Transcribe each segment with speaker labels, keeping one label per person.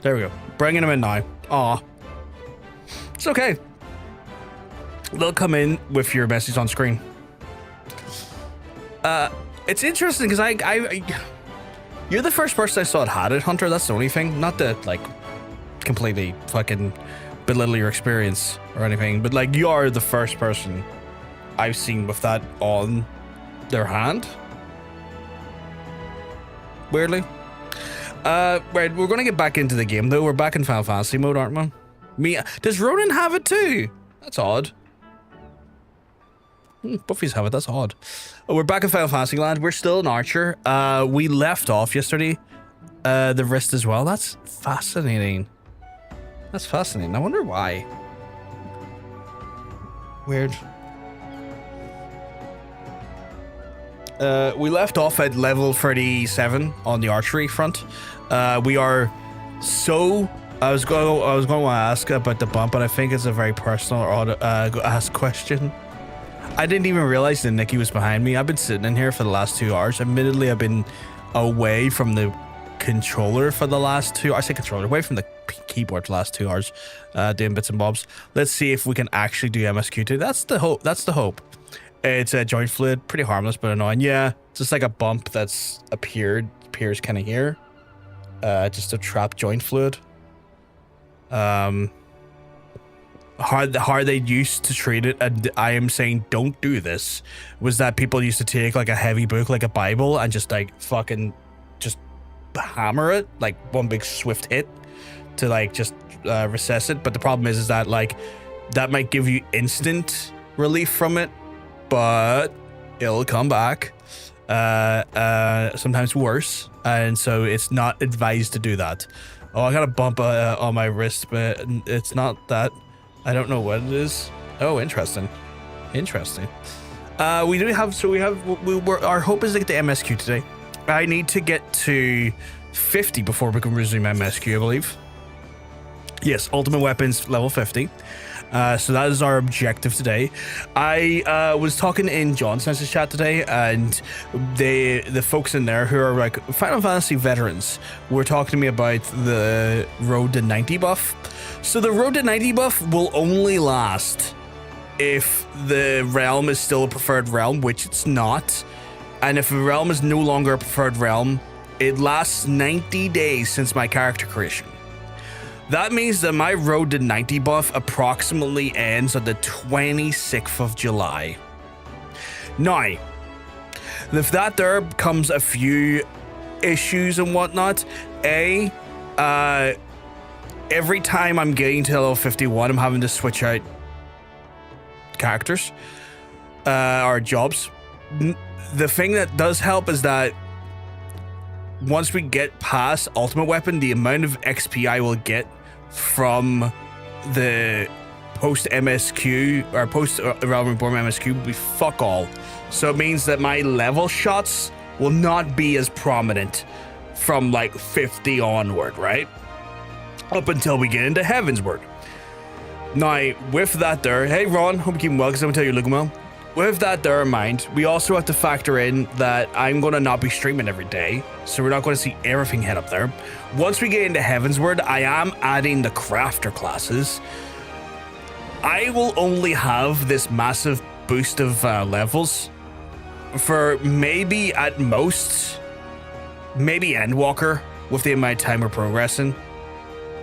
Speaker 1: There we go. Bringing them in now. Aw. It's okay. They'll come in with your message on screen. It's interesting because I you're the first person I saw that had it, Hunter. That's the only thing. Not to like completely fucking belittle your experience or anything, but like you are the first person I've seen with that on their hand. Weirdly. Right, we're gonna get back into the game though. We're back in Final Fantasy mode, aren't we? Does Ronan have it too? That's odd. Buffy's have it, that's odd. Oh, we're back in Final Fantasy land. We're still in Archer. We left off yesterday. The wrist as well. That's fascinating. That's fascinating. I wonder why. Weird. We left off at level 37 on the archery front. We are so... I was going to ask about the bump, but I think it's a very personal ask question. I didn't even realize that Nikki was behind me. I've been sitting in here for the last 2 hours. Admittedly, I've been away from the controller for the last 2 hours. I say controller, away from the keyboard for the last 2 hours, doing bits and bobs. Let's see if we can actually do MSQ today. That's the hope. That's the hope. It's a joint fluid, pretty harmless but annoying. Yeah, just like a bump that's appears kind of here. Just a trapped joint fluid. How they used to treat it, and I am saying don't do this, was that people used to take like a heavy book like a Bible and just like fucking just hammer it like one big swift hit to like just recess it. But the problem is that like that might give you instant relief from it, but it'll come back sometimes worse, and so it's not advised to do that. Oh, I got a bump on my wrist, but it's not that. I don't know what it is. Oh, interesting. Interesting. We do have, so our hope is to get the MSQ today. I need to get to 50 before we can resume MSQ, I believe. Yes, ultimate weapons level 50. So that is our objective today. I was talking in Johnson's chat today, and the folks in there who are like Final Fantasy veterans were talking to me about the Road to 90 buff. So the Road to 90 buff will only last if the realm is still a preferred realm, which it's not. And if a realm is no longer a preferred realm, it lasts 90 days since my character creation. That means that my Road to 90 buff approximately ends on the 26th of July. Now, with that there comes a few issues and whatnot. Every time I'm getting to level 51, I'm having to switch out characters or jobs. The thing that does help is that once we get past Ultimate Weapon, the amount of XP I will get from the post MSQ or post Realm Reborn MSQ will be fuck all. So it means that my level shots will not be as prominent from like 50 onward, right? Up until we get into Heavensward. Now, with that there, hey Ron, hope you're keeping well, because I'm gonna tell you looking well. With that there in mind, we also have to factor in that I'm going to not be streaming every day, so we're not going to see everything head up there. Once we get into Heavensward, I am adding the crafter classes. I will only have this massive boost of levels for maybe at most, maybe Endwalker with the amount of time we're progressing.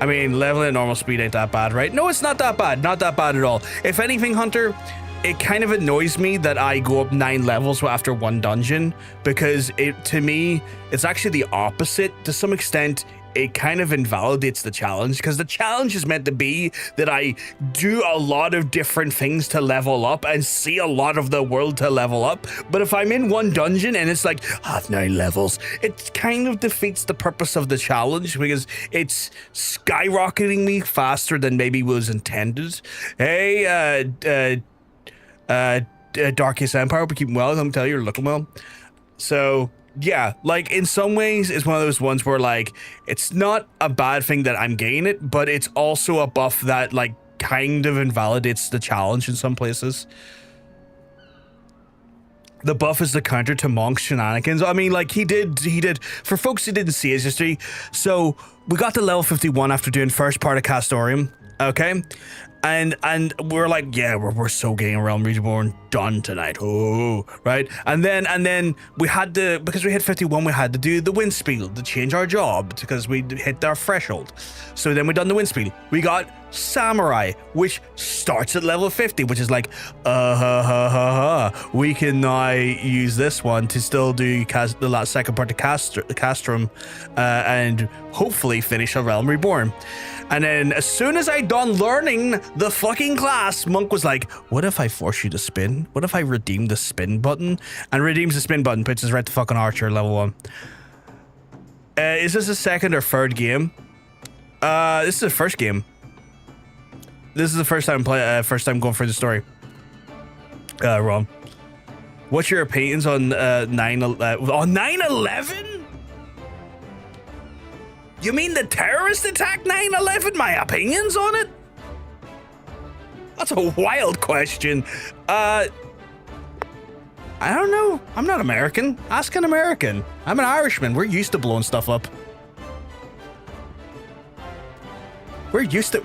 Speaker 1: I mean, leveling at normal speed ain't that bad, right? No, it's not that bad. Not that bad at all. If anything, Hunter, it kind of annoys me that I go up 9 levels after one dungeon, because to me, it's actually the opposite. To some extent, it kind of invalidates the challenge, because the challenge is meant to be that I do a lot of different things to level up and see a lot of the world to level up. But if I'm in one dungeon and it's like, 9 levels, it kind of defeats the purpose of the challenge, because it's skyrocketing me faster than maybe was intended. Hey, Darkest Empire, but keeping well. I'm telling you, you're looking well. So yeah, like in some ways it's one of those ones where like it's not a bad thing that I'm getting it, but it's also a buff that like kind of invalidates the challenge in some places. the buff is the counter to Monk's shenanigans. I mean, like, he did, for folks who didn't see his history, so we got to level 51 after doing first part of Aurum, okay? And we're like, yeah, we're so getting Realm Reborn done tonight. Oh, right? And then we had to, because we hit 51, we had to do the wind spiel to change our job because we hit our threshold. So then we done the wind spiel. We got Samurai, which starts at level 50, which is like, we can now use this one to still do the last second part of Castrum, and hopefully finish a Realm Reborn. And then as soon as I done learning the fucking class, Monk was like, what if I force you to spin? What if I redeem the spin button? And redeems the spin button, puts us right to fucking Archer level 1. Is this a second or third game? This is the first game. This is the first time going through the story. Ron. What's your opinions on 9/11? On 9/11? You mean the terrorist attack 9/11? My opinions on it? That's a wild question. I don't know. I'm not American. Ask an American. I'm an Irishman. We're used to blowing stuff up. We're used to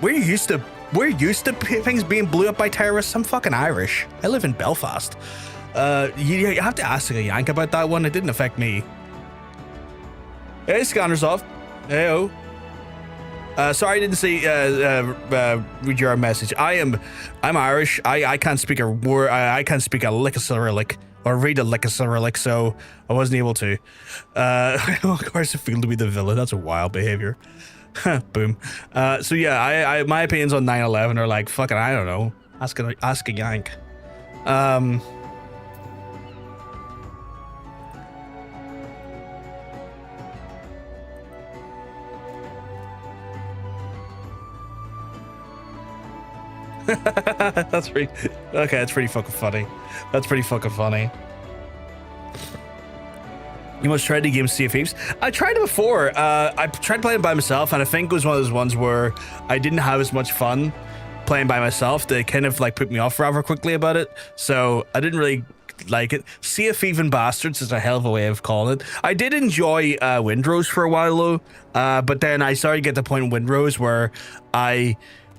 Speaker 1: things being blew up by terrorists. I'm fucking Irish. I live in Belfast. You have to ask a Yank about that one. It didn't affect me. Hey, scanner's off. Heyo. Sorry I didn't see read your message. I'm Irish. I can't speak a word. I can't speak a lick of Cyrillic or read a lick of Cyrillic, so I wasn't able to. Of course, I feel to be the villain. That's a wild behavior. Boom. So yeah, my opinions on 9/11 are like fucking, I don't know. Ask a Yank. That's pretty. Okay, that's pretty fucking funny. That's pretty fucking funny. You must try the game Sea of Thieves. I tried it before. I tried playing by myself, and I think it was one of those ones where I didn't have as much fun playing by myself. They kind of like put me off rather quickly about it, so I didn't really like it. Sea of Thieves and Bastards is a hell of a way of calling it. I did enjoy Windrose for a while though, but then I started to get to the point in Windrose where I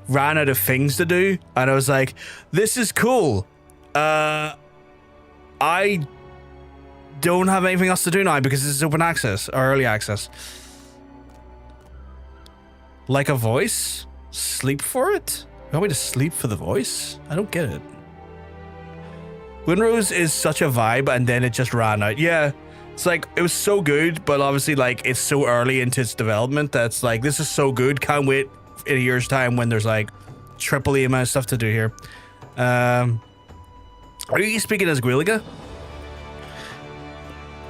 Speaker 1: ran out of things to do, and I was like, this is cool. I don't have anything else to do now because this is open access or early access. Like a voice? Sleep for it? You want me to sleep for the voice? I don't get it. Windrose is such a vibe, and then it just ran out. Yeah, it's like, it was so good, but obviously like it's so early into its development that's like, this is so good, can't wait in a year's time when there's like triple the amount of stuff to do here. Are you speaking as Gwiliga?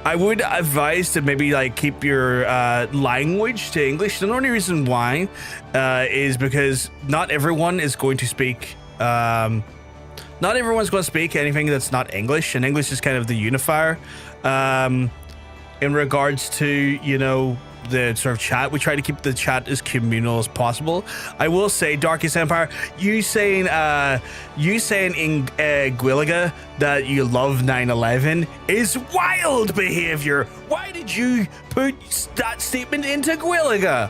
Speaker 1: I would advise to maybe like keep your language to English. The only reason why is because not everyone is going to speak not everyone's going to speak anything that's not English, and English is kind of the unifier in regards to, you know, the sort of chat. We try to keep the chat as communal as possible. I will say, Darkest Empire, you saying in Gwiliga that you love 9/11 is wild behavior. Why did you put that statement into Gwiliga?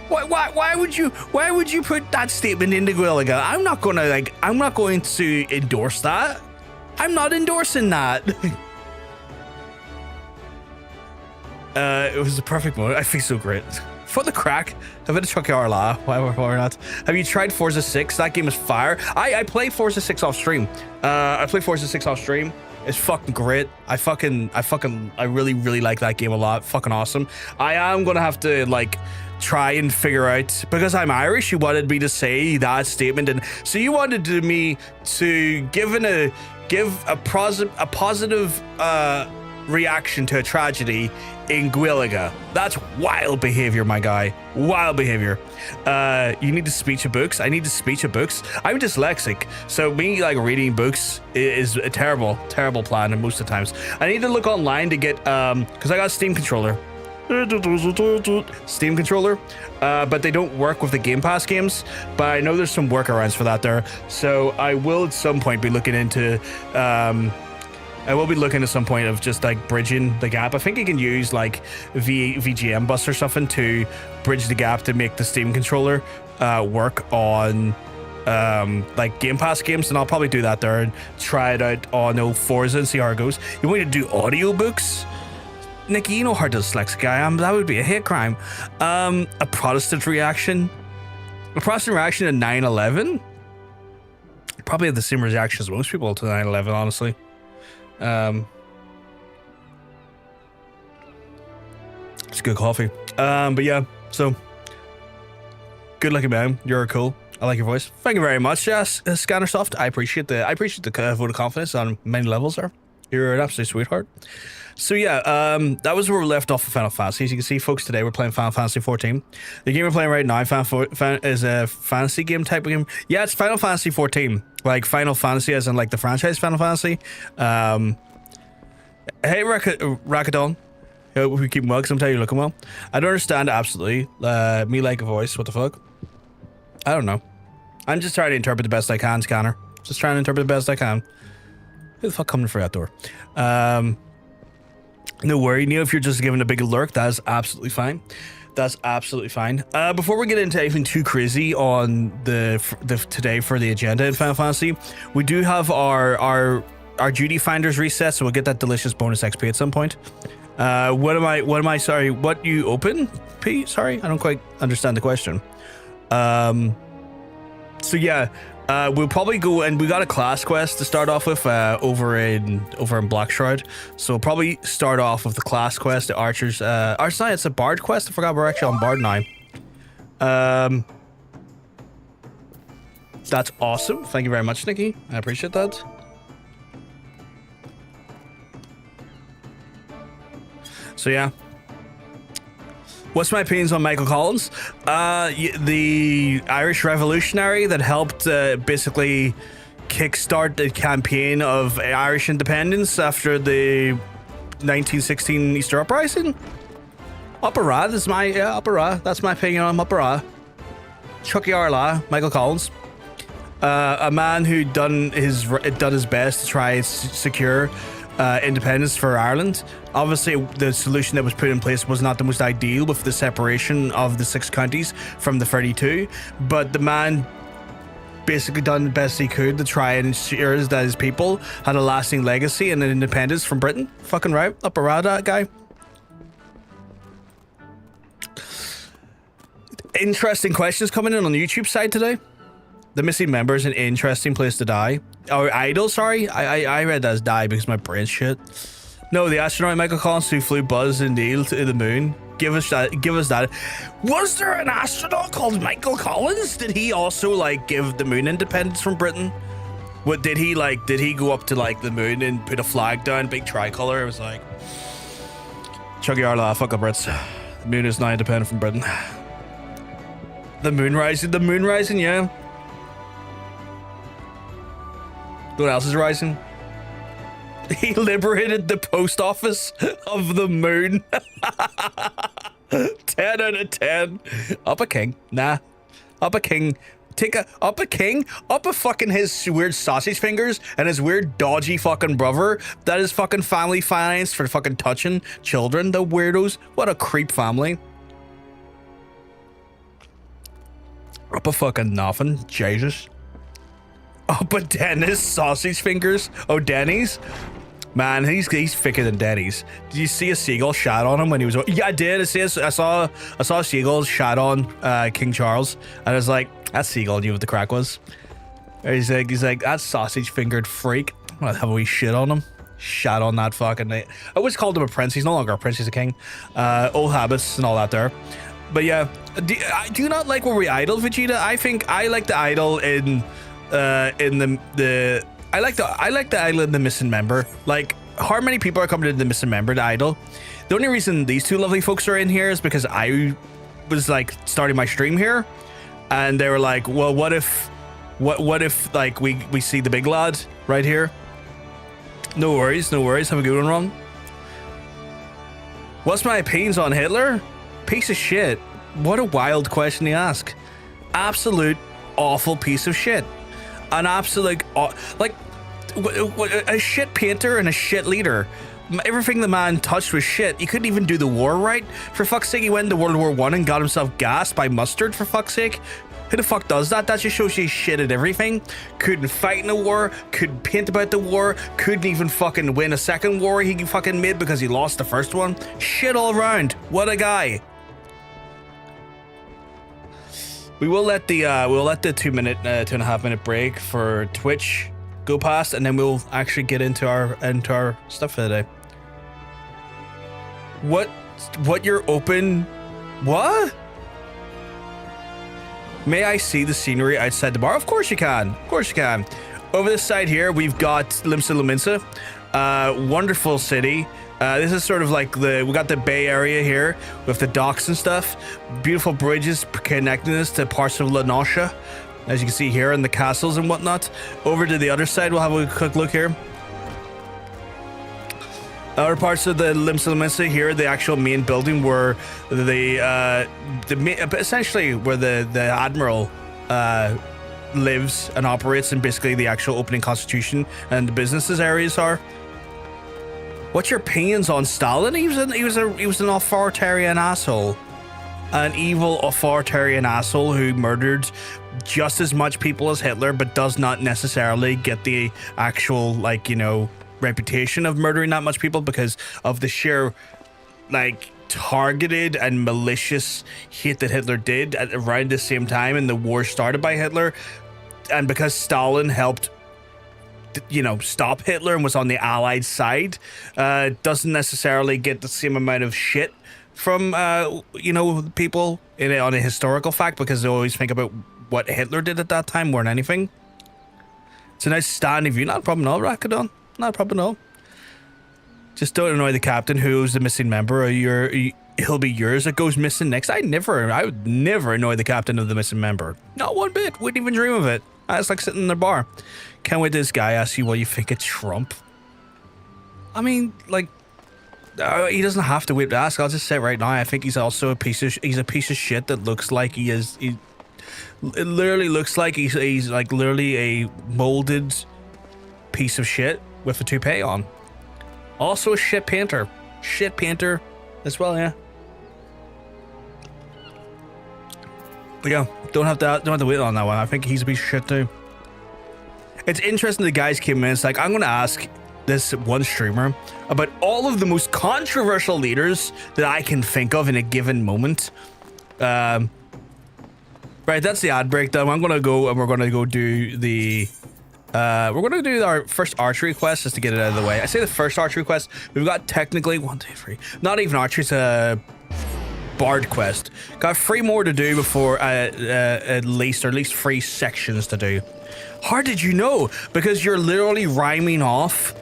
Speaker 1: Why would you put that statement into Gwiliga? I'm not going to endorse that. I'm not endorsing that. It was the perfect moment. I feel so great. For the crack, a bit of Chucky Arla. Why not? Have you tried Forza 6? That game is fire. I play Forza 6 off stream. It's fucking great. I really like that game a lot. Fucking awesome. I am gonna have to like try and figure out, because I'm Irish, you wanted me to say that statement, and so you wanted me to give a positive reaction to a tragedy in Gwiliga. That's wild behavior, my guy. Wild behavior. You need to speech of books. I need to speech of books. I'm dyslexic, so me like reading books is a terrible plan, and most of the times I need to look online to get because I got a Steam controller, but they don't work with the Game Pass games, but I know there's some workarounds for that there, so I will at some point be looking into I will be looking at some point of just like bridging the gap. I think you can use like VGM bus or something to bridge the gap to make the Steam controller work on like Game Pass games, and I'll probably do that there and try it out on old Forza and see how it goes. You want me to do audiobooks? Nikki, you know how dyslexic I am. That would be a hate crime. A Protestant reaction. A Protestant reaction to 9/11? Probably have the same reaction as most people to 9/11, honestly. It's good coffee. But yeah, so good looking man. You're cool. I like your voice. Thank you very much, Scannersoft. I appreciate the vote of confidence on many levels there. You're an absolute sweetheart. So yeah, that was where we left off with Final Fantasy. As you can see, folks, today we're playing Final Fantasy XIV. The game we're playing right now is a fantasy game type of game. Yeah, it's Final Fantasy XIV. Like Final Fantasy as in like the franchise Final Fantasy. Hey, Rakadon. Hope we keep well, because I'm telling you, looking well. I don't understand absolutely. Me like a voice. What the fuck? I don't know. I'm just trying to interpret the best I can, Scanner. Just trying to interpret the best I can. Who the fuck coming for that door? No worry, Neil, if you're just giving a big lurk, that is absolutely fine. That's absolutely fine. Before we get into anything too crazy on the today for the agenda in Final Fantasy, we do have our duty finders reset, so we'll get that delicious bonus XP at some point. Sorry, what you open? P? Sorry, I don't quite understand the question. So yeah, we'll probably go, and we got a class quest to start off with over in Black Shroud, so we'll probably start off with the class quest, the archers. It's a bard quest. I forgot we're actually on bard now. That's awesome. Thank you very much, Nikki. I appreciate that. So yeah. What's my opinions on Michael Collins? The Irish revolutionary that helped basically kickstart the campaign of Irish independence after the 1916 Easter Uprising. Upperah, that's my Upperah. That's my opinion on Upperah. Chucky Arla, Michael Collins, a man who done his best to try and secure independence for Ireland. Obviously, the solution that was put in place was not the most ideal with the separation of the 6 counties from the 32, but the man basically done the best he could to try and ensure that his people had a lasting legacy and an independence from Britain. Fucking right, up around that guy. Interesting questions coming in on the YouTube side today. The missing member is an interesting place to die. Or idol, sorry. I read that as die because my brain's shit. No, the astronaut Michael Collins who flew Buzz and Neil to the moon. Give us that. Was there an astronaut called Michael Collins? Did he also like give the moon independence from Britain? What did he go up to like the moon and put a flag down, big tricolor? It was like Chuggy Arla, fuck up Brits. The moon is now independent from Britain. The moon rising, yeah. What else is rising? He liberated the post office of the moon. 10 out of 10. Up a king. Nah. Up a king. Up a fucking his weird sausage fingers and his weird dodgy fucking brother that is fucking family financed for fucking touching children. The weirdos. What a creep family. Up a fucking nothing. Jesus. Up a Dennis sausage fingers. Oh, Denny's. Man, he's thicker than Denny's. Did you see a seagull shot on him when he was? Yeah, I did. I saw a seagull shot on King Charles, and I was like, that seagull knew what the crack was. He's like that sausage fingered freak. I'm gonna have a wee shit on him. Shot on that fucking night. I always called him a prince. He's no longer a prince. He's a king. Old habits and all that there. But yeah, I do not like where we idle Vegeta. I think I like the idol in the. I like the idol in the missing member. Like, how many people are coming to the missing member, the idol? The only reason these two lovely folks are in here is because I was like starting my stream here, and they were like, well, what if like we see the big lad right here? No worries. Have a good one, Ron. What's my opinions on Hitler? Piece of shit. What a wild question to ask. Absolute awful piece of shit. An absolute like A shit painter and a shit leader. Everything the man touched was shit. He couldn't even do the war right. For fuck's sake, he went into World War I and got himself gassed by mustard, for fuck's sake. Who the fuck does that? That just shows you shit at everything. Couldn't fight in a war, couldn't paint about the war, couldn't even fucking win a second war he fucking made because he lost the first one. Shit all around. What a guy. We will let the 2.5 minute break for Twitch go past, and then we'll actually get into our stuff for the day. What you're open? What? May I see the scenery outside the bar? Of course you can. Of course you can. Over this side here, we've got Limsa Lominsa. Wonderful city. This is sort of like we got the Bay Area here with the docks and stuff. Beautiful bridges connecting us to parts of La Noscia, as you can see here, and the castles and whatnot. Over to the other side, we'll have a quick look here. Other parts of the Limsa Lominsa here, the actual main building where essentially where the admiral lives and operates, and basically the actual opening constitution and the businesses areas are. What's your opinions on Stalin? He was an authoritarian asshole, an evil authoritarian asshole who murdered just as much people as Hitler, but does not necessarily get the actual, like, you know, reputation of murdering that much people because of the sheer, like, targeted and malicious hate that Hitler did at around the same time, and the war started by Hitler, and because Stalin helped, you know, stop Hitler and was on the Allied side, doesn't necessarily get the same amount of shit from you know, people on a historical fact, because they always think about what Hitler did at that time more than anything. It's a nice standing view. Not a problem at all, Rakadon. Not a problem at all. Just don't annoy the captain, who's the missing member. He'll be yours. It goes missing next. I would never annoy the captain of the missing member. Not one bit. Wouldn't even dream of it. It's like sitting in the bar. Can't wait till this guy asks you what you think of Trump. I mean, like, he doesn't have to wait to ask. I'll just say right now, I think he's also a piece of shit that looks like it literally looks like he's like literally a molded piece of shit with a toupee on. Also a shit painter as well, yeah. But yeah, don't have to wait on that one. I think he's a piece of shit too. It's interesting the guys came in. It's like, I'm gonna ask this one streamer about all of the most controversial leaders that I can think of in a given moment. Right, that's the ad break done. I'm gonna go and we're gonna go do the we're gonna do our first archery quest just to get it out of the way. I say the first archery quest. We've got technically 1, 2, 3. Not even archery, it's a bard quest. Got 3 more to do before at least 3 sections to do. How did you know? Because you're literally rhyming off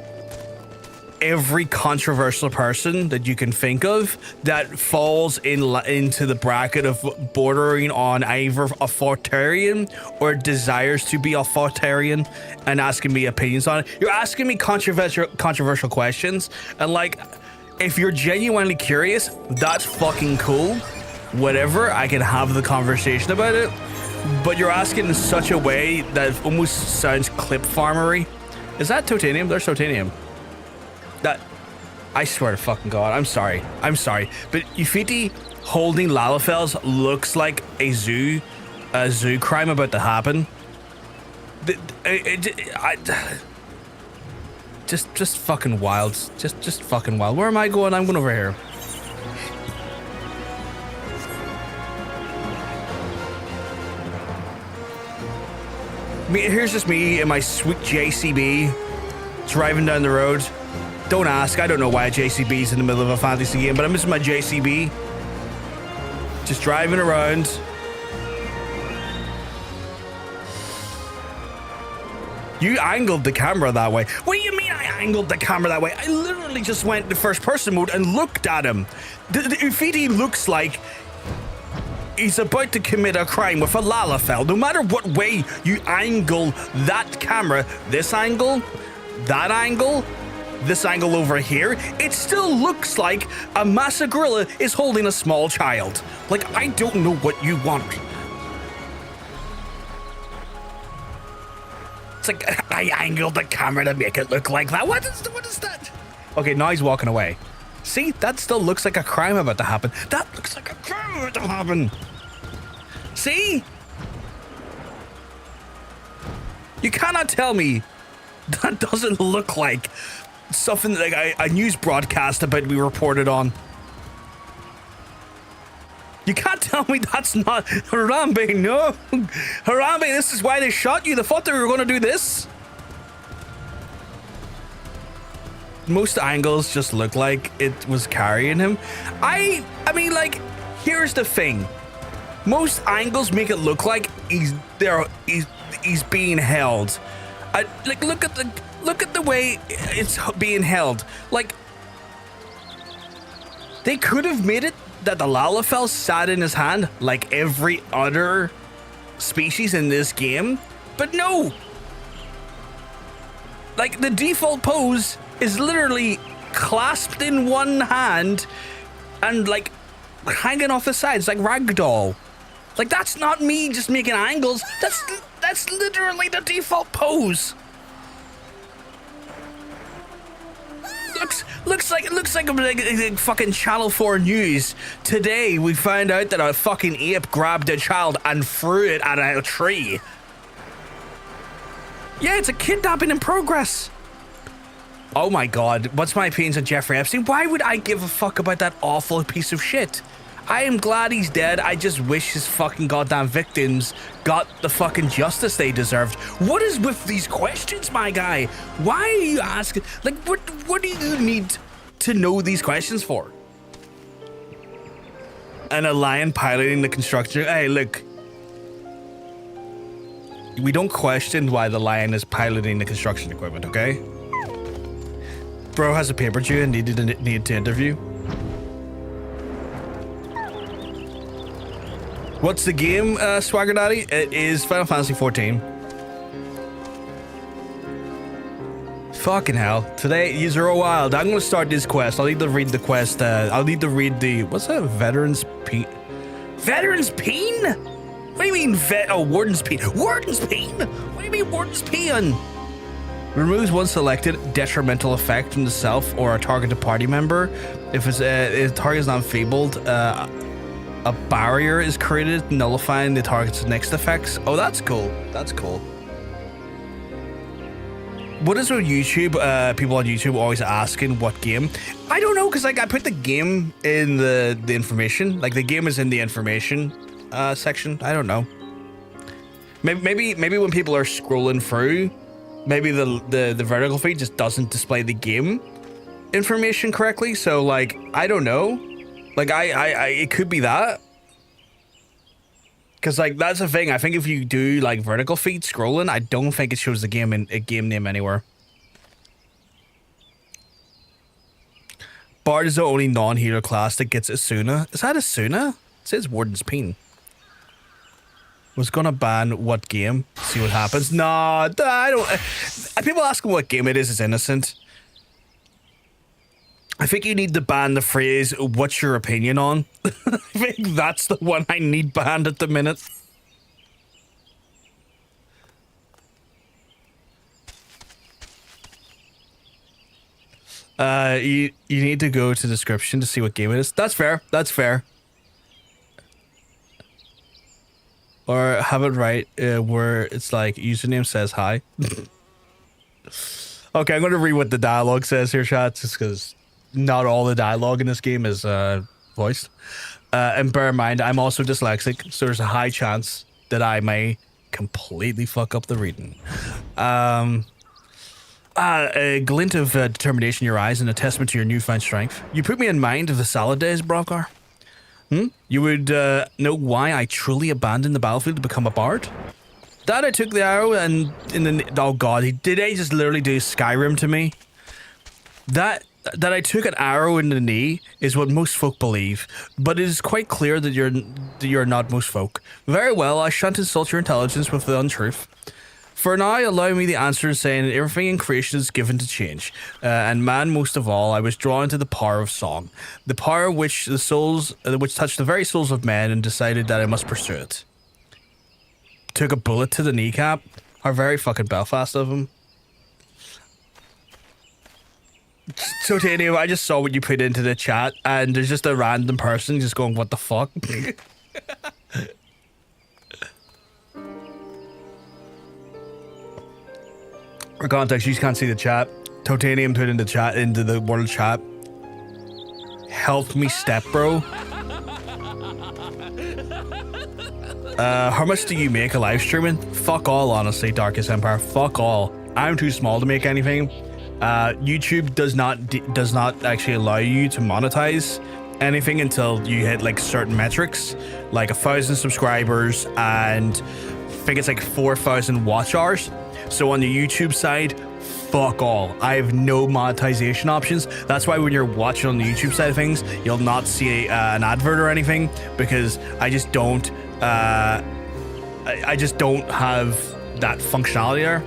Speaker 1: every controversial person that you can think of that falls into the bracket of bordering on either authoritarian or desires to be authoritarian, and asking me opinions on it. You're asking me controversial questions, and like, if you're genuinely curious, that's fucking cool. Whatever, I can have the conversation about it. But you're asking in such a way that it almost sounds clip farmery. Is that titanium? There's titanium. That, I swear to fucking God, I'm sorry. But Ufiti holding Lalafels looks like a zoo crime about to happen. Just fucking wild. Just fucking wild. Where am I going? I'm going over here. Here's just me in my sweet JCB driving down the road. Don't ask. I don't know why a JCB is in the middle of a fantasy game, but I'm missing my JCB. Just driving around. You angled the camera that way. What do you mean I angled the camera that way? I literally just went to first person mode and looked at him. The Ufiti looks like he's about to commit a crime with a Lalafell. No matter what way you angle that camera, this angle, that angle, this angle over here, it still looks like a massive gorilla is holding a small child. Like, I don't know what you want. It's like I angled the camera to make it look like that. What is that? Okay, now he's walking away. See, that still looks like a crime about to happen. That looks like a crime about to happen. See? You cannot tell me that doesn't look like something like a news broadcast about to be reported on. You can't tell me that's not Harambe, no. Harambe, this is why they shot you. They thought they were going to do this. Most angles just look like it was carrying him. I mean, like, here's the thing. Most angles make it look like he's being held. Like, look at the way it's being held. Like, they could have made it that the Lalafell sat in his hand like every other species in this game, but no. Like, the default pose is literally clasped in one hand and like hanging off the sides like ragdoll. Like, that's not me just making angles. That's literally the default pose. Looks like a fucking Channel 4 news. Today we found out that a fucking ape grabbed a child and threw it at a tree. Yeah, it's a kidnapping in progress. Oh my god, what's my opinions on Jeffrey Epstein? Why would I give a fuck about that awful piece of shit? I am glad he's dead. I just wish his fucking goddamn victims got the fucking justice they deserved. What is with these questions, my guy? Why are you asking? Like, what do you need to know these questions for? And a lion piloting the construction. Hey, look. We don't question why the lion is piloting the construction equipment, okay? Bro has a paper due and need to interview. What's the game, Swagger Daddy? It is Final Fantasy XIV. Fucking hell. Today, user a wild. I'm gonna start this quest. I'll need to read the quest. I'll need to read the... What's that? Veterans Peen? Veterans Peen? What do you mean Warden's Peen? Warden's Peen? What do you mean Warden's Peen? Removes one selected detrimental effect from the self or a targeted party member. If the target is not enfeebled, a barrier is created, nullifying the target's next effects. Oh, that's cool. That's cool. What is with YouTube? People on YouTube always asking what game. I don't know, because like I put the game in the information. Like the game is in the information section. I don't know. Maybe when people are scrolling through, maybe the vertical feed just doesn't display the game information correctly. So like I don't know. Like I it could be that. Cause like that's the thing. I think if you do like vertical feed scrolling, I don't think it shows the game in a game name anywhere. Bard is the only non-healer class that gets Asuna. Is that Asuna? It says Warden's Peen. Was gonna ban what game? See what happens. Nah, I don't. People asking what game it is innocent. I think you need to ban the phrase, what's your opinion on? I think that's the one I need banned at the minute. You need to go to the description to see what game it is. That's fair. That's fair. Or have it right where it's like username says hi. Okay, I'm going to read what the dialogue says here, chat, just because not all the dialogue in this game is voiced. And bear in mind, I'm also dyslexic, so there's a high chance that I may completely fuck up the reading. A glint of determination in your eyes and a testament to your newfound strength. You put me in mind of the salad days, Brovgar. You would know why I truly abandoned the battlefield to become a bard? That I took the arrow and in the... Oh god, did they just literally do Skyrim to me? That I took an arrow in the knee is what most folk believe, but it is quite clear that you're not most folk. Very well, I shan't insult your intelligence with the untruth. For now, allow me the answer in saying that everything in creation is given to change, and man most of all. I was drawn to the power of song, the power which touched the very souls of men, and decided that I must pursue it. Took a bullet to the kneecap. Are very fucking Belfast of them. So Titanium, I just saw what you put into the chat, and there's just a random person just going, "What the fuck?" For context, you can't see the chat. Titanium put into chat, into the world chat. Help me, step bro. How much do you make a live streaming? Fuck all, honestly, Darkest Empire. Fuck all. I'm too small to make anything. YouTube does not actually allow you to monetize anything until you hit like certain metrics, like 1,000 subscribers and I think it's like 4,000 watch hours. So on the YouTube side, fuck all. I have no monetization options. That's why when you're watching on the YouTube side of things, you'll not see an advert or anything, because I just don't. I just don't have that functionality there.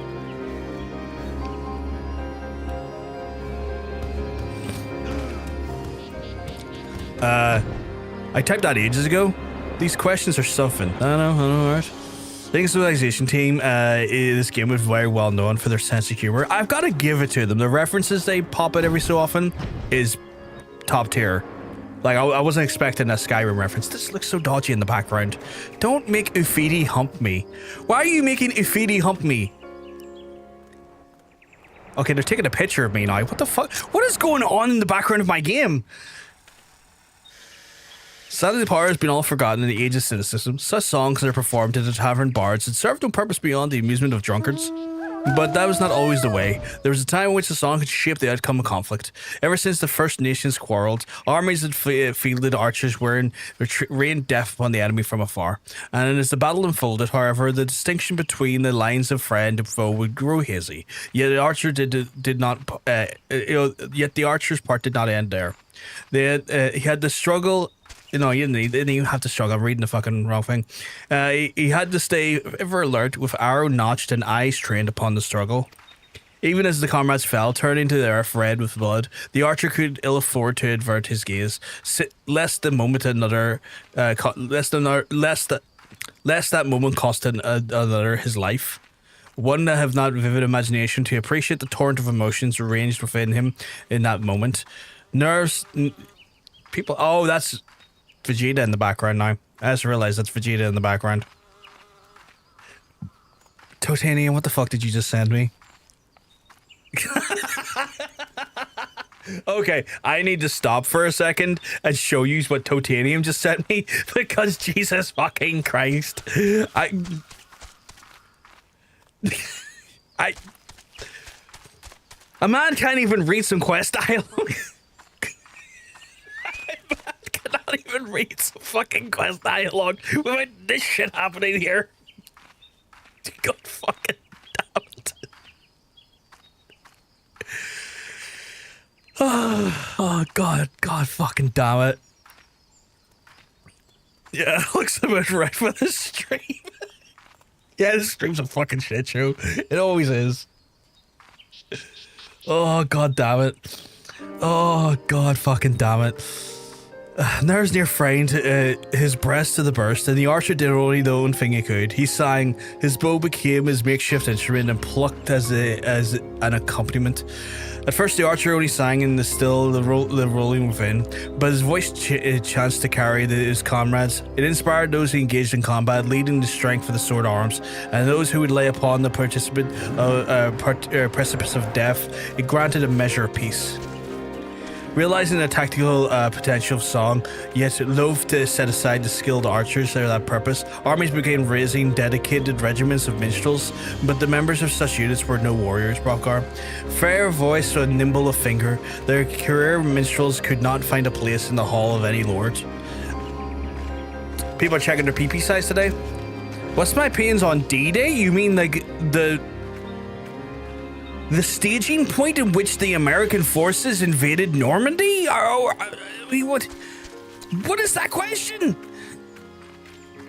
Speaker 1: I typed that ages ago. These questions are something. I know, right? I think Civilization team, this game was very well known for their sense of humor. I've got to give it to them. The references they pop out every so often is top tier. Like, I wasn't expecting a Skyrim reference. This looks so dodgy in the background. Don't make Ufidi hump me. Why are you making Ufidi hump me? Okay, they're taking a picture of me now. What the fuck? What is going on in the background of my game? Sadly, the power has been all forgotten in the age of cynicism. Such songs are performed to the tavern bards and served no purpose beyond the amusement of drunkards. But that was not always the way. There was a time in which the song could shape the outcome of conflict. Ever since the First Nations quarreled, armies that fielded archers rained death upon the enemy from afar. And as the battle unfolded, however, the distinction between the lines of friend and foe would grow hazy. Yet the archer did not. Yet the archer's part did not end there. He had to struggle. No, he didn't even have to struggle. I'm reading the fucking wrong thing. He had to stay ever alert, with arrow notched and eyes trained upon the struggle. Even as the comrades fell, turning to the earth red with blood, the archer could ill afford to avert his gaze, lest that moment cost another his life. One that have not vivid imagination to appreciate the torrent of emotions arranged within him in that moment. Nerves, people. Oh, that's Vegeta in the background now. I just realized that's Vegeta in the background. Totanium, what the fuck did you just send me? Okay, I need to stop for a second and show you what Totanium just sent me, because Jesus fucking Christ. A man can't even read some quest dialogue. Not even read some fucking quest dialogue without this shit happening here. God fucking damn it. Oh God fucking damn it. Yeah, it looks about right for the stream. Yeah, this stream's a fucking shit show. It always is. Oh God damn it. Oh God fucking damn it. Nars near framed his breast to the burst, and the archer did only the one thing he could. He sang, his bow became his makeshift instrument and plucked as an accompaniment. At first, the archer only sang in the rolling within, but his voice chanced to carry his comrades. It inspired those who engaged in combat, leading the strength of the sword arms, and those who would lay upon the precipice of death. It granted a measure of peace. Realizing the tactical potential of song, yet loath to set aside the skilled archers for that purpose, armies began raising dedicated regiments of minstrels, but the members of such units were no warriors, Brockar. Fair of voice and nimble of finger, their career minstrels could not find a place in the hall of any lord. People are checking their PP size today. What's my opinions on D-Day? You mean like the staging point in which the American forces invaded Normandy? What is that question?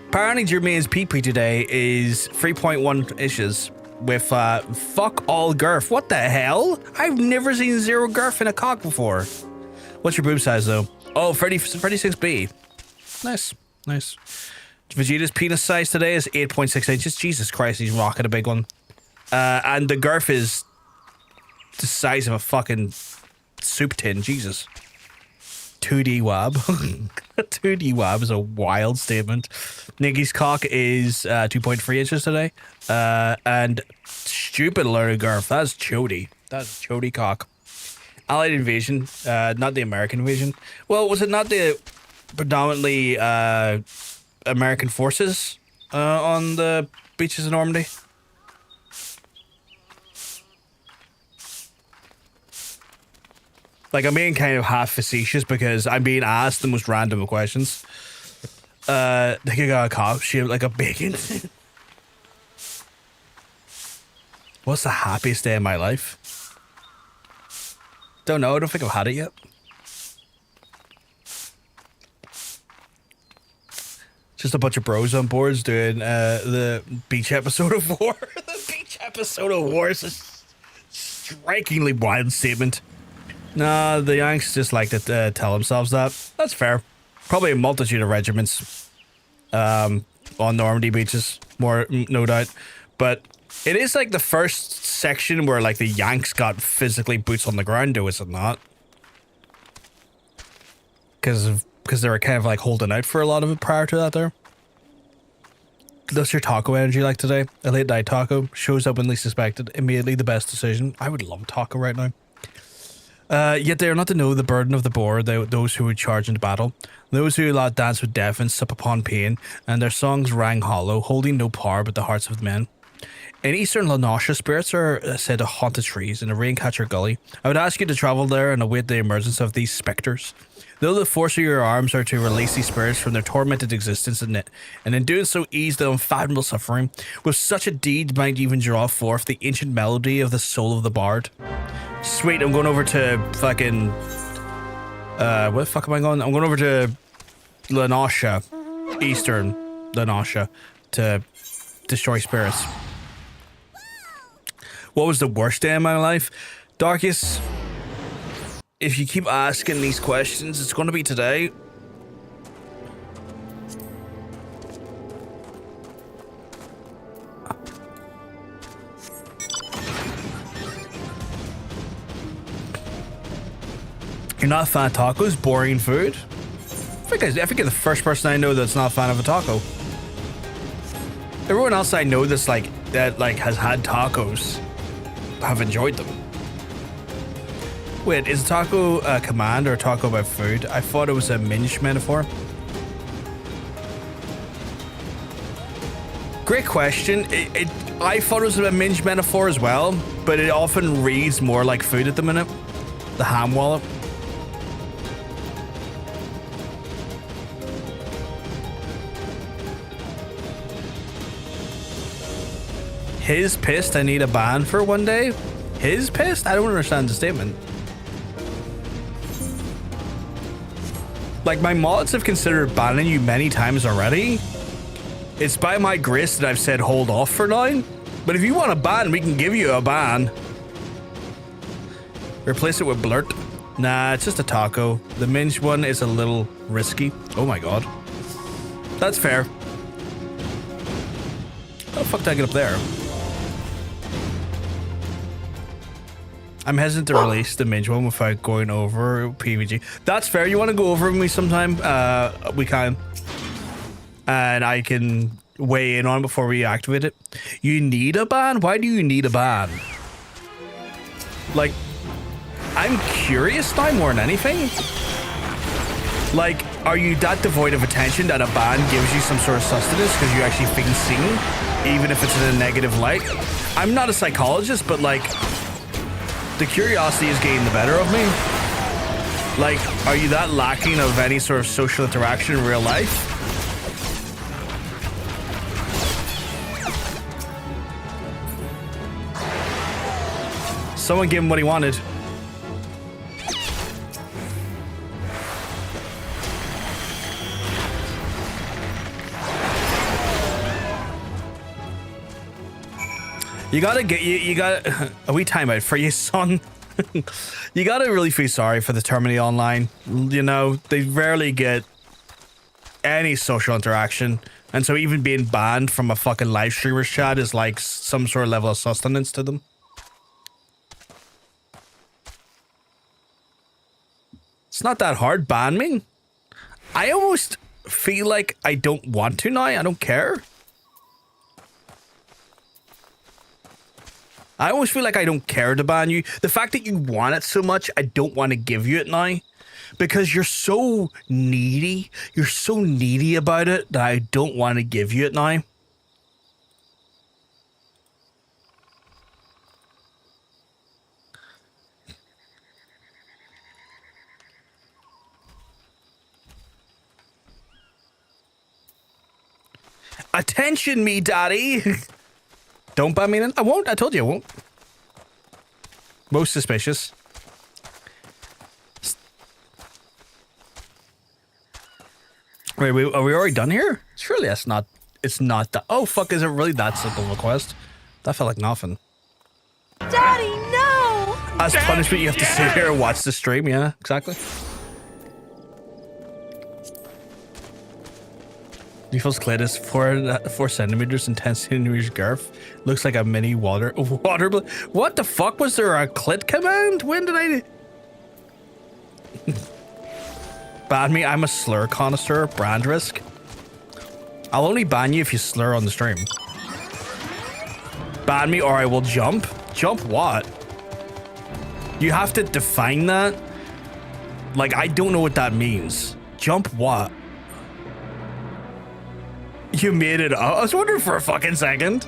Speaker 1: Apparently Jermaine's PP today is 3.1 inches with fuck all girth. What the hell? I've never seen zero girth in a cock before. What's your boob size though? Oh, 36B. Nice. Vegeta's penis size today is 8.6 inches. Jesus Christ, he's rocking a big one. And the girth is the size of a fucking soup tin. Jesus. 2D wab. 2D wab is a wild statement. Nikki's cock is 2.3 inches today. And stupid learning girth. That's chody. That's chody cock. Allied invasion, not the American invasion. Well, was it not the predominantly American forces on the beaches of Normandy? Like, I'm being kind of half facetious because I'm being asked the most random of questions. They could got a cop shaped like a bacon. What's the happiest day of my life? Don't know. I don't think I've had it yet. Just a bunch of bros on boards doing the beach episode of War. The beach episode of War is a strikingly wild statement. Nah, the Yanks just like to tell themselves that. That's fair. Probably a multitude of regiments on Normandy beaches, no doubt. But it is like the first section where like the Yanks got physically boots on the ground, though, is it not? Because they were kind of like holding out for a lot of it prior to that there. What's your taco energy like today? A late night taco shows up when least suspected. Immediately the best decision. I would love taco right now. Yet they are not to know the burden of the boar, those who would charge into battle, those who lot dance with death and sup upon pain, and their songs rang hollow, holding no power but the hearts of men. In eastern Lanasha, spirits are said to haunt the trees in a Raincatcher Gully. I would ask you to travel there and await the emergence of these spectres. Though the force of your arms are to release these spirits from their tormented existence and in doing so ease the unfathomable suffering, with such a deed might even draw forth the ancient melody of the soul of the bard. Sweet, I'm going over to fucking... where the fuck am I going? I'm going over to Lanasha, eastern Lanasha, to destroy spirits. What was the worst day of my life? Darkest, if you keep asking these questions, it's going to be today. You're not a fan of tacos? Boring food? I think you're the first person I know that's not a fan of a taco. Everyone else I know that's has had tacos have enjoyed them. Wait, is taco a command or a taco about food? I thought it was a minge metaphor. Great question. I thought it was a minge metaphor as well, but it often reads more like food at the minute. The ham wallet. His pissed I need a ban for one day? His pissed? I don't understand the statement. Like, my mods have considered banning you many times already. It's by my grace that I've said hold off for now. But if you want a ban, we can give you a ban. Replace it with blurt. Nah, it's just a taco. The minge one is a little risky. Oh my god. That's fair. How the fuck did I get up there? I'm hesitant to release the minge one without going over PVG. That's fair. You want to go over with me sometime? We can. And I can weigh in on before we activate it. You need a ban? Why do you need a ban? Like, I'm curious now more than anything. Like, are you that devoid of attention that a ban gives you some sort of sustenance because you actually feel seen, even if it's in a negative light? I'm not a psychologist, but like, the curiosity is getting the better of me. Like, are you that lacking of any sort of social interaction in real life? Someone give him what he wanted. You gotta a wee timeout for you, son. You gotta really feel sorry for the Termini Online. You know, they rarely get any social interaction And so even being banned from a fucking live streamer's chat is like some sort of level of sustenance to them. It's not that hard. Ban me. I almost feel like I don't want to now. I don't care. I almost feel like I don't care to ban you. The fact that you want it so much, I don't want to give you it now. Because you're so needy. You're so needy about it that I don't want to give you it now. Attention me, daddy. Don't ban me then. I won't. I told you I won't. Most suspicious. Wait, are we already done here? Surely that's not... It's not that... Oh, fuck, is it really that simple of a quest? That felt like nothing.
Speaker 2: Daddy, no!
Speaker 1: As punishment, you have to sit here and watch the stream. Yeah, exactly. Default's clit is 4 centimeters and 10 centimeters girth. Looks like a mini water... What the fuck? Was there a clit command? When did I... Ban me, I'm a slur connoisseur, brand risk. I'll only ban you if you slur on the stream. Ban me or I will jump. Jump what? You have to define that. Like, I don't know what that means. Jump what? You made it up? I was wondering for a fucking second.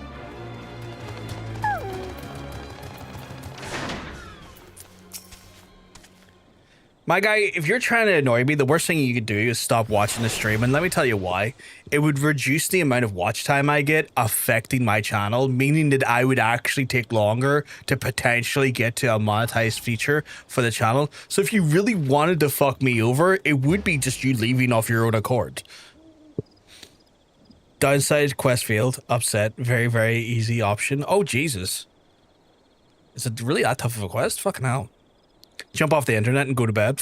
Speaker 1: My guy, if you're trying to annoy me, the worst thing you could do is stop watching the stream. And let me tell you why. It would reduce the amount of watch time I get affecting my channel, meaning that I would actually take longer to potentially get to a monetized feature for the channel. So if you really wanted to fuck me over, it would be just you leaving off your own accord. Downside, quest failed. Upset. Very, very easy option. Oh, Jesus. Is it really that tough of a quest? Fucking hell. Jump off the internet and go to bed.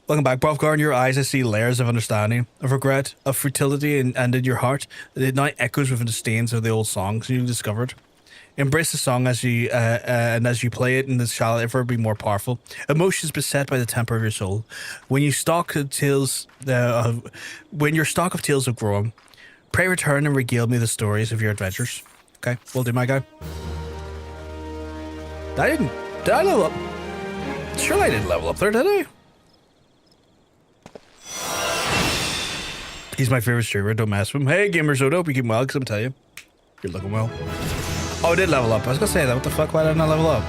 Speaker 1: Welcome back, Buffgar. In your eyes, I see layers of understanding, of regret, of futility, and in your heart, it now echoes within the stains of the old songs you discovered. Embrace the song as you and as you play it, and it shall ever be more powerful. Emotions beset by the temper of your soul. When your stock of tales have grown, pray return and regale me the stories of your adventures. Okay, will do, my guy. Did I level up? Surely I didn't level up there, did I? He's my favorite streamer, don't mess with him. Hey, Gamer Soda, hope you keep well, because I'm telling you, you're looking well. Oh, I did level up. I was gonna say that. What the fuck? Why did I not level up?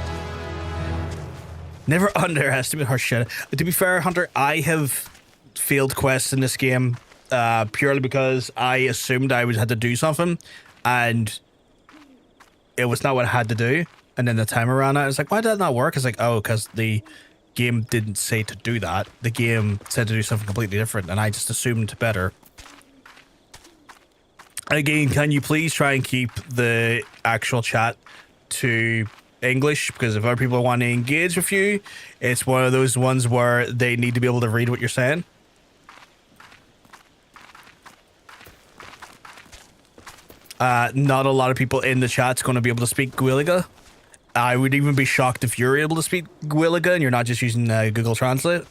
Speaker 1: Never underestimate her shit. To be fair, Hunter, I have failed quests in this game purely because I assumed I had to do something, and it was not what I had to do. And then the timer ran out. I was like, why did that not work? It's like, oh, because the game didn't say to do that. The game said to do something completely different, and I just assumed better. Again, can you please try and keep the actual chat to English? Because if other people want to engage with you, it's one of those ones where they need to be able to read what you're saying. Not a lot of people in the chat's going to be able to speak Gwiliga. I would even be shocked if you're able to speak Gwiliga and you're not just using Google Translate.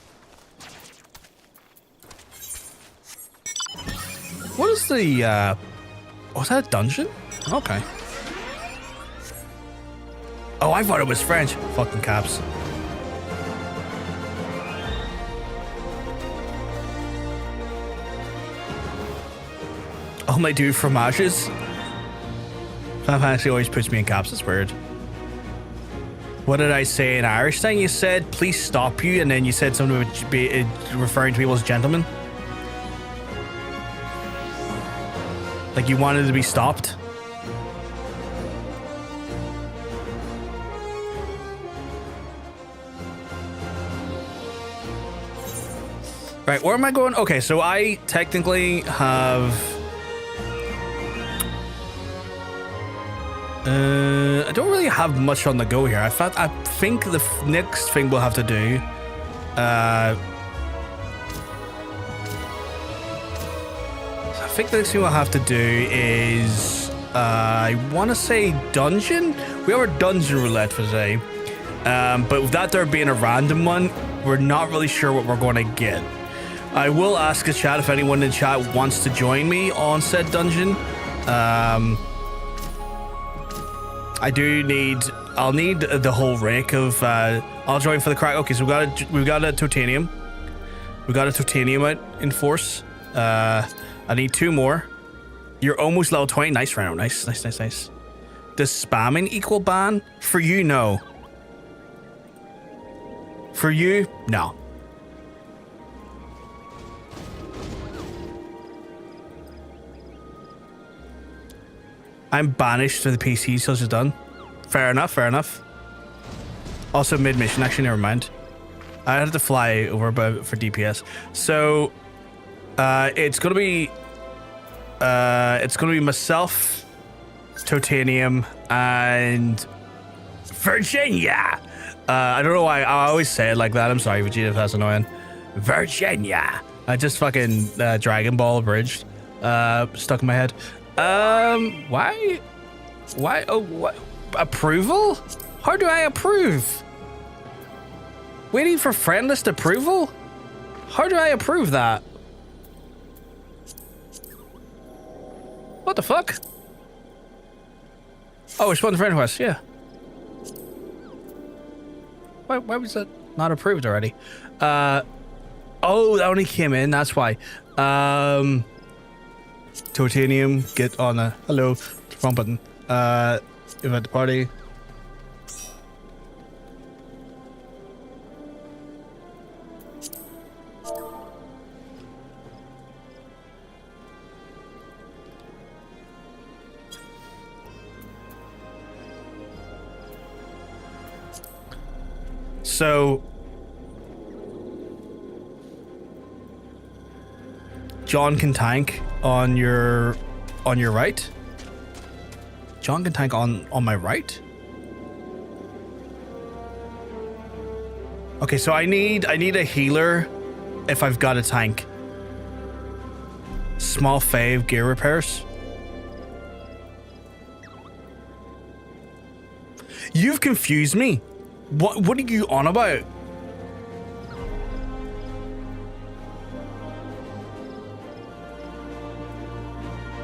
Speaker 1: What is the, was that a dungeon? Okay. Oh, I thought it was French. Fucking caps. All my do fromages. Final Fantasy always puts me in caps. It's weird. What did I say in Irish thing? You said, please stop you, and then you said something would be referring to people as gentlemen. Like you wanted to be stopped. Right, where am I going? Okay, so I technically have... I don't really have much on the go here. I think the next thing we'll have to do, I think the next thing we'll have to do is, I want to say dungeon. We have a dungeon roulette for today, but with that there being a random one, we're not really sure what we're going to get. I will ask the chat if anyone in chat wants to join me on said dungeon. I'll need the whole rake of, I'll join for the crack. Okay, so we've got a titanium. We've got a titanium out in force. I need 2 more. You're almost level 20. Nice, Reno. Nice. Does spamming equal ban? For you, no. For you, no. I'm banished to the PC, so it's done. Fair enough. Also mid-mission, actually, never mind. I had to fly over for DPS. So, it's gonna be myself, Titanium, and Virginia. I don't know why I always say it like that. I'm sorry, Vegeta, if that's annoying. Virginia. I just fucking Dragon Ball abridged. Stuck in my head. Why? Oh, what? Approval? How do I approve? Waiting for friend list approval? How do I approve that? What the fuck? Oh, it's one friend request, yeah. Why was that not approved already? Oh, that only came in, that's why. Titanium, get on a hello, wrong button. Invite the party. So John can tank on your right. John can tank on my right. Okay, so I need a healer if I've got a tank. Small fave gear repairs. You've confused me. What are you on about?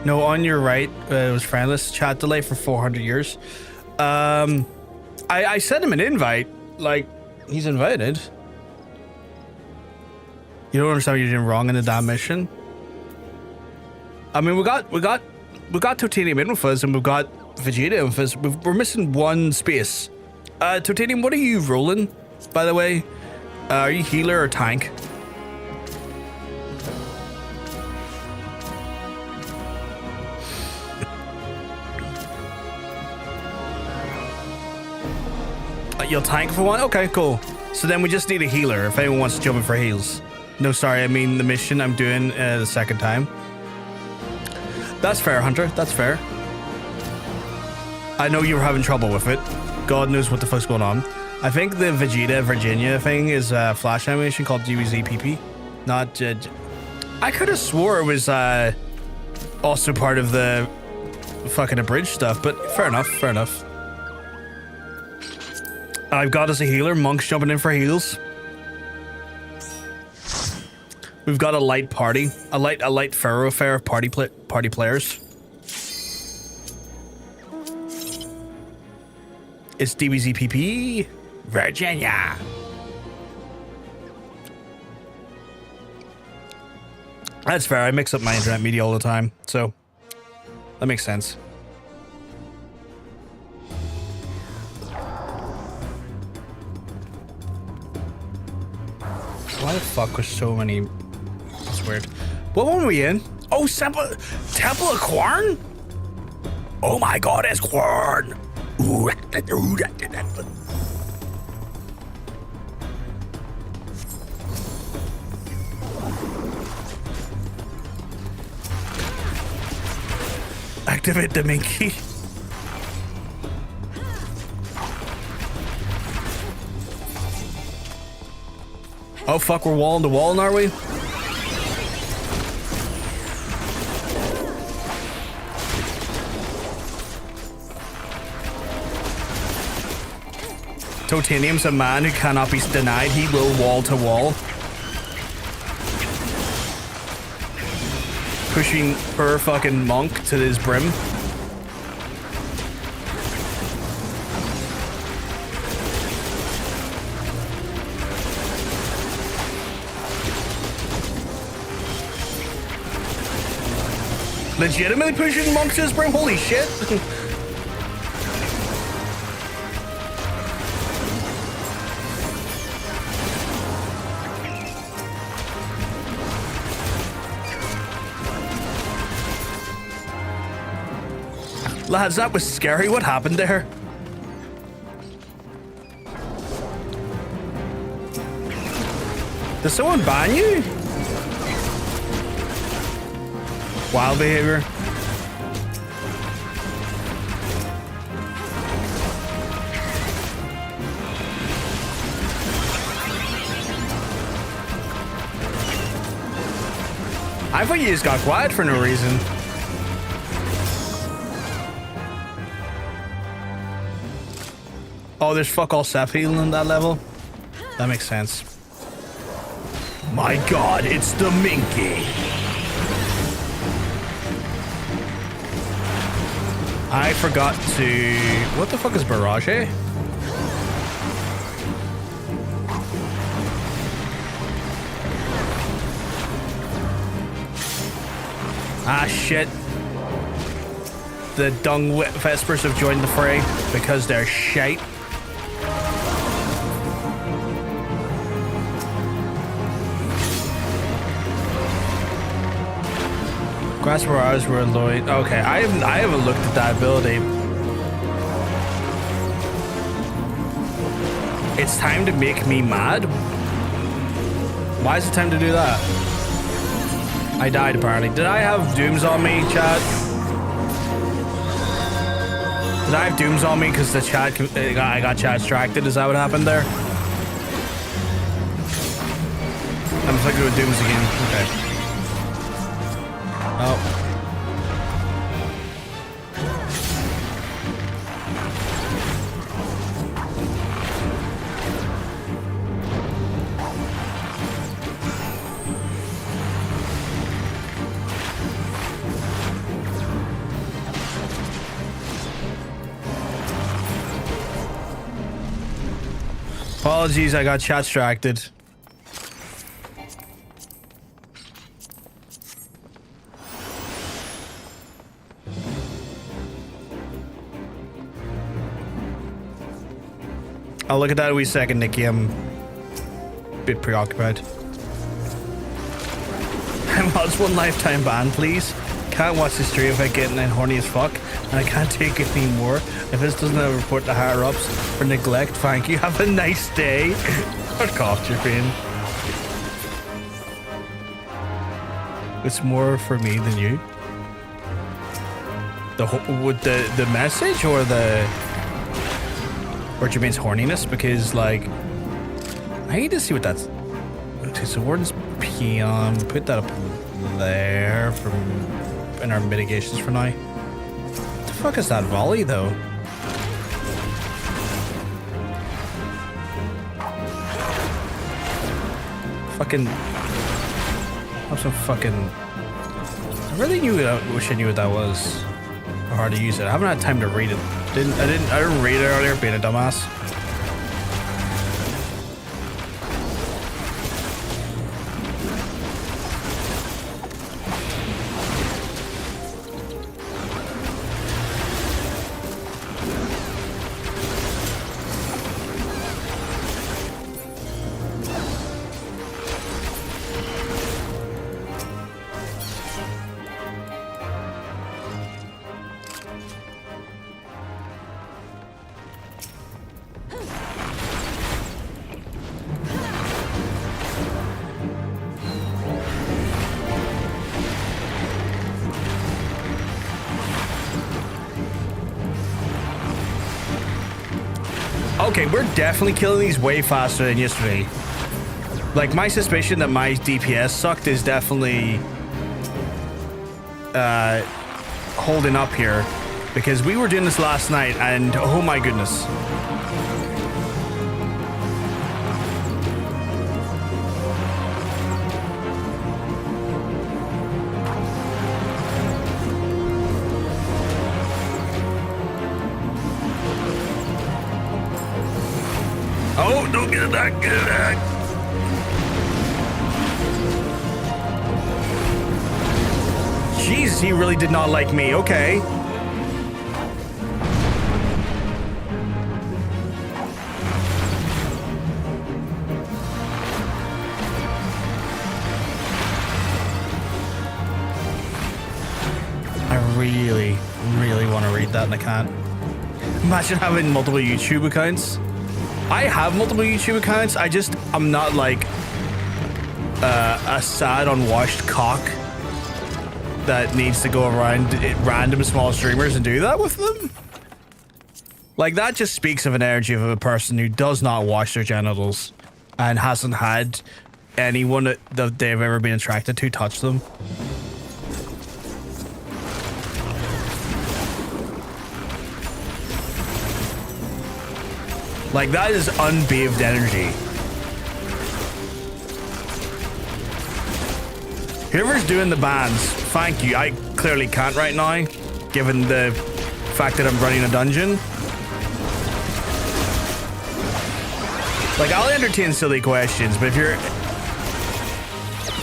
Speaker 1: No, on your right, it was friendless. Chat delay for 400 years. I sent him an invite. Like, he's invited. You don't understand what you're doing wrong in the damn mission. I mean, we got Titanium in with us, and we've got Vegeta in with us. We're missing one space. Titanium, what are you rolling, by the way? Are you healer or tank? You'll tank for one? Okay, cool. So then we just need a healer if anyone wants to jump in for heals. No, sorry, I mean the mission I'm doing the second time. That's fair, Hunter. That's fair. I know you were having trouble with it. God knows what the fuck's going on. I think the Vegeta Virginia thing is a flash animation called GVZPP. Not... I could have swore it was also part of the fucking abridged stuff, but fair enough, fair enough. I've got us a healer. Monk's jumping in for heals. We've got a light party. A light thoroughfare of party players. It's DBZPP, Virginia. That's fair. I mix up my internet media all the time, so that makes sense. Why the fuck was so many? That's weird. What one were we in? Oh, Temple of Qarn? Oh my god, it's Qarn. Activate the Minky. Oh fuck, we're walling to wall, are we? Totanium's a man who cannot be denied. He will wall to wall. Pushing her fucking monk to his brim. Legitimately pushing monk to his brim? Holy shit. Lads, that was scary. What happened there? Did someone ban you? Wild behavior. I thought you just got quiet for no reason. Oh, there's fuck all self healing on that level. That makes sense. My god, it's the Minky. I forgot to... What the fuck is Barrage? Ah, shit. The Dung Vespers have joined the fray because they're shite. Grasp where eyes were annoyed. Okay, I haven't looked at that ability. It's time to make me mad. Why is it time to do that? I died apparently. Did I have dooms on me, chat? Did I have dooms on me because the chat I got chat distracted? Is that what happened there? I'm flicking with dooms again. Okay. Oh. Apologies, I got chat distracted. I'll look at that in a wee second, Nikki. I'm a bit preoccupied. I'm on one lifetime ban, please. Can't watch the stream if I get horny as fuck, and I can't take it anymore. If this doesn't have a report to higher ups for neglect, thank you. Have a nice day. Fuck off, Jermaine. It's more for me than you. With the message or the... Or Jermaine's horniness, because like I need to see what that's. Okay, so Warden's Peon, put that up there from in our mitigations for now. What the fuck is that volley though? Fucking have some fucking. I really wish I knew what that was. Or how to use it. I haven't had time to read it. I didn't read it earlier, being a dumbass. Okay, we're definitely killing these way faster than yesterday. Like, my suspicion that my DPS sucked is definitely holding up here, because we were doing this last night and oh my goodness. Oh, don't get that, get that. Jesus, he really did not like me. Okay. I really, really want to read that and I can't. Imagine having multiple YouTube accounts. I have multiple YouTube accounts. I'm not like a sad, unwashed cock that needs to go around random small streamers and do that with them. Like, that just speaks of an energy of a person who does not wash their genitals and hasn't had anyone that they've ever been attracted to touch them. Like, that is unbathed energy. Whoever's doing the bans, thank you. I clearly can't right now, given the fact that I'm running a dungeon. Like, I'll entertain silly questions, but if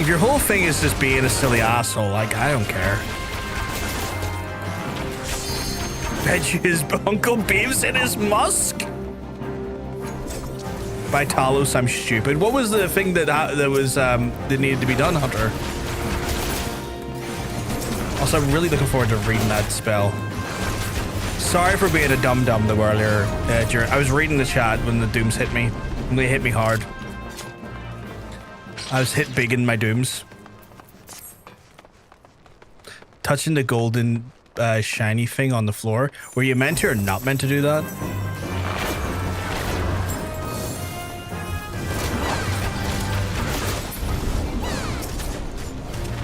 Speaker 1: your whole thing is just being a silly asshole, like, I don't care. Bet you his Uncle Beeves in his musk? By Talos, I'm stupid. What was the thing that needed to be done, Hunter? Also, I'm really looking forward to reading that spell. Sorry for being a dum-dum though earlier. I was reading the chat when the dooms hit me. And they hit me hard. I was hit big in my dooms. Touching the golden shiny thing on the floor. Were you meant to or not meant to do that?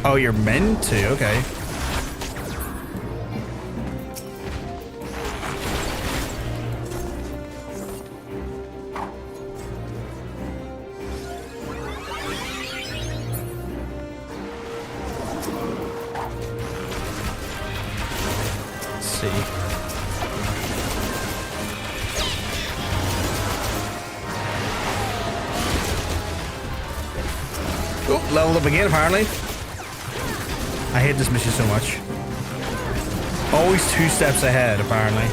Speaker 1: Oh, you're meant to? Okay. Oh, leveled up again, apparently. I hate this mission so much. Always 2 steps ahead, apparently.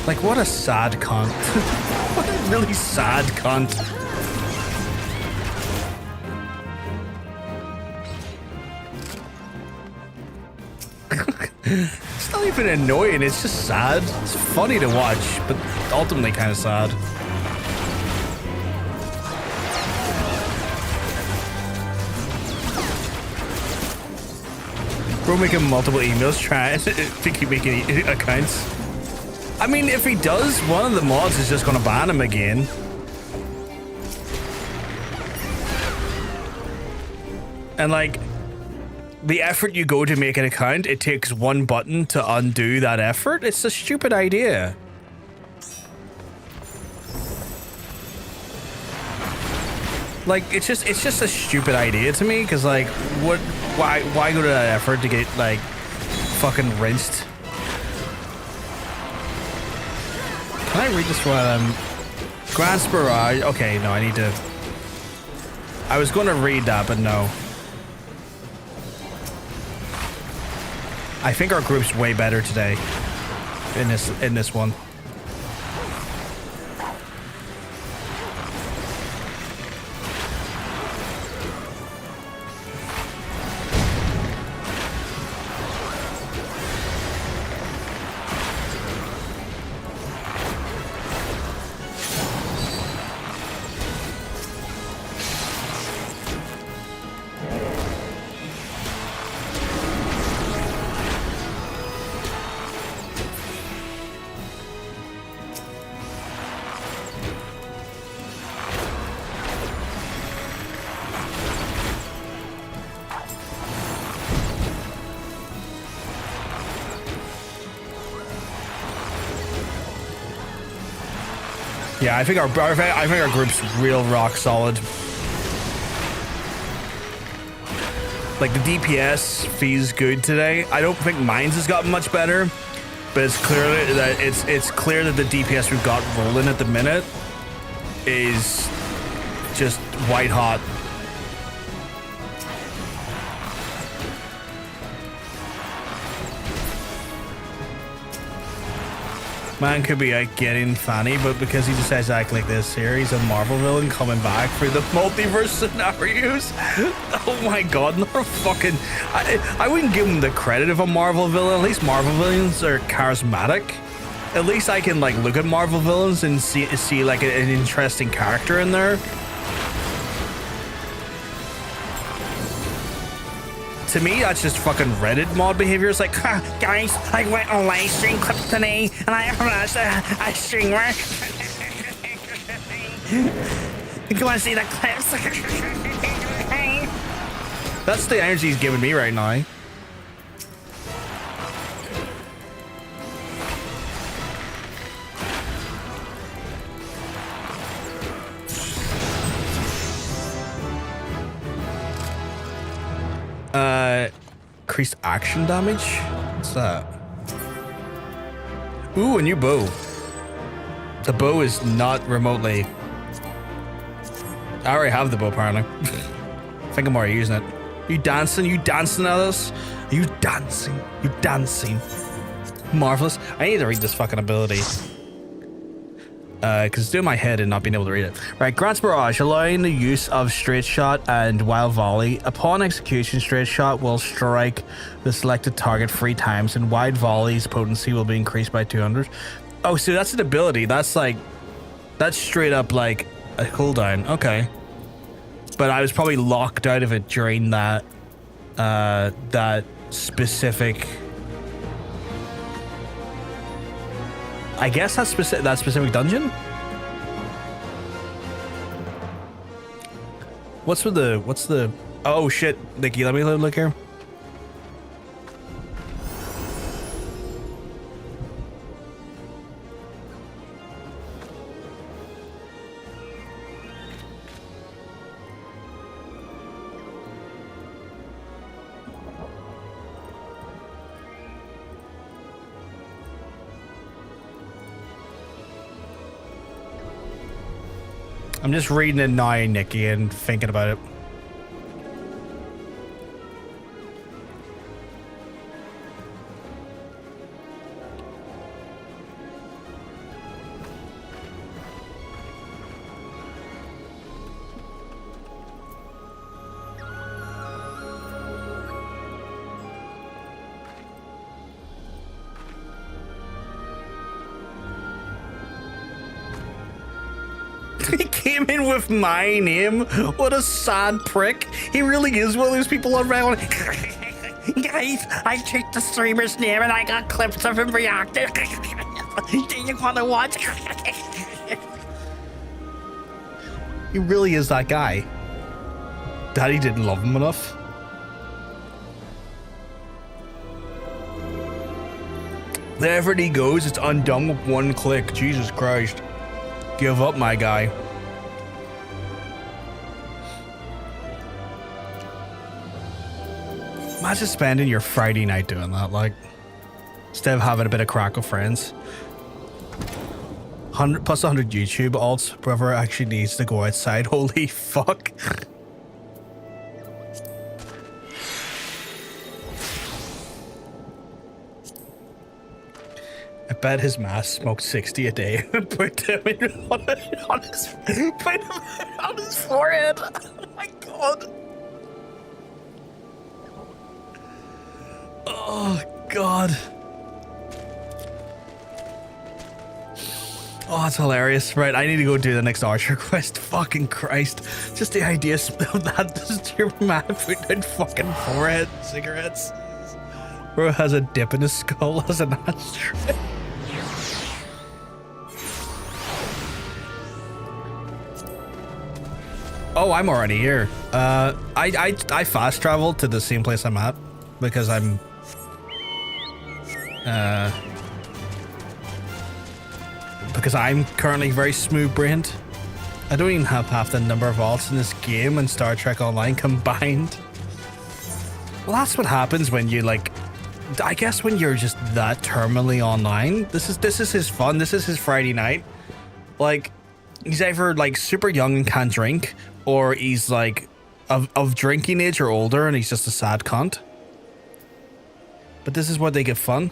Speaker 1: Like, what a sad cunt. What a really sad cunt. It's not even annoying, it's just sad. It's funny to watch, but ultimately kind of sad. We're making multiple emails trying to keep making accounts. I mean, if he does, one of the mods is just going to ban him again. And like, the effort you go to make an account, it takes one button to undo that effort. It's a stupid idea. Like, it's just a stupid idea to me, because like, why go to that effort to get like fucking rinsed? Can I read this while I'm Grand Spirage? Okay, no, I need to. I was going to read that, but no. I think our group's way better today in this one. Yeah, I think our group's real rock solid. Like the DPS feels good today. I don't think mine's has gotten much better, but it's clear that the DPS we've got rolling at the minute is just white hot. Man could be out getting funny, but because he decides to act like this here, he's a Marvel villain coming back for the multiverse scenarios. Oh my god, not fucking... I wouldn't give him the credit of a Marvel villain. At least Marvel villains are charismatic. At least I can like look at Marvel villains and see like an interesting character in there. To me, that's just fucking Reddit mod behavior. It's like, guys, I went on live stream clip today, and I realized a streamer. You want to see the clips? That's the energy he's giving me right now. Increased action damage? What's that? Ooh, a new bow. The bow is not remotely... I already have the bow, apparently. I think I'm already using it. You dancing? You dancing at us? Are you dancing? You dancing? Marvelous. I need to read this fucking ability. Because it's doing my head and not being able to read it. Right, grants barrage, allowing the use of straight shot and wild volley. Upon execution, straight shot will strike the selected target 3 times, and wide volley's potency will be increased by 200. Oh, so that's an ability. That's like, that's straight up like a cooldown. Okay, but I was probably locked out of it during that that specific. I guess that's that specific dungeon. What's the? Oh shit, Nikki, let me look here. I'm just reading it now, Nikki, and thinking about it. He came in with my name. What a sad prick. He really is one of those people on Reddit. Guys, I checked the streamer's name and I got clips of him reacting. Do you want to watch? He really is that guy. Daddy didn't love him enough. Wherever he goes, it's undone with one click. Jesus Christ. Give up, my guy. Imagine spending your Friday night doing that, like, instead of having a bit of crack with friends. 100 plus 100 YouTube alts. Brother actually needs to go outside. Holy fuck. I bet his mask smoked 60 a day. Put him on his forehead. Oh my god. Oh god. Oh, it's hilarious. Right, I need to go do the next Archer quest. Fucking Christ. Just the idea of that. Just your man putting in fucking forehead cigarettes. Bro has a dip in his skull as an ashtray. Oh, I'm already here. I fast traveled to the same place I'm at because I'm because I'm currently very smooth-brained. I don't even have half the number of alts in this game and Star Trek Online combined. Well, that's what happens when you like. I guess when you're just that terminally online. This is his fun. This is his Friday night. Like, he's either like super young and can't drink, or he's like of drinking age or older and he's just a sad cunt. But this is where they get fun.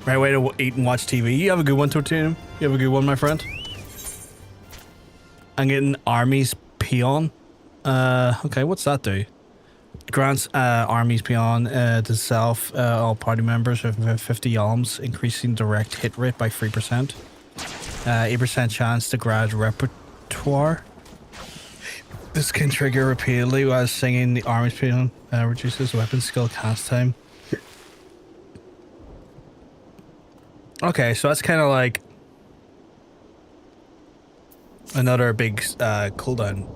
Speaker 1: Right way to eat and watch TV. You have a good one, Tortino. You have a good one, my friend. I'm getting Army's Peon. Okay, what's that do? Grants Army's Peon to self all party members with 50 alms, increasing direct hit rate by 3%. 8% chance to grad repertoire. This can trigger repeatedly while singing the Army's Peon. Reduces weapon skill cast time. Okay, so that's kind of like another big cooldown.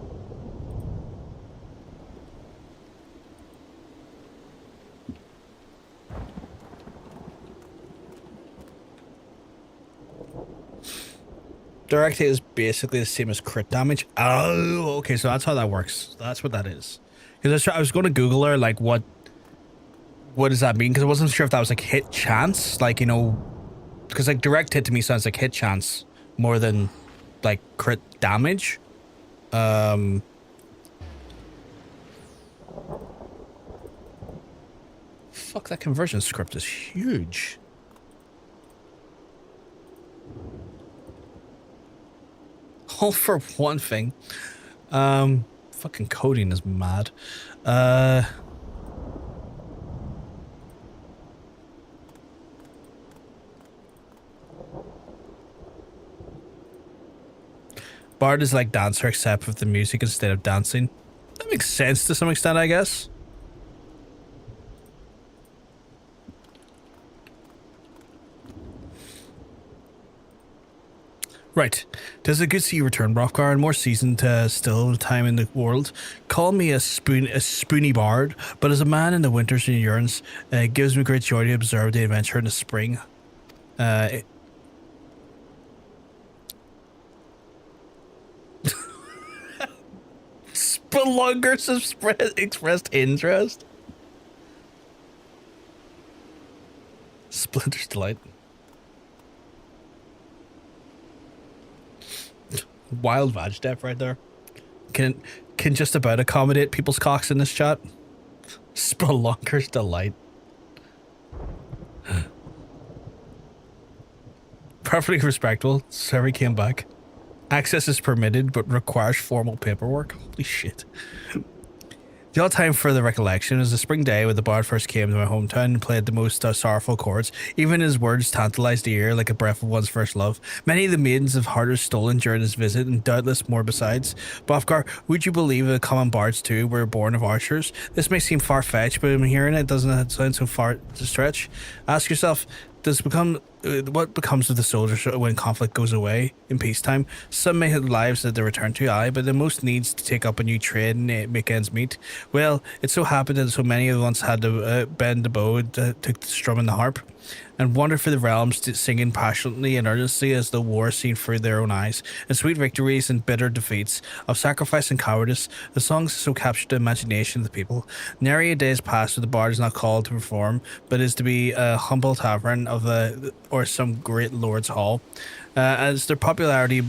Speaker 1: Direct hit is basically the same as crit damage. Oh, okay, so that's how that works. That's what that is. Because I was going to Google her, like, what does that mean? Because I wasn't sure if that was like hit chance, like, you know, because like direct hit to me sounds like hit chance more than like crit damage. Fuck, that conversion script is huge. All for one thing. Fucking coding is mad. Bard is like dancer except with the music instead of dancing. That makes sense to some extent, I guess. Right. Does it good to see you return, Hrothgar, and more seasoned still time in the world? Call me a spoony bard, but as a man in the winters and yearns, it gives me great joy to observe the adventure in the spring. Spelunkers expressed interest. Splinter's Delight. Wild vag depth right there. Can just about accommodate people's cocks in this chat. Spelunker's Delight. Perfectly respectable. Sorry, came back. Access is permitted, but requires formal paperwork. Holy shit. The all-time further recollection is the spring day when the bard first came to my hometown and played the most sorrowful chords. Even his words tantalized the ear like a breath of one's first love. Many of the maidens of heart are stolen during his visit, and doubtless more besides. Hrothgar, would you believe that common bards too were born of archers? This may seem far-fetched, but I'm hearing it doesn't sound so far to stretch. Ask yourself, what becomes of the soldiers when conflict goes away in peacetime? Some may have lives that they return to, aye, but the most needs to take up a new trade and make ends meet. Well, it so happened that so many of us had to bend the bow to strumming the harp, and wander through the realms singing passionately and earnestly as the war seen through their own eyes, and sweet victories and bitter defeats, of sacrifice and cowardice. The songs so captured the imagination of the people. Nary a day has passed where the bard is not called to perform, but is to be a humble tavern of or some great lord's hall. As their popularity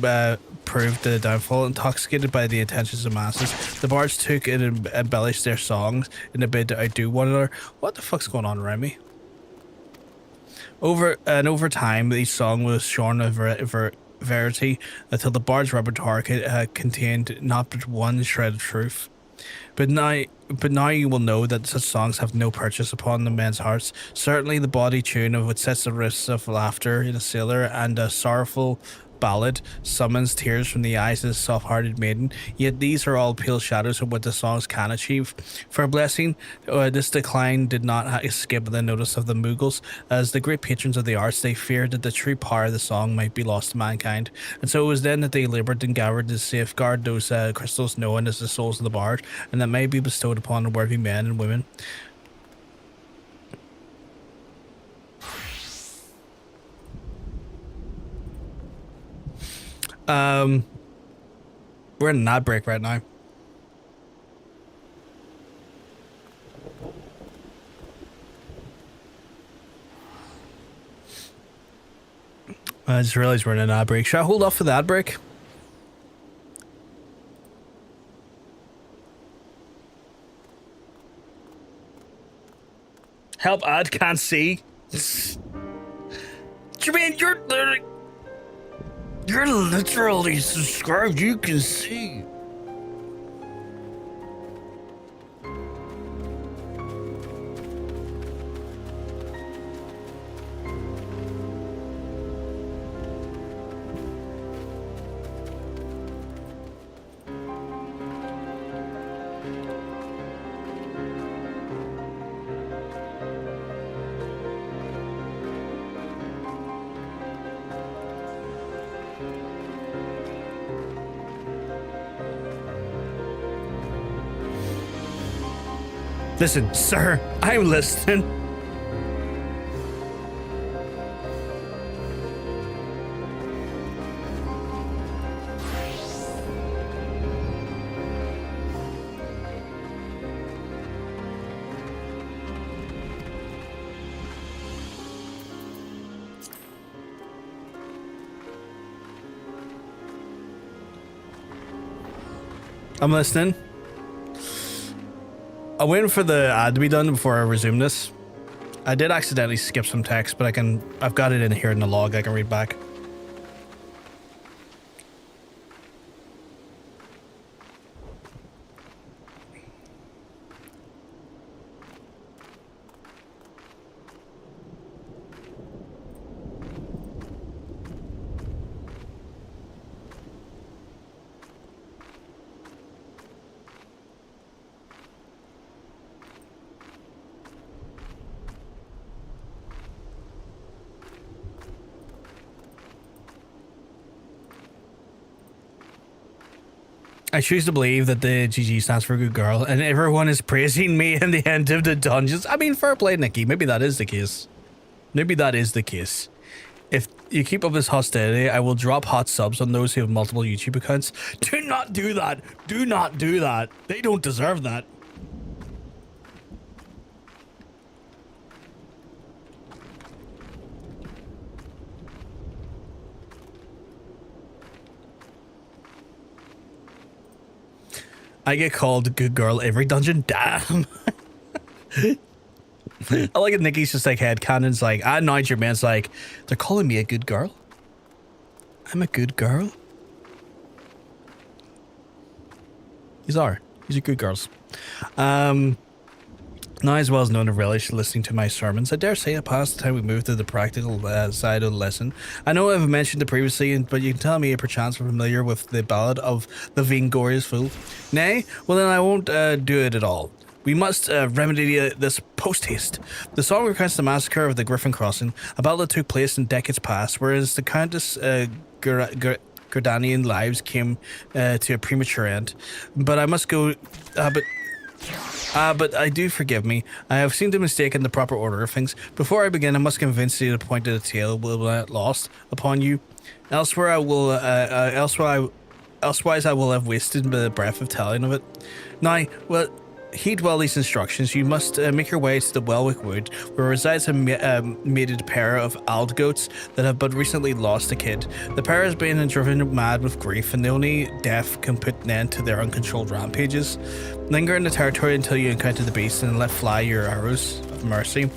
Speaker 1: proved the downfall, intoxicated by the attentions of masses, the bards took and embellished their songs in a bid to outdo one another. What the fuck's going on around me? Over time, each song was shorn of verity until the bard's repertoire contained not but one shred of truth. But now you will know that such songs have no purchase upon the men's hearts. Certainly the bawdy tune of which sets the risks of laughter in a sailor, and a sorrowful ballad summons tears from the eyes of the soft-hearted maiden. Yet these are all pale shadows of what the songs can achieve. For a blessing, this decline did not escape the notice of the Mughals. As the great patrons of the arts, they feared that the true power of the song might be lost to mankind. And so it was then that they labored and gathered to safeguard those crystals known as the souls of the bard, and that may be bestowed upon the worthy men and women. We're in an ad break right now. I just realized we're in an ad break. Should I hold off for the ad break? Help, ad can't see. Jermaine, you're literally subscribed, you can see. Listen, sir, I'm listening. I'm listening. I'm waiting for the ad to be done before I resume this. I did accidentally skip some text, but I've got it in here in the log I can read back. I choose to believe that the GG stands for good girl, and everyone is praising me in the end of the dungeons. I mean, fair play, Nikki. Maybe that is the case. Maybe that is the case. If you keep up this hostility, I will drop hot subs on those who have multiple YouTube accounts. Do not do that. Do not do that. They don't deserve that. I get called good girl every dungeon. Damn. I like it. Nikki's just like headcanon's like, I know your man's like, they're calling me a good girl. I'm a good girl. These are good girls. Now as well as known to relish listening to my sermons, I dare say I passed the time we moved to the practical side of the lesson. I know I've mentioned it previously, but you can tell me perchance we're familiar with the Ballad of the Vainglorious Fool. Nay? Well then I won't do it at all. We must remedy this post-haste. The song recounts the massacre of the Griffin Crossing, a battle that took place in decades past, whereas the Countess Gridanian lives came to a premature end. But I must go... But I do forgive me. I have seemed to mistake in the proper order of things. Before I begin, I must convince you the point of the tale will not lost upon you. Elsewhere I will, elsewise I will have wasted the breath of telling of it. Now, well, heed well these instructions. You must make your way to the Welwick Wood, where resides a mated pair of old goats that have but recently lost a kid. The pair has been driven mad with grief, and the only death can put an end to their uncontrolled rampages. Linger in the territory until you encounter the beast, and let fly your arrows of mercy.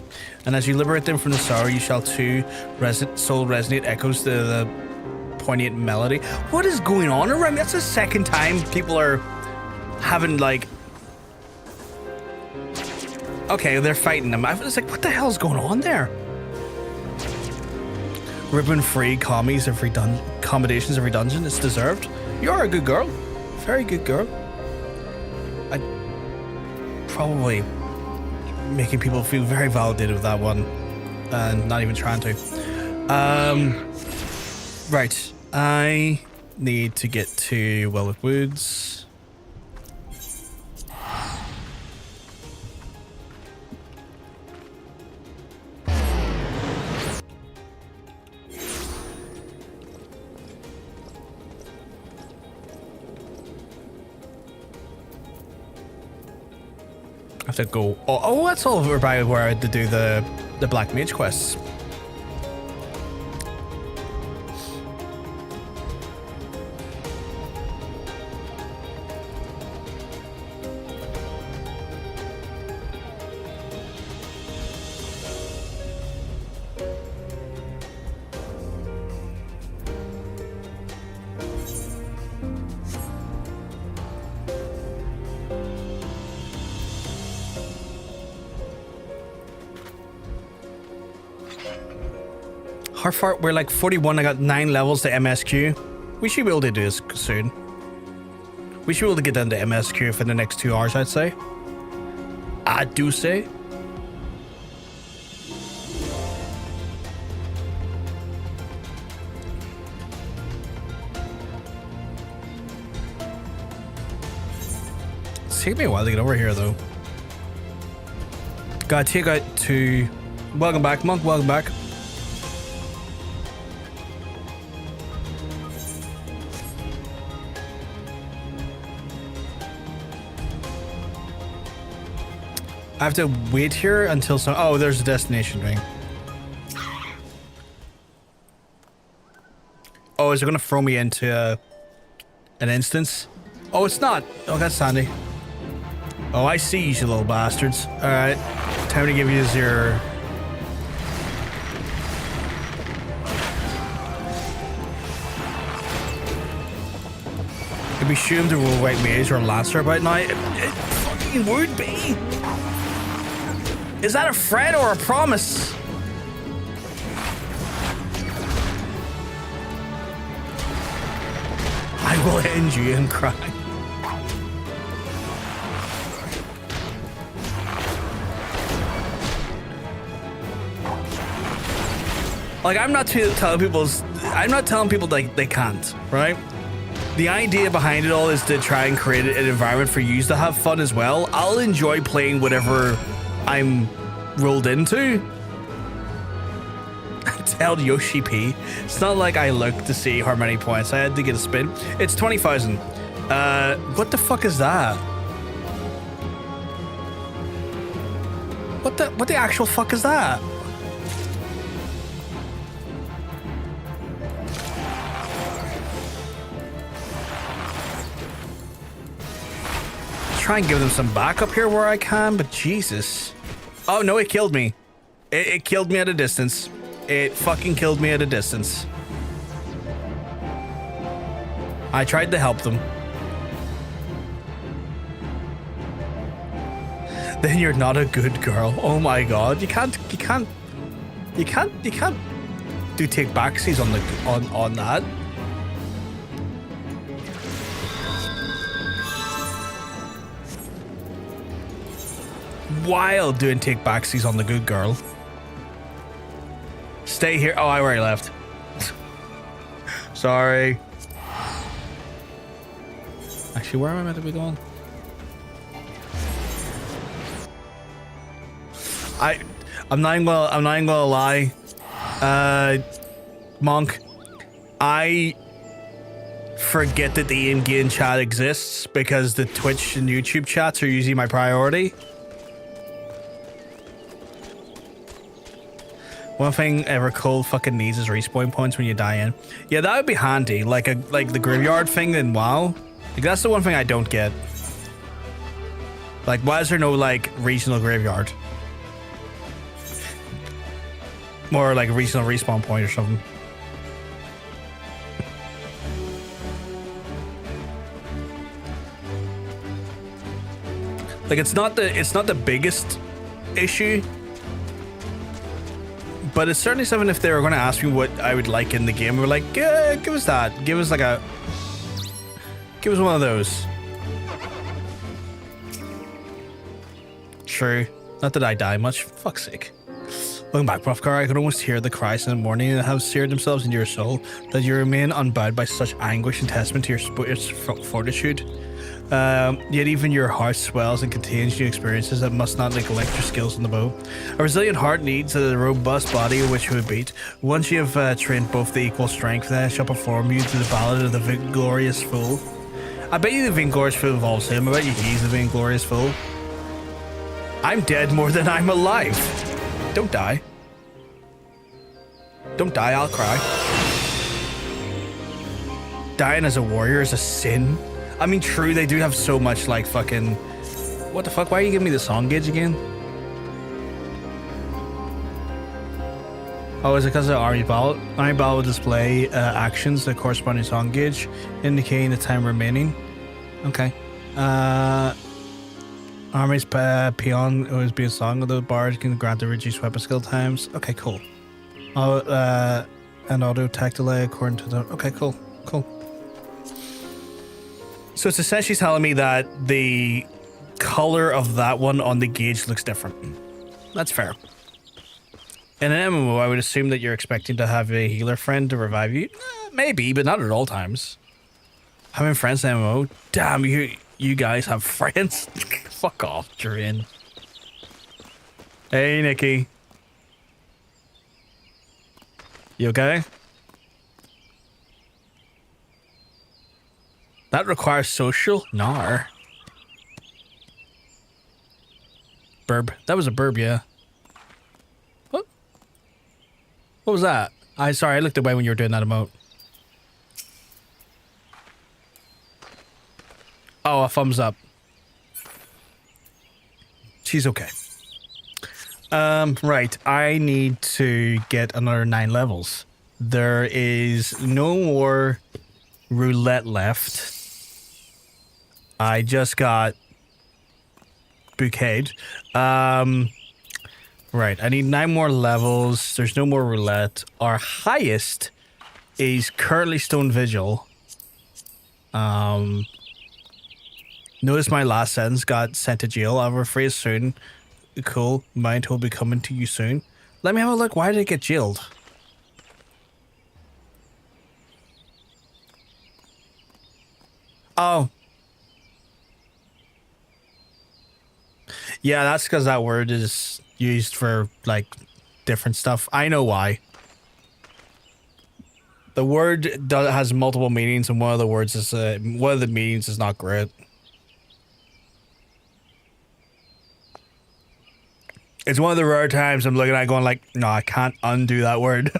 Speaker 1: And as you liberate them from the sorrow, you shall too soul resonate echoes to the poignant melody. What is going on around me? That's the second time people are having like Okay, they're fighting them. I was like, what the hell's going on there? Ribbon free commies every accommodations every dungeon. It's deserved. You're a good girl. Very good girl. I probably making people feel very validated with that one, and not even trying to. Right. I need to get to Welwick Woods. I have to go. Oh, that's all over by where I had to do the Black Mage quests. How far? We're like 41. I got 9 levels to MSQ. We should be able to do this soon. We should be able to get down to MSQ for the next 2 hours, I'd say. I do say. It's taking me a while to get over here, though. Gotta take out to... Welcome back, Monk. Welcome back. I have to wait here until some... Oh, there's a destination ring. Oh, is it going to throw me into an instance? Oh, it's not. Oh, that's handy. Oh, I see you little bastards. All right. Time to give you your... It'd be assumed to roll White Mage or a Lancer about now. It fucking would be. Is that a threat or a promise? I will end you and cry. Like, I'm not telling people like they can't, right? The idea behind it all is to try and create an environment for you to have fun as well. I'll enjoy playing whatever I'm rolled into. Tell Yoshi P. It's not like I looked to see how many points I had to get a spin. It's 20,000. What the fuck is that? What the actual fuck is that? Try and give them some backup here where I can, but Jesus. Oh no, it killed me. It killed me at a distance. It fucking killed me at a distance. I tried to help them. Then you're not a good girl. Oh my god, you can't do take backsies on that. While doing take backsies on the good girl. Stay here. Oh, I already left. Sorry. Actually, where am I meant to be going? I'm not even gonna lie. Monk, I forget that the in-game chat exists because the Twitch and YouTube chats are usually my priority. One thing Evercold fucking needs is respawn points when you die in. Yeah, that would be handy. Like the graveyard thing in WoW. Like, that's the one thing I don't get. Like, why is there no like regional graveyard? More like a regional respawn point or something. Like, it's not the biggest issue. But it's certainly something if they were going to ask me what I would like in the game, we're like, give us that. Give us like a... Give us one of those. True. Not that I die much. Fuck's sake. Looking back, Profcar, I could almost hear the cries in the morning that have seared themselves into your soul, that you remain unbowed by such anguish and testament to your fortitude. Yet even your heart swells and contains new experiences that must not neglect your skills on the bow. A resilient heart needs a robust body which you would beat. Once you have trained both the equal strength, then it shall perform you to the Ballad of the Vainglorious Fool. I bet you the Vainglorious Fool involves him. I bet you he's the Vainglorious Fool. I'm dead more than I'm alive. Don't die. Don't die, I'll cry. Dying as a warrior is a sin. I mean, true, they do have so much, like, fucking... What the fuck? Why are you giving me the song gauge again? Oh, is it because of Army Ballad? Army Ballad will display actions, the corresponding song gauge, indicating the time remaining. Okay. Army's peon always be a song, although bard can grant the reduced weapon skill times. Okay, cool. And auto attack delay according to the... Okay, cool. Cool. So it's essentially telling me that the color of that one on the gauge looks different. That's fair. In an MMO, I would assume that you're expecting to have a healer friend to revive you. Maybe, but not at all times. Having friends in MMO? Damn, you guys have friends? Fuck off, Drain. Hey, Nikki. You okay? That requires social? Nar. Burb. That was a burb, yeah. What? What was that? Sorry, I looked away when you were doing that emote. Oh, a thumbs up. She's okay. Right. I need to get another 9 levels. There is no more roulette left. I just got bouquet. Right. I need 9 more levels. There's no more roulette. Our highest is currently Stone Vigil. Notice my last sentence got sent to jail. I'll rephrase soon. Cool. Mind will be coming to you soon. Let me have a look. Why did it get jailed? Oh. Yeah, that's because that word is used for, like, different stuff. I know why. The word has multiple meanings, and one of the words is, one of the meanings is not great. It's one of the rare times I'm looking at it going like, no, I can't undo that word.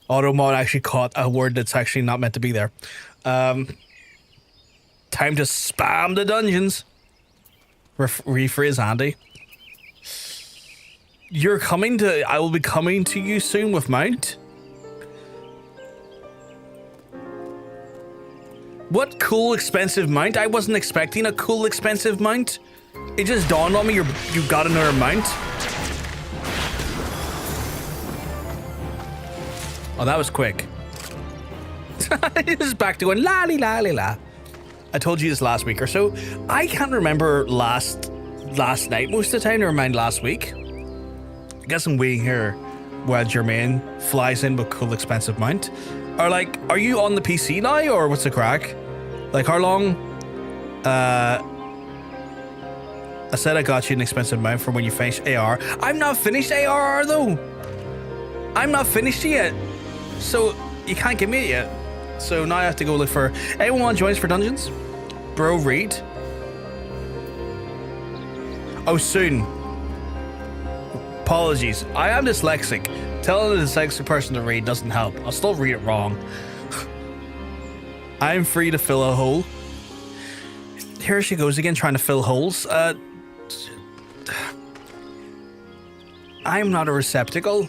Speaker 1: Automod actually caught a word that's actually not meant to be there. Time to spam the dungeons. Rephrase Andy. You're coming to... I will be coming to you soon with Mount. What cool expensive mount? I wasn't expecting a cool expensive mount. It just dawned on me you got another mount. Oh, that was quick. It's back to going la li la li la. I told you this last week or so. I can't remember last night most of the time, never mind last week. I guess I'm waiting here while Jermaine flies in with cool expensive mount. Are you on the PC now or what's the crack? Like how long? I said I got you an expensive mount for when you finish AR. I'm not finished ARR though. I'm not finished yet. So you can't give me it yet. So now I have to go look for... Anyone want to join us for dungeons? Bro, read. Oh, soon. Apologies. I am dyslexic. Telling a dyslexic person to read doesn't help. I'll still read it wrong. I'm free to fill a hole. Here she goes again, trying to fill holes. I'm not a receptacle.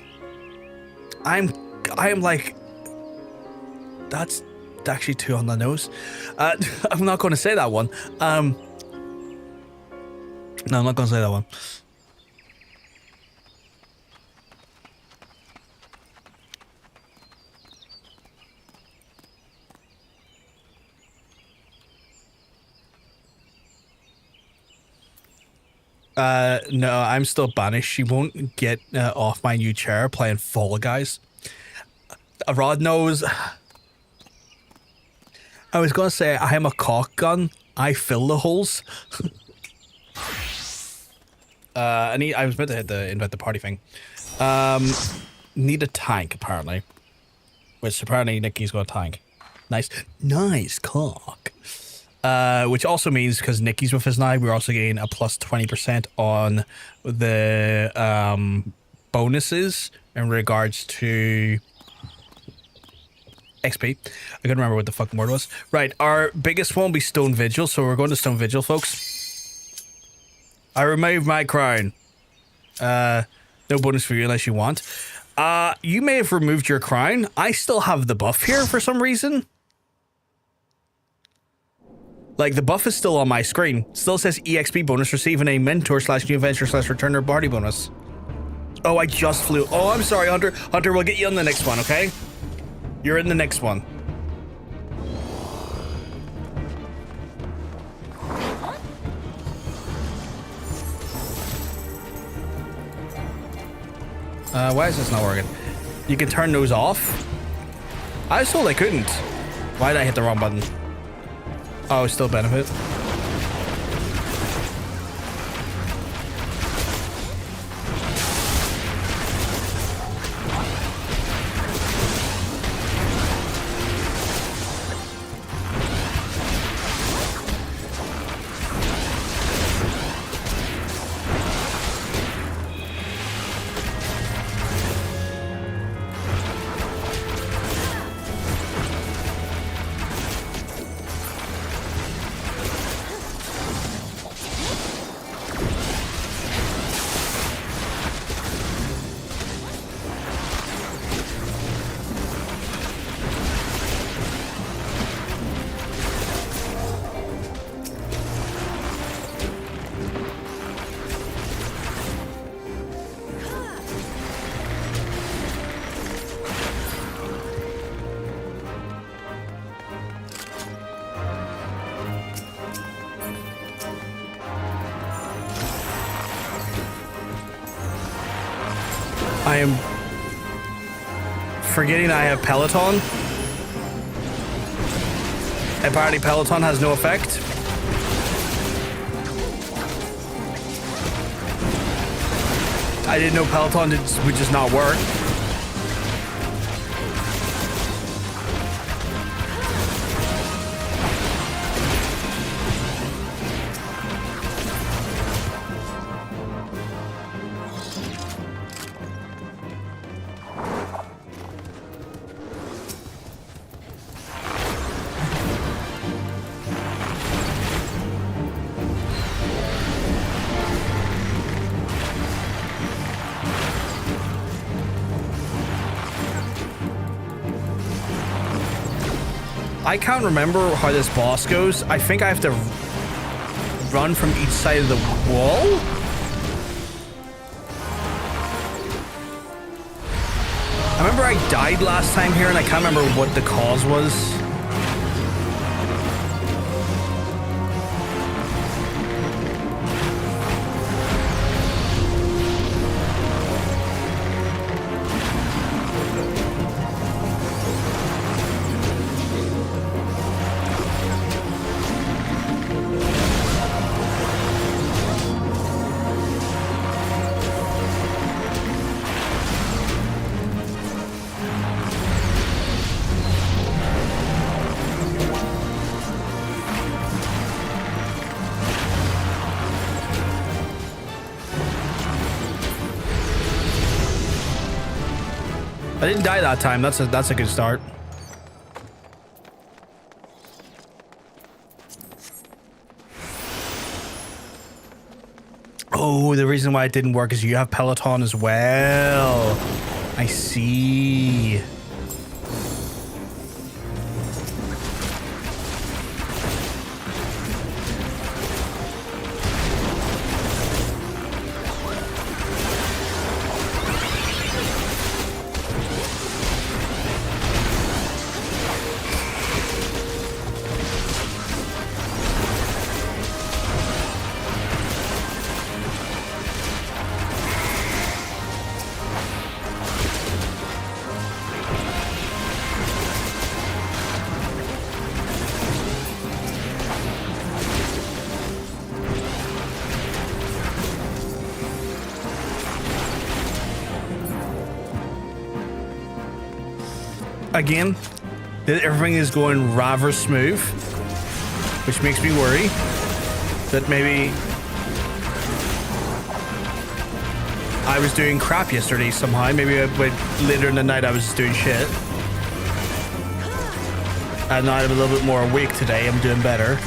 Speaker 1: I'm like... That's actually 2 on the nose. I'm not going to say that one. No, I'm not gonna say that one. No, I'm still banished. She won't get off my new chair playing Fall Guys. Rod knows. I was gonna say I am a cock gun. I fill the holes. I was meant to hit the invite the party thing. Need a tank apparently, which apparently Nikki's got a tank. Nice cock. Which also means because Nikki's with us now, we're also getting a plus 20% on the bonuses in regards to XP. I couldn't remember what the fucking word was. Right, our biggest one will be Stone Vigil, so we're going to Stone Vigil, folks. I removed my crown. No bonus for you unless you want. You may have removed your crown. I still have the buff here for some reason. Like, the buff is still on my screen. Still says EXP bonus, receiving a mentor / new adventure / returner party bonus. Oh, I just flew. Oh, I'm sorry, Hunter. Hunter, we'll get you on the next one, okay? You're in the next one. Why is this not working? You can turn those off? I was told I couldn't. Why did I hit the wrong button? Oh, still benefit. I am forgetting I have Peloton. Apparently Peloton has no effect. I didn't know Peloton would just not work. I can't remember how this boss goes. I think I have to run from each side of the wall. I remember I died last time here and I can't remember what the cause was. I didn't die that time. That's a good start. Oh, the reason why it didn't work is you have Peloton as well. I see. again. Everything is going rather smooth, which makes me worry that maybe I was doing crap yesterday somehow. Maybe later in the night I was just doing shit. And now I'm a little bit more awake today. I'm doing better.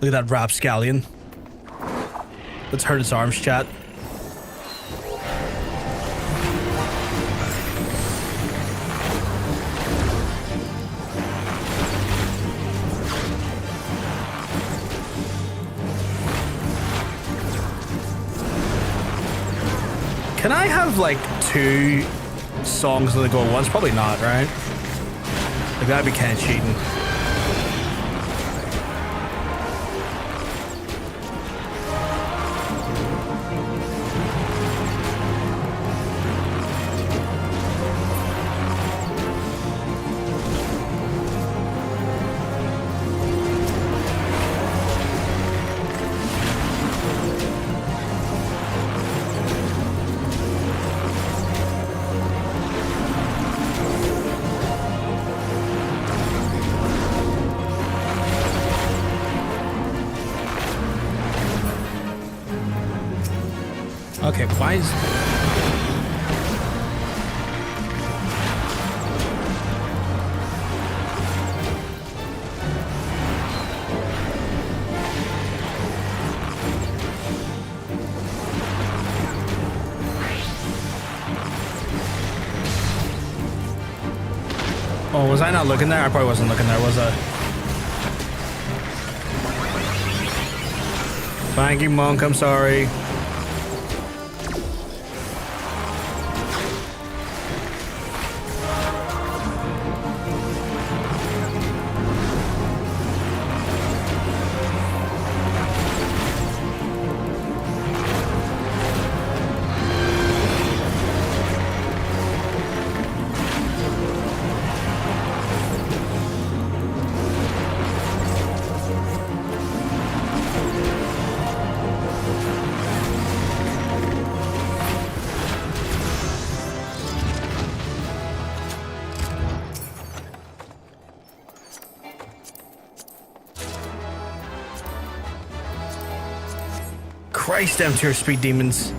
Speaker 1: Look at that rapscallion. Let's hurt its arms, chat. Can I have like 2 songs on the go at once? Probably not, right? Like that'd be kind of cheating. Okay, why is... Oh, was I not looking there? I probably wasn't looking there, was I? Thank you, Monk, I'm sorry. Christ, them tier speed demons.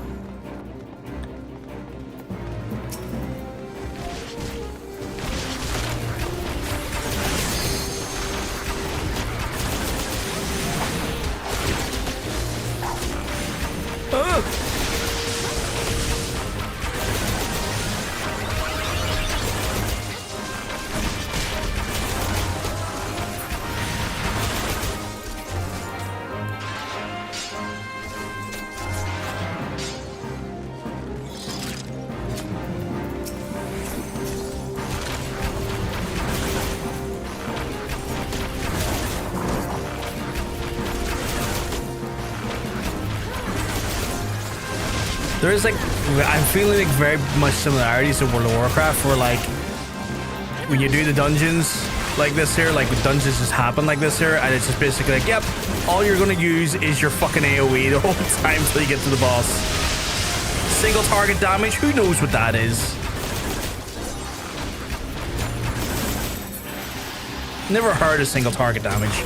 Speaker 1: There is like, I'm feeling like very much similarities to World of Warcraft where like, when you do the dungeons like this here, like the dungeons just happen like this here, and it's just basically like, yep, all you're gonna use is your fucking AoE the whole time till you get to the boss. Single target damage, who knows what that is? Never heard of single target damage.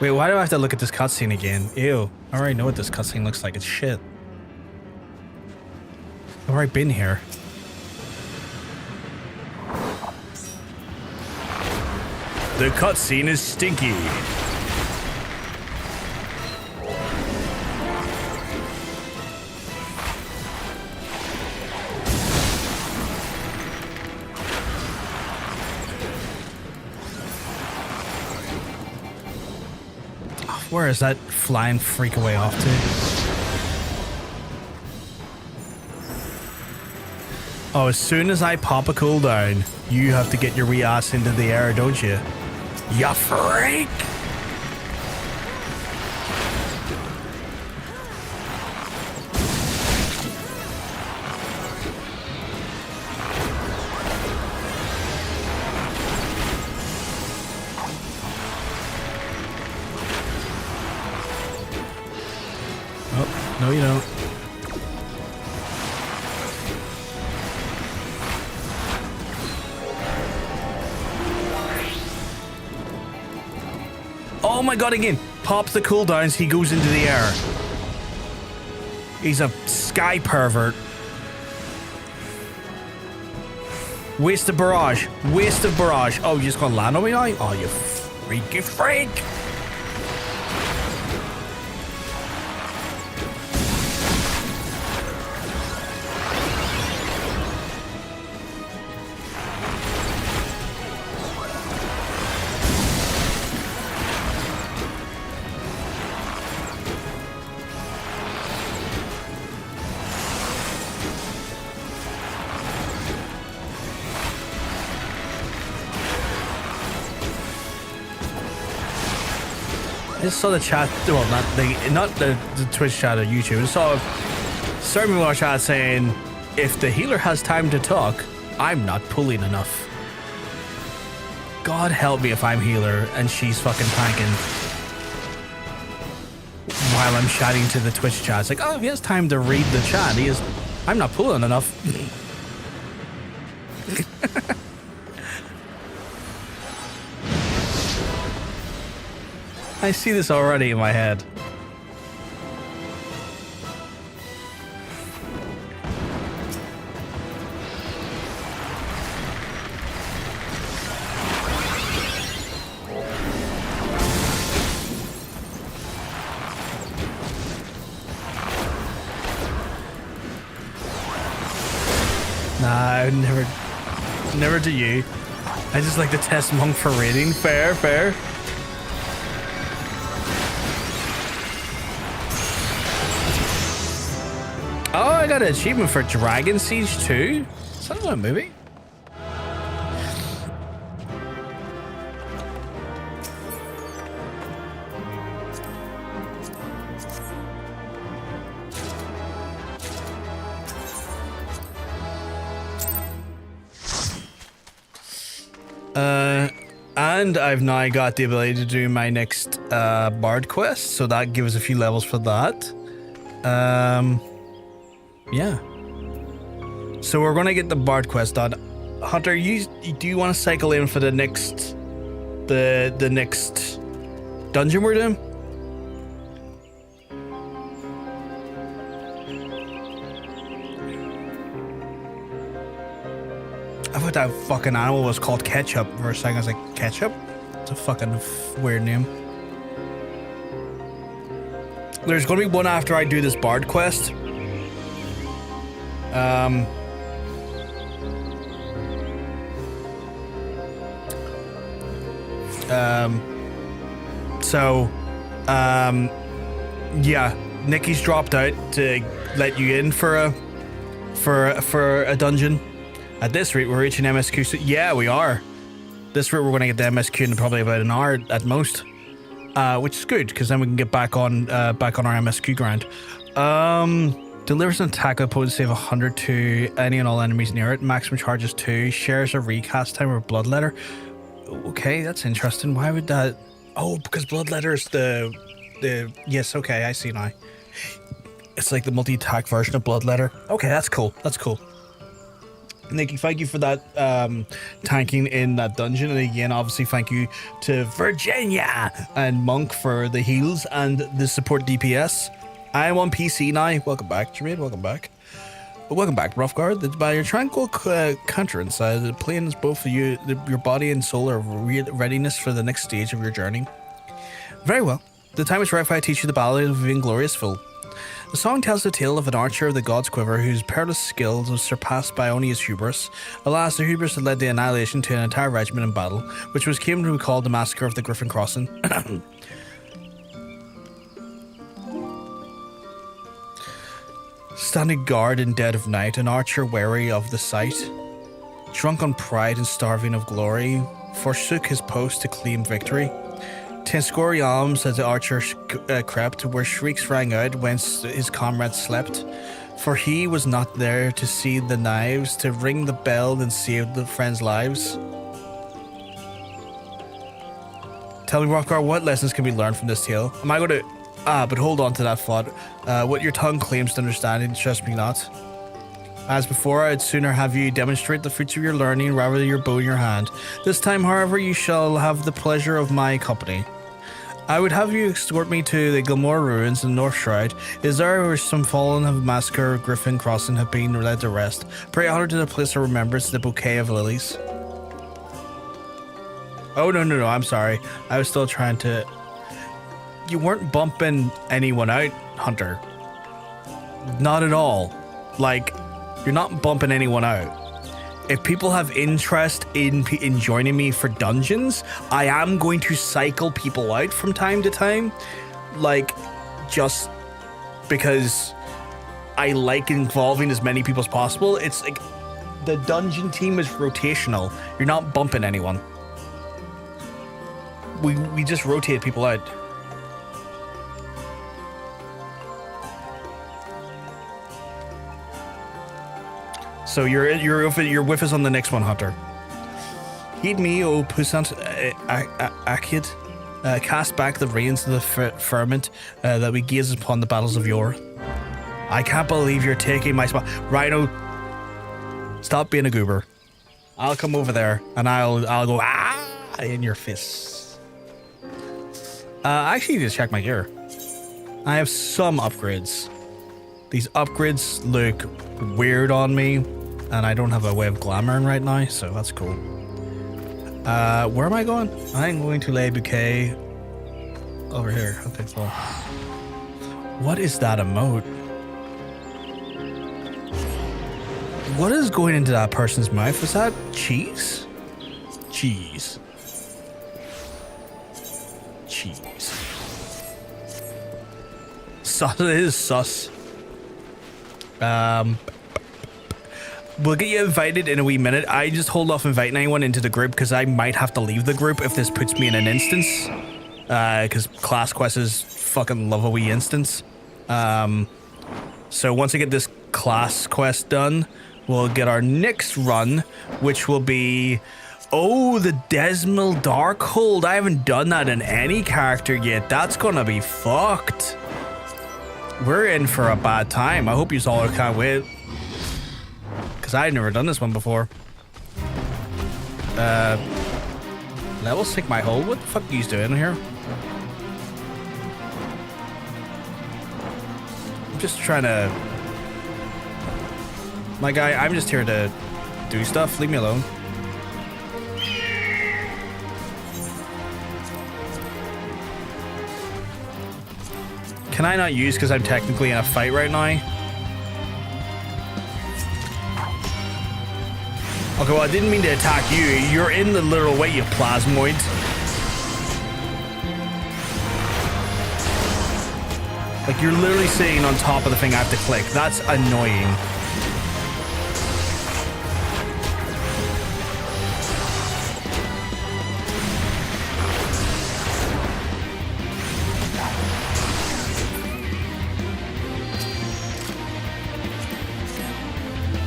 Speaker 1: Wait, why do I have to look at this cutscene again? Ew. I already know what this cutscene looks like. It's shit. I've already been here. The cutscene is Stinky. Where is that flying freak away off to? Oh, as soon as I pop a cooldown, you have to get your wee ass into the air, don't you? Ya freak! Oh, no you don't. Oh my god, again. Pop the cooldowns, he goes into the air. He's a sky pervert. Waste of barrage. Waste of barrage. Oh, you just gonna land on me now? Oh, you freaky freak. I just saw the chat, well, not the Twitch chat or YouTube. I saw certain people chat saying, if the healer has time to talk, I'm not pulling enough. God help me if I'm healer and she's fucking tanking while I'm chatting to the Twitch chat. It's like, oh, if he has time to read the chat, I'm not pulling enough. I see this already in my head. Nah, never do you. I just like to test monk for raiding. Fair, fair. Oh, I got an achievement for Dragon Siege 2? Is that not a movie? And I've now got the ability to do my next Bard quest, so that gives a few levels for that. Yeah. So we're gonna get the Bard quest done. Hunter, do you want to cycle in for the next the next dungeon we're doing? I thought that fucking animal was called Ketchup for a second. I was like, Ketchup? It's a fucking weird name. There's gonna be one after I do this Bard quest. Yeah, Nikki's dropped out to let you in for a dungeon. At this rate, we're reaching MSQ. So yeah, we are. This route, we're going to get the MSQ in probably about an hour at most, which is good because then we can get back on our MSQ grind. Delivers an attack with potency of 100 to any and all enemies near it. Maximum charges 2. Shares a recast time with Bloodletter. Okay, that's interesting. Why would that? Oh, because Bloodletter is the yes. Okay, I see now. It's like the multi-attack version of Bloodletter. Okay, that's cool. That's cool. Nikki, thank you for that tanking in that dungeon, and again, obviously, thank you to Virginia and Monk for the heals and the support DPS. I am on PC now. Welcome back, Jermaine. Welcome back. Welcome back, Roughguard. By your tranquil countenance, the plane is both you, your body and soul are readiness for the next stage of your journey. Very well. The time is right for I teach you the Ballad of Vainglorious. The song tells the tale of an archer of the god's quiver whose perilous skills was surpassed by only his hubris. Alas, the hubris had led the annihilation to an entire regiment in battle, which came to be called the Massacre of the Griffin Crossing. Standing guard in dead of night, an archer wary of the sight, drunk on pride and starving of glory, forsook his post to claim victory. 10 score arms as the archer crept, where shrieks rang out whence his comrades slept. For he was not there to see the knives, to ring the bell and save the friends' lives. Tell me, Rockgar, what lessons can be learned from this tale? Am I going to... but hold on to that thought. What your tongue claims to understand, interest me not. As before, I'd sooner have you demonstrate the fruits of your learning rather than your bow in your hand. This time, however, you shall have the pleasure of my company. I would have you escort me to the Gilmore ruins in North Shroud. Is there where some fallen of massacre Griffin Crossing have been led to rest? Pray honor to the place of remembrance, the bouquet of lilies. Oh, no, I'm sorry. I was still trying to... You weren't bumping anyone out, Hunter. Not at all. Like, you're not bumping anyone out. If people have interest in joining me for dungeons, I am going to cycle people out from time to time. Like, just because I like involving as many people as possible. It's like, the dungeon team is rotational. You're not bumping anyone. We just rotate people out. So you're with us on the next one, Hunter. Heed me, O puissant Akid. Cast back the reins of the firmament that we gaze upon the battles of yore. I can't believe you're taking my spot. Rhino, stop being a goober. I'll come over there and I'll go in your fists. I actually need to check my gear. I have some upgrades. These upgrades look weird on me. And I don't have a way of glamoring right now, so that's cool. Where am I going? I'm going to lay bouquet over here. Okay, cool. What is that emote? What is going into that person's mouth? Is that cheese? Cheese. Cheese. Sus, it is sus. We'll get you invited in a wee minute. I just hold off inviting anyone into the group because I might have to leave the group if this puts me in an instance. Because class quests fucking love a wee instance. So once I get this class quest done, we'll get our next run, which will be... Oh, the Dzemael Darkhold. I haven't done that in any character yet. That's gonna be fucked. We're in for a bad time. I hope you all can't wait. Because I've never done this one before. Level sync my hole? What the fuck are you doing here? I'm just trying to... My guy, I'm just here to do stuff. Leave me alone. Can I not use because I'm technically in a fight right now? Okay, well, I didn't mean to attack you. You're in the literal way, you plasmoid. Like, you're literally sitting on top of the thing I have to click. That's annoying.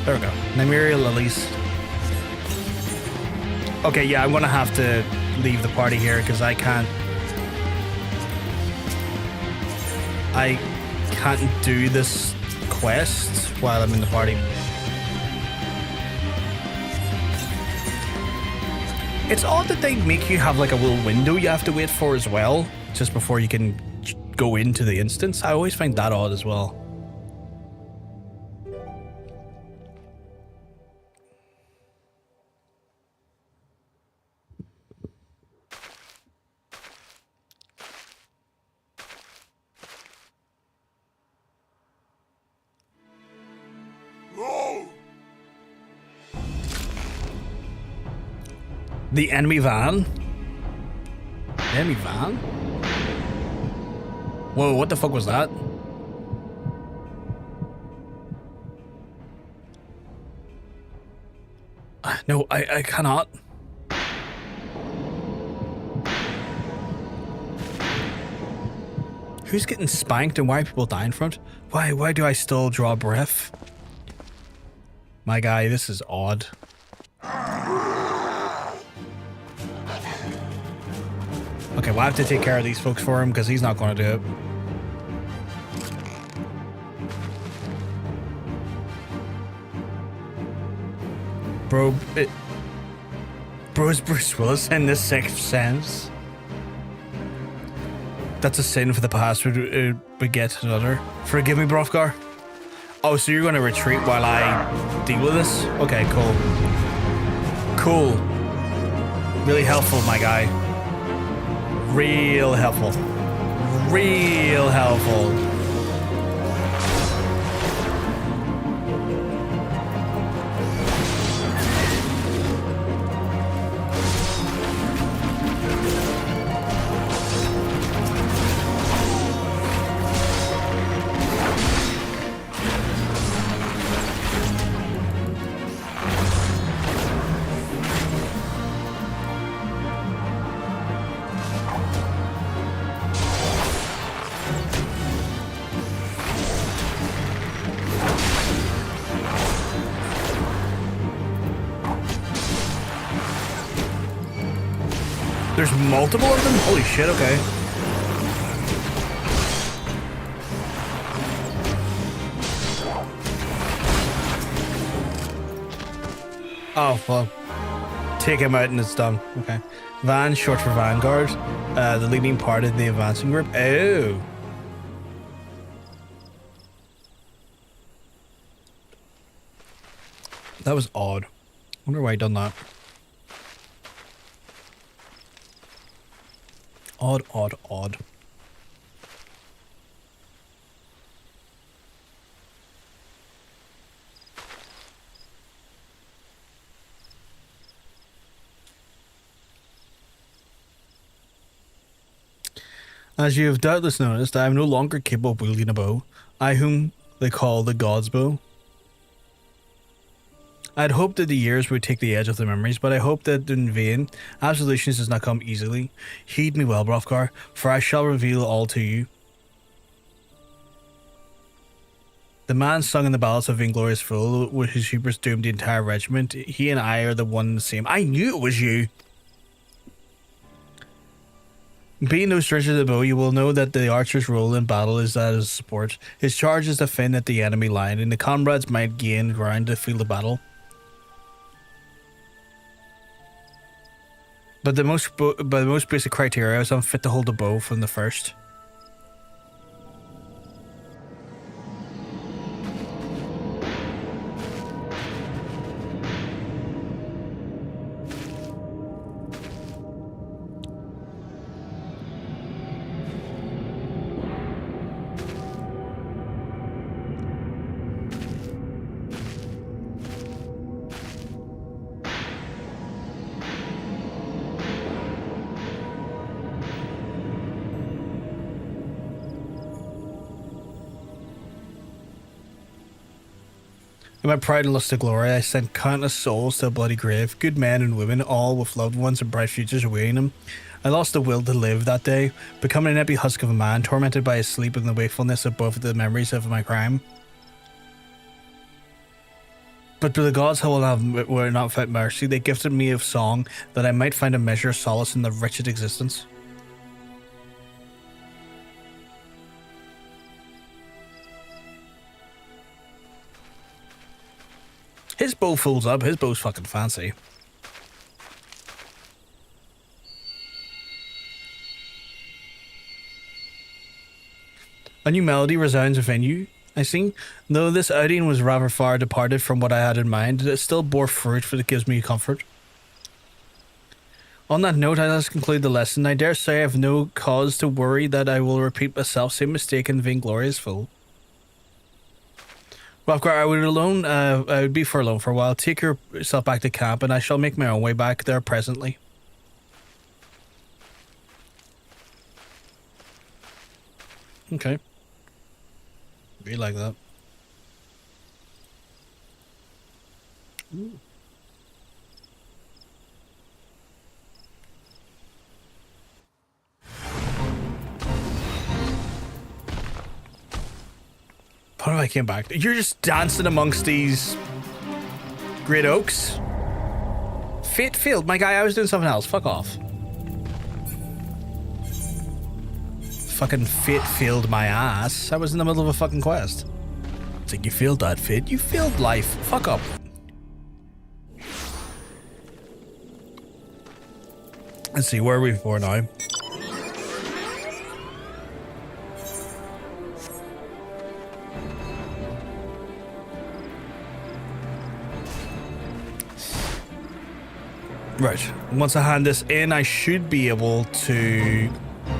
Speaker 1: There we go. Nymeria Lilies. Okay, yeah, I'm gonna have to leave the party here because I can't do this quest while I'm in the party. It's odd that they make you have like a little window you have to wait for as well, just before you can go into the instance. I always find that odd as well. The enemy van? The enemy van? Whoa, what the fuck was that? No, I cannot. Who's getting spanked and why are people dying from it? Why do I still draw breath? My guy, this is odd. Okay, we'll have to take care of these folks for him because he's not going to do it. Bro, Bro's Bruce Willis in The Sixth Sense. That's a sin for the past. We get another. Forgive me, Brofgar. Oh, so you're going to retreat while I deal with this? Okay, cool. Cool. Really helpful, my guy. Real helpful. Real helpful. There's multiple of them? Holy shit, okay. Oh, well. Take him out and it's done. Okay. Van, short for Vanguard. The leading part of the advancing group. Oh. That was odd. Wonder why I done that. Odd, odd, odd. As you have doubtless noticed, I am no longer capable of wielding a bow. I whom they call the God's Bow. I had hoped that the years would take the edge of the memories, but I hope that in vain. Absolution does not come easily. Heed me well, Brofgar, for I shall reveal all to you. The man sung in the ballads of Vainglorious Vale, with his hubris doomed the entire regiment. He and I are the one and the same. I knew it was you! Being no stranger to the bow, you will know that the archer's role in battle is that of support. His charge is to defend at the enemy line, and the comrades might gain ground to feel the battle. But by the most basic criteria, I was unfit to hold a bow from the first. In my pride and lust of glory, I sent countless souls to a bloody grave, good men and women, all with loved ones and bright futures awaiting them. I lost the will to live that day, becoming an empty husk of a man, tormented by his sleep and the wakefulness of both the memories of my crime. But to the gods who were not without mercy, they gifted me of song, that I might find a measure of solace in the wretched existence. His bow folds up. His bow's fucking fancy. A new melody resounds within you, I see. Though this outing was rather far departed from what I had in mind, it still bore fruit, for it gives me comfort. On that note, I must conclude the lesson. I dare say I have no cause to worry that I will repeat myself same mistake in Vainglorious Vale. Well, I would be for alone for a while. Take yourself back to camp, and I shall make my own way back there presently. Okay. Be like that. Ooh. How do I came back? You're just dancing amongst these great oaks. Fate failed. My guy, I was doing something else. Fuck off. Fucking fate failed my ass. I was in the middle of a fucking quest. It's like, you failed that, Fate. You failed life. Fuck up. Let's see, where are we for now? Right, once I hand this in, I should be able to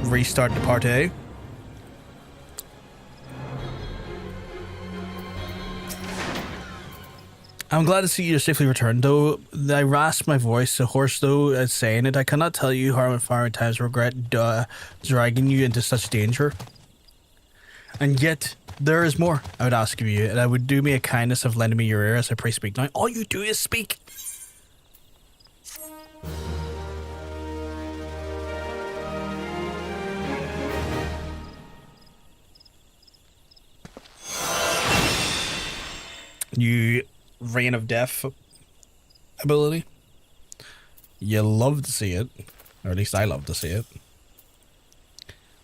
Speaker 1: restart the party. I'm glad to see you safely returned, though. I rasped my voice so hoarse, though, as saying it. I cannot tell you how many times I regret dragging you into such danger. And yet, there is more I would ask of you, and I would do me a kindness of lending me your ear as I pray speak now. All you do is speak. You Reign of Death ability. You love to see it. Or at least I love to see it.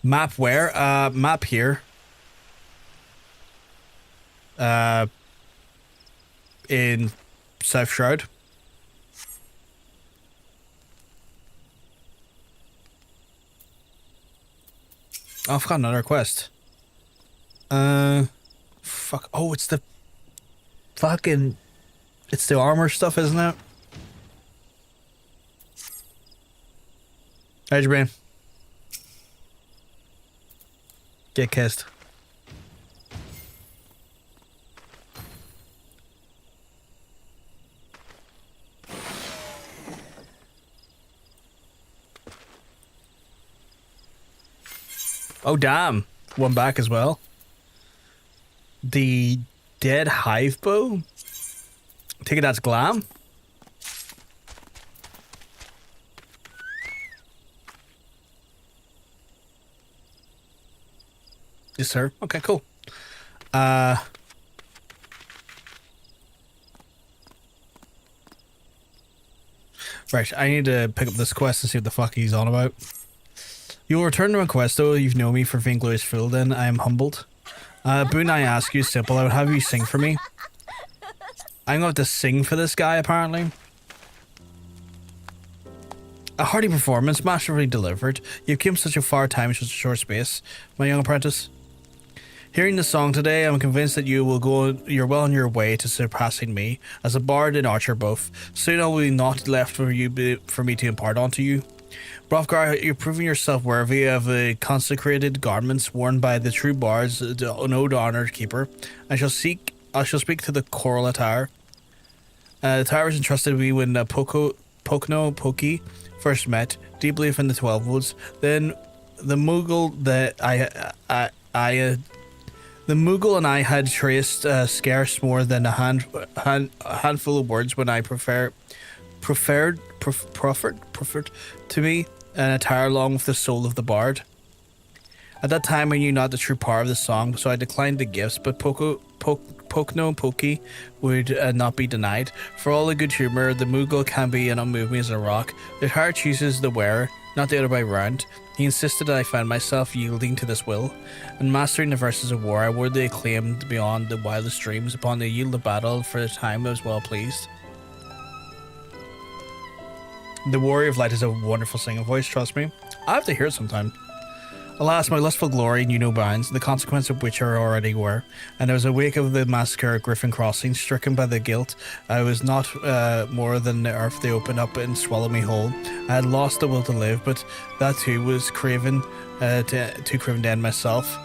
Speaker 1: Map where? Map here. In South Shroud. Oh, I've got another quest. Fuck. Oh, it's the fucking... It's the armor stuff, isn't it? How's your brain? Get kissed. Oh, damn. One back as well. The Dead Hive Bow? Take it, that's glam. Yes, sir. Okay, cool. Right, I need to pick up this quest and see what the fuck he's on about. You will return to my quest, though you've known me for Vainglorious Field, and I am humbled. Boon, I ask you, simple. I would have you sing for me. I'm going to have to sing for this guy, apparently. A hearty performance, masterfully delivered. You've come such a far time in such a short space, my young apprentice. Hearing the song today, I'm convinced that you're well on your way to surpassing me, as a bard and archer both. Soon I will be not left for me to impart onto you. Hrothgar, you're proving yourself worthy of the consecrated garments worn by the true bards, the honoured keeper. I shall speak to the choral attire. The attire was entrusted to me when Pokno first met, deeply within the 12 Woods. Then the Moogle and I had traced scarce more than a handful of words when I proffered to me an attire along with the soul of the bard. At that time I knew not the true power of the song, so I declined the gifts, but Pokno would not be denied. For all the good humour, the Moogle can be and unmove me as a rock. The attire chooses the wearer, not the other way round. He insisted that I found myself yielding to this will, and mastering the verses of war, I worthily acclaimed beyond the wildest dreams. Upon the yield of battle, for the time I was well pleased. The Warrior of Light is a wonderful singing voice, trust me. I have to hear it sometime. Alas, my lustful glory knew no bounds, the consequence of which I already were, and I was awake of the massacre at Griffin Crossing, stricken by the guilt. I was not more than the earth they opened up and swallowed me whole. I had lost the will to live, but that too was craven, too craven to end myself.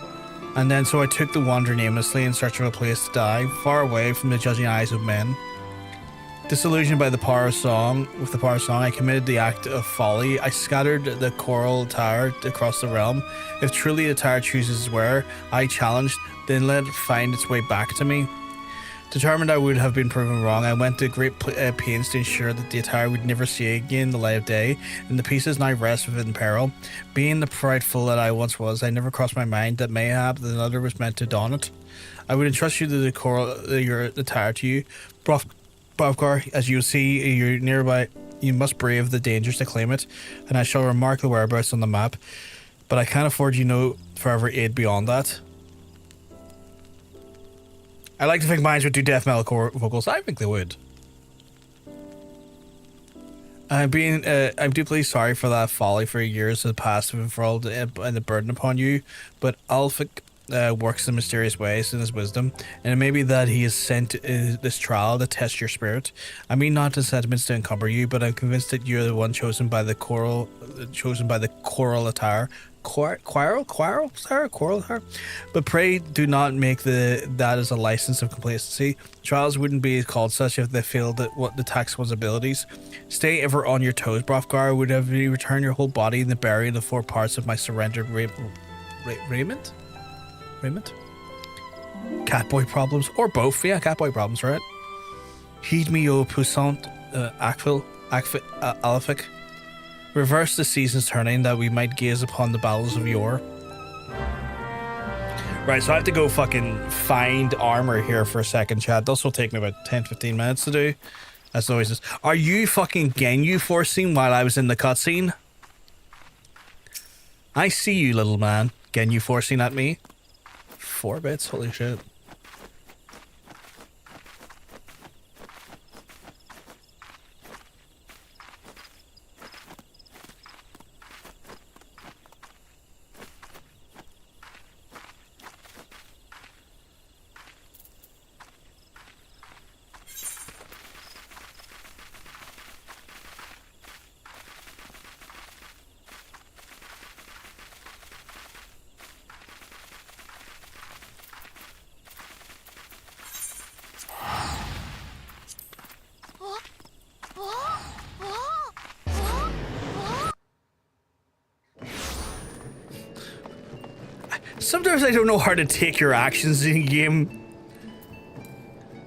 Speaker 1: And then so I took the wandering aimlessly in search of a place to die, far away from the judging eyes of men. Disillusioned by the power of song, I committed the act of folly. I scattered the choral attire across the realm. If truly the attire chooses its wearer, I challenged, then let it find its way back to me. Determined I would have been proven wrong, I went to great pains to ensure that the attire would never see again the light of day, and the pieces now rest within peril. Being the prideful that I once was, I never crossed my mind that mayhap another was meant to don it. I would entrust you to the your attire to you, Brovgar. As you see, you're nearby. You must brave the dangers to claim it, and I shall remark the whereabouts on the map. But I can't afford you no further aid beyond that. I like to think mines would do death metal vocals. I think they would. I'm deeply sorry for that folly for years of the past have enthralled and the burden upon you, but Alphic works in mysterious ways in his wisdom, and it may be that he has sent this trial to test your spirit. I mean not the sentiments to encumber you, but I'm convinced that you're the one chosen by the coral attire. Coral attire? But pray do not make that as a license of complacency. Trials wouldn't be called such if they failed at what the tax one's abilities. Stay ever on your toes, Brovgar. Would have you return your whole body and the bury the 4 parts of my surrendered raiment? Catboy problems, or both. Yeah, catboy problems, right? Heed me, O puissant Alphic. Reverse the seasons turning that we might gaze upon the battles of yore. Right, so I have to go fucking find armor here for a second, chat. This will take me about 10-15 minutes to do. As always. Are you fucking Genu forcing while I was in the cutscene? I see you, little man. Genu forcing at me. 4 bits, holy shit. Sometimes I don't know how to take your actions in game.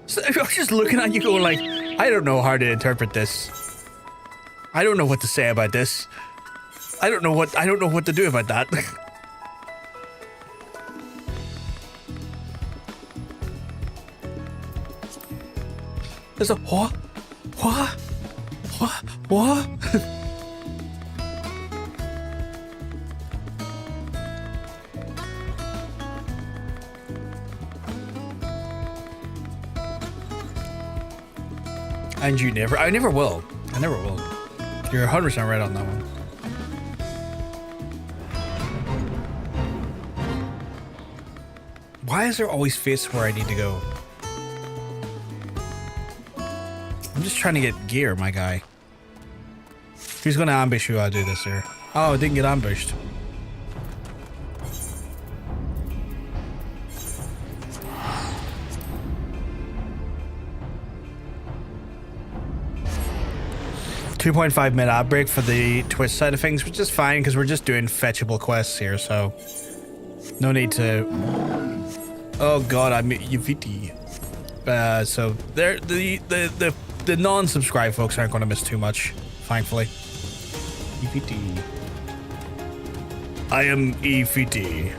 Speaker 1: So I'm just looking at you going like, I don't know how to interpret this. I don't know what to say about this. I don't know what to do about that. There's a what? And I never will. You're 100% right on that one. Why is there always face where I need to go? I'm just trying to get gear, my guy. Who's gonna ambush you while I do this here? Oh, I didn't get ambushed. .5-minute ad break for the Twitch side of things, which is fine because we're just doing fetchable quests here, so no need to. Oh god, I'm UVT. So there, the non-subscribed folks aren't going to miss too much, thankfully. EVT. I am EVT.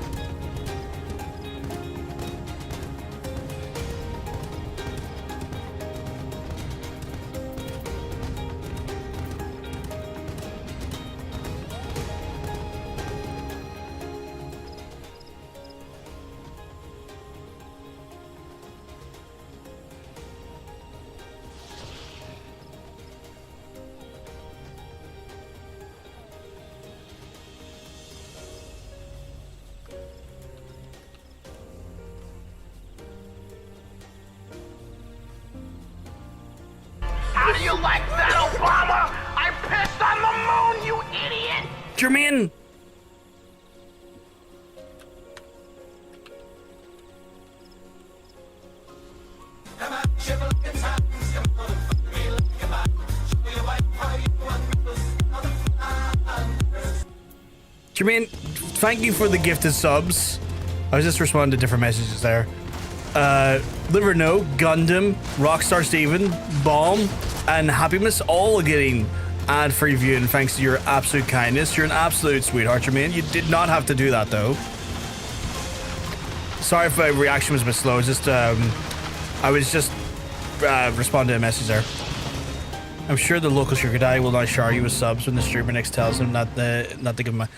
Speaker 3: How do you like that, Obama? I pissed on the moon, you idiot!
Speaker 1: Jermaine! Jermaine, thank you for the gifted subs. I was just responding to different messages there. Liverno, Gundam, Rockstar Steven, Bomb, and Happiness all getting ad-free viewing thanks to your absolute kindness. You're an absolute sweetheart, Jermaine. You did not have to do that, though. Sorry if my reaction was a bit slow. It's just, I was just responding to a message there. I'm sure the local sugar daddy will not shower you with subs when the streamer next tells him not to give him a...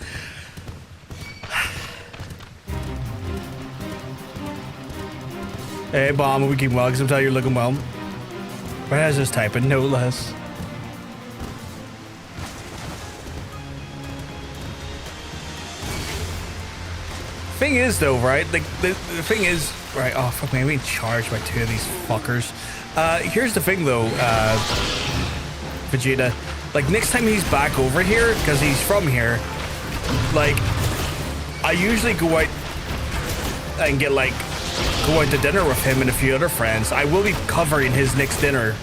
Speaker 1: Hey, Bomb, we keep well, because I'm telling you you're looking well. Where is this typing? No less. Thing is, though, right? The thing is, right? Oh, fuck me, I'm being charged by two of these fuckers. Here's the thing, though, Vegeta. Like, next time he's back over here, because he's from here, like, I usually go out and get, like, go out to dinner with him and a few other friends. I will be covering his next dinner.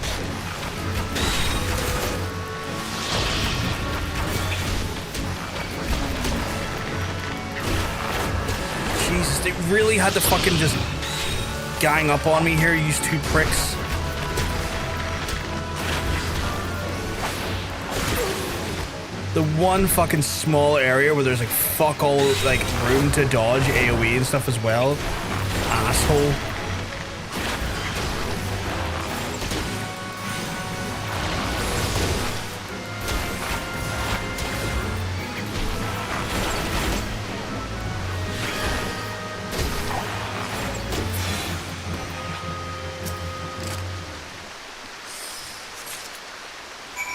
Speaker 1: Jesus, they really had to fucking just gang up on me here, you two pricks. The one fucking small area where there's like fuck all like room to dodge AoE and stuff as well. Asshole.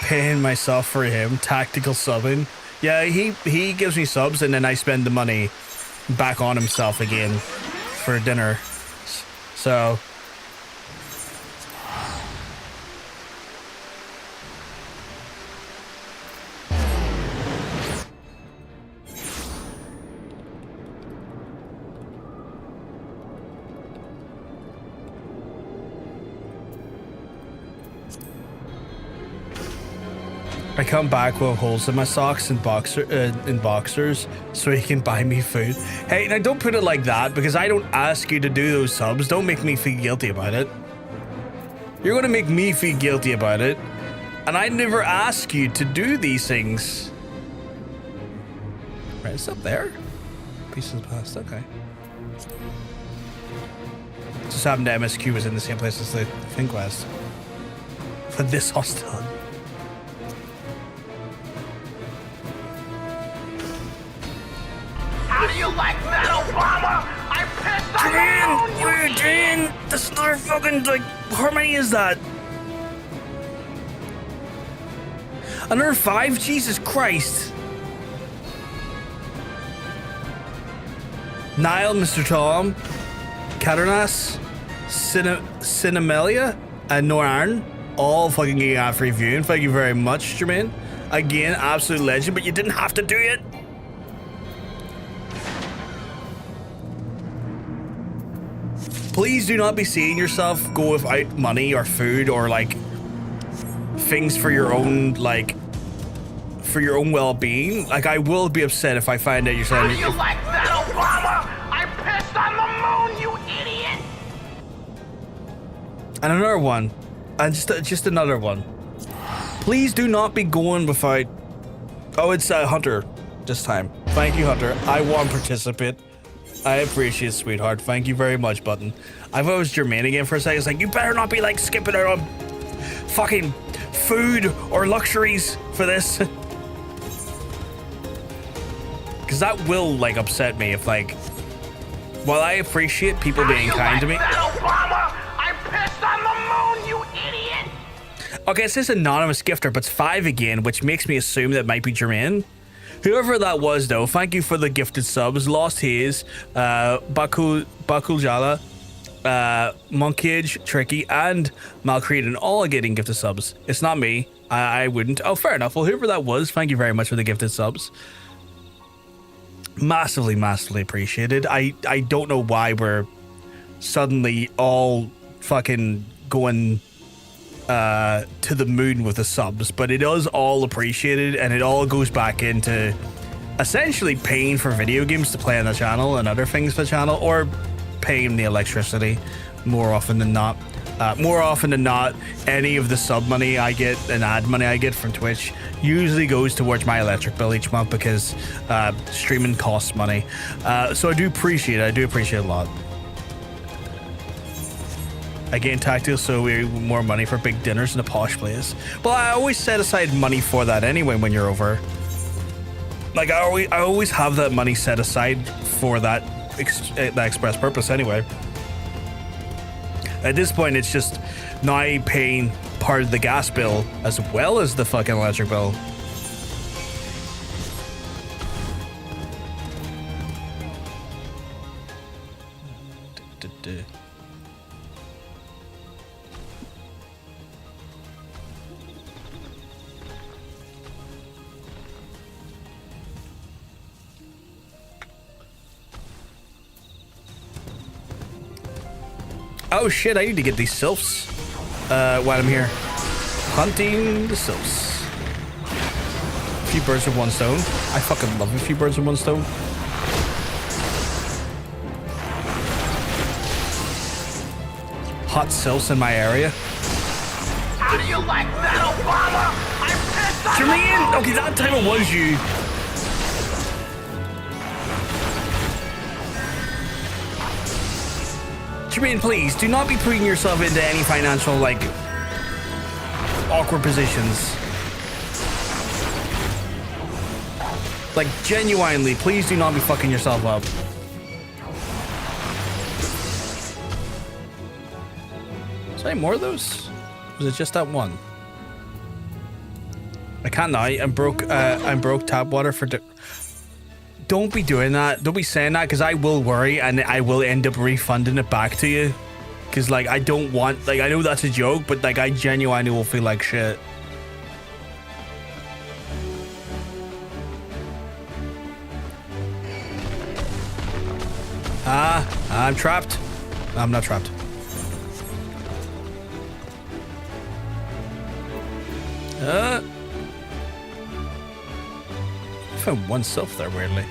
Speaker 1: Paying myself for him, tactical subbing. Yeah, he gives me subs and then I spend the money back on himself again for dinner. So I come back with holes in my socks and boxers so he can buy me food. Hey, now don't put it like that because I don't ask you to do those subs. Don't make me feel guilty about it. You're gonna make me feel guilty about it. And I never ask you to do these things. Right, it's up there. Pieces of past, okay. Just happened to MSQ was in the same place as the Thing Quest. For this hostility.
Speaker 3: How do you like that, Obama? I pissed on the moon, you idiot!
Speaker 1: That's another fucking, like, how many is that? Another 5? Jesus Christ. Nile, Mr. Tom, Caternas, Cinemelia, and Norarn, all fucking getting out free viewing. Thank you very much, Jermaine. Again, absolute legend, but you didn't have to do it. Please do not be seeing yourself go without money or food or like things for your own for your own well-being. Like I will be upset if I find out you're saying.
Speaker 3: How do you like that, Obama? I pissed on the moon, you idiot!
Speaker 1: And another one, and just another one. Please do not be going without. Oh, it's Hunter this time. Thank you, Hunter. I want to participate. I appreciate it, sweetheart. Thank you very much, Button. I thought it was Jermaine again for a second. It's like, you better not be like skipping out on fucking food or luxuries for this. Because that will like upset me if like, while I appreciate people being kind to me.
Speaker 3: That, Obama? I pissed on the moon, you idiot!
Speaker 1: Okay, it says anonymous gifter, but it's 5 again, which makes me assume that might be Jermaine. Whoever that was, though, thank you for the gifted subs. Lost Haze, Bakuljala, Monkage, Tricky, and Malcreed, all are getting gifted subs. It's not me. I wouldn't. Oh, fair enough. Well, whoever that was, thank you very much for the gifted subs. Massively, massively appreciated. I don't know why we're suddenly all fucking going to the moon with the subs, but it is all appreciated and it all goes back into essentially paying for video games to play on the channel and other things for the channel, or paying the electricity, more often than not. More often than not, any of the sub money I get and ad money I get from Twitch usually goes towards my electric bill each month because streaming costs money. So I do appreciate it. I do appreciate it a lot. I gain tactical, so we more money for big dinners in a posh place. Well, I always set aside money for that anyway when you're over. Like I always have that money set aside for that express purpose anyway. At this point, it's just now paying part of the gas bill as well as the fucking electric bill. Oh shit, I need to get these sylphs while I'm here. Hunting the sylphs. A few birds with one stone. I fucking love a few birds with one stone. Hot sylphs in my area.
Speaker 3: How do you like that, Obama? I'm pissed off.
Speaker 1: Jermaine! Okay, that time it was you. Jermaine, please do not be putting yourself into any financial, like, awkward positions. Like, genuinely, please do not be fucking yourself up. Is there any more of those? Was it just that one? I can't now. I'm broke tap water for... Don't be doing that. Don't be saying that, because I will worry and I will end up refunding it back to you. Because, like, I don't want... Like, I know that's a joke, but, like, I genuinely will feel like shit. I'm trapped. I'm not trapped. I found one sylph there, weirdly.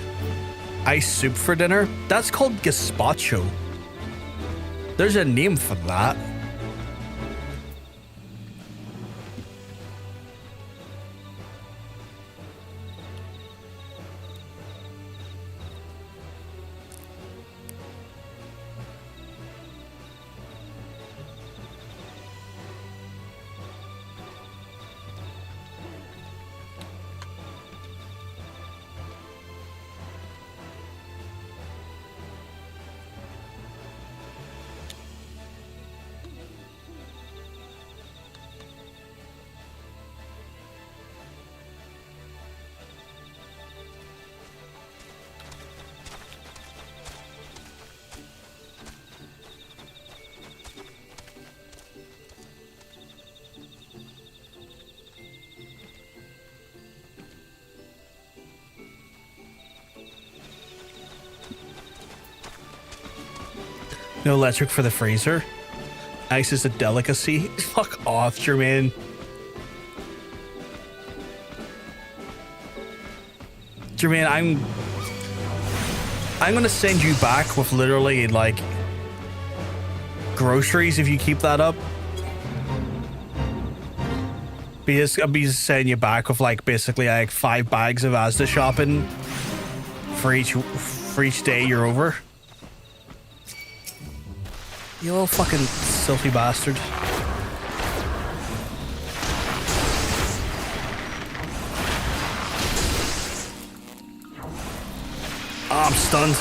Speaker 1: Ice soup for dinner? That's called gazpacho. There's a name for that. No electric for the freezer. Ice is a delicacy. Fuck off, Jermaine. Jermaine, I'm gonna send you back with literally like groceries if you keep that up. Because I'll be sending you back with like basically like 5 bags of Asda shopping for each day you're over. You little fucking filthy bastard. Oh, I'm stunned.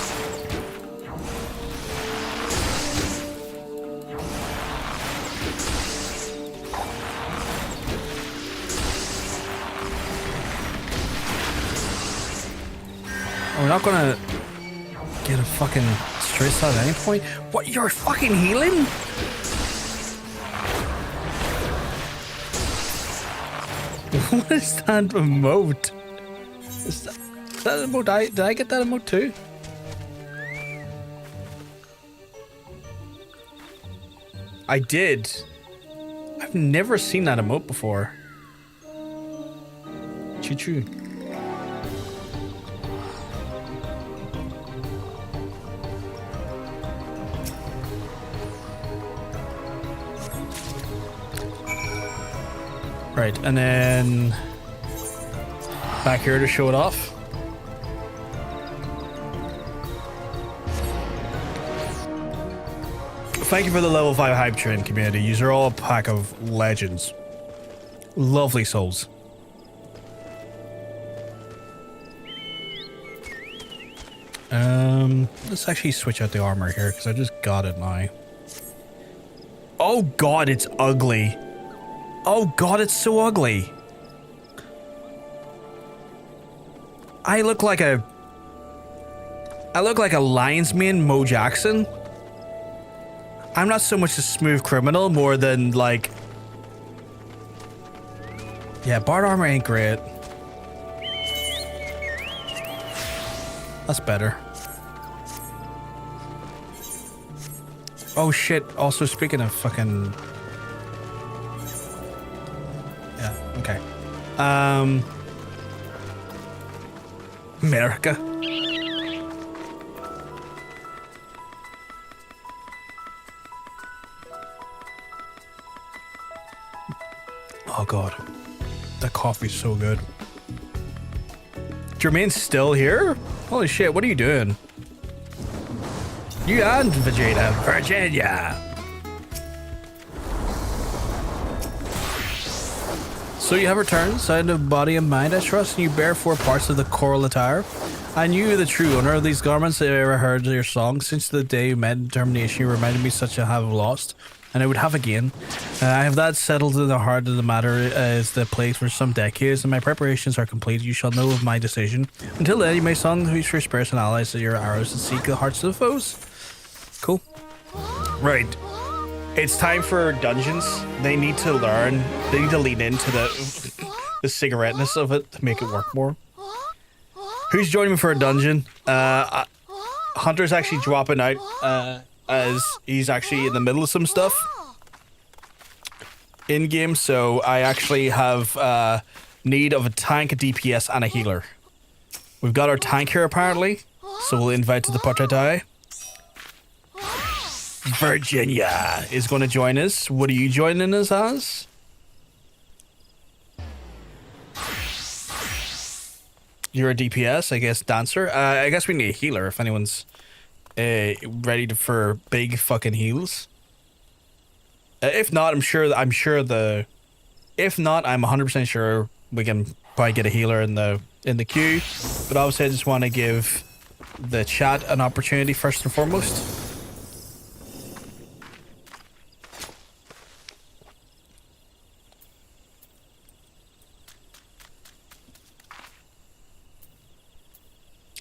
Speaker 1: Oh, we're not gonna get a fucking stress out at any point. What, you're fucking healing? What is that emote? Is that emote? Did I get that emote too? I did. I've never seen that emote before. Choo-choo. Right, and then back here to show it off. Thank you for the level 5 hype train community. Yous are all a pack of legends. Lovely souls. Let's actually switch out the armor here because I just got it now. Oh god, it's ugly. Oh god, it's so ugly. I look like a lion's mane Mo Jackson. I'm not so much a smooth criminal, more than like... Yeah, bard armor ain't great. That's better. Oh shit, also speaking of fucking... Yeah, okay. America. Oh god, that coffee's so good. Jermaine's still here? Holy shit, what are you doing? You and Vegeta, Virginia. So you have returned, signed of body and mind, I trust, and you bear 4 parts of the choral attire. I knew the true owner of these garments. I ever heard your song since the day you met. Determination you reminded me such a have lost, and I would have again. I have that settled in the heart of the matter as the place for some decades, and my preparations are complete. You shall know of my decision. Until then, you may song whose for spirits and allies of your arrows and seek the hearts of the foes. Cool. Right. It's time for dungeons. They need to learn. They need to lean into the cigarette-ness of it to make it work more. Who's joining me for a dungeon? Hunter's actually dropping out as he's actually in the middle of some stuff in game, so I actually have need of a tank, a DPS, and a healer. We've got our tank here apparently, so we'll invite to the party. Virginia is going to join us. What are you joining us as? You're a DPS, I guess. Dancer. I guess we need a healer if anyone's ready for big fucking heals. If not, I'm 100% sure we can probably get a healer in the queue. But obviously, I just want to give the chat an opportunity first and foremost.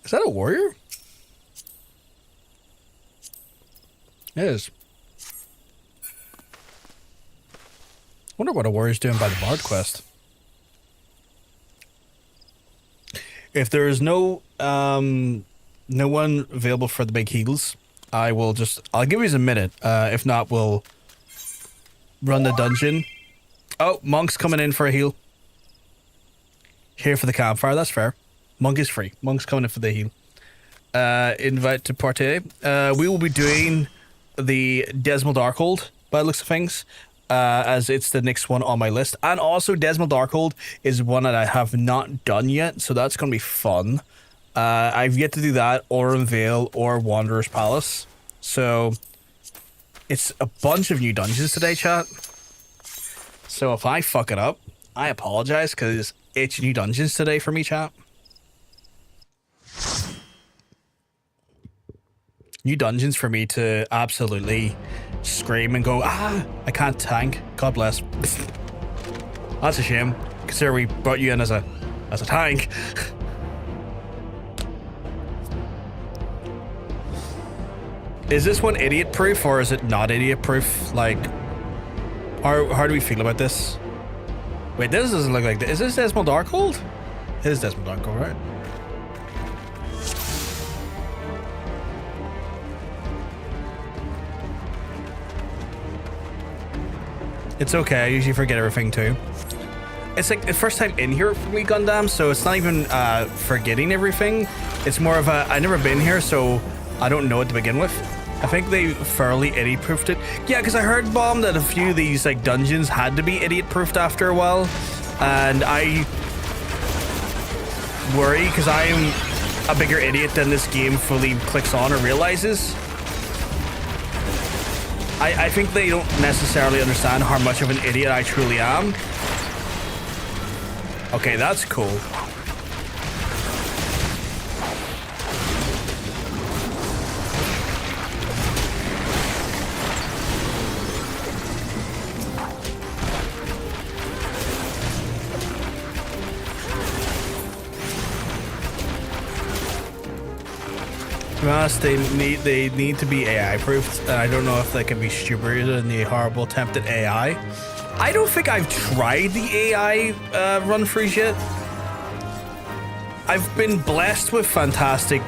Speaker 1: Is that a warrior? It is. Wonder what a warrior's doing by the Bard quest. If there is no one available for the big heals, I'll give you a minute. If not, we'll run the dungeon. Oh, Monk's coming in for a heal. Here for the campfire, that's fair. Monk is free. Monk's coming in for the heal. Invite to party. We will be doing the Dzemael Darkhold by the looks of things, as it's the next one on my list. And also Dzemael Darkhold is one that I have not done yet, so that's going to be fun. I've yet to do that, Aurum, Vale, or Wanderer's Palace. So it's a bunch of new dungeons today, chat. So if I fuck it up, I apologize, because it's new dungeons today for me, chat. New dungeons for me to absolutely scream and go, I can't tank. God bless. That's a shame. Consider we brought you in as a tank. Is this one idiot proof or is it not idiot proof? Like, how do we feel about this? Wait, this doesn't look like this. Is this Dzemael Darkhold? It is Dzemael Darkhold, right? It's okay, I usually forget everything too. It's like the first time in here for me, Gundam, so it's not even forgetting everything. It's more of a, I've never been here, so I don't know it to begin with. I think they fairly idiot-proofed it. Yeah, because I heard, Bomb, that a few of these like dungeons had to be idiot-proofed after a while, and I worry because I am a bigger idiot than this game fully clicks on or realizes. I think they don't necessarily understand how much of an idiot I truly am. Okay, that's cool. To be honest, they need to be AI proofed, and I don't know if they can be stupider than the horrible attempt at AI. I don't think I've tried the AI run-throughs yet. I've been blessed with fantastic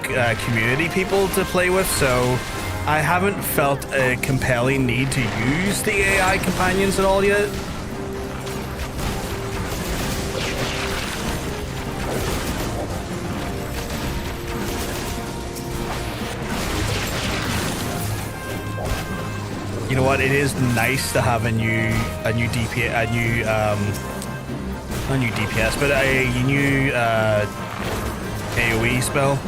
Speaker 1: community people to play with, so I haven't felt a compelling need to use the AI companions at all yet. You know what? It is nice to have a new DPS, not new DPS, but a new AOE spell.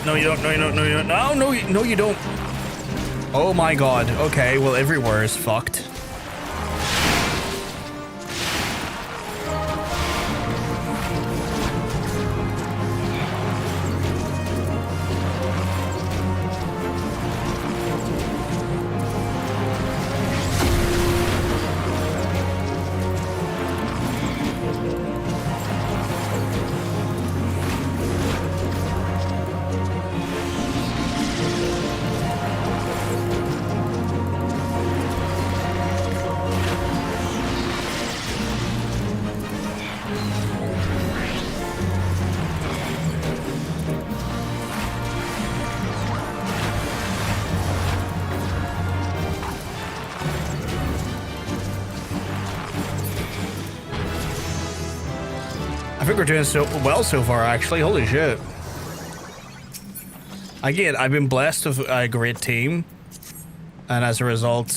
Speaker 1: No, you don't. No, you don't. No, you don't. No, you don't. Oh my god. Okay, well, everywhere is fucked. I think we're doing so well so far, actually. Holy shit. Again, I've been blessed with a great team, and as a result,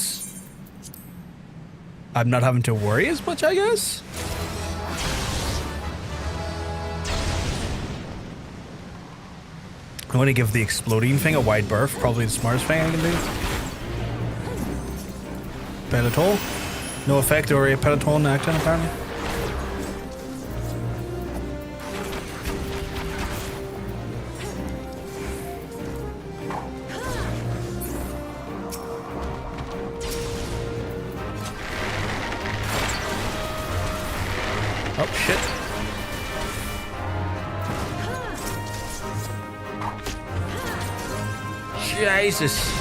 Speaker 1: I'm not having to worry as much, I guess. I want to give the exploding thing a wide berth, probably the smartest thing I can do. Peloton. No effect or a peloton action, apparently. Oh, shit. Jesus.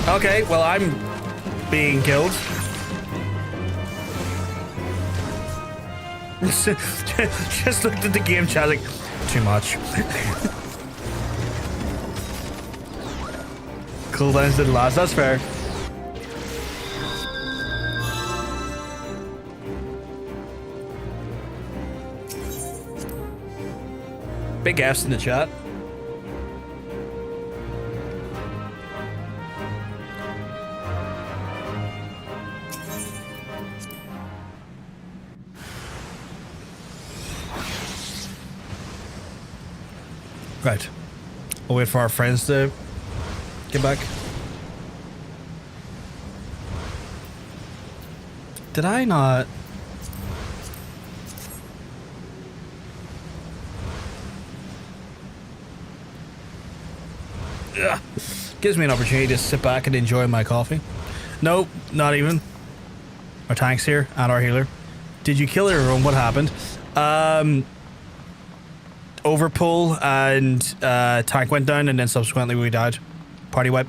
Speaker 1: Okay, well, I'm being killed. Just looked at the game chat like, too much. Cooldowns didn't last, that's fair. Big F's in the chat. Right. We'll wait for our friends to get back. Did I not? Ugh. Gives me an opportunity to sit back and enjoy my coffee. Nope, not even. Our tank's here and our healer. Did you kill everyone? What happened? Overpull and tank went down, and then subsequently we died. Party wipe.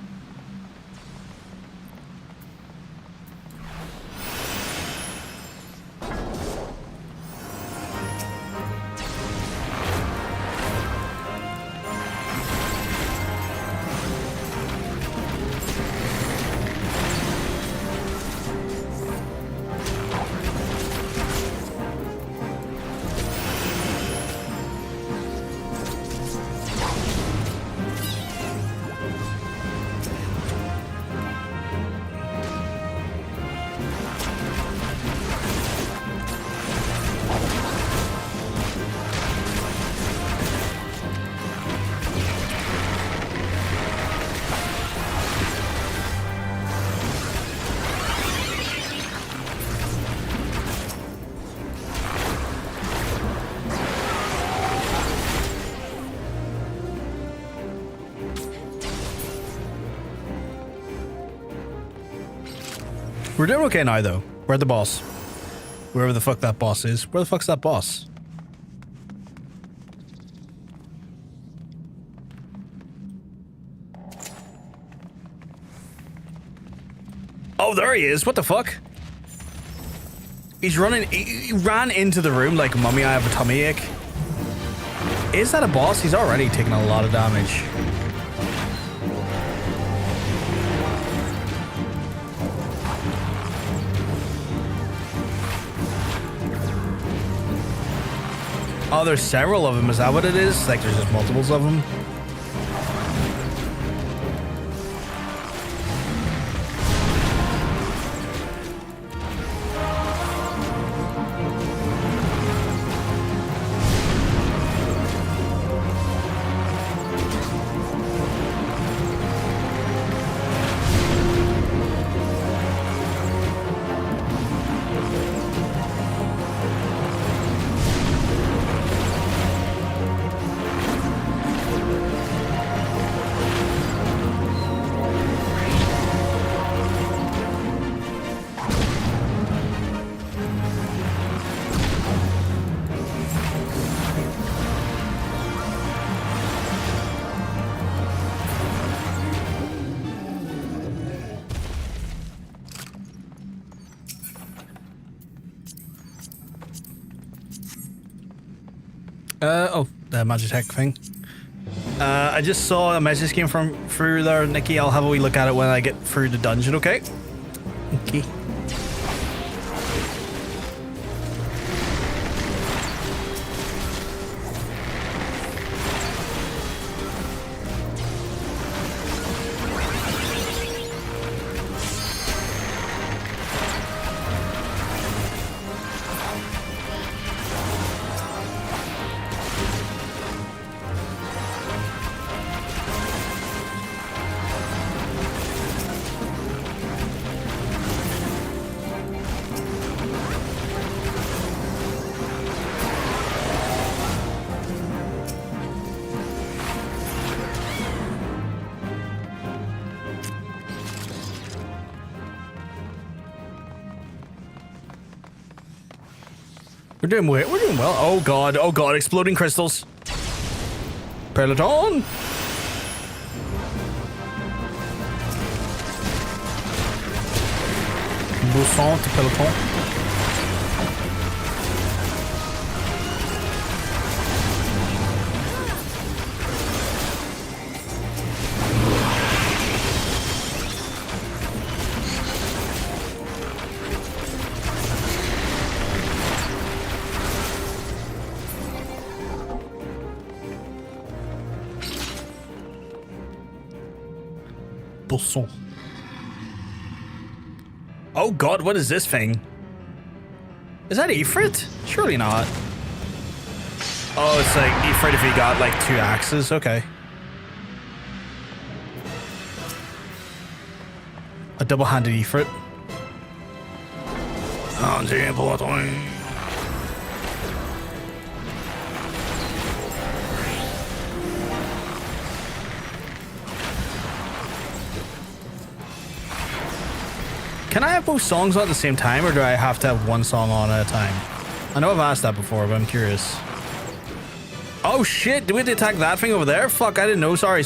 Speaker 1: We're doing okay now, though. We're the boss. Wherever the fuck that boss is. Where the fuck's that boss? Oh, there he is. What the fuck? He's running. He ran into the room like, Mummy, I have a tummy ache. Is that a boss? He's already taken a lot of damage. Oh, there's several of them. Is that what it is? Like, there's just multiples of them? The Magitech thing. I just saw a message came from through there, Nikki. I'll have a wee look at it when I get through the dungeon, okay? Okay. We're doing well. Oh god, exploding crystals. Peloton. Bousson to peloton. Oh god, what is this thing? Is that Ifrit? Surely not. Oh, it's like Ifrit if he got like 2 axes. Okay. A double-handed Ifrit. Can I have both songs on at the same time, or do I have to have one song on at a time? I know I've asked that before, but I'm curious. Oh shit, do we have to attack that thing over there? Fuck, I didn't know. Sorry.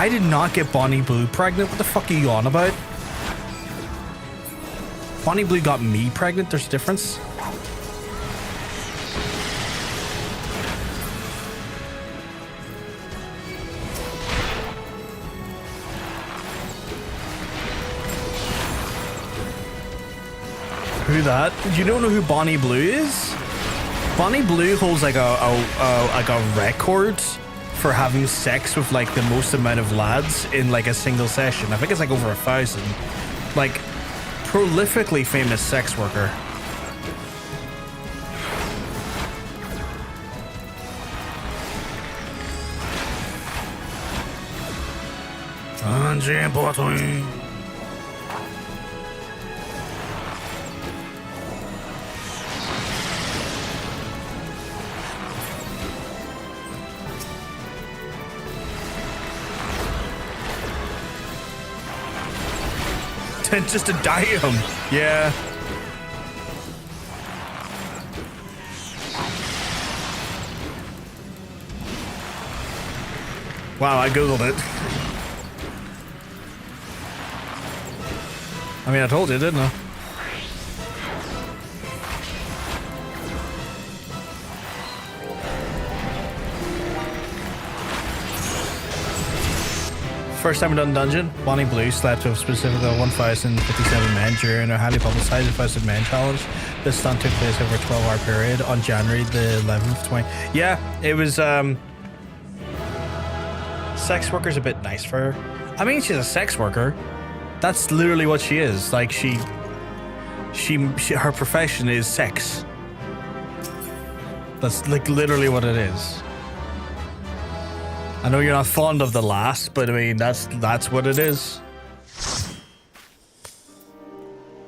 Speaker 1: I did not get Bonnie Blue pregnant. What the fuck are you on about? Bonnie Blue got me pregnant. There's a difference. Who that? You don't know who Bonnie Blue is? Bonnie Blue holds like a record for having sex with like the most amount of lads in like a single session. I think it's like over 1,000. Like, prolifically famous sex worker. Just to die him. Yeah. Wow, I googled it. I mean, I told you, didn't I? First time done dungeon, Bonnie Blue slept with specifically 1,057 men during a highly publicized 1,000 men challenge. This stunt took place over a 12-hour period on January the 11th, 20. Yeah, it was, sex worker's a bit nice for her. I mean, she's a sex worker. That's literally what she is. Like, she her profession is sex. That's like literally what it is. I know you're not fond of the last, but I mean, that's what it is.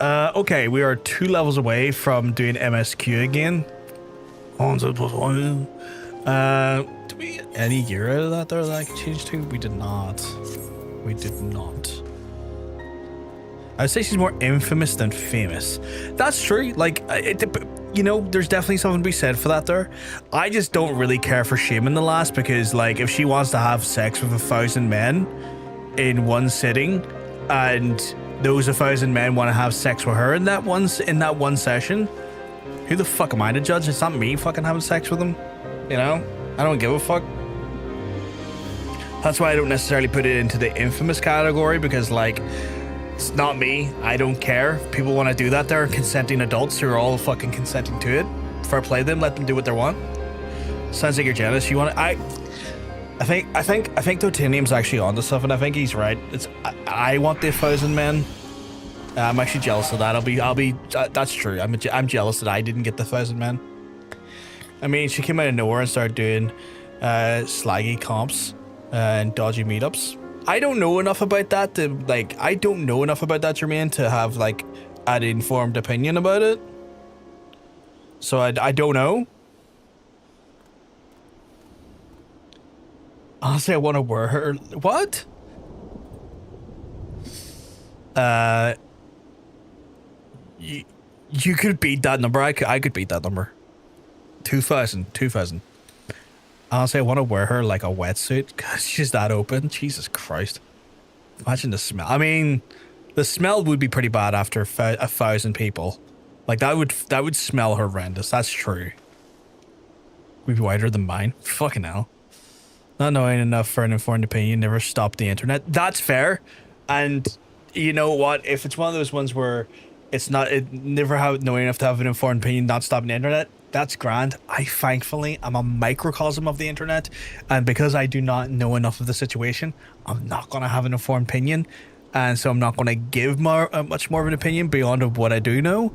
Speaker 1: Okay, we are 2 levels away from doing MSQ again. Did we get any gear out of that there that I could change to? We did not. We did not. I'd say she's more infamous than famous. That's true. Like, you know, there's definitely something to be said for that there. I just don't really care for shaming the last because, like, if she wants to have sex with 1,000 men in one sitting, and those 1,000 men want to have sex with her in that one session, who the fuck am I to judge? It's not me fucking having sex with them. You know, I don't give a fuck. That's why I don't necessarily put it into the infamous category, because, like, it's not me. I don't care. If people want to do that, they're consenting adults who are all fucking consenting to it. Fair play them. Let them do what they want. Sounds like you're jealous. You want to, I think Totinium's actually onto stuff, and I think he's right. I want the 1,000 men. I'm actually jealous of that. I'll be. That's true. I'm jealous that I didn't get the 1,000 men. I mean, she came out of nowhere and started doing slaggy comps and dodgy meetups. I don't know enough about that to, like, Jermaine, to have, like, an informed opinion about it. So I don't know. Honestly, I want to wear her. What? You could beat that number. I could beat that number. 2,000. Honestly, I want to wear her like a wetsuit because she's that open. Jesus Christ. Imagine the smell. I mean, the smell would be pretty bad after 1,000 people. Like, that would smell horrendous. That's true. Would be whiter than mine. Fucking hell. Not knowing enough for an informed opinion never stopped the internet. That's fair. And you know what? If it's one of those ones where it never have knowing enough to have an informed opinion, not stopping the internet, that's grand. I thankfully am a microcosm of the internet, and because I do not know enough of the situation, I'm not going to have an informed opinion, and so I'm not going to give much more of an opinion beyond of what I do know.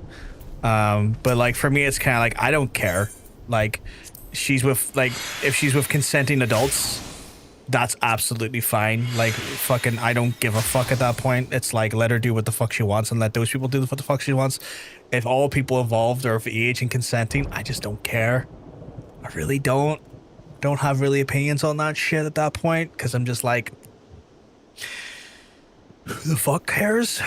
Speaker 1: But like for me, it's kind of like I don't care. Like she's with like if she's with consenting adults, that's absolutely fine. Like fucking, I don't give a fuck at that point. It's like let her do what the fuck she wants and let those people do what the fuck she wants. If all people involved are of age and consenting, I just don't care. I really don't have really opinions on that shit at that point because I'm just like, who the fuck cares?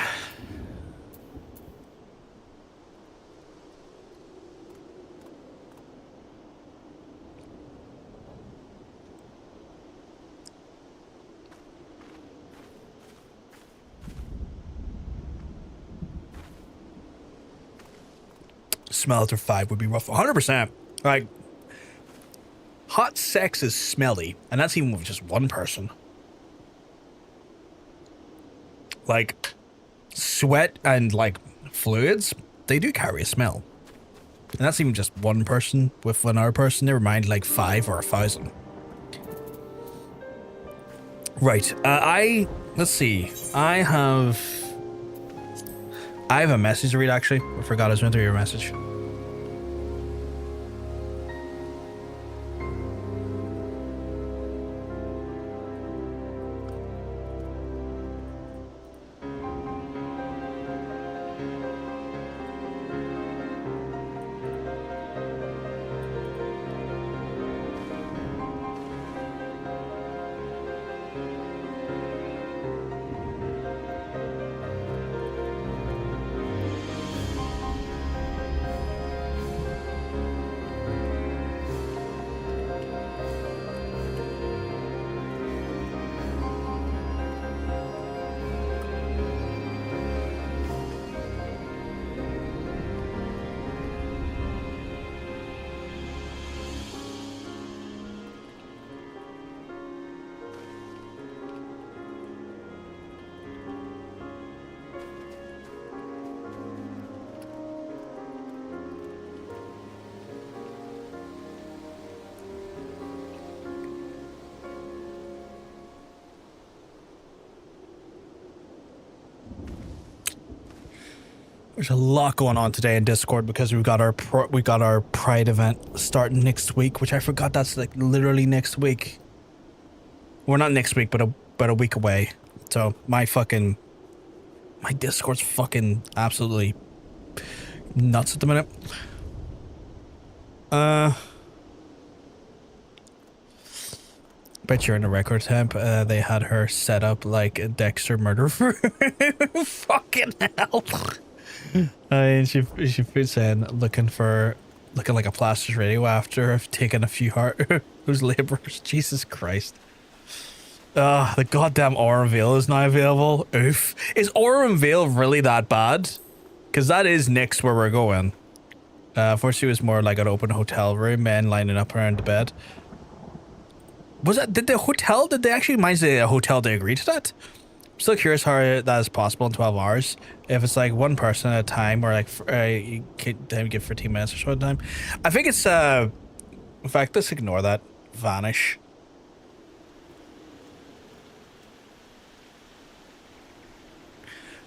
Speaker 1: Smelter 5 would be rough. 100%. Like, hot sex is smelly, and that's even with just one person. Like, sweat and, like, fluids, they do carry a smell. And that's even just one person with another person. Never mind, like, 5 or 1,000. Right. Let's see. I have a message to read, actually. I forgot I was going to read your message. There's a lot going on today in Discord because we got our Pride event starting next week, which I forgot that's like literally next week. Well, not next week, but a week away. So my Discord's fucking absolutely nuts at the minute. Bet you're in the record temp. They had her set up like a Dexter murder for fucking hell. And she puts in looking like a plaster's radio after I've taken a few those laborers. Jesus Christ. The goddamn Aurum Vale is now available. Oof. Is Aurum Vale really that bad? Because that is next where we're going. First it was more like an open hotel room, men lining up around the bed. Did they actually manage the hotel to agree to that? I'm still curious how that is possible in 12 hours. If it's like one person at a time or like you can give 15 minutes or so at a time. I think it's in fact, let's ignore that. Vanish.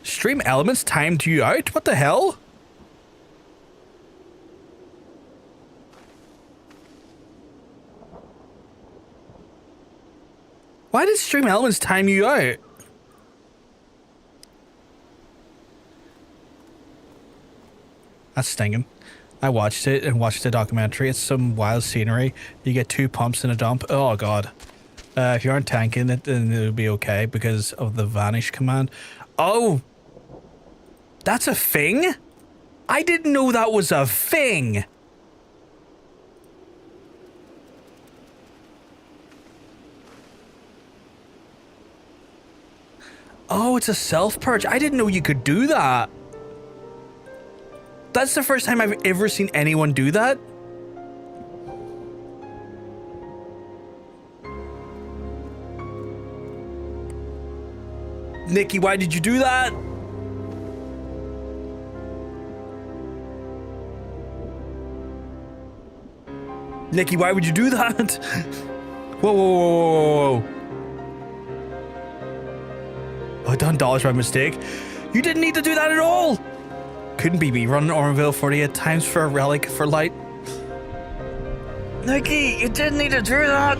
Speaker 1: Stream elements timed you out? What the hell? Why did stream elements time you out? That's stinging. I watched it and watched the documentary. It's some wild scenery. You get 2 pumps in a dump. Oh god. If you aren't tanking it, then it'll be okay because of the vanish command. Oh, that's a thing? I didn't know that was a thing. Oh, it's a self-purge. I didn't know you could do that. That's the first time I've ever seen anyone do that. Nikki, why did you do that? Nikki, why would you do that? Whoa, whoa, whoa, whoa, whoa. Oh, I done dollars by mistake. You didn't need to do that at all. couldn't be me running Aurum 48 times for a relic for light.
Speaker 4: Nikki, you didn't need to do that.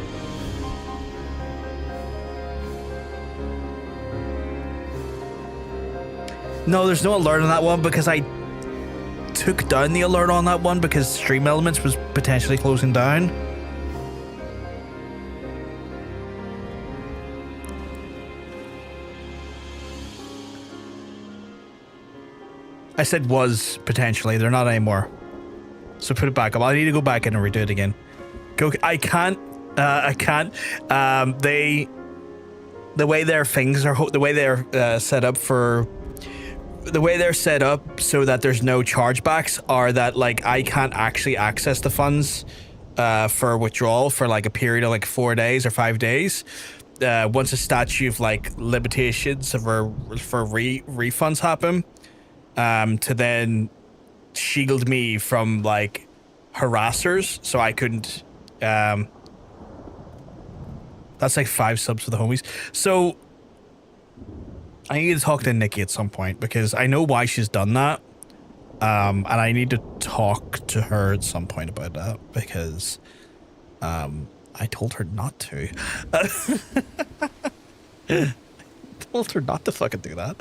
Speaker 1: No, there's no alert on that one because I took down the alert on that one because Stream Elements was potentially closing down. I said was potentially. They're not anymore. So put it back up. I need to go back in and redo it again. Go. I can't. I can't. The way their things are, the way they're set up for, the way they're set up so that there's no chargebacks are that like I can't actually access the funds for withdrawal for like a period of like 4 days or 5 days. Once a statute of like limitations for refunds happen, to then shield me from like harassers, so I couldn't. That's like 5 subs for the homies. So I need to talk to Nikki at some point because I know why she's done that. And I need to talk to her at some point about that because I told her not to. I told her not to fucking do that.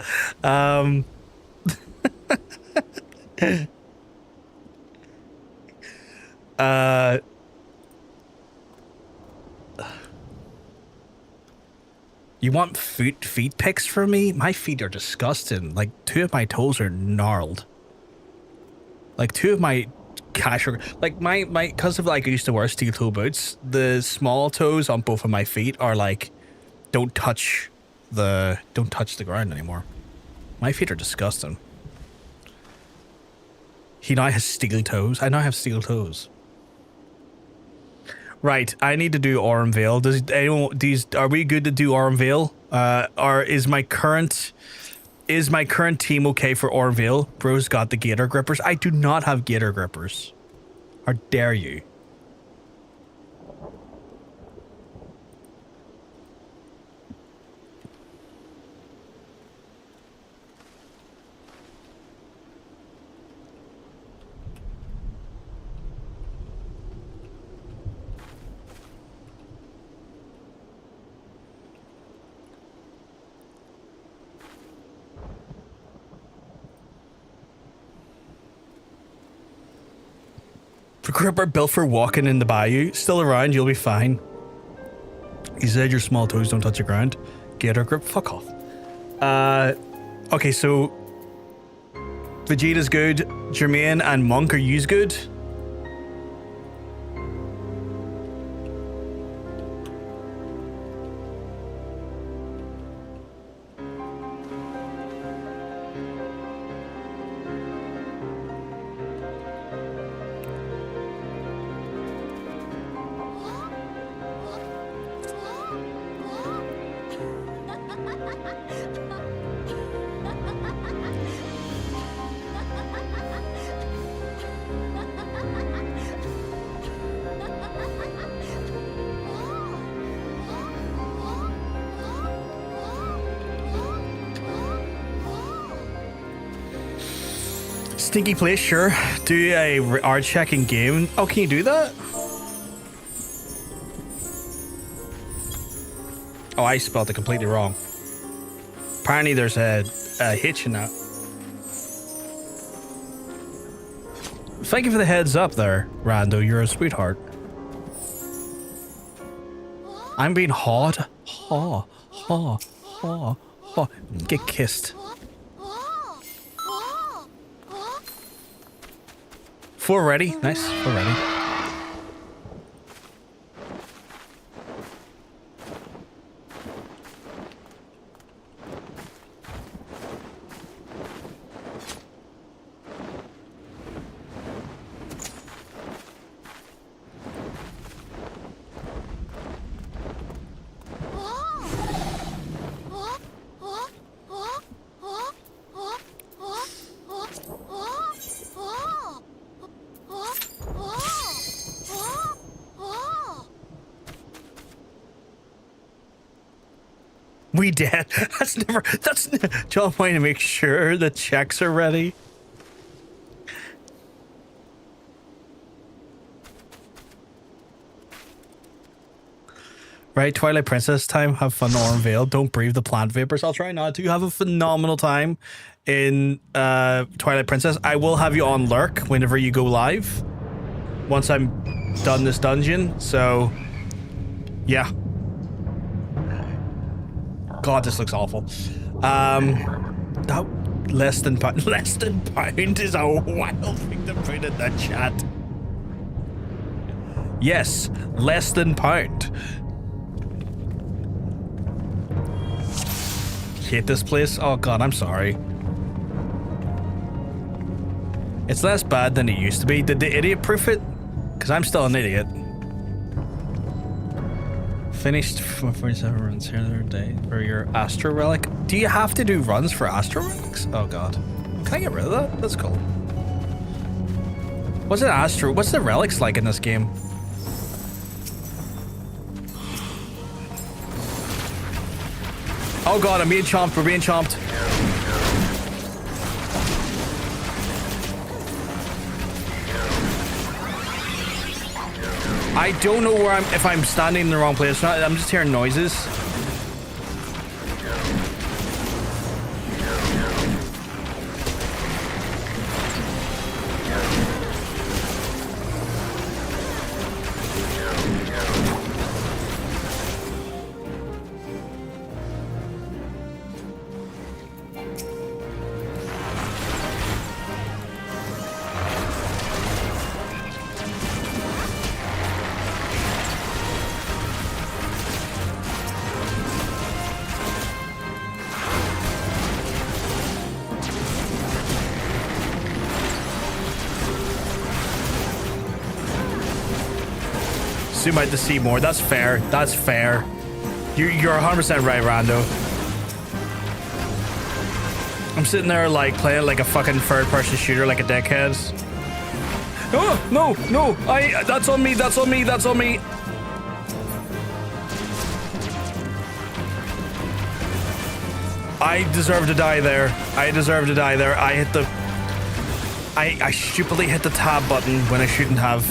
Speaker 1: You want feet pics from me? My feet are disgusting. Like 2 of my toes are gnarled. Like 2 of my cash are like my because of like I used to wear steel toe boots. The small toes on both of my feet are like don't touch the ground anymore. My feet are disgusting. He now has steel toes. I now have steel toes. Right, I need to do Aurum Vale. Does anyone? Are we good to do Aurum Vale? Or is my current team okay for Aurum Vale? Bro's got the gator grippers. I do not have gator grippers. How dare you? The gripper built for walking in the bayou. Still around, you'll be fine. He said your small toes don't touch the ground. Gator grip, fuck off. Okay, so Vegeta's good. Jermaine and Monk, are yous good? Stinky place, sure. Do a art check in game. Oh, can you do that? Oh, I spelled it completely wrong. Apparently there's a hitch in that. Thank you for the heads up there, Rando. You're a sweetheart. I'm being hawed. Haw. Get kissed. 4 ready. Nice. 4 ready. We did. That's John wanting to make sure the checks are ready. Right, Twilight Princess time. Have fun, Aurum Vale. Don't breathe the plant vapors. I'll try not to. Have a phenomenal time in Twilight Princess. I will have you on lurk whenever you go live. Once I'm done this dungeon. So, yeah. God, this looks awful. That less than pound is a wild thing to put in the chat. Yes, less than pound. Hate this place. Oh god, I'm sorry. It's less bad than it used to be. Did the idiot proof it? Because I'm still an idiot. Finished 47 runs here the other day for your Astro Relic. Do you have to do runs for Astro Relics? Oh god. Can I get rid of that? That's cool. What's an Astro? What's the relics like in this game? Oh god, I'm being chomped. We're being chomped. I don't know where if I'm standing in the wrong place or not. I'm just hearing noises. Zoom out to see more. That's fair. That's fair. You're 100% right, Rando. I'm sitting there like playing like a fucking third-person shooter, like a dickhead. Oh no, no! That's on me. That's on me. That's on me. I deserve to die there. I deserve to die there. I hit the. I stupidly hit the tab button when I shouldn't have.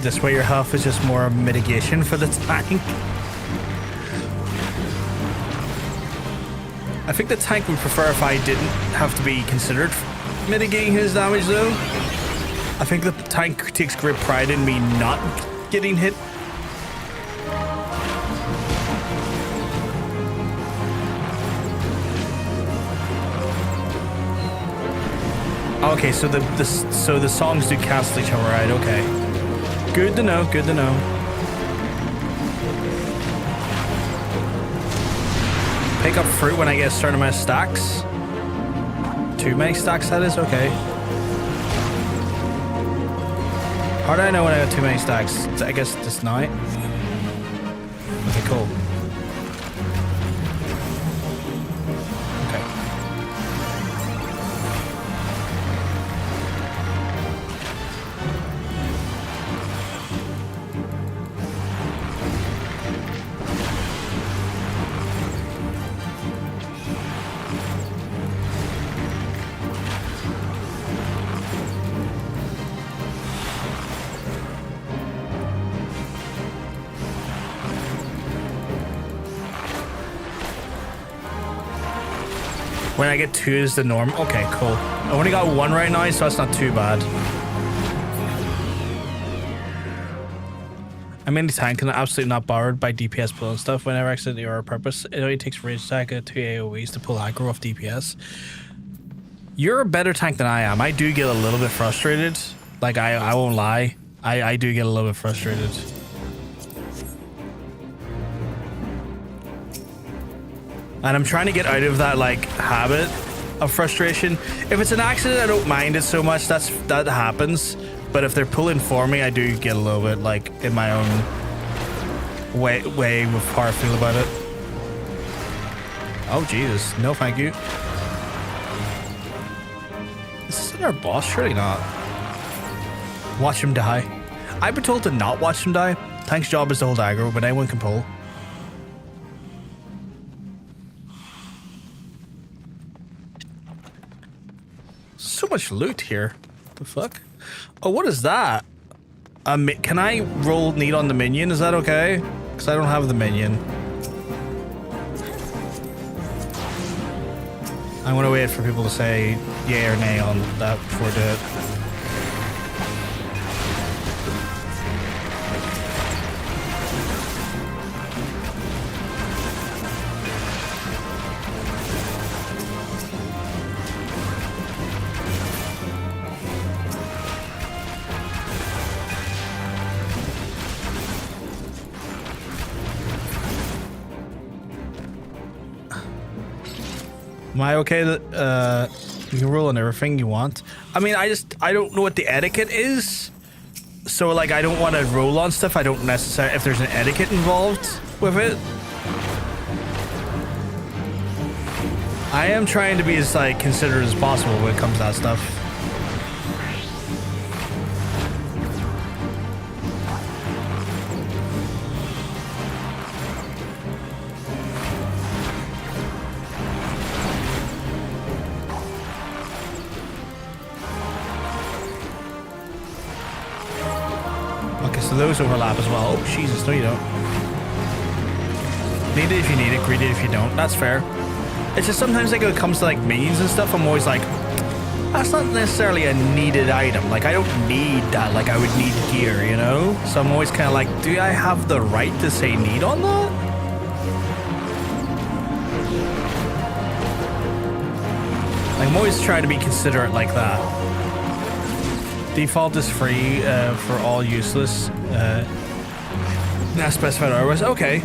Speaker 1: This way your health is just more mitigation for the tank. I think the tank would prefer if I didn't have to be considered mitigating his damage though. I think the tank takes great pride in me not getting hit. Okay, so the songs do cancel each other, right? Okay. Good to know, good to know. Pick up fruit when I get a certain amount of stacks. Too many stacks, that is? Okay. How do I know when I got too many stacks? I guess this night. Okay, cool. When I get 2 is the norm. Okay, cool. I only got 1 right now, so that's not too bad. I'm in the tank and I'm absolutely not bothered by DPS pull and stuff. Whenever I exit the aura purpose, it only takes rage attack at 2 AoEs to pull aggro off DPS. You're a better tank than I am. I do get a little bit frustrated. Like, I won't lie. I do get a little bit frustrated. And I'm trying to get out of that, like, habit of frustration. If it's an accident, I don't mind it so much. That happens. But if they're pulling for me, I do get a little bit like in my own way with how I feel about it. Oh Jesus, no thank you. This isn't our boss, surely not. Watch him die. I've been told to not watch him die. Tank's job is to hold aggro, but anyone can pull. So much loot here. What the fuck? Oh, what is that? Can I roll need on the minion? Is that okay? Because I don't have the minion. I want to wait for people to say yay or nay on that before I do it. Am I okay that you can roll on everything you want? I mean, I don't know what the etiquette is. So like I don't want to roll on stuff I don't necessarily if there's an etiquette involved with it. I am trying to be as like considerate as possible when it comes to that stuff. So those overlap as well. Oh, Jesus, no you don't. Need it if you need it, greed it if you don't. That's fair. It's just sometimes like when it comes to like minions and stuff, I'm always like, that's not necessarily a needed item. Like I don't need that like I would need gear, you know? So I'm always kind of like, do I have the right to say need on that? Like, I'm always trying to be considerate like that. Default is free for all useless. Not specified otherwise. Okay.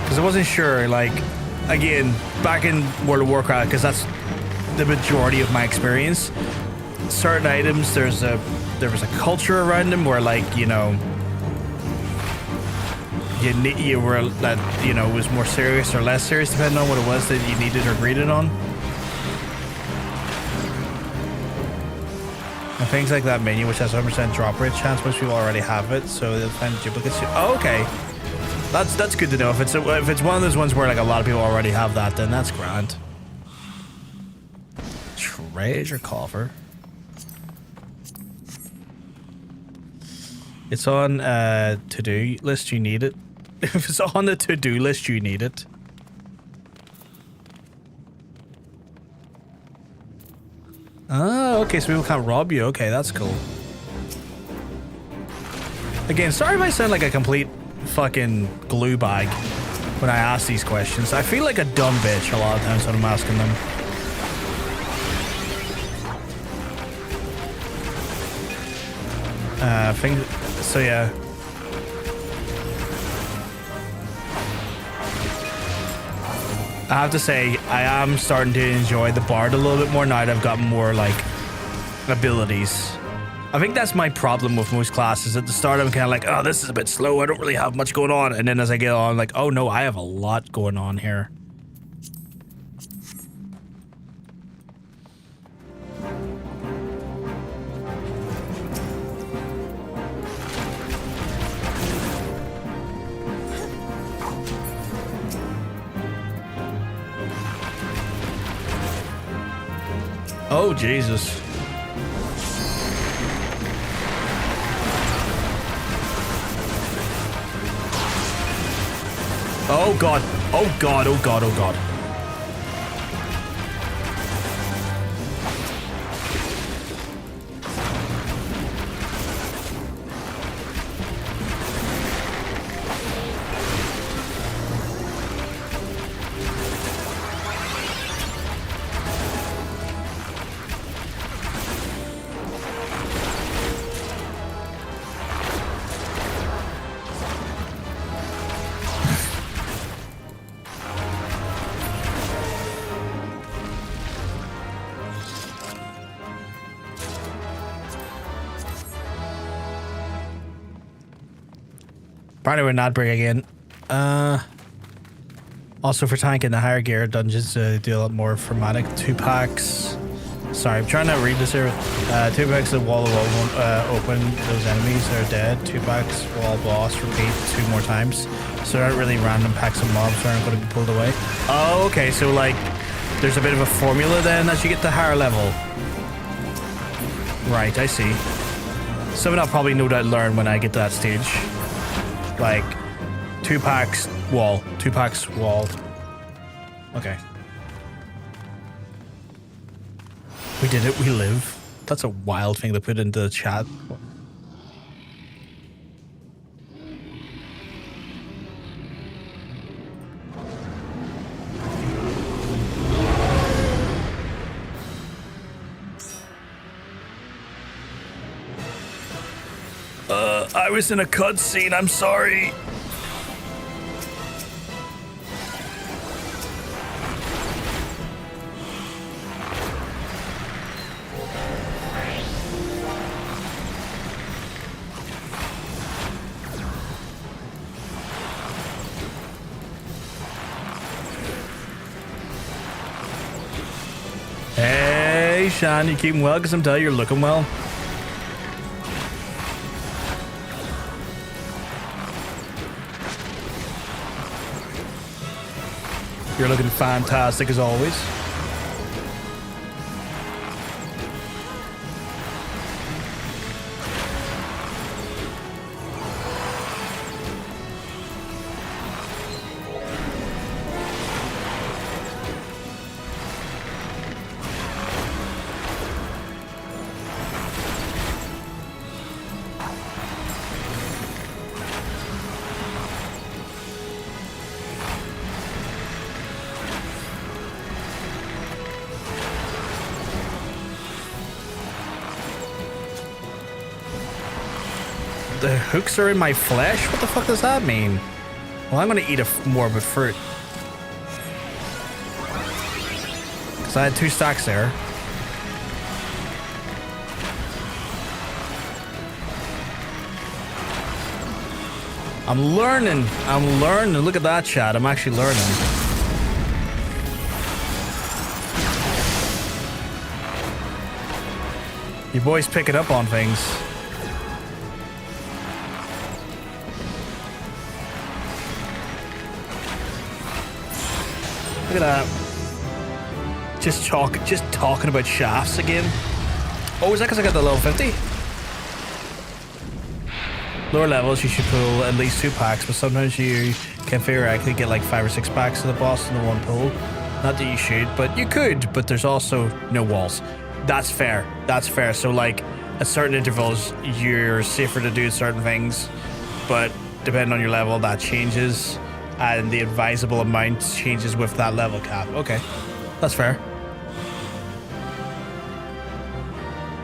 Speaker 1: Because I wasn't sure, like, again, back in World of Warcraft, because that's the majority of my experience. Certain items, there was a culture around them where, like, you know, you were that, you know, was more serious or less serious depending on what it was that you needed or greeted on. And things like that menu, which has 100% drop rate chance, most people already have it, so they'll find duplicates. Oh, okay, that's good to know. If it's one of those ones where like a lot of people already have that, then that's grand. Treasure coffer. It's on to-do list. You need it. If it's on the to-do list, you need it. Oh, okay, so people can't rob you. Okay, that's cool. Again, sorry if I sound like a complete fucking glue bag when I ask these questions. I feel like a dumb bitch a lot of times when I'm asking them. So yeah. I have to say, I am starting to enjoy the Bard a little bit more now that I've got more, like, abilities. I think that's my problem with most classes. At the start, I'm kind of like, oh, this is a bit slow. I don't really have much going on. And then as I get on, I'm like, oh, no, I have a lot going on here. Oh, Jesus. Oh, God. Oh, God. Oh, God. Oh, God. Apparently we're not break again. Also for tanking the higher gear dungeons do a lot more for manic. 2 packs. Sorry, I'm trying to read this here. 2 packs of wall open. Those enemies are dead. 2 packs wall boss. Repeat 2 more times. So there aren't really random packs of mobs that aren't going to be pulled away. Oh, okay. So like, there's a bit of a formula then as you get to higher level. Right, I see. Something I'll probably no doubt learn when I get to that stage. Like, 2 packs wall. 2 packs wall. Okay. We did it, we live. That's a wild thing to put into the chat. I was in a cutscene, I'm sorry. Hey, Sean, you keeping well? Because I'm telling you, you're looking well. You're looking fantastic as always. The hooks are in my flesh? What the fuck does that mean? Well, I'm gonna eat more of a fruit. Because I had 2 stacks there. I'm learning. I'm learning. Look at that, chat. I'm actually learning. You boys picking up on things. Look at that. Just talking about shafts again. Oh, is that because I got the level 50? Lower levels, you should pull at least 2 packs, but sometimes you can theoretically get like 5 or 6 packs of the boss in the one pull. Not that you should, but you could, but there's also no walls. That's fair. That's fair. So like at certain intervals, you're safer to do certain things, but depending on your level, that changes. And the advisable amount changes with that level cap. Okay, that's fair.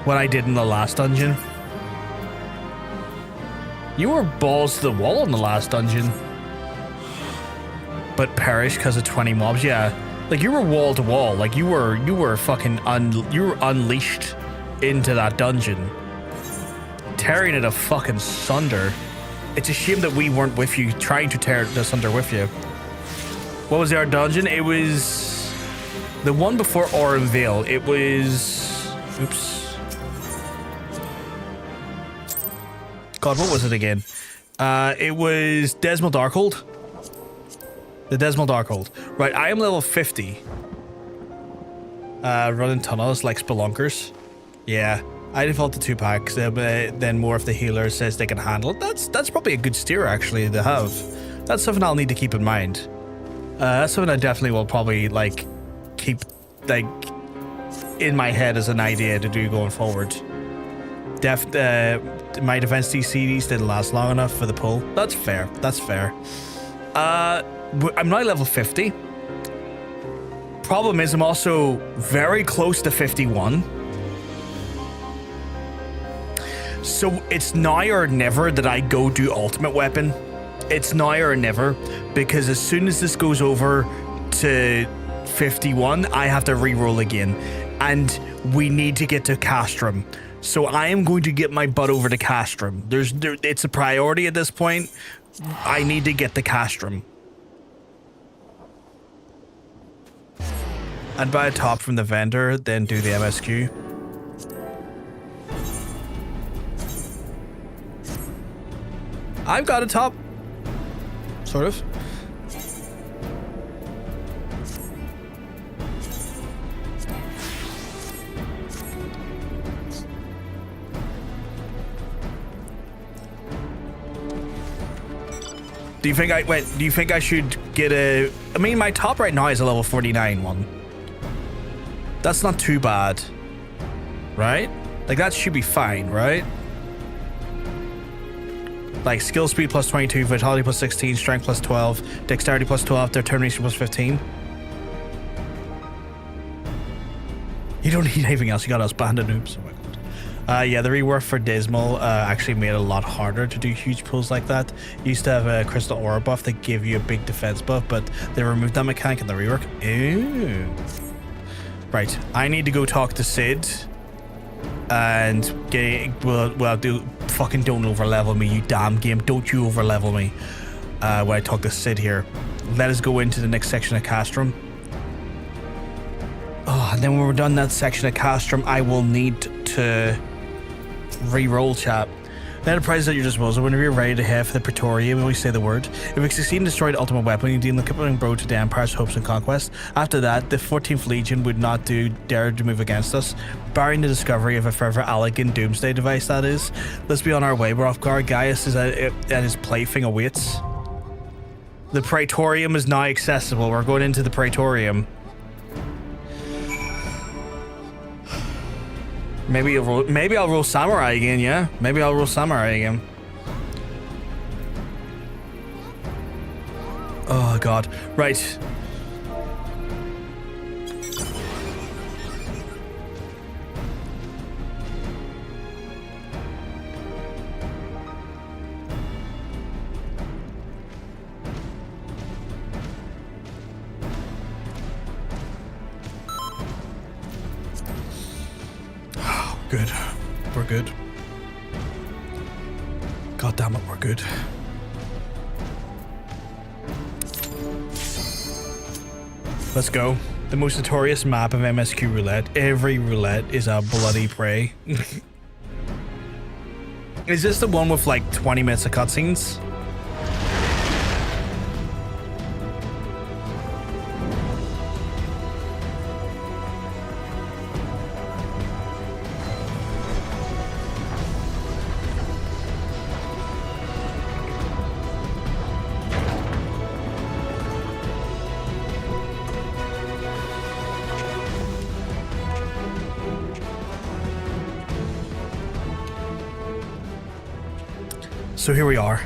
Speaker 1: What I did in the last dungeon. You were balls to the wall in the last dungeon. But perished because of 20 mobs, yeah. Like you were wall to wall. Like you were fucking you were unleashed into that dungeon. Tearing it a fucking sunder. It's a shame that we weren't with you, trying to tear this under with you. What was our dungeon? It was the one before Aurum Vale. It was... Oops. God, what was it again? It was Dzemael Darkhold. The Dzemael Darkhold. Right, I am level 50. Running tunnels like spelunkers. Yeah. I default to 2 packs, but then more if the healer says they can handle it. That's probably a good steer actually to have. That's something I'll need to keep in mind. That's something I definitely will probably like keep like in my head as an idea to do going forward. My defense DCDs didn't last long enough for the pull. That's fair. That's fair. I'm now level 50. Problem is I'm also very close to 51. So it's now or never that I go do ultimate weapon. It's now or never, because as soon as this goes over to 51, I have to reroll again, and we need to get to Castrum. So I am going to get my butt over to Castrum. It's a priority at this point, I need to get the castrum. And buy a top from the vendor, then do the MSQ. I've got a top. Sort of. Do you think I should get a... I mean, my top right now is a level 49 one. That's not too bad. Right? Like, that should be fine, right? Like, skill speed plus 22, vitality plus 16, strength plus 12, dexterity plus 12, determination plus 15. You don't need anything else. You got us banded noobs. Oh my god. Yeah, the rework for Dzemael actually made it a lot harder to do huge pulls like that. You used to have a crystal aura buff that gave you a big defense buff, but they removed that mechanic in the rework. Ooh. Right, I need to go talk to Sid. And well, fucking don't overlevel me, you damn game. Don't you overlevel me. When I talk to Sid here. Let us go into the next section of Castrum. Oh, and then when we're done that section of Castrum, I will need to re-roll chat. Then prize at your disposal whenever you're ready to head for the Praetorium when we say the word. If we succeed in destroying the ultimate weapon, you deal the crippling blow to the Empire's hopes and conquest. After that, the 14th Legion would not dare to move against us, barring the discovery of a further elegant doomsday device, that is. Let's be on our way. We're off guard. Gaius is at his plaything awaits. The Praetorium is now accessible. We're going into the Praetorium. Maybe I'll roll Samurai again, yeah? Maybe I'll roll Samurai again. Oh, God. Right. Good. We're good. God damn it, we're good. Let's go. The most notorious map of MSQ roulette. Every roulette is a bloody prey. Is this the one with like 20 minutes of cutscenes? So here we are.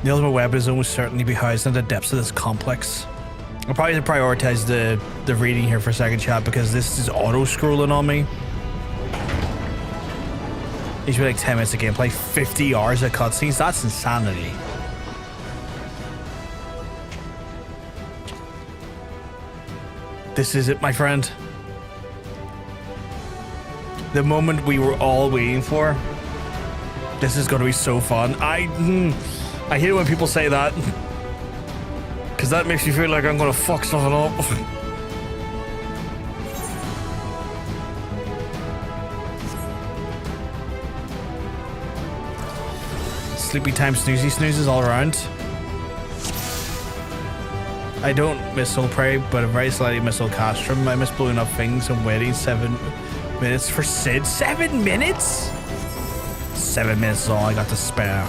Speaker 1: The ultimate weapon is almost certainly be housed in the depths of this complex. I'll probably prioritize the reading here for a second, chat, because this is auto-scrolling on me. These be like 10 minutes of gameplay, 50 hours of cutscenes. That's insanity. This is it, my friend. The moment we were all waiting for. This is going to be so fun. I hate it when people say that. Because that makes me feel like I'm going to fuck something up. Sleepy time snoozy snoozes all around. I don't miss Soul Prey, but I very slightly miss Soul Castrum. I miss blowing up things and waiting 7 minutes for Sid. 7 minutes? 7 minutes is all I got to spare.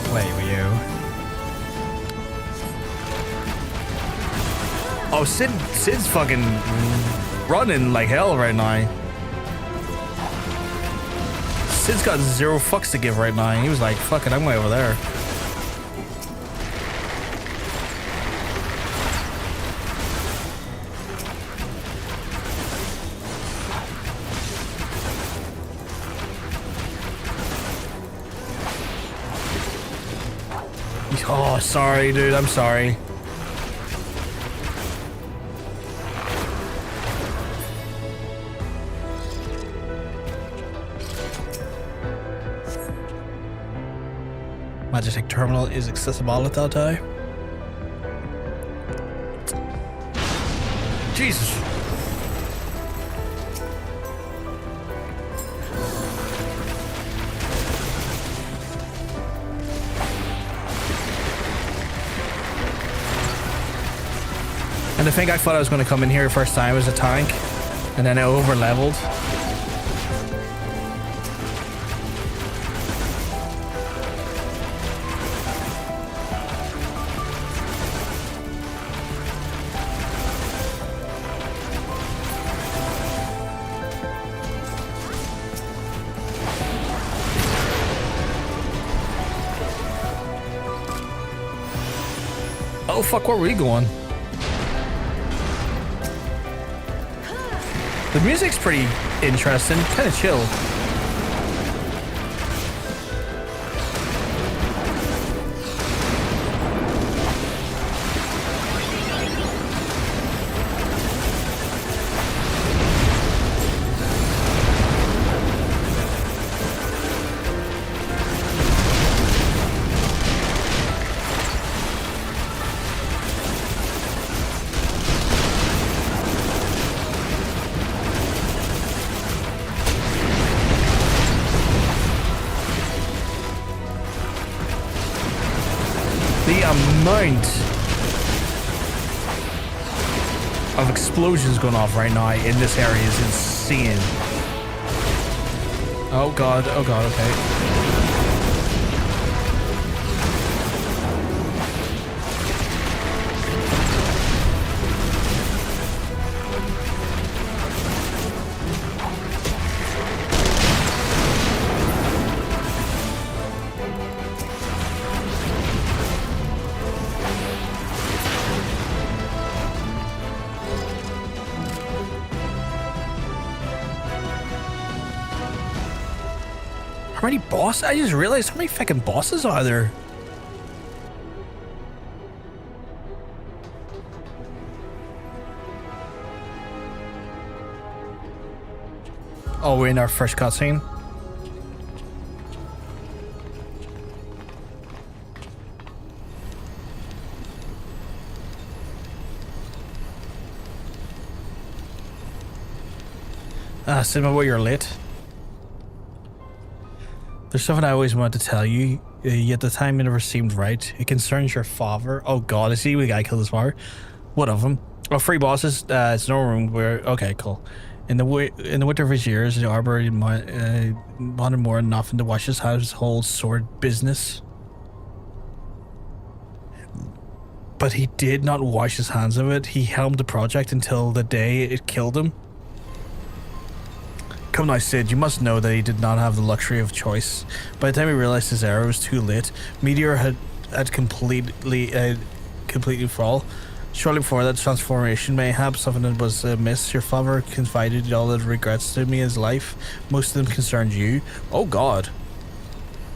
Speaker 1: Play with you. Oh, Sid's fucking running like hell right now. Sid's got 0 fucks to give right now. He was like, fuck it, I'm way over there. Oh, sorry, dude. I'm sorry. Magic terminal is accessible at that time. Jesus. And I think I thought I was going to come in here first time as a tank, and then I over-leveled. Oh fuck, where were we going? The music's pretty interesting, kind of chill. The amount of explosions going off right now in this area is insane. Oh god, okay. How many bosses? I just realized how many fucking bosses are there? Oh, we're in our first cutscene. Cinema, well, you're late. There's something I always wanted to tell you, yet the time it never seemed right. It concerns your father. Oh god, I see the guy killed his father. What of him? Oh, free bosses. It's no room where. Okay, cool. In the winter of his years, the arbor wanted more than nothing to wash his household sword business. But he did not wash his hands of it. He helmed the project until the day it killed him. Come now, Sid, you must know that he did not have the luxury of choice. By the time he realized his error was too late, Meteor had completely fall. Shortly before that transformation, mayhap something that was amiss. Your father confided all the regrets to me in his life. Most of them concerned you. Oh god.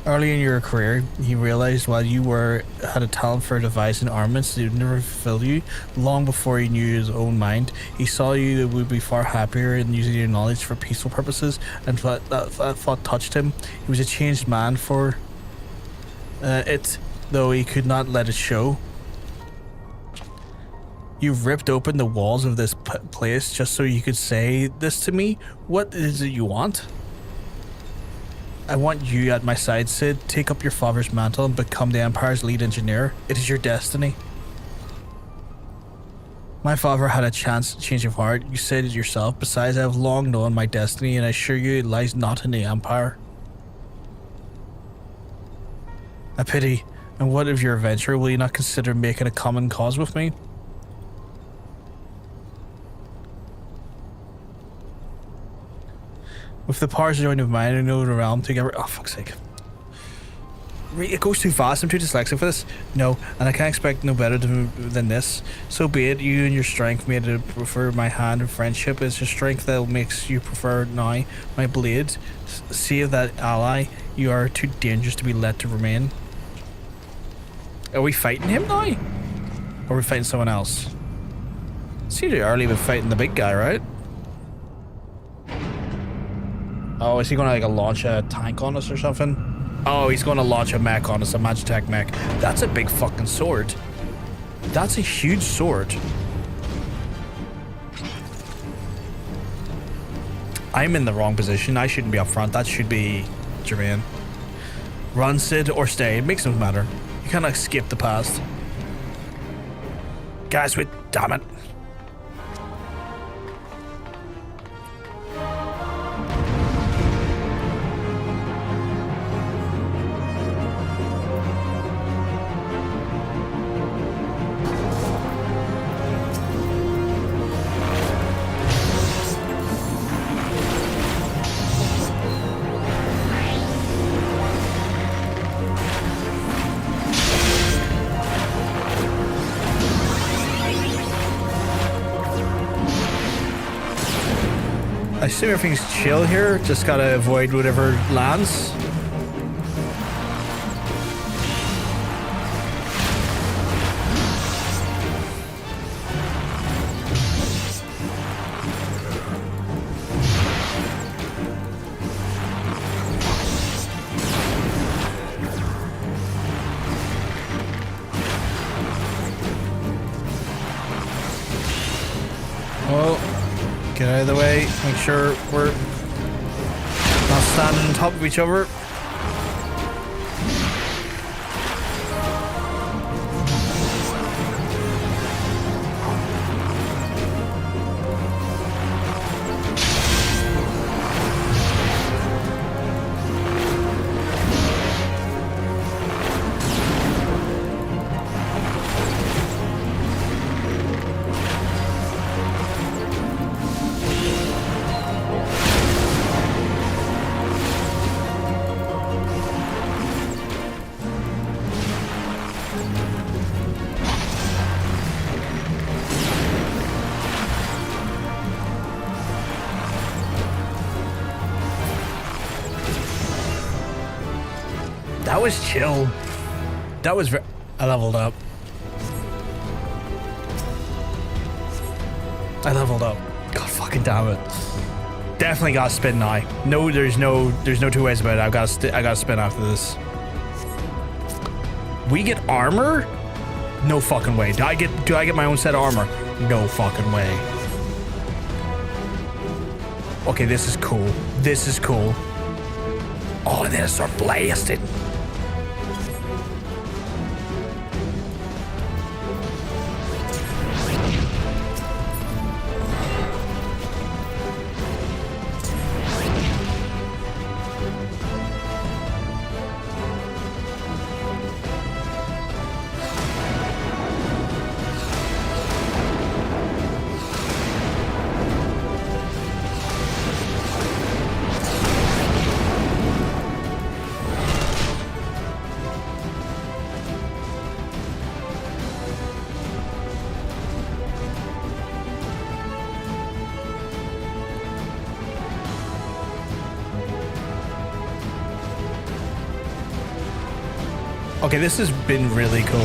Speaker 1: Early in your career, he realized while you had a talent for devising armaments that would never fulfill you. Long before he knew his own mind, he saw you would be far happier in using your knowledge for peaceful purposes, and that thought touched him. He was a changed man for it, though he could not let it show. You ripped open the walls of this place just so you could say this to me. What is it you want? I want you at my side, Sid. Take up your father's mantle and become the Empire's lead engineer. It is your destiny. My father had a chance to change of heart. You said it yourself. Besides, I have long known my destiny, and I assure you it lies not in the Empire. A pity. And what of your adventure? Will you not consider making a common cause with me? With the powers joined with mine, I know the realm together. Oh, fuck's sake. It goes too fast. I'm too dyslexic for this. No, and I can't expect no better than this. So be it. You and your strength made it prefer my hand and friendship. It's your strength that makes you prefer now my blade. Save that ally. You are too dangerous to be let to remain. Are we fighting him now? Or are we fighting someone else? It's too early with fighting the big guy, right? Oh, is he gonna like launch a tank on us or something? Oh, he's going to launch a mech on us, a Magitech mech. That's a big fucking sword. That's a huge sword. I'm in the wrong position. I shouldn't be up front. That should be Jermaine. Run, Sid, or stay. It makes no matter. You kind of skip the past. Guys, wait. Damn it. I assume everything's chill here. Just gotta avoid whatever lands. Get out of the way, make sure we're not standing on top of each other. That was chill. That was I leveled up. I leveled up. God fucking damn it. Definitely gotta spin now. No, there's no two ways about it. I gotta spin after this. We get armor? No fucking way. Do I get my own set of armor? No fucking way. Okay, this is cool. This is cool. Oh, and then I start blasting. Okay, this has been really cool.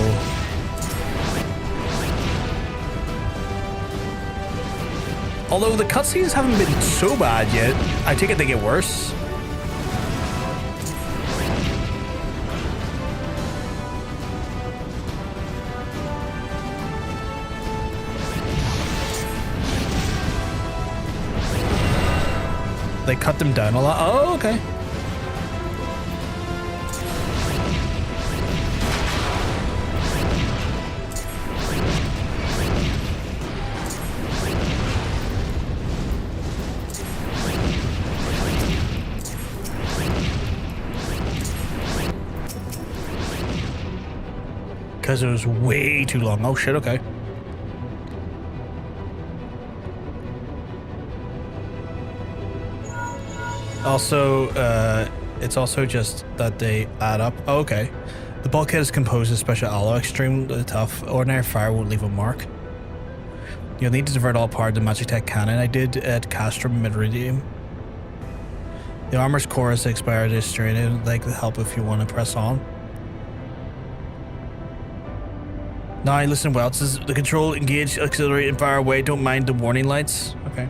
Speaker 1: Although the cutscenes haven't been so bad yet, I take it they get worse. They cut them down a lot. Oh, okay. Because it was way too long. Oh shit, okay. Also, it's also just that they add up. Oh, okay. The bulkhead is composed of special alloy, extremely tough. Ordinary fire won't leave a mark. You'll need to divert all power to the Magitech cannon. I did at Castrum Meridium. The armor's core is expired is straight in. Like the help if you want to press on. Now listen well. It says the control, engage, accelerate, and fire away. Don't mind the warning lights. Okay.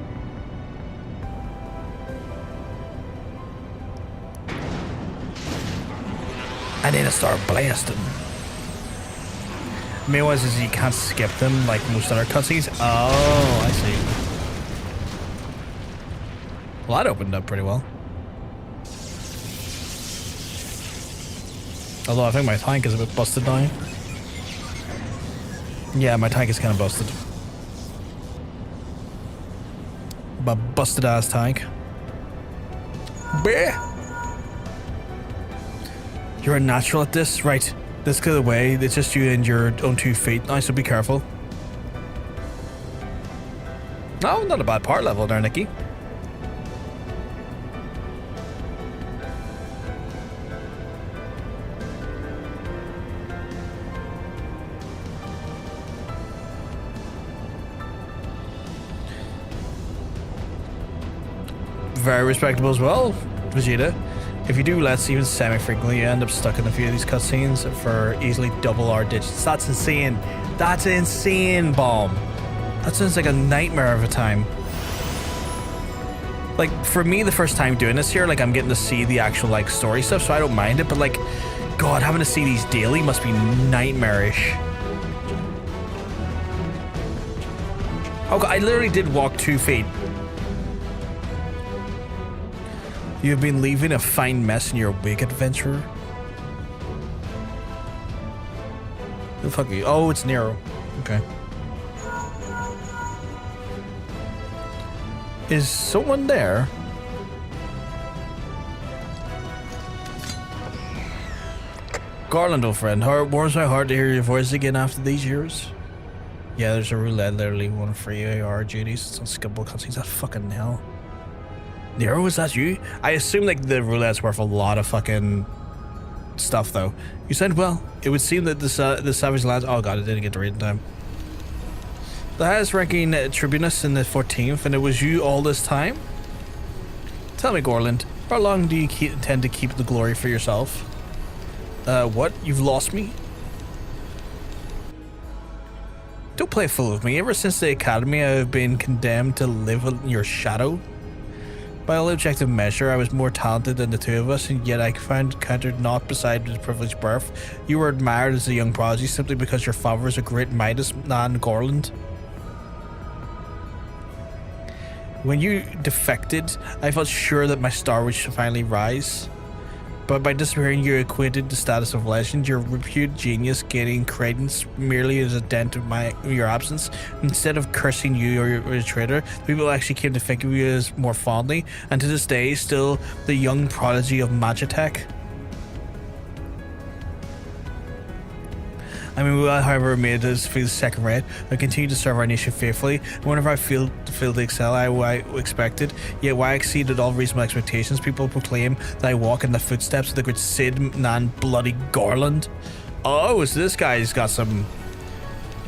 Speaker 1: And then it started blasting. Main was is you can't skip them like most other cutscenes. Oh, I see. Well, that opened up pretty well. Although I think my tank is a bit busted now. Yeah, my tank is kind of busted. But busted ass tank. Bah! You're a natural at this, right? This get away. It's just you and your own 2 feet now, so be careful. Oh, not a bad part level there, Nikki. Very respectable as well, Vegeta. If you do let's even semi-frequently, you end up stuck in a few of these cutscenes for easily double our digits. That's insane. That's insane, Bomb. That sounds like a nightmare of a time. Like, for me, the first time doing this here, like, I'm getting to see the actual, like, story stuff, so I don't mind it, but, like, God, having to see these daily must be nightmarish. Oh, God, I literally did walk 2 feet. You've been leaving a fine mess in your wake, adventurer. The fuck are you? Oh, it's Nero. Okay. Is someone there? Garland, old friend. Warms my heart to hear your voice again after these years. Yeah, there's a roulette literally one for you. AR duties. It's unskippable cutscenes. That fucking hell. Nero, is that you? I assume like the roulette's worth a lot of fucking stuff though. You said well. It would seem that the Savage Lands. Oh god, I didn't get to read in time. The highest ranking tribunus in the 14th, and it was you all this time? Tell me, Gorland, how long do you intend to keep the glory for yourself? What? You've lost me? Don't play fool with me. Ever since the academy, I've been condemned to live in your shadow. By all objective measure, I was more talented than the two of us, and yet I found countered not beside his privileged birth. You were admired as a young prodigy simply because your father was a great Midas man, Gorland. When you defected, I felt sure that my star would finally rise. But by disappearing, you equated the status of legend, your reputed genius gaining credence merely as a dent of your absence. Instead of cursing you or your traitor, people actually came to think of you as more fondly, and to this day, still the young prodigy of Magitech. I mean, we however made us feel second rate. I continue to serve our nation faithfully, and whenever I fail to excel, I expected, yet why I exceeded all reasonable expectations, people proclaim that I walk in the footsteps of the great Sid Nan Bloody Garland. Oh, so this guy's got some...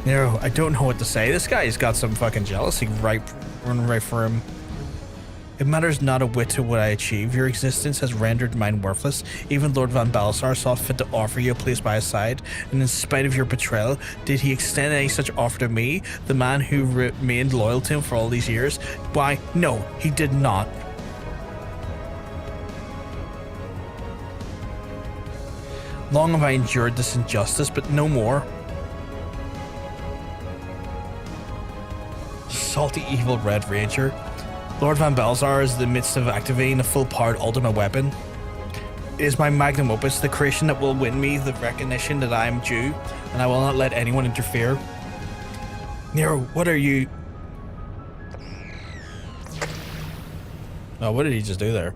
Speaker 1: No, I don't know what to say. This guy's got some fucking jealousy running right for him. It matters not a whit to what I achieve. Your existence has rendered mine worthless. Even Lord Van Baelsar saw fit to offer you a place by his side, and in spite of your betrayal, did he extend any such offer to me, the man who remained loyal to him for all these years? Why, no, he did not. Long have I endured this injustice, but no more. Salty evil Red Ranger. Lord Van Baelsar is in the midst of activating a full-powered ultimate weapon. It is my magnum opus, the creation that will win me the recognition that I am due, and I will not let anyone interfere. Nero, what are you... Oh, what did he just do there?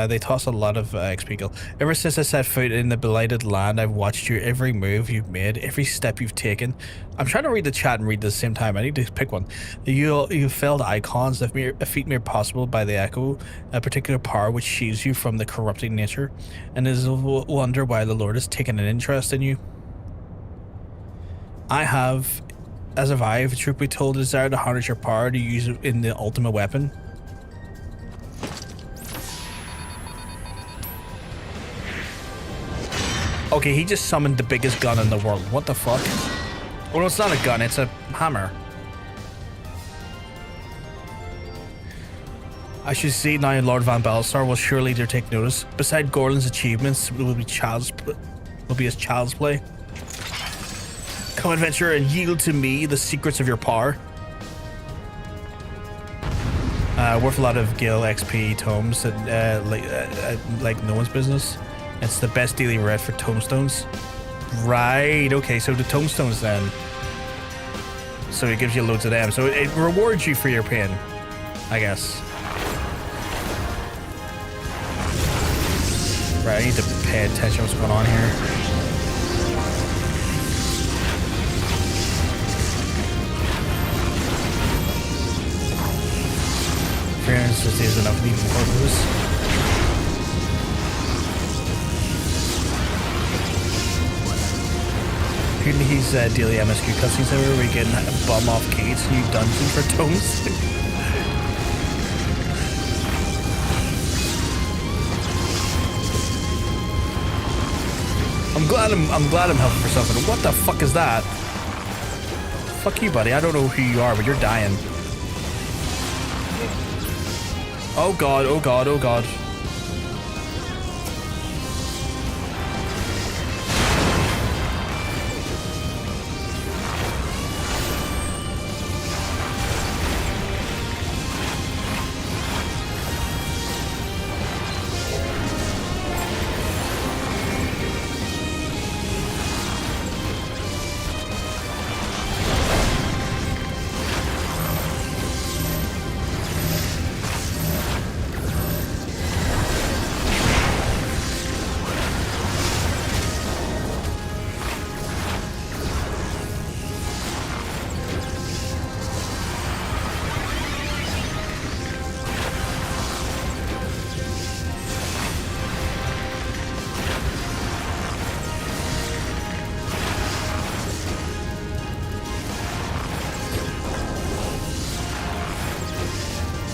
Speaker 1: They toss a lot of XP kill. Ever since I set foot in the blighted land, I've watched you every move you've made, every step you've taken. I'm trying to read the chat and read at the same time. I need to pick one. You failed icons, a feat made possible by the echo, a particular power which shields you from the corrupting nature, and it is a wonder why the Lord has taken an interest in you. I have, as have I, truth be told, a desire to harness your power to use it in the ultimate weapon. Okay, he just summoned the biggest gun in the world. What the fuck? Well, it's not a gun, it's a hammer. I should see now Lord Van Baelsar will surely dare take notice. Beside Gorlan's achievements will be his child's play. Come adventure and yield to me the secrets of your power. Worth a lot of Gil XP tomes that like no one's business. It's the best daily red for tomestones. Right, okay, so the tomestones then. So it gives you loads of them. So it rewards you for your pain, I guess. Right, I need to pay attention to what's going on here. Appearance is enough to be more loose. Apparently he's daily MSQ cutscenes everywhere where you can bum off gates, new dungeons for tomes. I'm glad I'm helping for something. What the fuck is that? Fuck you, buddy. I don't know who you are, but you're dying. Oh god, oh god, oh god.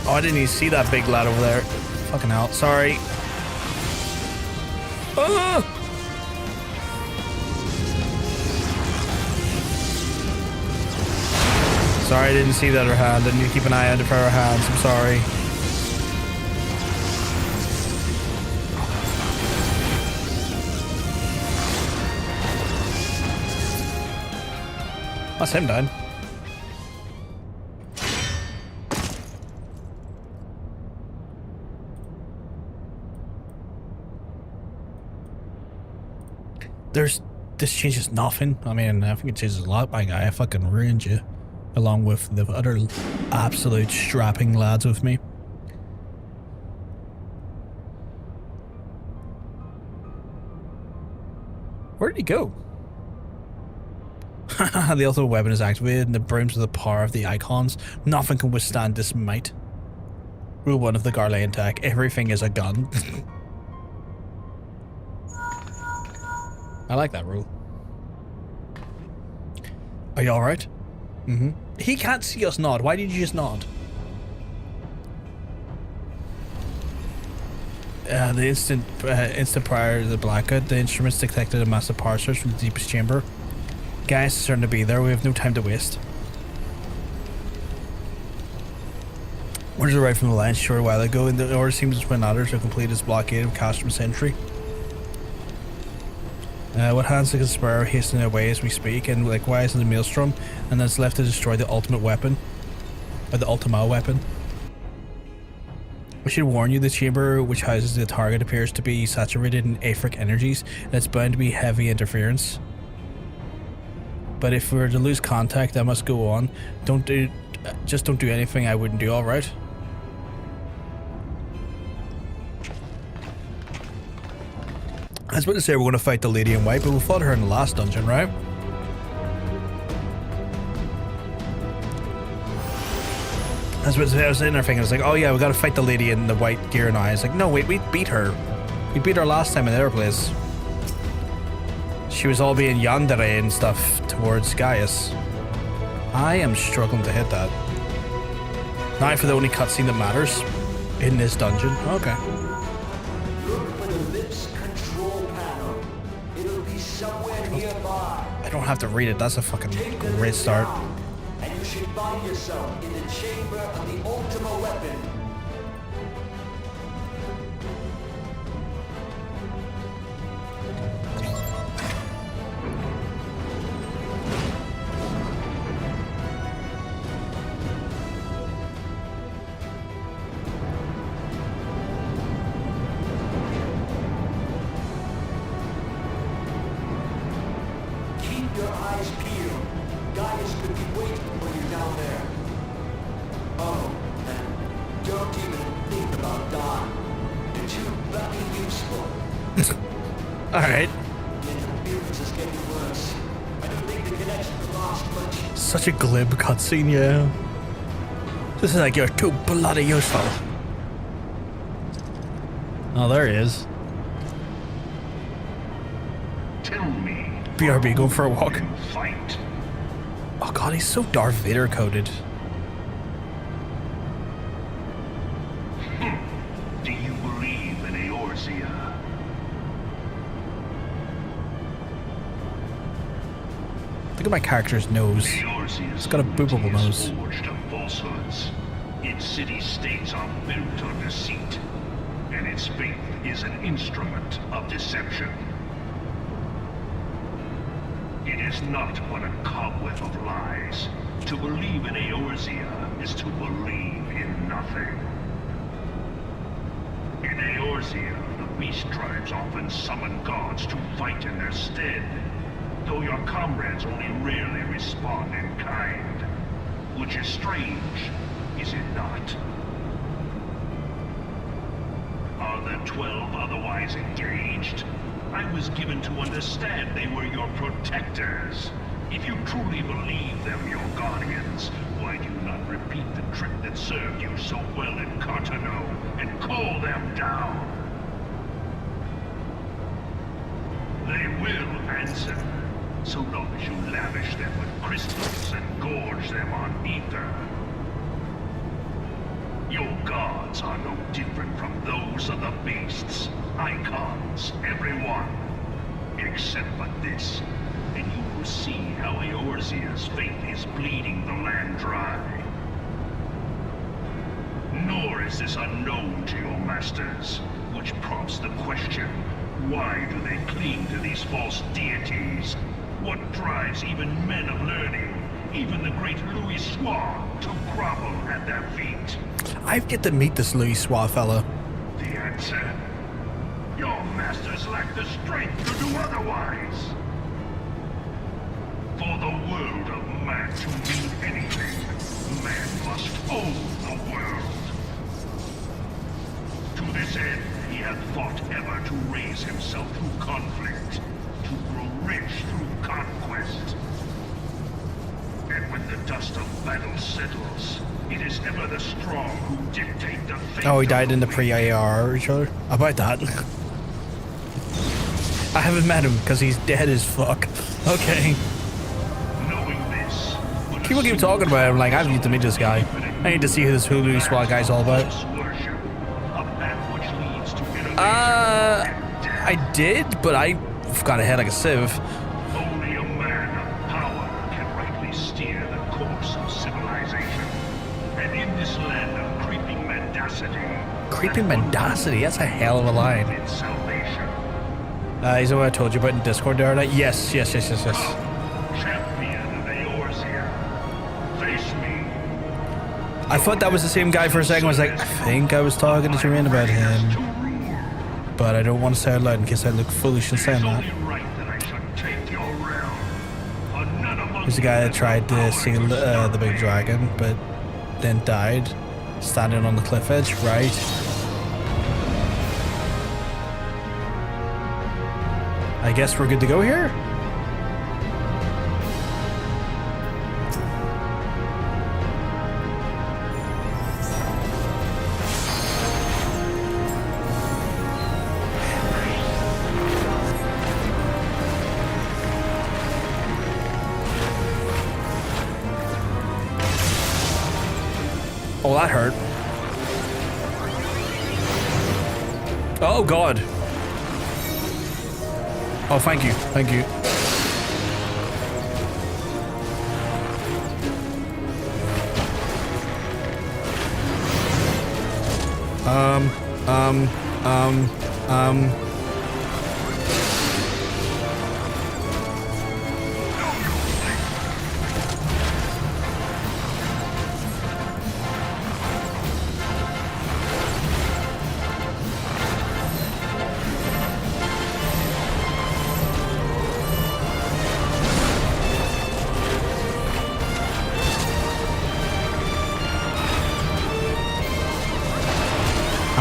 Speaker 1: Oh, I didn't even see that big lad over there. Fucking hell. Sorry. Ah! Sorry, I didn't see the other hand. I need to keep an eye out for our hands. I'm sorry. That's him done. This changes nothing. I mean, I think it changes a lot, my guy. I fucking ruined you. Along with the other absolute strapping lads with me. Where did he go? The ultimate weapon is activated and it brims with the power of the icons. Nothing can withstand this might. Rule 1 of the Garlean attack. Everything is a gun. I like that rule. Are you alright? Mm-hmm. He can't see us nod. Why did you just nod? The instant prior to the blackout, the instruments detected a massive power surge from the deepest chamber. Gaius is starting to be there. We have no time to waste. Orders arrived from the line short while ago, and the order seems to another to complete its blockade of Castrum Sentry. What hands the conspirator hastening away as we speak, and likewise in the Maelstrom, and then it's left to destroy the ultimate weapon. Or the Ultima weapon. We should warn you, the chamber which houses the target appears to be saturated in aetheric energies, and it's bound to be heavy interference. But if we were to lose contact, I must go on. Just don't do anything I wouldn't do, alright? I was about to say we're going to fight the lady in white, but we fought her in the last dungeon, right? I was in there thinking, I was like, oh yeah, we got to fight the lady in the white gear now. I was like, no, wait, we beat her. We beat her last time in their place. She was all being yandere and stuff towards Gaius. I am struggling to hit that. Now for the only cutscene that matters in this dungeon. Okay. I don't have to read it. That's a fucking great start.
Speaker 5: And you should find yourself in the chamber of the Ultima weapon. Don't even think about dying. You're too bloody useful.
Speaker 1: Alright.
Speaker 5: Man, appearance is getting worse. I don't think the connection will last much.
Speaker 1: Such a glib cutscene, yeah. This is like, you're too bloody useful. Oh, there he is.
Speaker 3: Tell me.
Speaker 1: BRB, go for a walk.
Speaker 3: Fight.
Speaker 1: Oh god, he's so Darth Vader coded.
Speaker 3: Do you believe in Eorzea?
Speaker 1: Look at my character's nose.
Speaker 3: It's
Speaker 1: got a boopable nose.
Speaker 3: Forged of falsehoods. Its city-states are built on deceit, and its faith is an instrument of deception. It is not but a cobweb of lies. To believe in Eorzea is to believe in nothing. In Eorzea, the beast tribes often summon gods to fight in their stead, though your comrades only rarely respond in kind. Which is strange, is it not? Are the 12 otherwise engaged? I was given to understand they were your protectors. If you truly believe them your guardians, why do you not repeat the trick that served you so well in Cartano and call them down? They will answer, so long as you lavish them with crystals and gorge them on ether. Your gods are no different from those of the beasts. Icons, everyone. Except for this, and you will see how Eorzea's faith is bleeding the land dry. Nor is this unknown to your masters, which prompts the question, why do they cling to these false deities? What drives even men of learning, even the great Louis Soir, to grovel at their feet?
Speaker 1: I've yet to meet this Louis Soir fella.
Speaker 3: The answer? Your masters lack the strength to do otherwise. For the world of man to mean anything, man must own the world. To this end, he hath fought ever to raise himself through conflict, to grow rich through conquest. And when the dust of battle settles, it is ever the strong who dictate the fate.
Speaker 1: Oh, he died
Speaker 3: of
Speaker 1: in the
Speaker 3: weak.
Speaker 1: pre-IR each other? About that. I haven't met him because he's dead as fuck. Okay.
Speaker 3: Knowing this,
Speaker 1: People keep talking about him like I need to meet this guy. I need to see who this Hulu Squad guy's all about. I did, but I got ahead like a sieve.
Speaker 3: Only a man of power can rightly steer the course of civilization. And in this land of creeping mendacity...
Speaker 1: Creeping mendacity? That's a hell of a line.
Speaker 3: ...its salvation.
Speaker 1: Is that what I told you about in Discord there? Yes.
Speaker 3: Champion of Eorzea, face me.
Speaker 1: I thought that was the same guy for a second. I was like, I think I was talking to Jermaine about him. But I don't want to say it out loud in case I look foolish in saying that. He's the guy that tried to seal the big dragon, but then died, standing on the cliff edge, right? I guess we're good to go here? Oh, that hurt. Oh, God. Oh, thank you. Thank you.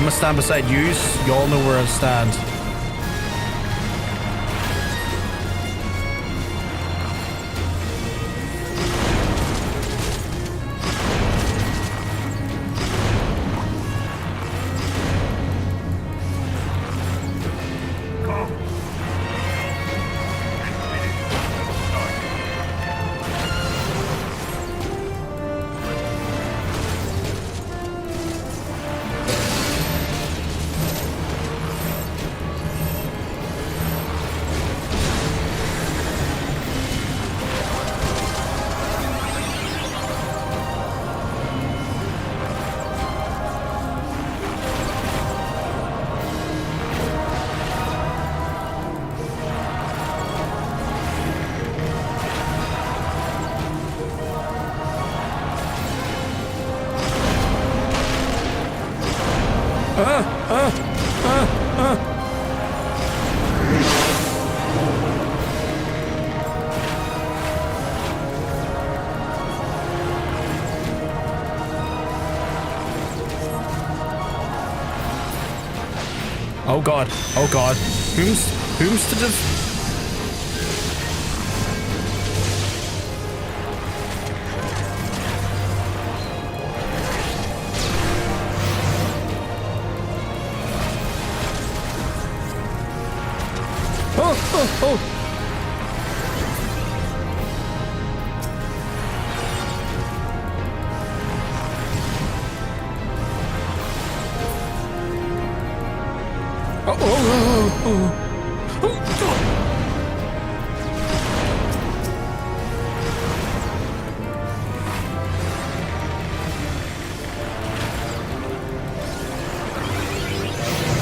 Speaker 1: gonna stand beside you. Y'all know where I stand. Oh god, oh god. Whom's to oh.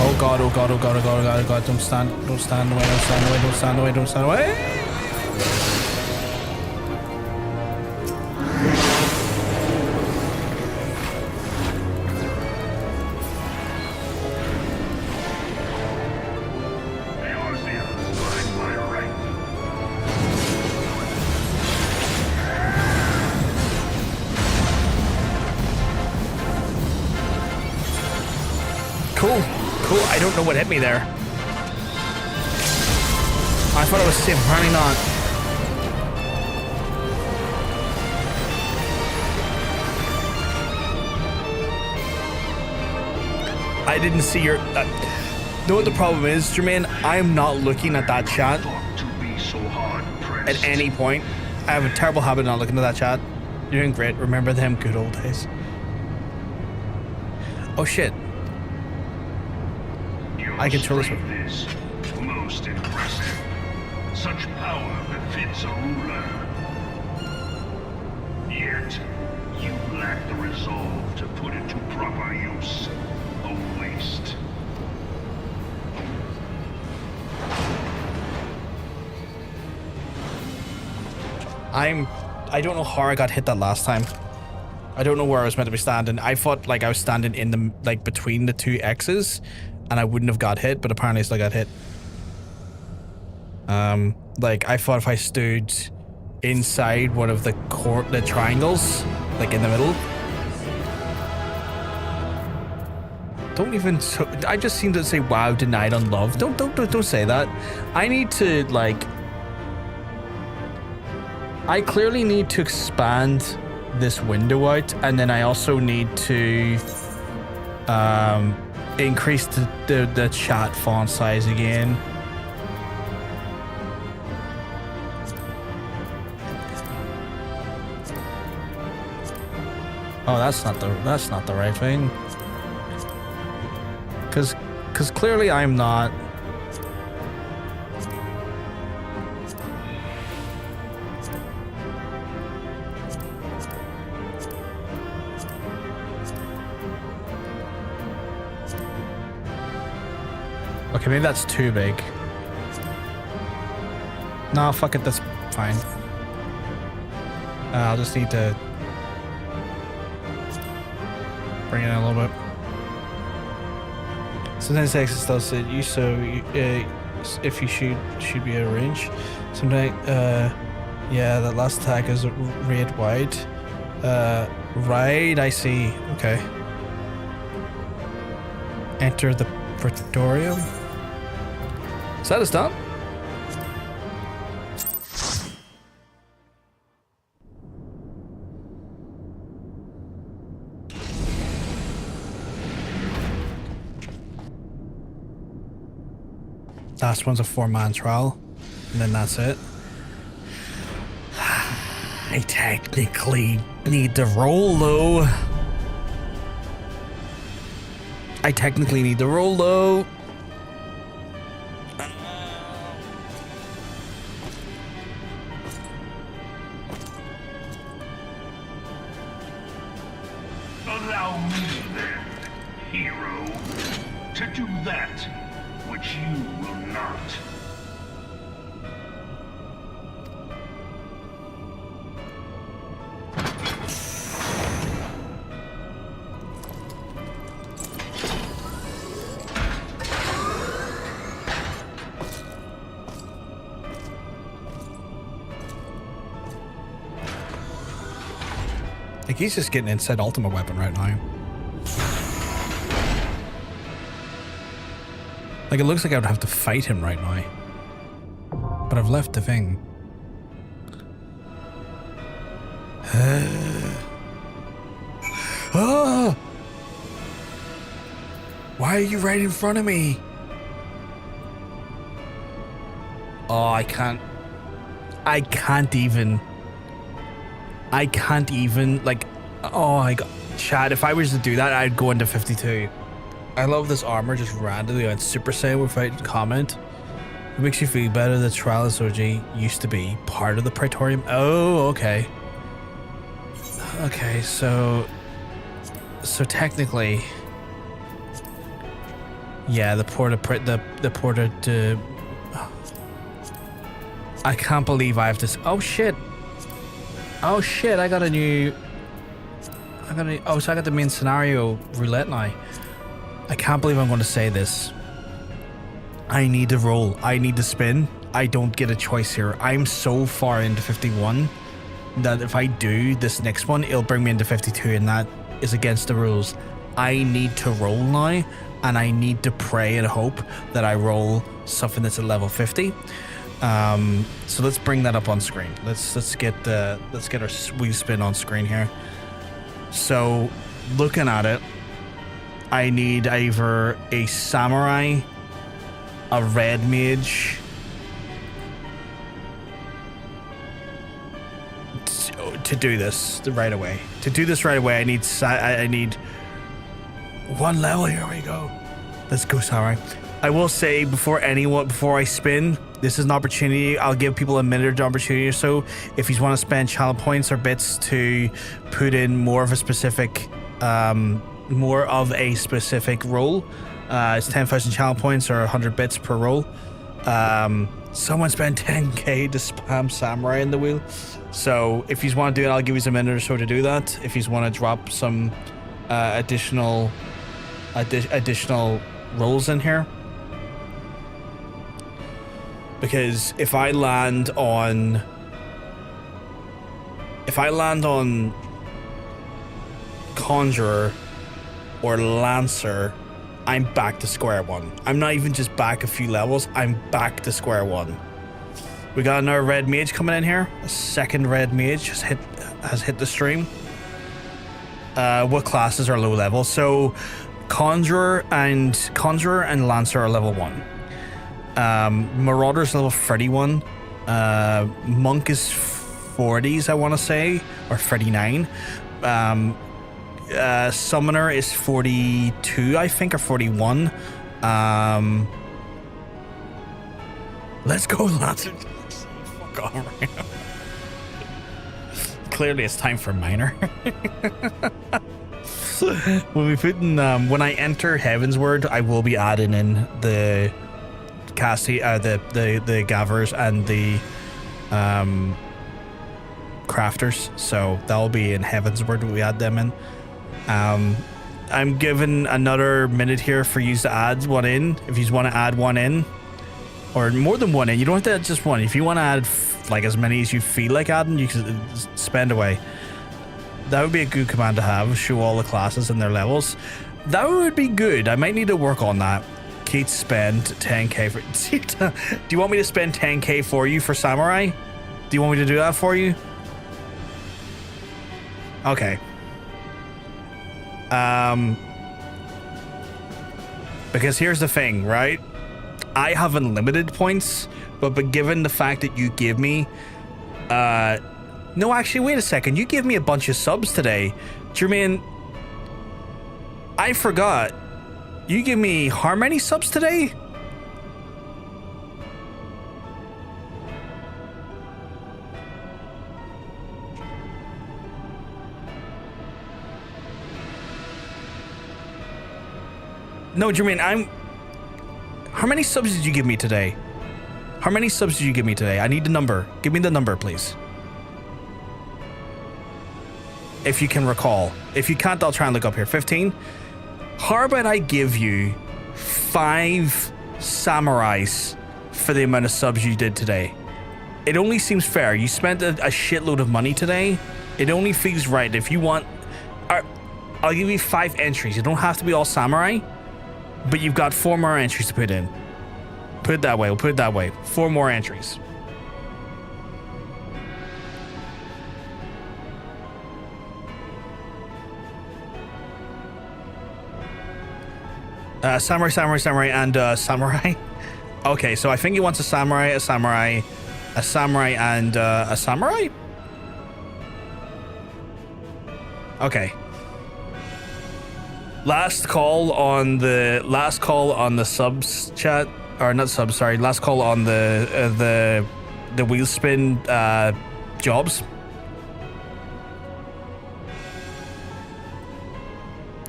Speaker 1: Oh god, don't stand away, don't stand away. Cool, I don't know what hit me there. I thought I was safe, apparently not. I didn't see your... know what the problem is, Jermaine? I am not looking at that chat at any point. I have a terrible habit of not looking at that chat. You're doing great. Remember them good old days. Oh shit. I control this one.
Speaker 3: This most impressive. Such power befits a ruler. Yet, you lack the resolve to put it to proper use. A waste.
Speaker 1: I don't know how I got hit that last time. I don't know where I was meant to be standing. I thought like I was standing in the between the two X's and I wouldn't have got hit, but apparently I still got hit. Like I thought if I stood inside one of the triangles, like in the middle. Don't even. I just seem to say wow, denied on love. Don't say that. I need to like. I clearly need to expand this window out, and then I also need to increase the chat font size again. Oh, that's not the right thing. Cause clearly I'm not. Okay, maybe that's too big. No, fuck it, that's fine. I'll just need to bring it in a little bit. Sometimes Texas does it. If you should be at a range. Sometimes, yeah, that last attack is raid wide. Right, I see. Okay. Enter the Praetorium. Is that us done? Last one's a 4-man trial, and then that's it. I technically need to roll though.
Speaker 3: Allow me then, hero, to do that which you will not.
Speaker 1: Like he's just getting inside ultimate weapon right now. Like it looks like I would have to fight him right now. But I've left the thing. Oh! Why are you right in front of me? Oh, I can't even, like, oh my god. Chad, if I was to do that, I'd go into 52. I love this armor just randomly on Super Saiyan without comment. It makes you feel better that Trial of Soji used to be part of the Praetorium. Oh, okay. Okay, so technically, yeah, the Porta de. I can't believe I have to. Oh shit! Oh shit! I got a new. Oh, so I got the main scenario roulette now. I can't believe I'm going to say this. I need to roll. I need to spin. I don't get a choice here. I'm so far into 51 that if I do this next one, it'll bring me into 52, and that is against the rules. I need to roll now, and I need to pray and hope that I roll something that's at level 50. So let's bring that up on screen. Let's get our wheel spin on screen here. So looking at it, I need either a samurai, a red mage, to do this right away. To do this right away, I need one level. Here we go. Let's go, samurai. I will say before I spin, this is an opportunity. I'll give people a minute opportunity or so if you want to spend channel points or bits to put in more of a specific role. It's 10,000 channel points or 100 bits per roll. Someone spent 10k to spam samurai in the wheel. So if you want to do it, I'll give you a minute or so to do that. If you want to drop some additional rolls in here. Because if I land on Conjurer or Lancer, I'm back to square one. I'm not even just back a few levels, I'm back to square one. We got another red mage coming in here. A second red mage has hit the stream. What classes are low level? So Conjurer and Lancer are level 1. Marauder's level 31. Monk is 40s, I want to say, or 39. Summoner is 42, I think, or 41. Let's go, Lancer. Fuck off right now. Clearly, it's time for minor. When I enter Heavensward, I will be adding in the the Gavers and the crafters, so that'll be in Heavensward. We add them in. I'm giving another minute here for you to add one in. If you want to add one in, or more than one in, you don't have to add just one. If you want to add like as many as you feel like adding, you can spend away. That would be a good command to have. Show all the classes and their levels. That would be good. I might need to work on that. Kate spend 10k for... Do you want me to spend 10k for you for Samurai? Do you want me to do that for you? Okay. Because here's the thing, right? I have unlimited points, but given the fact that you give me... No, actually, wait a second. You give me a bunch of subs today. Jermaine, I forgot. You give me how many subs today? No, Jermaine, how many subs did you give me today? How many subs did you give me today? I need the number. Give me the number, please. If you can recall. If you can't, I'll try and look up here. 15? How about I give you 5 samurais for the amount of subs you did today? It only seems fair. You spent a shitload of money today. It only feels right. If you want... I'll give you 5 entries. You don't have to be all samurai, but you've got 4 more entries to put in. Put it that way. We'll put it that way. 4 more entries. Samurai, and samurai. Okay, so I think he wants a samurai, and a samurai? Okay. Last call on the subs chat, or not subs, sorry. Last call on the wheel spin jobs.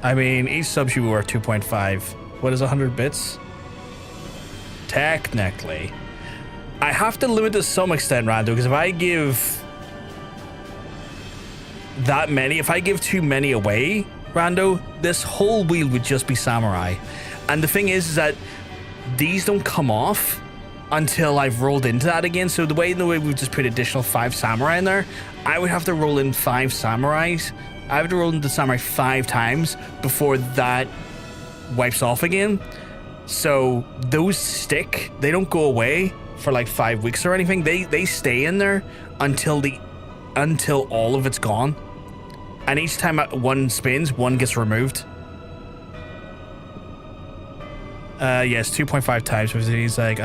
Speaker 1: I mean, each sub should be worth 2.5. What is 100 bits? Technically. I have to limit to some extent, Rando, because if I give that many, if I give too many away, Rando, this whole wheel would just be samurai. And the thing is that these don't come off until I've rolled into that again. So the way we just put additional 5 samurai in there, I would have to roll in 5 samurais. I have to roll into samurai 5 times before that wipes off again. So those stick. They don't go away for like 5 weeks or anything. They stay in there until all of it's gone. And each time one spins, one gets removed. Yes, 2.5 times. He's like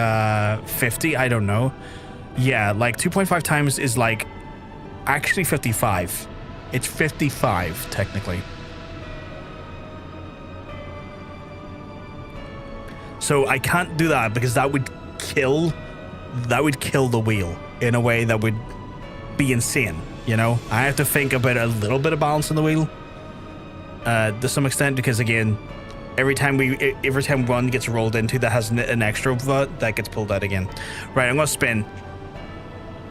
Speaker 1: 50. I don't know. Yeah, like 2.5 times is like actually 55. It's 55 technically. So I can't do that because that would kill the wheel in a way that would be insane, you know? I have to think about a little bit of balance in the wheel to some extent, because again, every time one gets rolled into that has an extra vote, that gets pulled out again. Right, I'm gonna spin.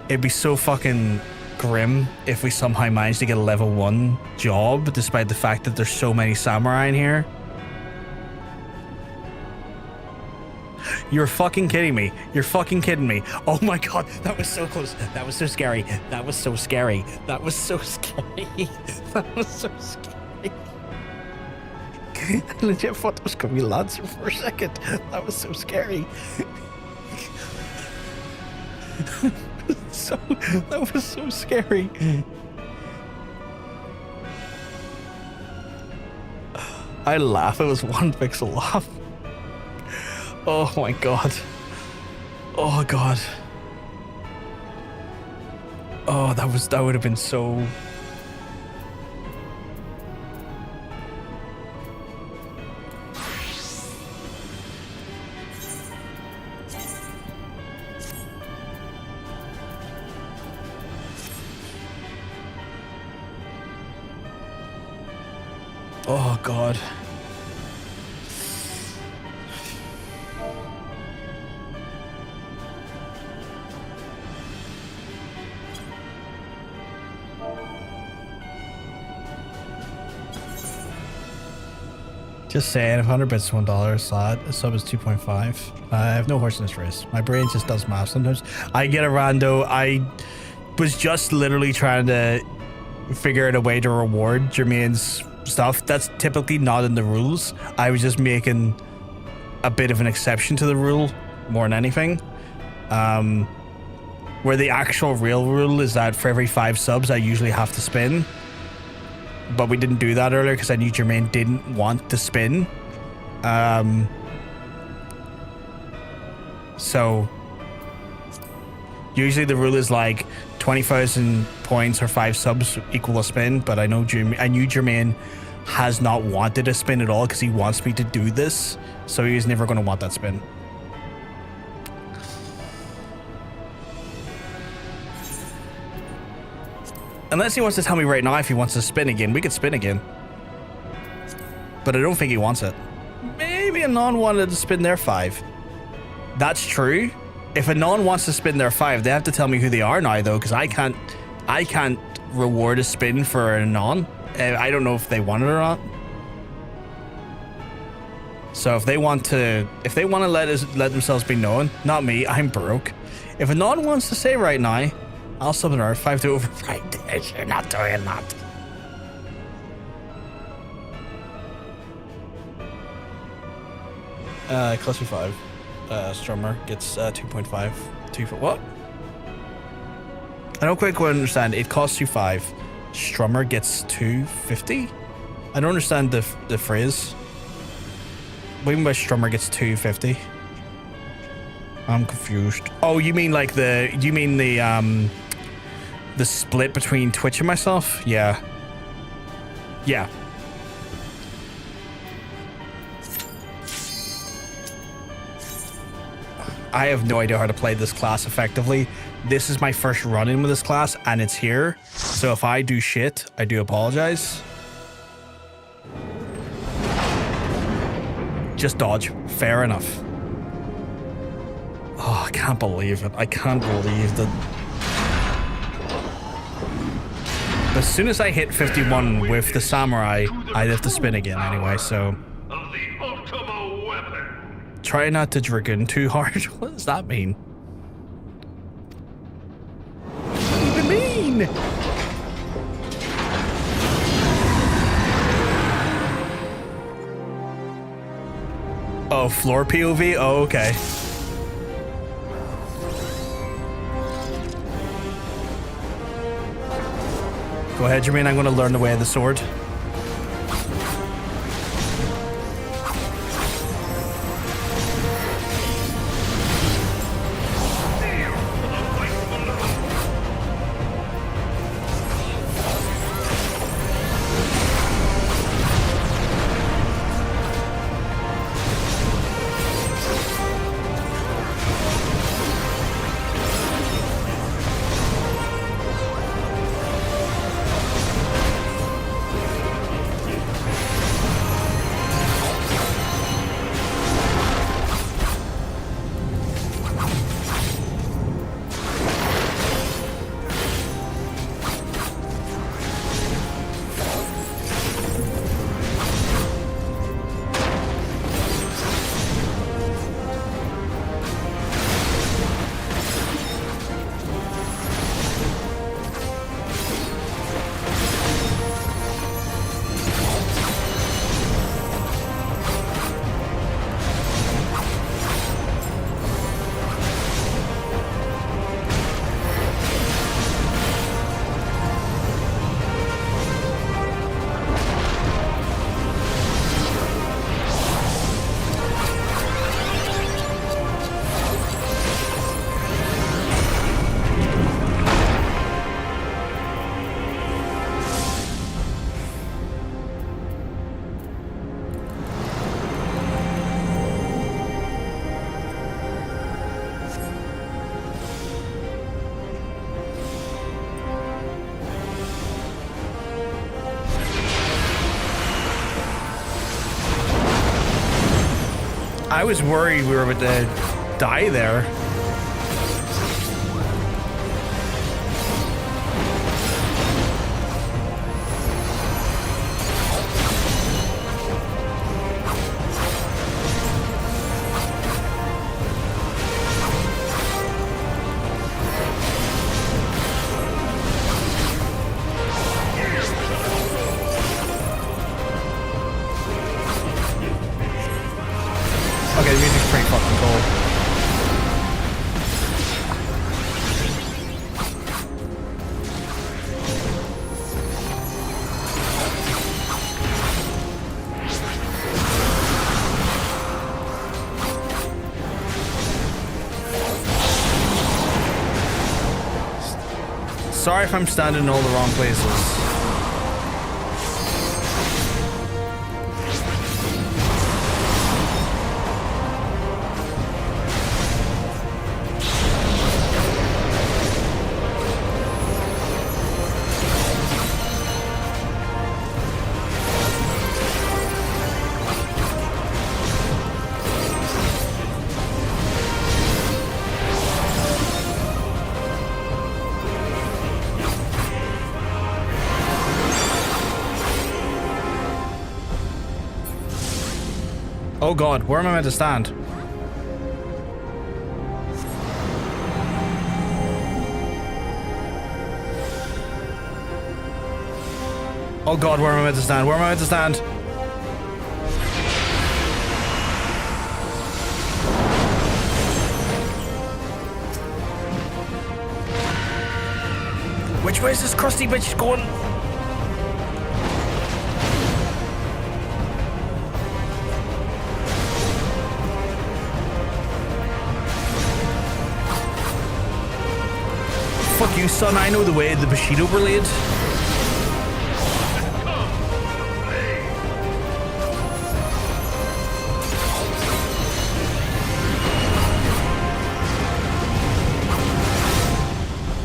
Speaker 1: It'd be so fucking grim if we somehow managed to get a level 1 job despite the fact that there's so many samurai in here. You're fucking kidding me. You're fucking kidding me. Oh my god, that was so close. That was so scary. That was so scary. That was so scary. That was so scary. I legit thought that was gonna be Lancer for a second. That was so scary. That was so scary. I laugh. It was one pixel laugh. Oh my god. Oh god. Oh, that would have been so... Oh god. Just saying, if 100 bits is $1 slot, a sub is 2.5. I have no horse in this race. My brain just does math sometimes. I get a rando. I was just literally trying to figure out a way to reward Jermaine's stuff. That's typically not in the rules. I was just making a bit of an exception to the rule more than anything. Where the actual real rule is that for every 5 subs, I usually have to spin. But we didn't do that earlier because I knew Jermaine didn't want to spin. So usually the rule is like 20,000 points or 5 subs equal a spin, but I knew Jermaine has not wanted a spin at all because he wants me to do this, so he was never going to want that spin. Unless he wants to tell me right now if he wants to spin again, we could spin again. But I don't think he wants it. Maybe a non wanted to spin their 5. That's true. If a non wants to spin their 5, they have to tell me who they are now, though, because I can't reward a spin for a non. I don't know if they want it or not. So if they want to let themselves be known, not me, I'm broke. If a non wants to say right now, I'll summon her 5 to override this. You're not doing that. Cost you 5. Strummer gets 2.5. 2 for what? I don't quite understand. It costs you 5. Strummer gets 250. I don't understand the phrase. What do you mean by Strummer gets 250? I'm confused. Oh, you mean like the split between Twitch and myself? Yeah. Yeah. I have no idea how to play this class effectively. This is my first run-in with this class, and it's here. So if I do shit, I do apologize. Just dodge. Fair enough. Oh, I can't believe it. I can't believe that. As soon as I hit 51 with the samurai, I have to spin again anyway, so.
Speaker 3: Of the Ultima weapon.
Speaker 1: Try not to dragoon too hard. What does that mean? What does that even mean? Oh, floor POV? Oh, okay. Go ahead, Jermaine. I'm going to learn the way of the sword. I was worried we were about to die there. Okay, the music's pretty fucking cool. Sorry if I'm standing in all the wrong places. Oh god, where am I meant to stand? Oh god, where am I meant to stand? Where am I meant to stand? Which way is this crusty bitch going? Fuck you, son. I know the way the Bushido blade.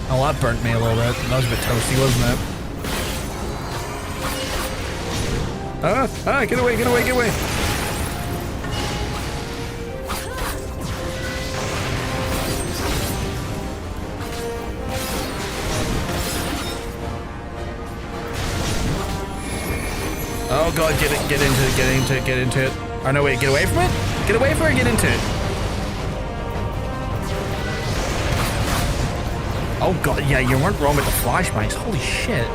Speaker 1: Oh, that burnt me a little bit. That was a bit toasty, wasn't it? Get away, get away, get away. Oh god, get into it. Oh no, wait, get away from it? Get away from it, get into it. Oh god, yeah, you weren't wrong with the flashbangs. Holy shit.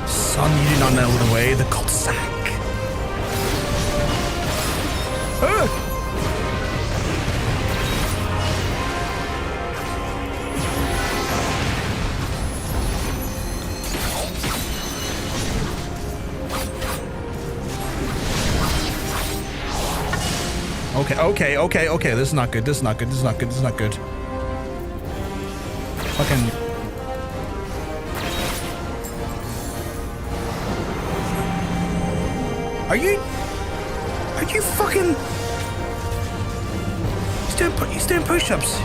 Speaker 1: Son, you do not know the way, the cul-de-sac. Ah! Okay. This is not good. This is not good. Fucking. Are you fucking? He's doing push-ups.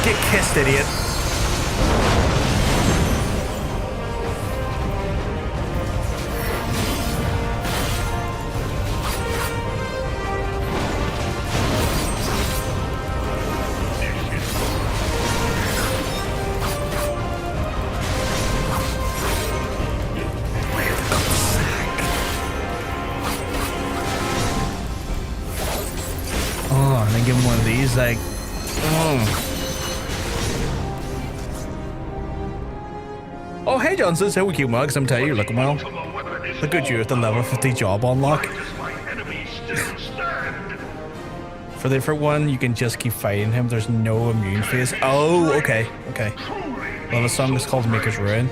Speaker 1: Get kissed, idiot. Give him one of these, like, Oh, hey, Johnson, so we cute mugs. I'm telling you, you're looking well. Look at you with the level 50 job unlock. For the different one, you can just keep fighting him. There's no immune phase. Oh, okay. Well, the song is called Maker's Ruin.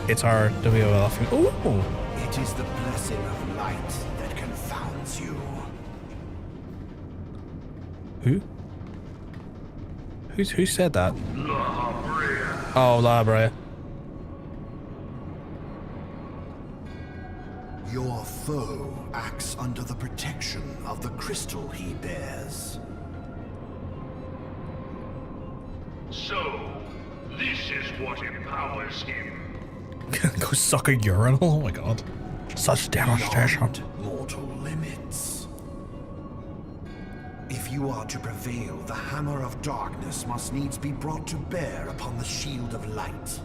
Speaker 1: It's our WLF. Ooh.
Speaker 5: It is the blessing of light that confounds you.
Speaker 1: Who said that? Oh, La Brea.
Speaker 5: Your foe acts under the protection of the crystal he bears.
Speaker 3: So, this is what empowers him.
Speaker 1: Go suck a urinal? Oh my god. Such devastation.
Speaker 5: Beyond mortal limits. If you are to prevail, the hammer of darkness must needs be brought to bear upon the shield of light.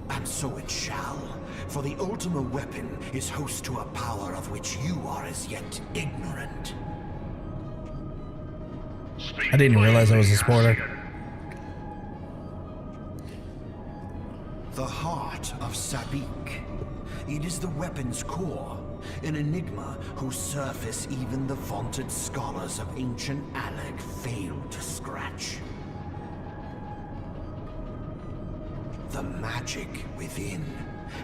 Speaker 5: And so it shall, for the Ultima weapon is host to a power of which you are as yet ignorant.
Speaker 1: I didn't realize I was a spoiler.
Speaker 5: The heart of Sabik. It is the weapon's core, an enigma whose surface even the vaunted scholars of ancient Alec failed to scratch. The magic within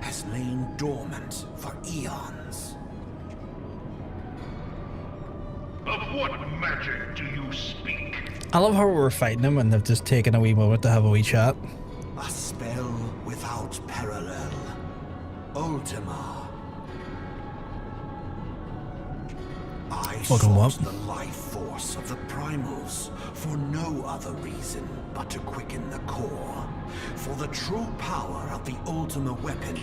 Speaker 5: has lain dormant for eons.
Speaker 3: Of what magic do you speak?
Speaker 1: I love how we're fighting them and they've just taken a wee moment to have a wee chat.
Speaker 5: A spell without parallel. Ultima. I
Speaker 1: Fucking what?
Speaker 5: sought the life force of the primals for no other reason but to quicken the core. For the true power of the Ultima weapon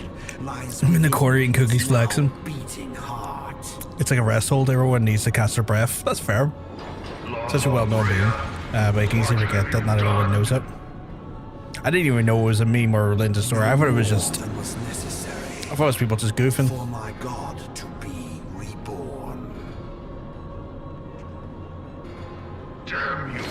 Speaker 5: lies
Speaker 1: I'm in the
Speaker 5: within
Speaker 1: corner eating cookies,
Speaker 5: its
Speaker 1: flexing.
Speaker 5: now beating heart.
Speaker 1: It's like a rest hold. Everyone needs to catch their breath. That's fair. Such a well-known meme. But I can easily forget that not everyone knows it. I didn't even know it was a meme or a religious story. I thought it was just...
Speaker 5: Than was necessary
Speaker 1: I thought it was people just goofing.
Speaker 5: for my god to be reborn.
Speaker 3: Damn you,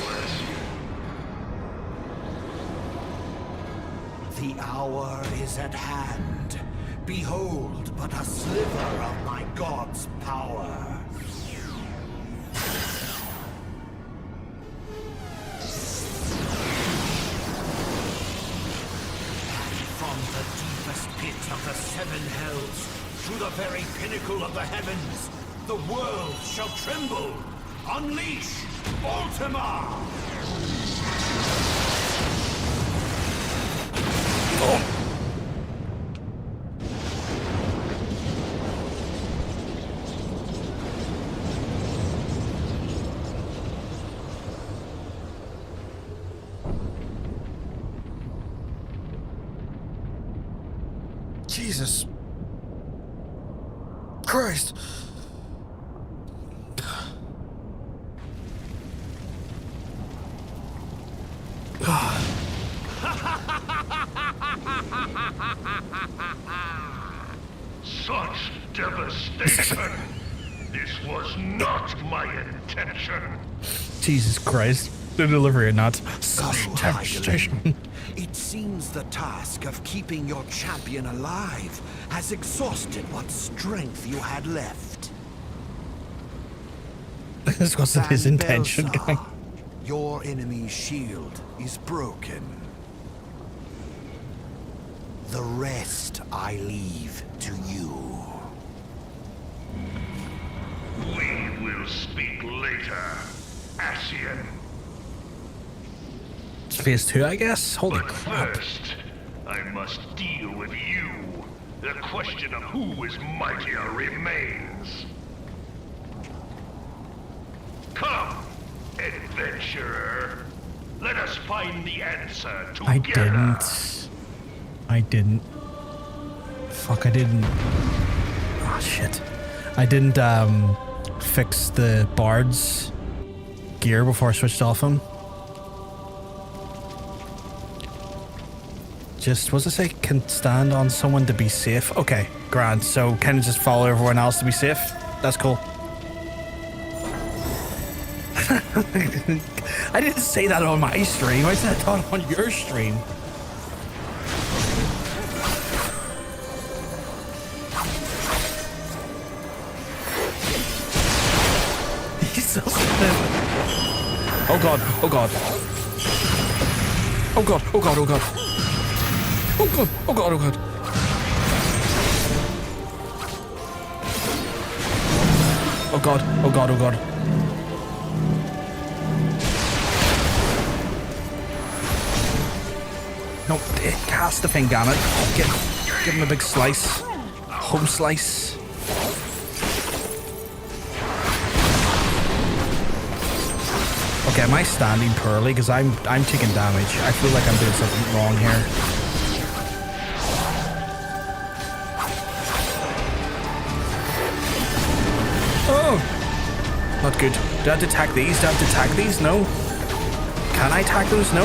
Speaker 5: The hour is at hand. Behold but a sliver of my god's power. From the deepest pit of the seven hells, to the very pinnacle of the heavens, the world shall tremble. Unleash Ultima!
Speaker 1: Jesus Christ.
Speaker 3: Such devastation! This was not my intention!
Speaker 1: Jesus Christ. The delivery or not. Such
Speaker 5: Go,
Speaker 1: devastation.
Speaker 5: Highland. It seems the task of keeping your champion alive has exhausted what strength you had left.
Speaker 1: This wasn't his
Speaker 5: Van
Speaker 1: intention,
Speaker 5: Baelsar,
Speaker 1: gang.
Speaker 5: your enemy's shield is broken. The rest I leave to you.
Speaker 3: We will speak later, Ascian.
Speaker 1: It's phase 2, I guess? Holy
Speaker 3: But
Speaker 1: crap.
Speaker 3: first, I must deal with you. The question of who is mightier remains. Come, adventurer. Let us find the answer together.
Speaker 1: I didn't. Fuck, I didn't. Oh, shit. I didn't, fix the bard's gear before I switched off him. Just, what's it say? Can stand on someone to be safe. Okay, grand. So, can just follow everyone else to be safe? That's cool. I didn't say that on my stream. I said it on your stream. He's so stupid. Oh god, oh god. Oh god, oh god, oh god. Oh god, oh god, oh god. Oh god, oh god, oh god. No, cast the thing, damn it. Give him a big slice. Home slice. Okay, am I standing poorly? Because I'm taking damage. I feel like I'm doing something wrong here. Oh! Not good. Do I have to attack these? Do I have to attack these? No. Can I attack those? No.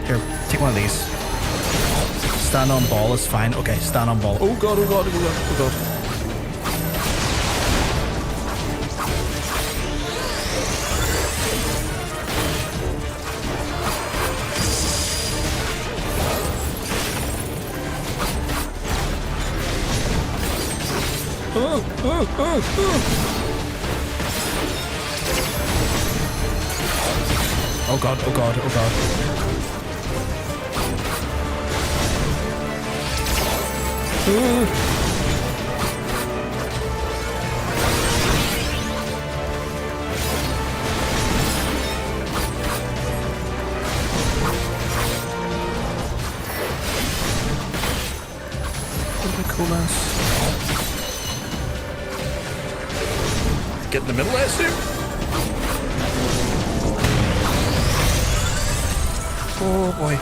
Speaker 1: Here, take one of these. Stand on ball is fine. Okay, stand on ball. Oh god, oh god, oh god, oh god. Oh god, oh god, oh god. Coolness. Get in the middle, I assume. Oh boy.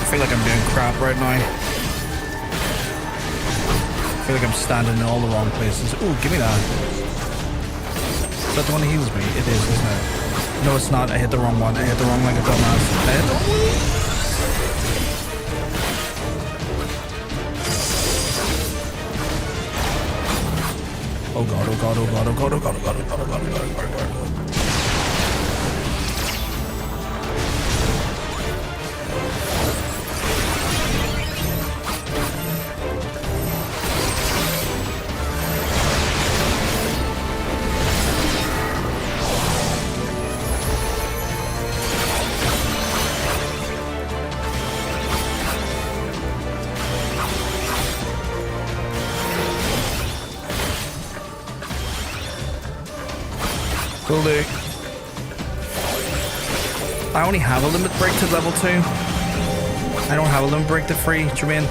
Speaker 1: I feel like I'm doing crap right now. I feel like I'm standing in all the wrong places. Ooh, give me that. Is that the one that heals me? It is, isn't it? No, it's not. I hit the wrong one. I hit the wrong like a dumbass. I hit the... Oh god, oh god, oh god, oh god, oh god, oh god, oh god, oh god, oh god, oh god, oh god. Will do. I only have a limit break to level 2. I don't have a limit break to 3, Jermaine.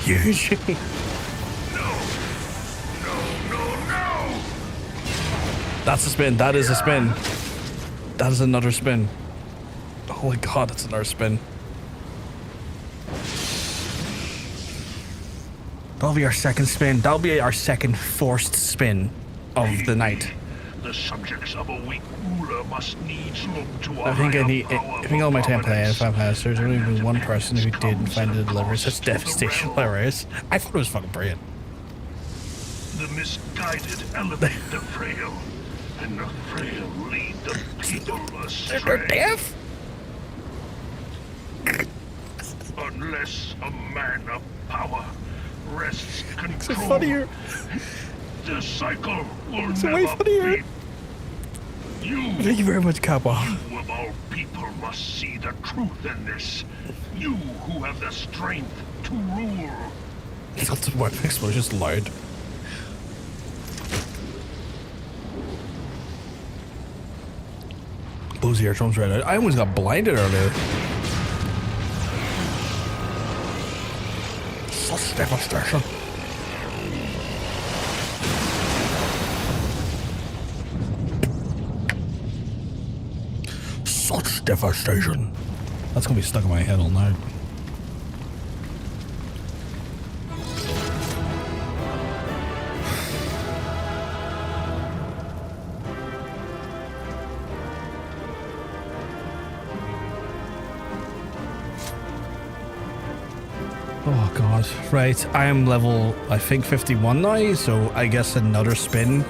Speaker 1: Huge.
Speaker 3: No!
Speaker 1: That's a spin. That is a spin. That is another spin. Holy god, that's another spin. That'll be our second spin. That'll be our second forced spin of the night.
Speaker 3: The subjects of a weak ruler must needs look to a
Speaker 1: I think
Speaker 3: higher power
Speaker 1: all my time
Speaker 3: for
Speaker 1: playing
Speaker 3: prominence.
Speaker 1: FFXIV, there's only been one person who
Speaker 3: Comes
Speaker 1: didn't find it
Speaker 3: at
Speaker 1: deliver
Speaker 3: cost
Speaker 1: such
Speaker 3: to the
Speaker 1: devastation
Speaker 3: realm.
Speaker 1: hilarious. I thought it was fucking brilliant.
Speaker 3: The misguided elevate the frail, and the frail lead the people
Speaker 1: They're
Speaker 3: astray.
Speaker 1: deaf?
Speaker 3: Unless a man of power wrests
Speaker 1: It's
Speaker 3: control,
Speaker 1: funnier.
Speaker 3: the cycle will
Speaker 1: It's way
Speaker 3: never
Speaker 1: funnier.
Speaker 3: be. You
Speaker 1: Thank you very much, Kappa.
Speaker 3: You of all people must see the truth in this. You who have the strength to rule.
Speaker 1: Lots of weapon explosions loud. Those eardrums right out. I almost got blinded earlier. Such devastation. devastation. That's gonna be stuck in my head all night. Oh god, right, I am level, I think 51 now, so I guess another spin.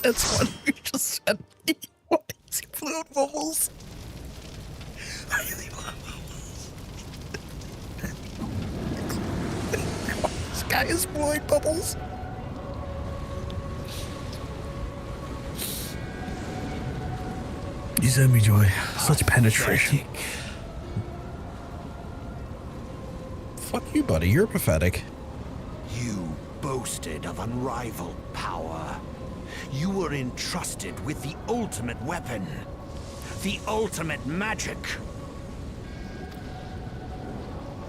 Speaker 1: That's one you just sent me. What is he fluid bubbles? I really want bubbles. This guy is fluid bubbles. You send me joy. Such penetration. Fuck you, buddy. You're pathetic.
Speaker 5: You boasted of unrivaled power. You were entrusted with the ultimate weapon. The ultimate magic.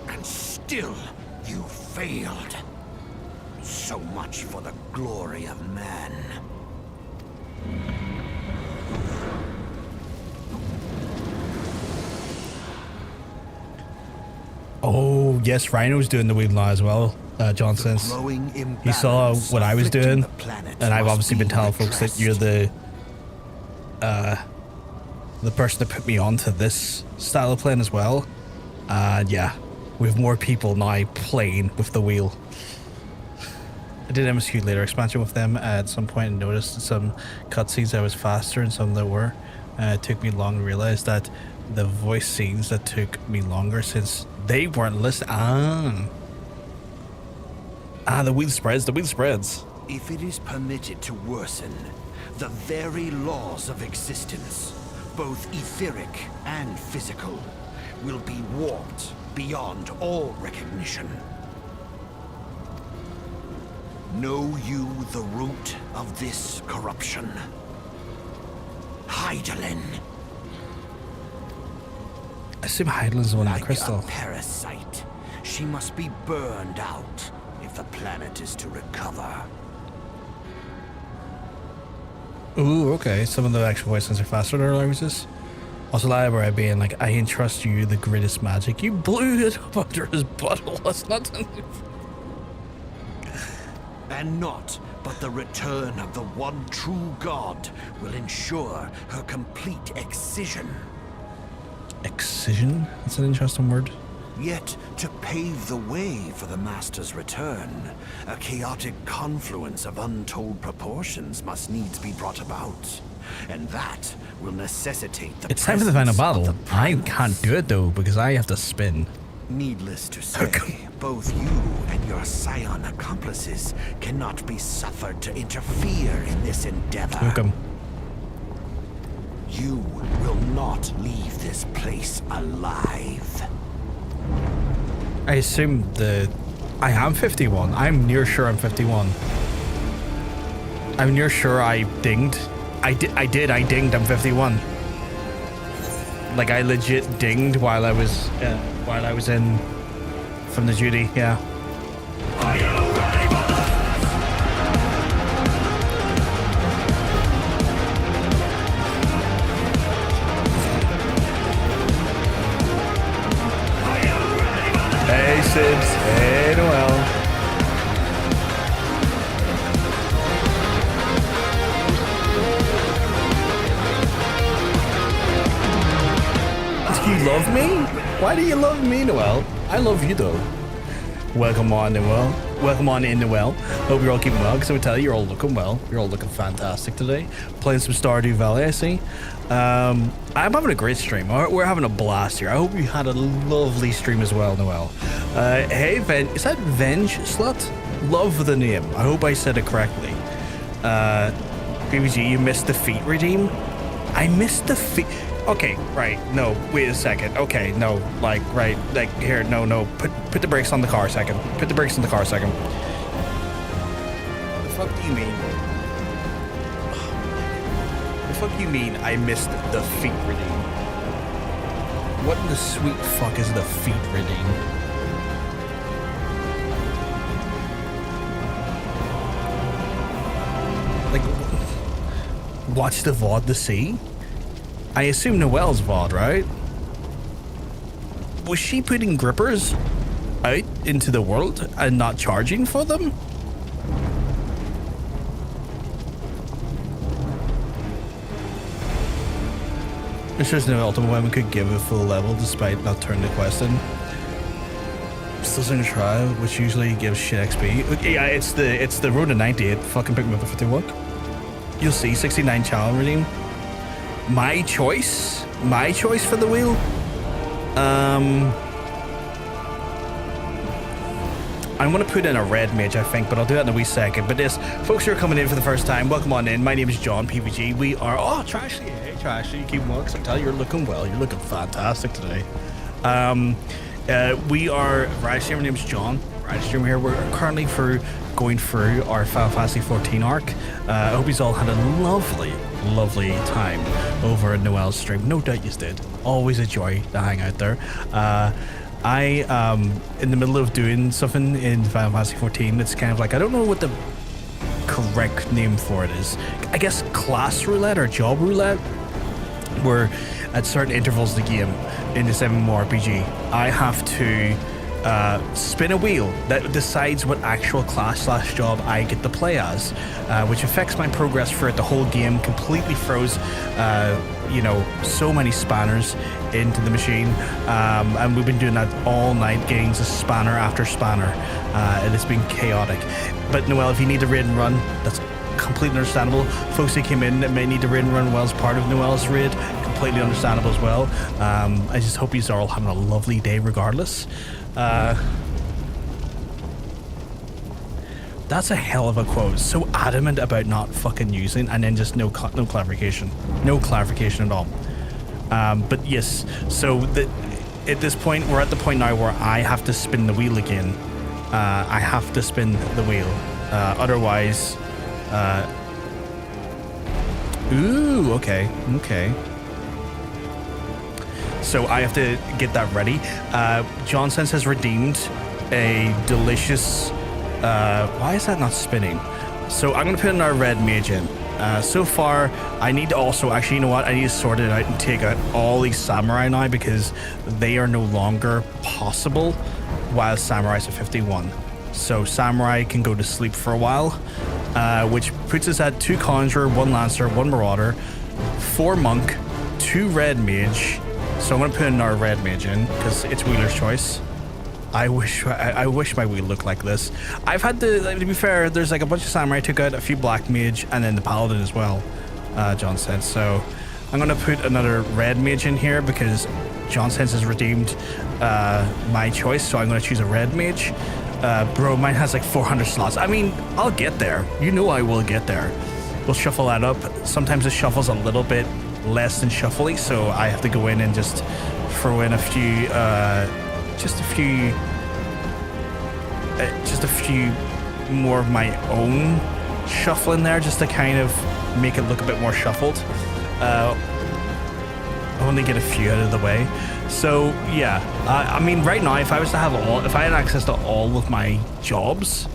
Speaker 5: And still, you failed. So much for the glory of man.
Speaker 1: Oh, yes, Rhino's doing the wheel now as well, John says. He saw what I was doing, and I've obviously been telling folks that you're the person that put me onto this style of playing as well. Yeah, we have more people now playing with the wheel. I did MSQ later expansion with them at some point and noticed some cutscenes I was faster and some that were. It took me long to realize that the voice scenes that took me longer since they weren't listening. The wheel spreads, the wheel spreads.
Speaker 5: If it is permitted to worsen, the very laws of existence, both etheric and physical, will be warped beyond all recognition. Know you the root of this corruption? Hydaelyn.
Speaker 1: I assume Hydaelyn's the one in the crystal.
Speaker 5: Like a parasite, she must be burned out if the planet is to recover.
Speaker 1: Ooh, okay. Some of the actual voices are faster than our languages. Also, Library being like, I entrust you the greatest magic. You blew it up under his butthole. That's not.
Speaker 5: And not but the return of the one true god will ensure her complete excision.
Speaker 1: Excision? That's an interesting word.
Speaker 5: Yet, to pave the way for the Master's return, a chaotic confluence of untold proportions must needs be brought about. And that will necessitate the
Speaker 1: It's time for the final
Speaker 5: presence
Speaker 1: battle.
Speaker 5: of the
Speaker 1: I
Speaker 5: primus.
Speaker 1: can't do it though, because I have to spin.
Speaker 5: Needless to say, both you and your scion accomplices cannot be suffered to interfere in this endeavor.
Speaker 1: Welcome.
Speaker 5: You will not leave this place alive.
Speaker 1: I assume I am 51. I'm near sure I'm 51. I'm near sure I dinged. I dinged, I'm 51. Like, I legit dinged while I was in from the duty, yeah. Hey, Sibs. Hey, Noel. Do you love me? Why do you love me, Noel? I love you, though. Welcome on, Noel. Welcome on in, Noel. Hope you're all keeping well, because I would tell you, you're all looking well. You're all looking fantastic today. Playing some Stardew Valley, I see. I'm having a great stream. We're having a blast here. I hope you had a lovely stream as well, Noel. Hey, is that Venge Slut? Love the name. I hope I said it correctly. PVG, you missed the feat redeem? I missed the feat. Okay, right. No, wait a second. Okay, no, like, right, like, here, no. Put the brakes on the car a second. Put the brakes on the car a second. The fuck do you mean? The fuck do you mean I missed the feat redeem? What in the sweet fuck is the feat redeem? watch the VOD to see. I assume Noelle's VOD, right? Was she putting grippers out into the world and not charging for them? There's just no ultimate weapon could give a full level despite not turning the quest in. Still doing a trial, which usually gives shit XP. Yeah, it's the road to 98. Fucking pick me up at 51. You'll see 69 challenge redeem. My choice for the wheel. I'm going to put in a red mage, I think, but I'll do that in a wee second. But this, folks who are coming in for the first time, welcome on in. My name is John PVG. We are, oh, Trashy, hey, Trashy, keep walking. I tell you, you're looking well. You're looking fantastic today. We are Riot Stream. My name is John. Riot Stream here. We're currently going through our Final Fantasy XIV arc. I hope you all had a lovely time over at Noelle's stream. No doubt you did. Always a joy to hang out there. I in the middle of doing something in Final Fantasy XIV. It's kind of like, I don't know what the correct name for it is. I guess class roulette or job roulette, where at certain intervals of the game in this MMORPG, I have to spin a wheel that decides what actual class/job I get to play as, which affects my progress throughout the whole game, completely throws you know, so many spanners into the machine, and we've been doing that all night, getting just spanner after spanner, and it's been chaotic. But Noelle, if you need to raid and run, that's completely understandable. Folks who came in that may need to raid and run well as part of Noelle's raid, completely understandable as well. I just hope you are all having a lovely day regardless. That's a hell of a quote. So adamant about not fucking using, and then just no clarification. No clarification at all. But yes, so at this point, we're at the point now where I have to spin the wheel again. I have to spin the wheel. Otherwise... ooh, okay. So I have to get that ready. John Sense has redeemed a delicious... why is that not spinning? So I'm going to put in our red mage in. So far, I need to also... Actually, you know what? I need to sort it out and take out all these samurai now, because they are no longer possible while samurai's at 51. So samurai can go to sleep for a while, which puts us at 2 conjurer, 1 lancer, 1 marauder, 4 monk, 2 red mage. So I'm going to put in our red mage in, because it's wheeler's choice. I wish my wheel looked like this. I've had to be fair, there's like a bunch of samurai I took out, a few black mage, and then the paladin as well, John said. So I'm going to put another red mage in here, because John Sense has redeemed my choice, so I'm going to choose a red mage. Bro, mine has like 400 slots. I mean, I'll get there. You know I will get there. We'll shuffle that up. Sometimes it shuffles a little bit less than shuffly, so I have to go in and just throw in a few, just a few more of my own shuffle in there, just to kind of make it look a bit more shuffled. I want to get a few out of the way. So yeah, I mean, right now, if I had access to all of my jobs,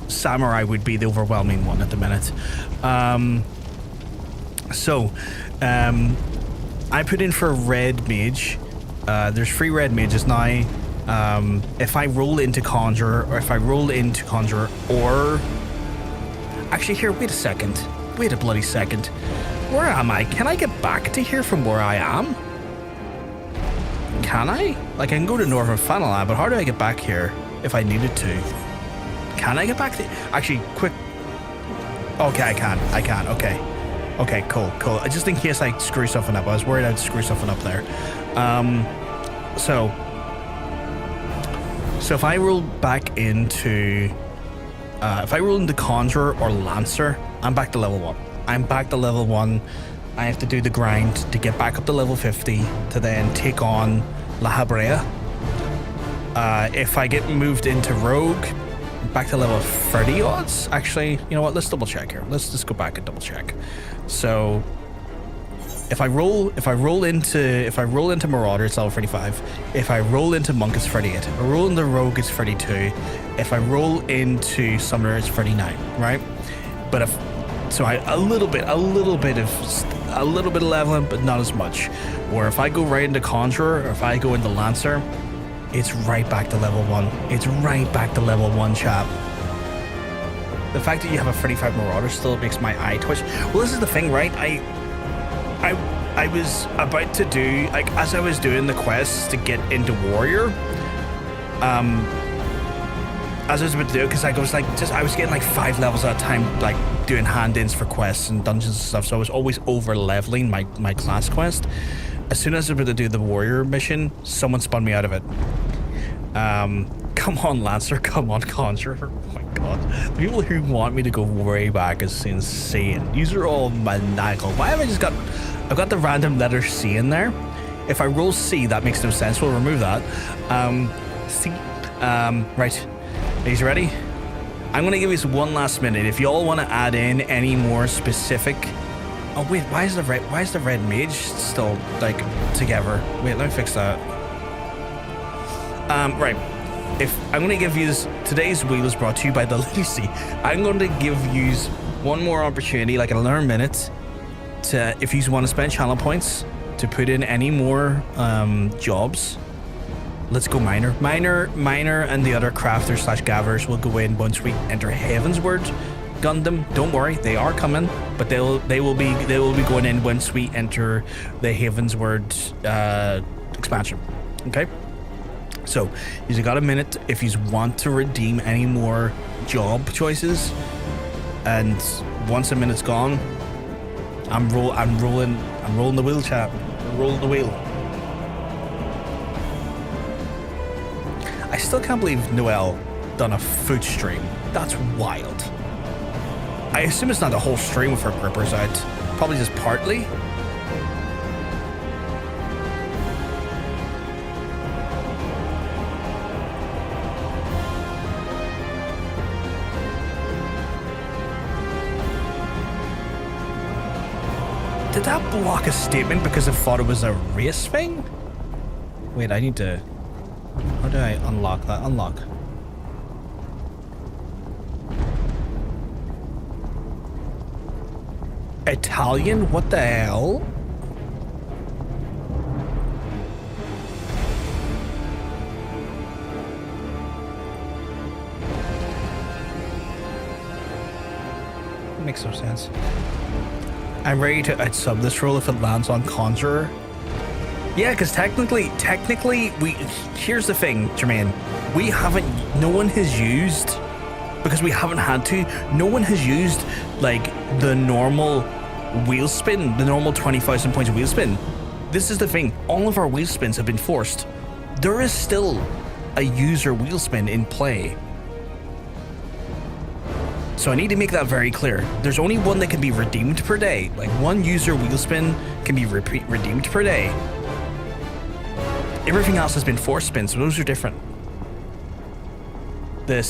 Speaker 1: samurai would be the overwhelming one at the minute. I put in for red mage. There's 3 red mages now. If I roll into conjurer, or actually, here, wait a bloody second. Where am I? Can I get back to here from where I am? Can I? Like, I can go to Northern Final Lab, but how do I get back here if I needed to? Can I get back to... Actually, quick... Okay, I can. Okay, cool. Just in case I screw something up. I was worried I'd screw something up there. So if I roll back into... if I roll into Conjurer or Lancer, I'm back to level 1. I have to do the grind to get back up to level 50 to then take on La Habrea. If I get moved into Rogue, back to level 30 odds. Actually, you know what? Let's double check here. Let's just go back and double check. So if I roll into Marauder, it's level 35. If I roll into Monk, it's 38. If I roll into Rogue, it's 32. If I roll into Summoner, it's 39, right? But So a little bit of leveling, but not as much. Where if I go right into Conjurer, or if I go into Lancer, it's right back to level 1. It's right back to level 1, chap. The fact that you have a 35 Marauder still makes my eye twitch. Well, this is the thing, right? I was about to do, like, as I was doing the quests to get into Warrior, as I was about to do it, because I was getting like 5 levels at a time, like doing hand-ins for quests and dungeons and stuff, so I was always over-leveling my class quest. As soon as I was about to do the Warrior mission, someone spun me out of it. Come on, Lancer, come on, Conjurer. Oh my god. The people who want me to go way back is insane. These are all maniacal. Why have I just got... I've got the random letter C in there. If I roll C, that makes no sense. We'll remove that. C. Right. Are you ready? I'm going to give you one last minute. If y'all want to add in any more specific... Oh, wait. Why is the red mage still, like, together? Wait, let me fix that. Right. If I'm going to give you today's wheel is brought to you by the Lucy. I'm going to give you one more opportunity, like another minute, to, if you want to spend channel points to put in any more jobs. Let's go Miner, and the other crafters / gatherers will go in once we enter Heavensward Gundam. Don't worry, they are coming, but they will be going in once we enter the Heavensward expansion. Okay. So, you've got a minute if you want to redeem any more job choices, and once a minute's gone, I'm rolling the wheel, chap. I'm rolling the wheel. I still can't believe Noel done a food stream. That's wild. I assume it's not the whole stream with her grippers out. Probably just partly. Did that block a statement because I thought it was a race thing? Wait, I need to... How do I unlock that? Unlock. Italian? What the hell? Makes no sense. I'm ready to outsub this roll if it lands on Conjurer. Yeah, because technically, here's the thing, Jermaine. No one has used, because we haven't had to, no one has used, like, the normal wheel spin, the normal 20,000 points wheel spin. This is the thing, all of our wheel spins have been forced. There is still a user wheel spin in play. So I need to make that very clear. There's only one that can be redeemed per day. Like, one user wheel spin can be redeemed per day. Everything else has been force spins, so those are different. The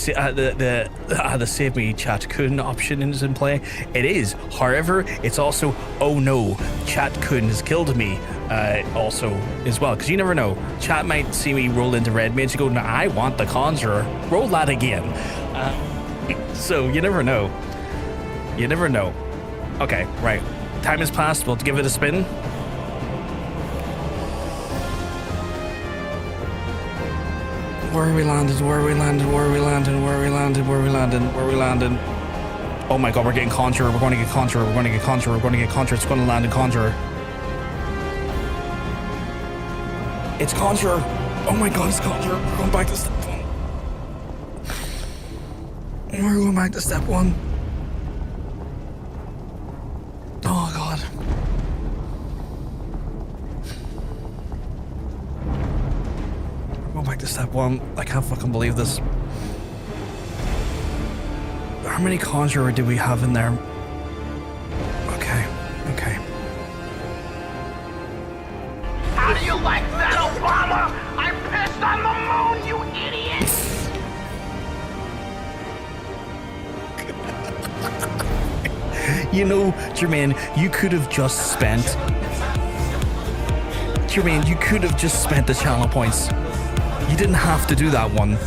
Speaker 1: save me chat kun option is in play. It is. However, it's also, oh no, chat kun has killed me also as well. Because you never know. Chat might see me roll into red mage and go, no, I want the Conjurer. Roll that again. So you never know. You never know. Okay, right. Time has passed. We'll give it a spin. Where are we landed? Where are we landed? Where are we landed? Where are we landed? Where are we landed? Where are we landed? Oh my god, we're getting Conjurer. We're going to get Conjurer. We're going to get Conjurer. We're going to get Conjurer. It's going to land in Conjurer. It's Conjurer. Oh my god, it's Conjurer. We're going back to step 1. We're going back to step 1. Oh god. Go back to step 1. I can't fucking believe this. How many Conjurer do we have in there? Okay.
Speaker 6: How do you like that, Obama? I pissed on the moon, you idiot!
Speaker 1: You know, Jermaine, you could have just spent... Jermaine, you could have just spent the channel points. You didn't have to do that one.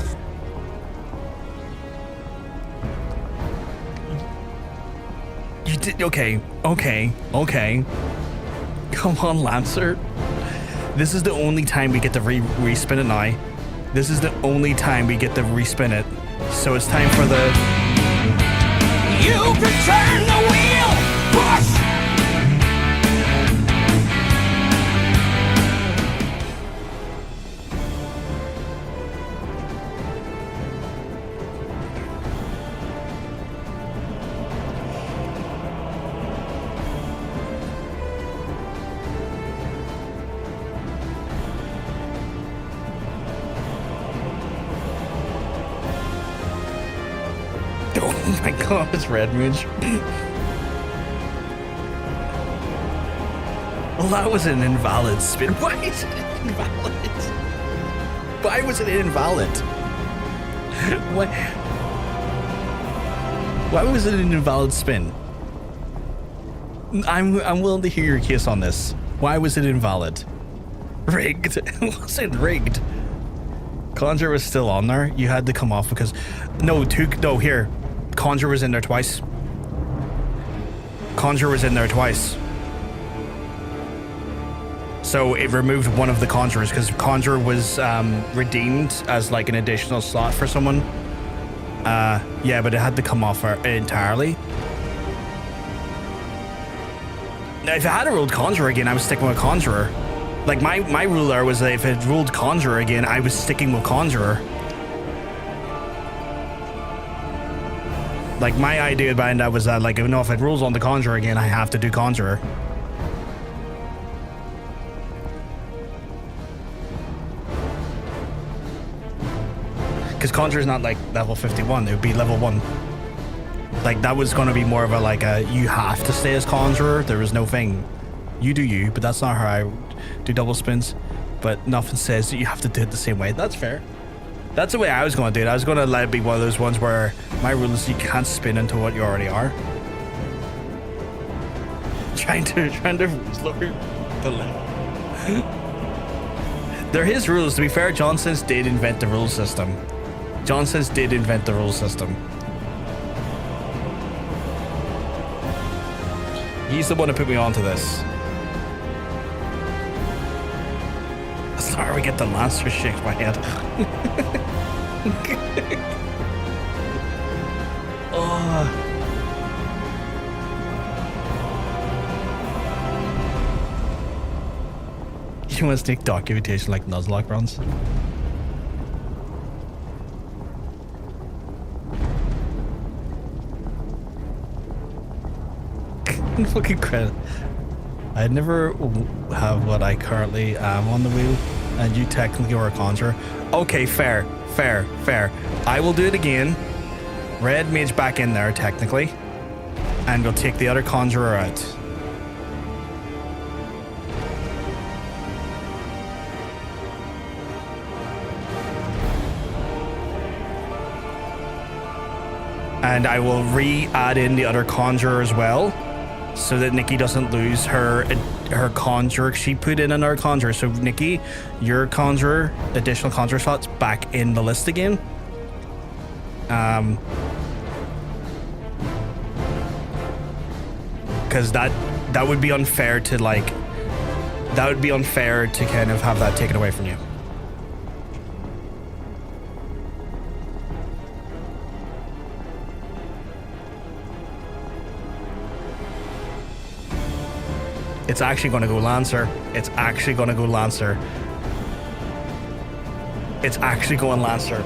Speaker 1: Okay. Come on, Lancer. This is the only time we get to respin it now. This is the only time we get to respin it. So it's time for the...
Speaker 5: You can turn the wheel! Push!
Speaker 1: Oh my god, it's Red Mage. Well, that was an invalid spin. Why is it invalid? Why was it invalid? Why was it an invalid spin? I'm willing to hear your case on this. Why was it invalid? Rigged. It wasn't rigged. Conjure was still on there. You had to come off because... No, here. Conjure was in there twice. Conjure was in there twice. So it removed one of the Conjurers because Conjure was redeemed as like an additional slot for someone. Yeah, but it had to come off entirely. Now, if I had a ruled Conjurer again, I was sticking with Conjurer. Like my rule there was that if it ruled Conjurer again, I was sticking with Conjurer. Like my idea behind that was that like, no, if it rules on the Conjurer again, I have to do Conjurer. Because Conjurer's not like level 51, it would be level 1. Like that was going to be more of a like a you have to stay as Conjurer. There was no thing. You do you, but that's not how I do double spins. But nothing says that you have to do it the same way. That's fair. That's the way I was going to do it. I was going to let it be one of those ones where my rule is you can't spin into what you already are. Trying to lower the level. They're his rules. To be fair, Johnson's did invent the rule system. Johnson's did invent the rule system. He's the one who put me onto this. Sorry, we get the Lancer shake my head. Oh. You want to take documentation like Nuzlocke runs? Fucking credit. I never have what I currently am on the wheel, and you technically are a Conjurer. Okay, fair. I will do it again. Red Mage back in there, technically. And we'll take the other Conjurer out. And I will re-add in the other Conjurer as well, so that Nikki doesn't lose her Conjurer. She put in another Conjurer. So Nikki, your Conjurer, additional Conjurer slots back in the list again. Because that would be unfair to like, that would be unfair to kind of have that taken away from you. It's actually going to go Lancer. It's actually going to go Lancer. It's actually going Lancer.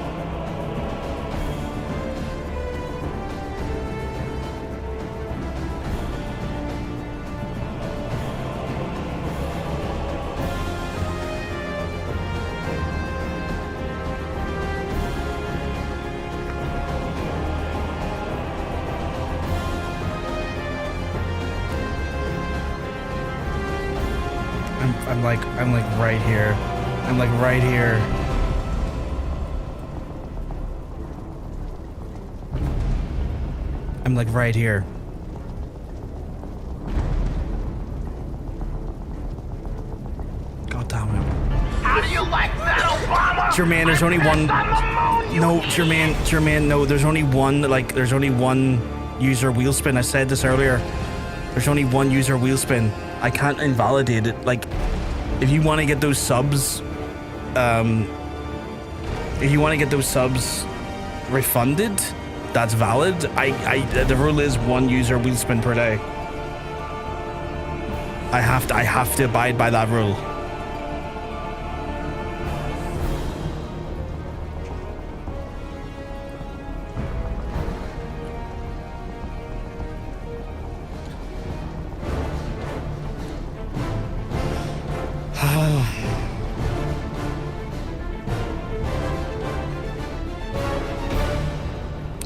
Speaker 1: I'm like right here. I'm like right here. I'm like right here. God damn it.
Speaker 6: How do you like that, Obama?
Speaker 1: Jermaine, there's only one. No, Jermaine, no, there's only one, like, there's only one user wheel spin. I said this earlier. There's only one user wheel spin. I can't invalidate it. Like, if you want to get those subs, refunded, that's valid. The rule is one user wheel spin per day. I have to abide by that rule.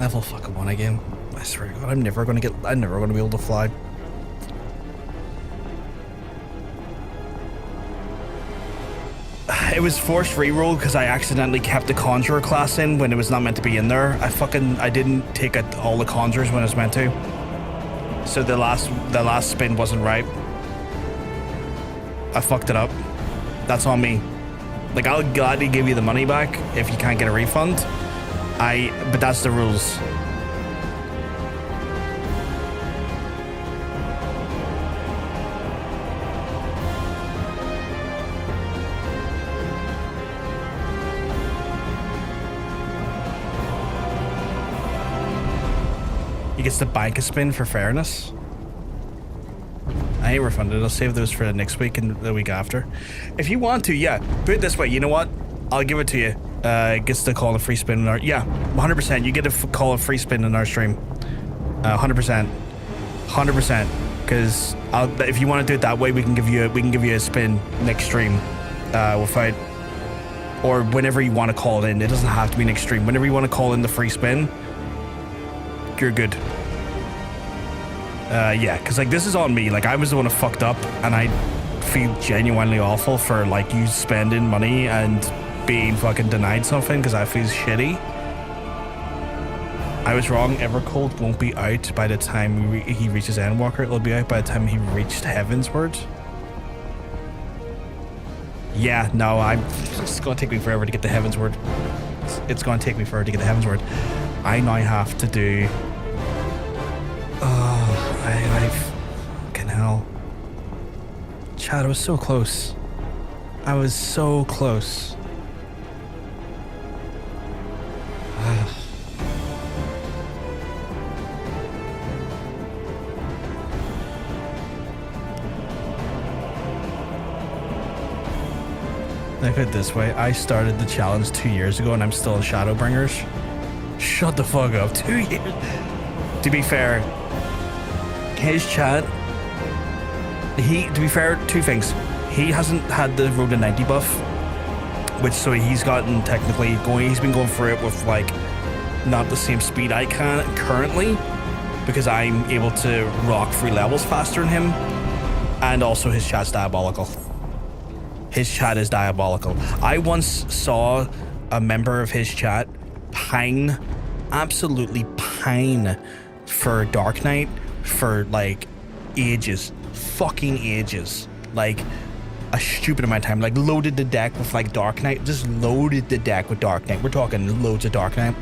Speaker 1: Level fucking 1 again. I swear to God, I'm never gonna be able to fly. It was forced reroll because I accidentally kept the conjurer class in when it was not meant to be in there. I didn't take out all the conjurers when I was meant to. So the last spin wasn't right. I fucked it up. That's on me. Like, I'll gladly give you the money back if you can't get a refund. But that's the rules. He gets the bank a spin for fairness. I ain't refunded. I'll save those for next week and the week after. If you want to, yeah. Put it this way. You know what? I'll give it to you. Gets to call a free spin in our... Yeah, 100%. You get to call a free spin in our stream. 100%. 100%. Because if you want to do it that way, we can give you a spin next stream. Without... Or whenever you want to call it in. It doesn't have to be next stream. Whenever you want to call in the free spin, you're good. Yeah, because like this is on me. Like, I was the one who fucked up, and I feel genuinely awful for like you spending money and being fucking denied something because I feel shitty. I was wrong. Evercold won't be out by the time he reaches Endwalker. It'll be out by the time he reached Heavensward. Yeah, no, it's gonna take me forever to get the Heavensward. It's gonna take me forever to get the Heavensward. I now have to do... I fucking hell. Chad, I was so close. I was so close. Look at it this way. I started the challenge 2 years ago and I'm still in Shadowbringers. Shut the fuck up. 2 years. To be fair, his chat, to be fair, two things. He hasn't had the Road to 90 buff, which, so he's gotten technically going, he's been going for it with like not the same speed I can currently, because I'm able to rock 3 levels faster than him. And also his chat's diabolical. His chat is diabolical. I once saw a member of his chat pine, absolutely pine, for Dark Knight for like ages, fucking ages, like a stupid amount of time. Like, loaded the deck with like Dark Knight, just loaded the deck with Dark Knight. We're talking loads of Dark Knight.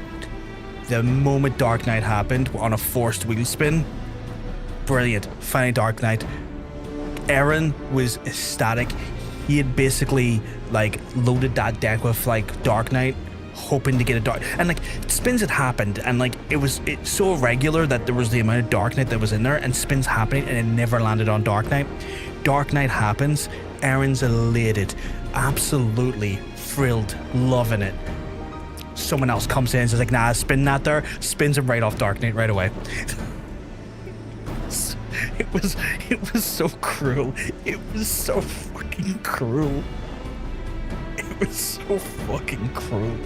Speaker 1: The moment Dark Knight happened on a forced wheel spin, brilliant. Finally Dark Knight. Aaron was ecstatic. He had basically like loaded that deck with like Dark Knight, hoping to get a dark, and like spins had happened, and like it's so irregular that there was the amount of Dark Knight that was in there, and spins happening, and it never landed on Dark Knight. Dark Knight happens. Aaron's elated, absolutely thrilled, loving it. Someone else comes in and says like, nah, spin that there, spins him right off Dark Knight right away. It was so cruel. It was so fucking cruel. It was so fucking cruel.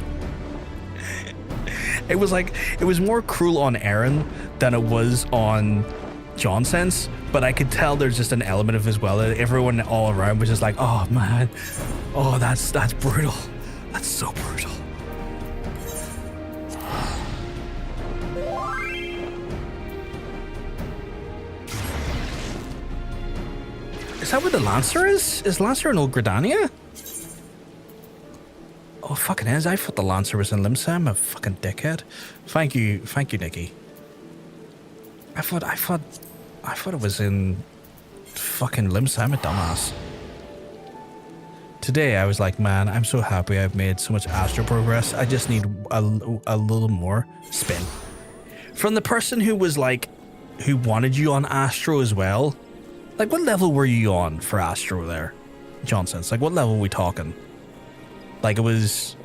Speaker 1: It was more cruel on Aaron than it was on John Sense, but I could tell there's just an element of as well. Everyone all around was just like, oh man, oh that's brutal. That's so brutal. Is that where the Lancer is? Is Lancer in old Gridania? Oh, fucking is. I thought the Lancer was in Limsa. I'm a fucking dickhead. Thank you, Nikki. I thought I thought it was in fucking Limsa. I'm a dumbass. Today I was like, man, I'm so happy I've made so much Astro progress. I just need a little more spin. From the person who was like, who wanted you on Astro as well. Like, what level were you on for Astro there, Johnson? Like, what level are we talking? Like, it was,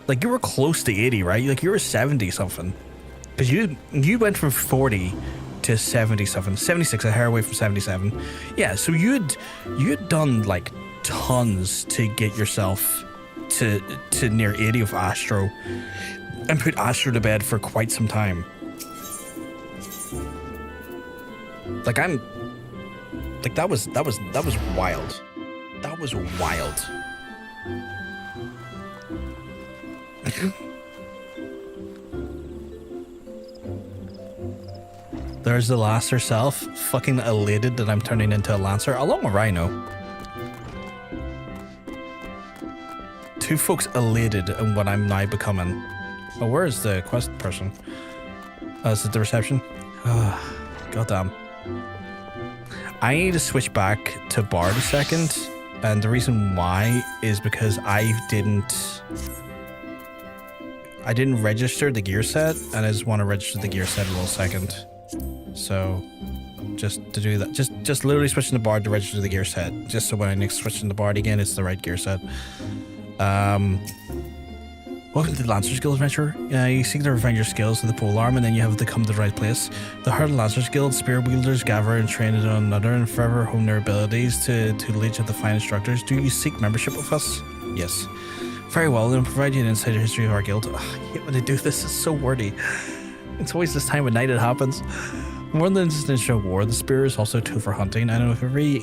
Speaker 1: like, you were close to 80, right? Like, you were 70 something. Because you went from 40 to 77, 76, a hair away from 77. Yeah, so you'd done like tons to get yourself to near 80 of Astro and put Astro to bed for quite some time. Like that was wild. That was wild. There's the lass herself, fucking elated that I'm turning into a lancer, along with Rhino. Two folks elated in what I'm now becoming. Oh, where is the quest person? Is it the reception? Goddamn. I need to switch back to Bard a second, and the reason why is because I didn't register the gear set, and I just want to register the gear set in a little second. So, just to do that, just literally switching the Bard to register the gear set, just so when I next switch in the Bard again, it's the right gear set. Welcome to the Lancer's Guild adventure. You seek to refine your skills with the polearm, and then you have to come to the right place. The Heart of Lancer's Guild spear wielders gather and train to another and forever hone their abilities to the leech of the fine instructors. Do you seek membership with us? Yes. Very well, then provide you an insider history of our guild. I hate when they do this, it's so wordy. It's always this time of night it happens. More than just an instrument of war, the spear is also a tool for hunting. I know if every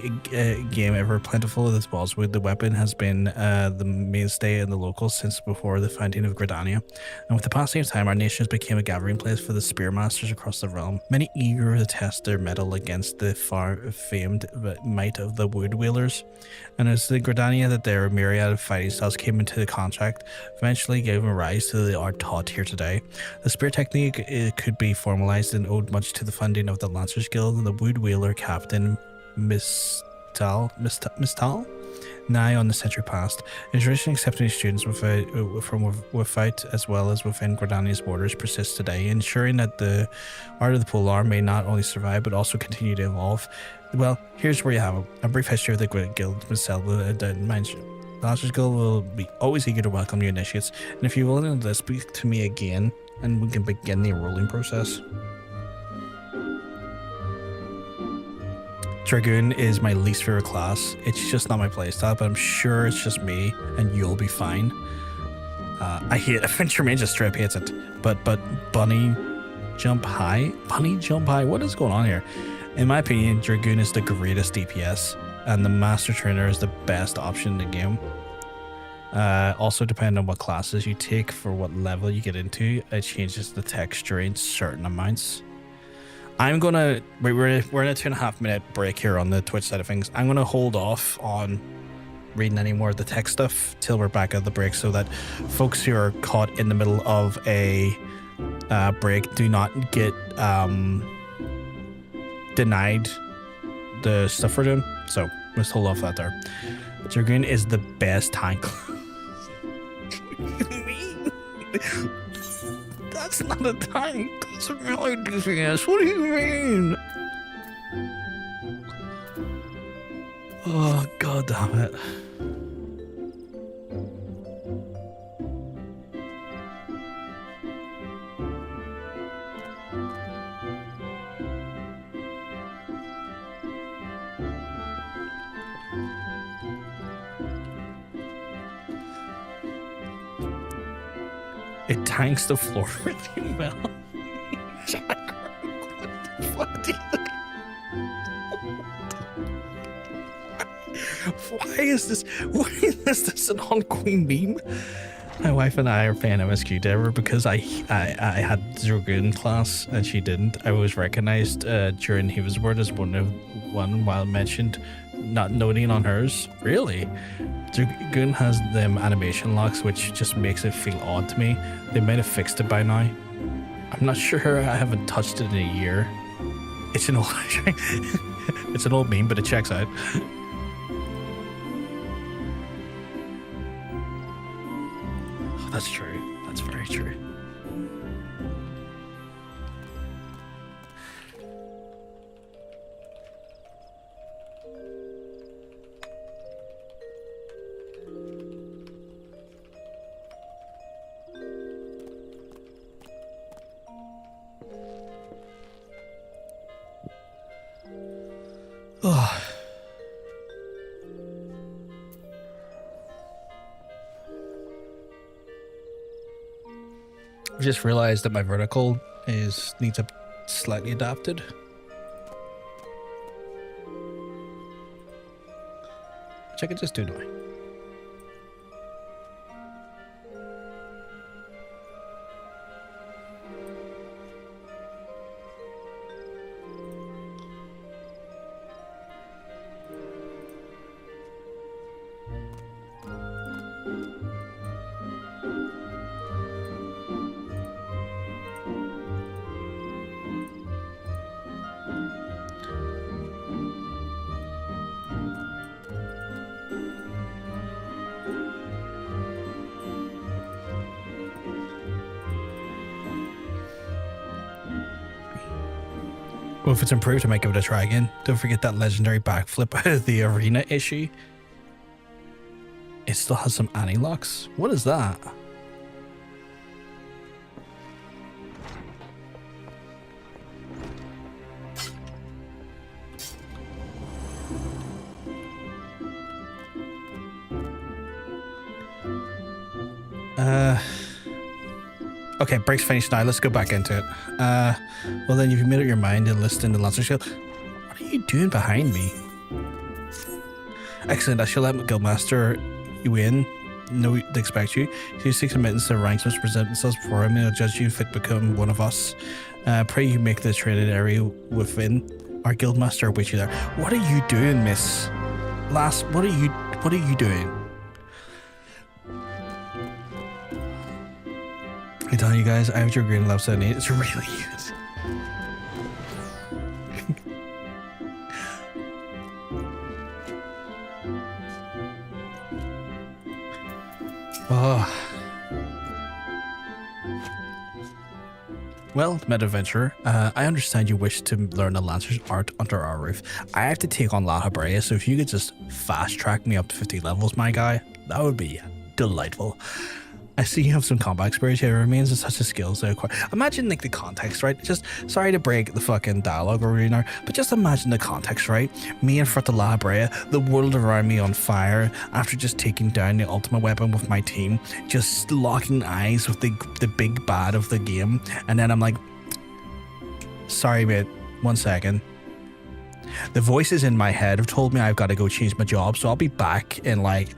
Speaker 1: game ever plentiful of this Ballswood, the weapon has been the mainstay in the locals since before the founding of Gridania. And with the passing of time, our nations became a gathering place for the spearmasters across the realm, many eager to test their mettle against the far-famed might of the wood wheelers. And as the Gridania that their myriad of fighting styles came into the contract, eventually gave rise to the art taught here today. The spear technique could be formalized and owed much to the funding of the Lancers Guild and the wood wheeler captain Mistal, nigh on the century past. A tradition accepting students without as well as within Gridania's borders persists today, ensuring that the art of the polearm may not only survive but also continue to evolve. Well, here's where you have a brief history of the Guild Mistal. The Lancers Guild will be always eager to welcome new initiates, and if you're willing to speak to me again, and we can begin the enrolling process. Dragoon is my least favorite class. It's just not my playstyle, but I'm sure it's just me, and you'll be fine. I hate Adventure Mage, just straight up hates it. But Bunny Jump High? Bunny Jump High? What is going on here? In my opinion, Dragoon is the greatest DPS, and the Master Trainer is the best option in the game. Also, depending on what classes you take for what level you get into, it changes the texture in certain amounts. I'm gonna we're in a 2.5 minute break here on the Twitch side of things. I'm gonna hold off on reading any more of the tech stuff till we're back at the break, so that folks who are caught in the middle of a break do not get denied the stuff we're doing. So let's hold off that there. Dragoon is the best tank. That's not a tank. That's a melee DPS. What do you mean? Oh, god damn it. It tanks the floor really well. Jack, what the fuck do you... Why is this an on-queen meme? My wife and I are playing MSQ Dever because I had Dragoon class and she didn't. I was recognized during Heaven's Word as one while mentioned not noting on hers. Really? Dragoon has them animation locks, which just makes it feel odd to me. They might have fixed it by now. I'm not sure. I haven't touched it in a year. It's an old it's an old meme, but it checks out. That's true. That's very true. Oh. I just realized that my vertical needs a slightly adapted. Which I could just do now. Well, if it's improved, I might give it a try again. Don't forget that legendary backflip out of the arena issue. It still has some anti-locks. What is that? Okay, break's finished now. Let's go back into it. Well then, you've made up your mind and listed the Lancer Shield. What are you doing behind me? Excellent. I shall let Guildmaster you in. No, they expect you. If you seek admittance, the ranks must present themselves before him. He'll judge you if it become one of us. Pray you make the traded area within. Our Guildmaster awaits you there. What are you doing, Miss? What are you doing? I tell you guys, I have your green love 78. It's really good. Oh. Well, Meta-Adventurer, I understand you wish to learn the Lancer's art under our roof. I have to take on La Habrea, so if you could just fast track me up to 50 levels, my guy, that would be delightful. I see you have some combat experience here. It remains such a skills to acquire. Imagine like the context, right? Just sorry to break the fucking dialogue over now, but just imagine the context, right? Me in front of La Brea, the world around me on fire after just taking down the ultimate weapon with my team, just locking eyes with the big bad of the game, and then I'm like, sorry mate, 1 second. The voices in my head have told me I've got to go change my job, so I'll be back in like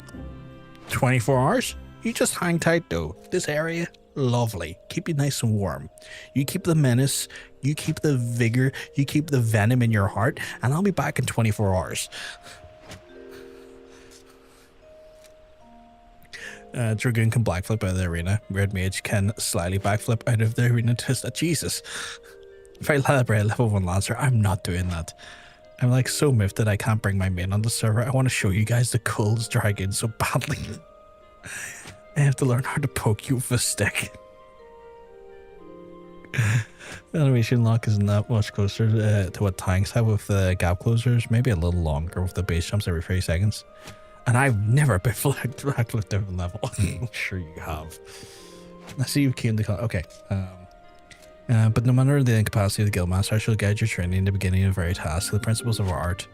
Speaker 1: 24 hours. You just hang tight though. This area, lovely. Keep you nice and warm. You keep the menace, you keep the vigor, you keep the venom in your heart, and I'll be back in 24 hours. Dragoon can backflip out of the arena. Red Mage can slyly backflip out of the arena to Jesus. If I elaborate level 1 Lancer, I'm not doing that. I'm like so miffed that I can't bring my main on the server. I want to show you guys the coolest dragon so badly. I have to learn how to poke you with a stick. The animation lock isn't that much closer to what tanks have with the gap closers. Maybe a little longer with the base jumps every 30 seconds. And I've never been backflipped different level. I'm sure you have. I see you came to... Okay. But no matter the incapacity of the Guildmaster, I shall guide your training in the beginning of every task, the principles of our art.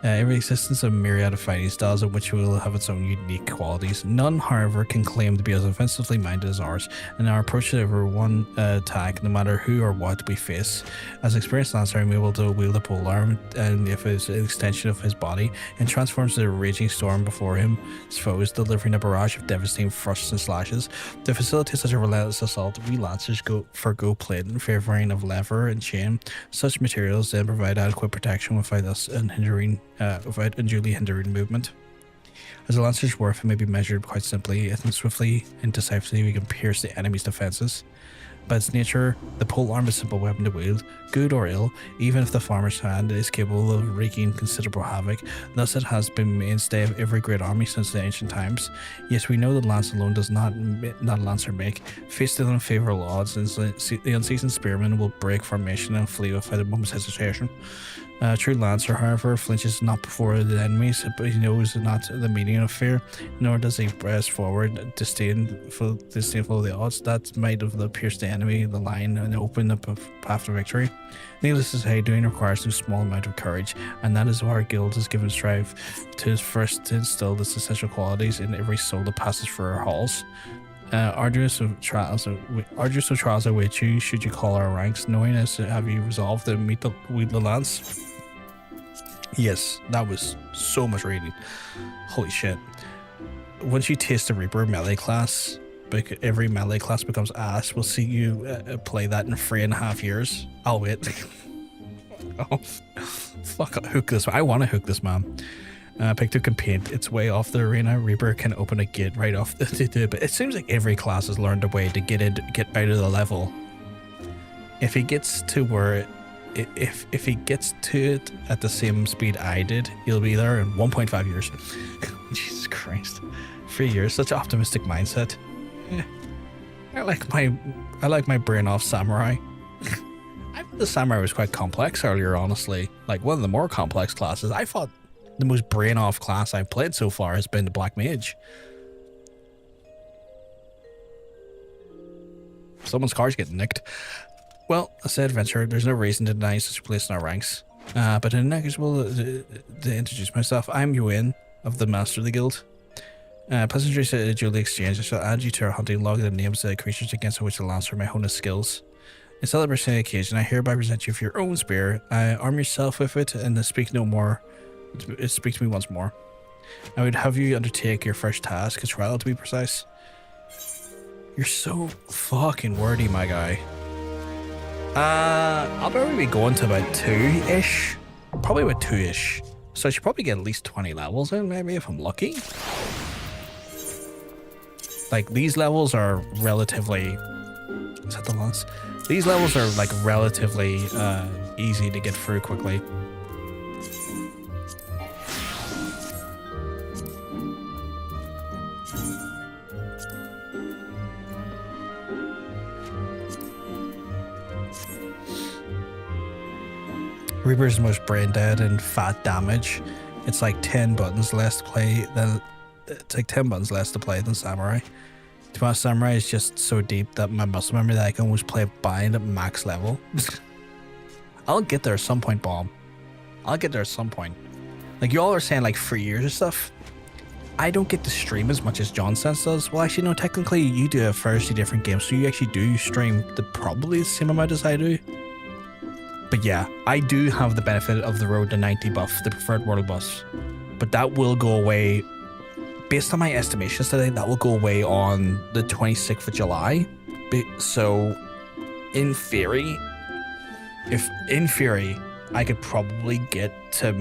Speaker 1: Every existence of a myriad of fighting styles of which will have its own unique qualities. None, however, can claim to be as offensively minded as ours, and our approach to every one attack, no matter who or what we face. As experienced Lancer, I'm able to wield a polearm, and if it's an extension of his body, and transforms to a raging storm before him, his foes, delivering a barrage of devastating thrusts and slashes. To facilitate such a relentless assault, we Lancers go for gold plating, favouring of leather and chain. Such materials then provide adequate protection without unduly hindering movement. As a Lancer's worth may be measured quite simply and swiftly and decisively, we can pierce the enemy's defences. By its nature, the pole arm is a simple weapon to wield, good or ill, even if the farmer's hand is capable of wreaking considerable havoc. Thus it has been mainstay of every great army since the ancient times. Yet we know that lance alone does not a lancer make. Faced with unfavorable odds, the unseasoned spearman will break formation and flee without a moment's hesitation. True lancer, however, flinches not before the enemies, but he knows not the meaning of fear, nor does he press forward disdainful of the odds that might have pierced the enemy, the line, and open up a path to victory. Needless to say, doing requires no small amount of courage, and that is why our guild has given strive to first instill these essential qualities in every soul that passes through our halls. Arduous of trials await you should you call our ranks, knowing as have you resolved to wield the lance. Yes, that was so much reading. Holy shit. Once you taste the Reaper melee class, every melee class becomes ass. We'll see you play that in 3.5 years. I'll wait. Oh, fuck, hook this. I want to hook this, man. Picto can paint its way off the arena. Reaper can open a gate right off the but it seems like every class has learned a way to get out of the level. If he gets to where if he gets to it at the same speed I did, he'll be there in 1.5 years. Jesus Christ. 3 years, such an optimistic mindset. I like my brain off samurai. I thought the samurai was quite complex earlier, honestly. Like one of the more complex classes. I thought the most brain off class I've played so far has been the Black Mage. Someone's car's getting nicked. Well, as I adventure, there's no reason to deny such a place in our ranks. But in next, to introduce myself, I'm Yuan of the Master of the Guild. Pleasantries duly exchanged. I shall add you to our hunting log that names the creatures against which the lancer may hone his skills. In celebration occasion, I hereby present you with your own spear. Arm yourself with it and speak no more. Speak to me once more. I would have you undertake your first task, a trial to be precise. You're so fucking wordy, my guy. I'll probably be going to about 2-ish. Probably about 2-ish. So I should probably get at least 20 levels in, maybe, if I'm lucky. Like, these levels are relatively... Is that the lance? These levels are, like, relatively easy to get through quickly. Reaper's the most brain dead and fat damage. It's like 10 buttons less to play than Samurai. To be honest, Samurai is just so deep that my muscle memory that I can almost play Bind at max level. I'll get there at some point, Bomb. I'll get there at some point. Like, you all are saying like 3 years or stuff. I don't get to stream as much as John Sense does. Well, actually, no, technically you do have fairly different games, so you actually do stream probably the same amount as I do. But yeah, I do have the benefit of the Road to 90 buff, the preferred world buff. But that will go away, based on my estimations today, that will go away on the 26th of July. So, in theory, I could probably get to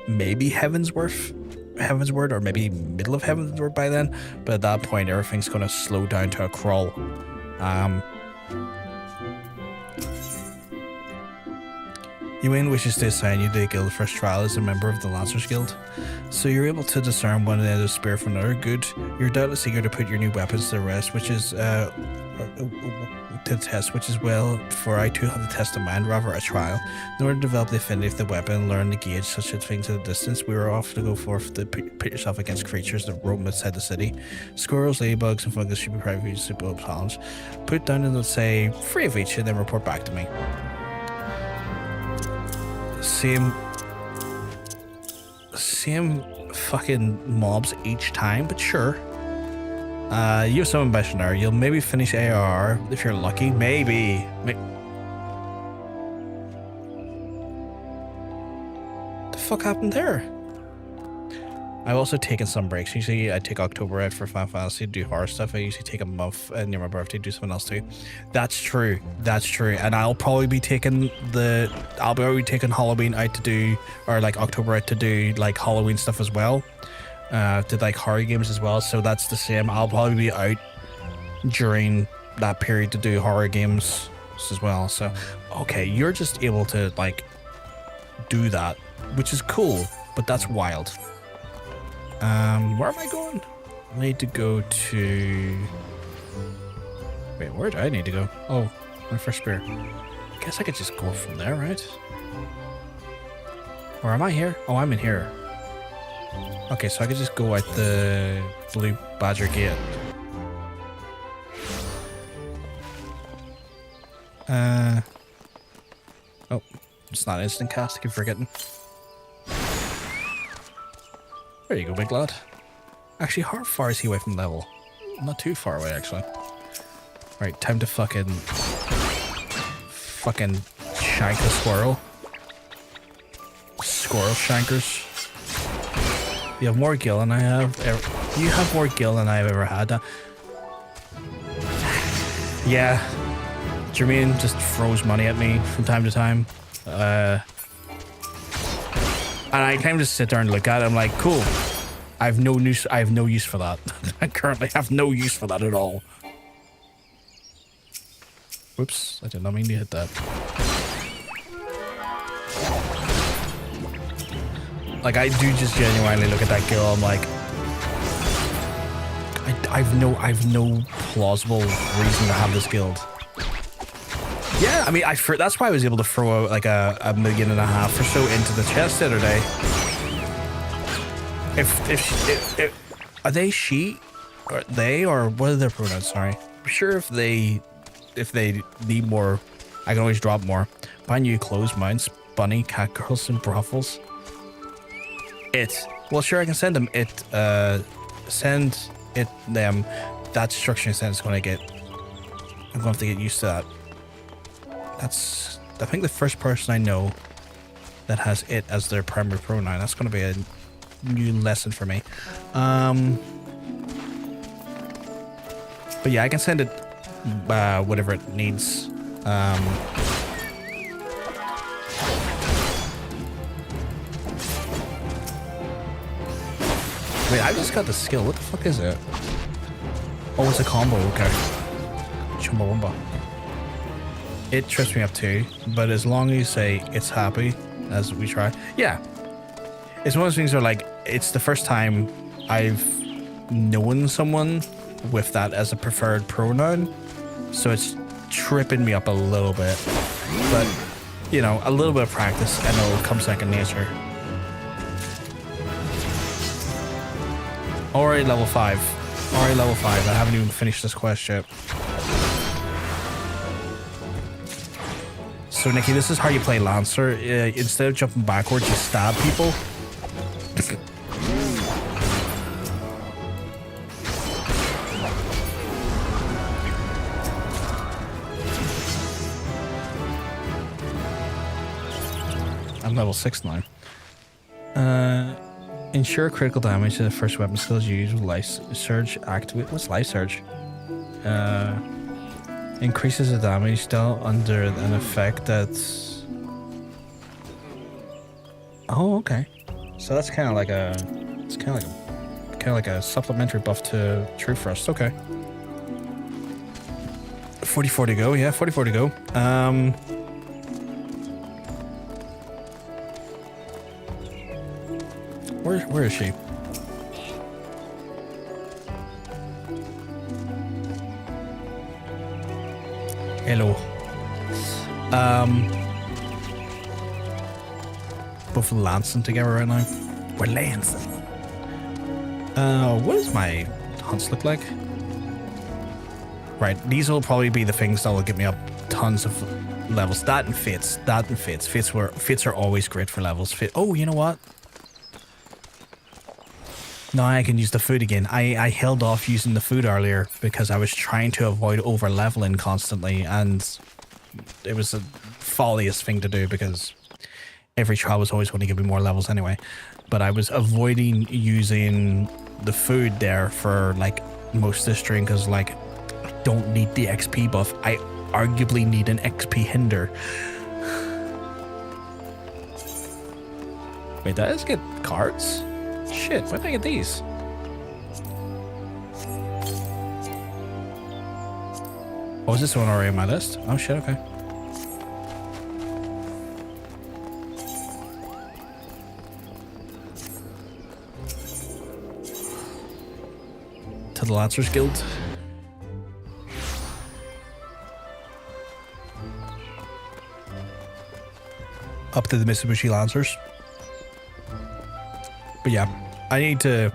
Speaker 1: maybe Heavensward, or maybe middle of Heavensward by then. But at that point, everything's going to slow down to a crawl. Yuan wishes to assign you to the guild first trial as a member of the Lancers Guild, so you're able to discern one end of spear from another. Good. You're doubtless eager to put your new weapons to the rest, which is to the test, which is well, for I too have the test in mind, rather a trial. In order to develop the affinity of the weapon and learn to gauge such things at a distance, we were off to go forth to put yourself against creatures that roam outside the city. Squirrels, ladybugs, and fungus should be private super challenge. Put down and let's say 3 of each, and then report back to me. Same fucking mobs each time, but sure. You have some ambition there. You'll maybe finish AR if you're lucky. Maybe. The fuck happened there? I've also taken some breaks. Usually I take October out for Final Fantasy to do horror stuff. I usually take a month near my birthday to do something else too. That's true. That's true. And I'll probably be taking Halloween out to do, or like October out to do like Halloween stuff as well. To like horror games as well. So that's the same. I'll probably be out during that period to do horror games as well. So, okay, you're just able to like do that, which is cool, but that's wild. Where am I going? I need to go to... Wait, where do I need to go? Oh, my first spear. I guess I could just go from there, right? Or am I here? Oh, I'm in here. Okay, so I could just go at the Blue Badger Gate. Oh, it's not instant cast, I keep forgetting. There you go, big lad. Actually, how far is he away from level? Not too far away, actually. Right, time to fucking shank the squirrel. Squirrel shankers. You have more gil than I have. You have more gil than I've ever had. Yeah. Jermaine just throws money at me from time to time. And I kind of just sit there and look at it. I'm like, cool. I have no use for that. I currently have no use for that at all. Whoops, I did not mean to hit that. Like, I do just genuinely look at that girl. I'm like, I've no plausible reason to have this guild. Yeah, I mean, that's why I was able to throw out like a 1.5 million or so into the chest the other day. If are they she, or they, or what are their pronouns? Sorry, I'm sure if they need more, I can always drop more. Buy new clothes, mounts, bunny, cat girls, and brothels. Well, sure, I can send them send it them. That instruction sentence I'm going to have to get used to that. That's, I think, the first person I know that has it as their primary pronoun. That's going to be a new lesson for me. But yeah, I can send it whatever it needs. Wait, I just got the skill. What the fuck is it? Oh, it's a combo. Okay. Chumbawamba. It trips me up too, but as long as you say it's happy as we try. Yeah. It's one of those things where, like, it's the first time I've known someone with that as a preferred pronoun, so it's tripping me up a little bit. But, you know, a little bit of practice and it'll come second nature. Already level 5. Already level 5. I haven't even finished this quest yet. So, Nikki, this is how you play Lancer. Instead of jumping backwards, you stab people. I'm level 6 now. Ensure critical damage to the first weapon skills you use with Life Surge. Activate. What's Life Surge? Increases the damage dealt under an effect that's... Oh, okay. So that's kind of like a... It's kind of like a supplementary buff to True Thrust. Okay. 44 to go. Yeah, 44 to go. Where is she? Hello. Both lancing together right now. We're lancing. What does my hunts look like? Right, these will probably be the things that will get me up tons of levels. That and fates. That and fates. Fates are always great for levels. Oh, you know what? Now I can use the food again. I held off using the food earlier because I was trying to avoid over leveling constantly, and it was the folliest thing to do because every trial was always going to give me more levels anyway. But I was avoiding using the food there for like most of the stream because, like, I don't need the XP buff. I arguably need an XP hinder. Wait, did I just get cards? Shit, why did I get these? Oh, is this one already on my list? Oh shit, okay. To the Lancers Guild. Up to the Mitsubishi Lancers. But yeah, I need to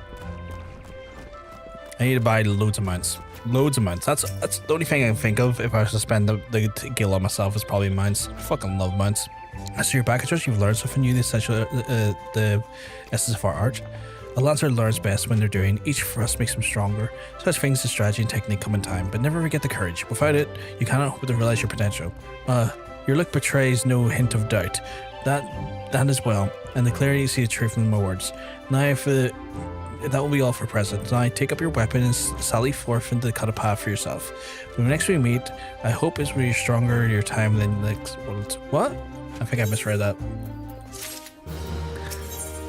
Speaker 1: buy loads of mounts. Loads of mounts. That's the only thing I can think of if I was to spend the gil on myself is probably mounts. I fucking love mounts. As your packagers, you've learned something new. The SSFR art. A Lancer learns best when they're doing. Each thrust makes them stronger. Such things as strategy and technique come in time, but never forget the courage. Without it, you cannot hope to realize your potential. Your look betrays no hint of doubt. That as well, and the clarity you see the truth in my words. Now that will be all for present. Now take up your weapon and sally forth into cut a path for yourself. When next we meet, I hope is we're stronger your time than the next world. What? I think I misread that.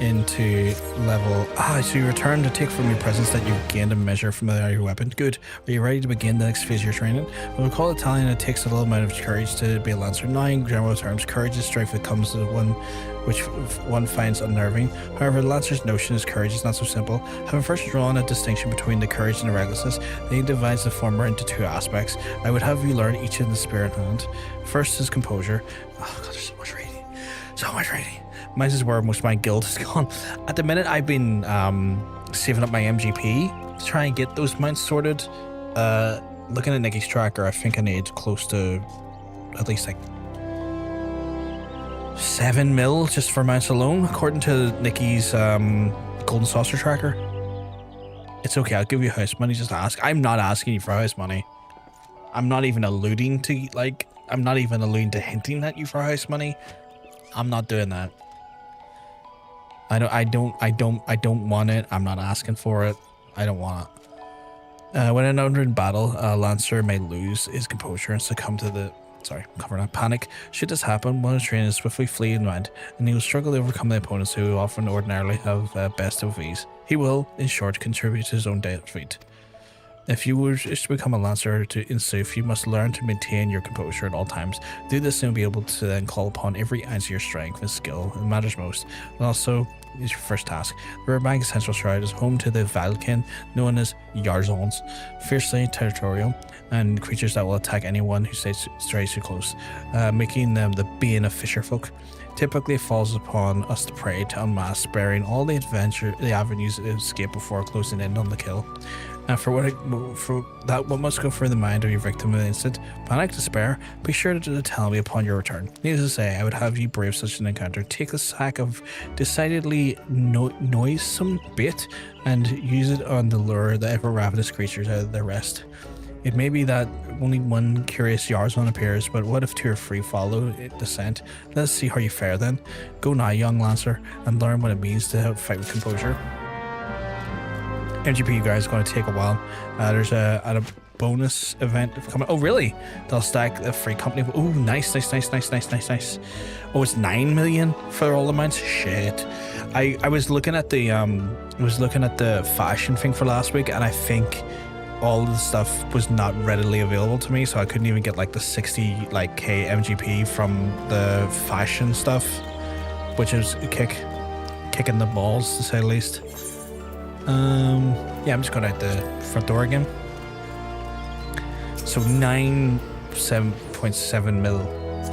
Speaker 1: Into level. So you return to take from your presence that you've gained a measure familiarity with your weapon. Good. Are you ready to begin the next phase of your training? When we call Italian, it takes a little amount of courage to be a Lancer. Now, in general terms, courage is strength that comes to one which one finds unnerving. However, the Lancer's notion is courage is not so simple. Having first drawn a distinction between the courage and the recklessness, then he divides the former into two aspects. I would have you learn each in the spirit hand. First is composure. Oh god, there's so much reading. So much reading. Mine's is where most of my guild is gone. At the minute, I've been saving up my MGP to try and get those mounts sorted. Looking at Nikki's tracker, I think I need close to at least like 7 mil just for mounts alone, according to Nikki's Golden Saucer tracker. It's okay, I'll give you house money, just ask. I'm not asking you for house money. I'm not even alluding to hinting at you for house money. I'm not doing that. I don't want it. I'm not asking for it. I don't want it. When encountered in battle, a Lancer may lose his composure and succumb to the panic. Should this happen, one of the trainers swiftly flee and round, and he will struggle to overcome the opponents who often ordinarily have best of ease. He will, in short, contribute to his own defeat. If you wish to become a Lancer in Sooth, you must learn to maintain your composure at all times. Do this and you'll be able to then call upon every ounce of your strength and skill. It matters most. And also, is your first task. The Riverbank Central Shroud is home to the Valekin, known as Yarzons, fiercely territorial, and creatures that will attack anyone who strays too close, making them the bane of fisherfolk. Typically, it falls upon us to prey to unmask, sparing all the avenues of escape before closing in on the kill. And for that, what must go through the mind of your victim in an instant, panic, despair, be sure to tell me upon your return. Needless to say, I would have you brave such an encounter. Take a sack of decidedly noisome bait and use it on the lure the ever ravenous creatures out of their rest. It may be that only one curious Yarzon appears, but what if 2 or 3 follow the scent? Let's see how you fare then. Go now, young Lancer, and learn what it means to fight with composure. MGP, you guys, is going to take a while. There's a bonus event coming. Oh, really? They'll stack a free company. Oh, nice. Oh, it's 9 million for all the mounts. Shit. I was looking at the fashion thing for last week, and I think all the stuff was not readily available to me, so I couldn't even get like the 60 K MGP from the fashion stuff, which is a kick in the balls to say the least. Yeah, I'm just going out the front door again. So 7.7 mil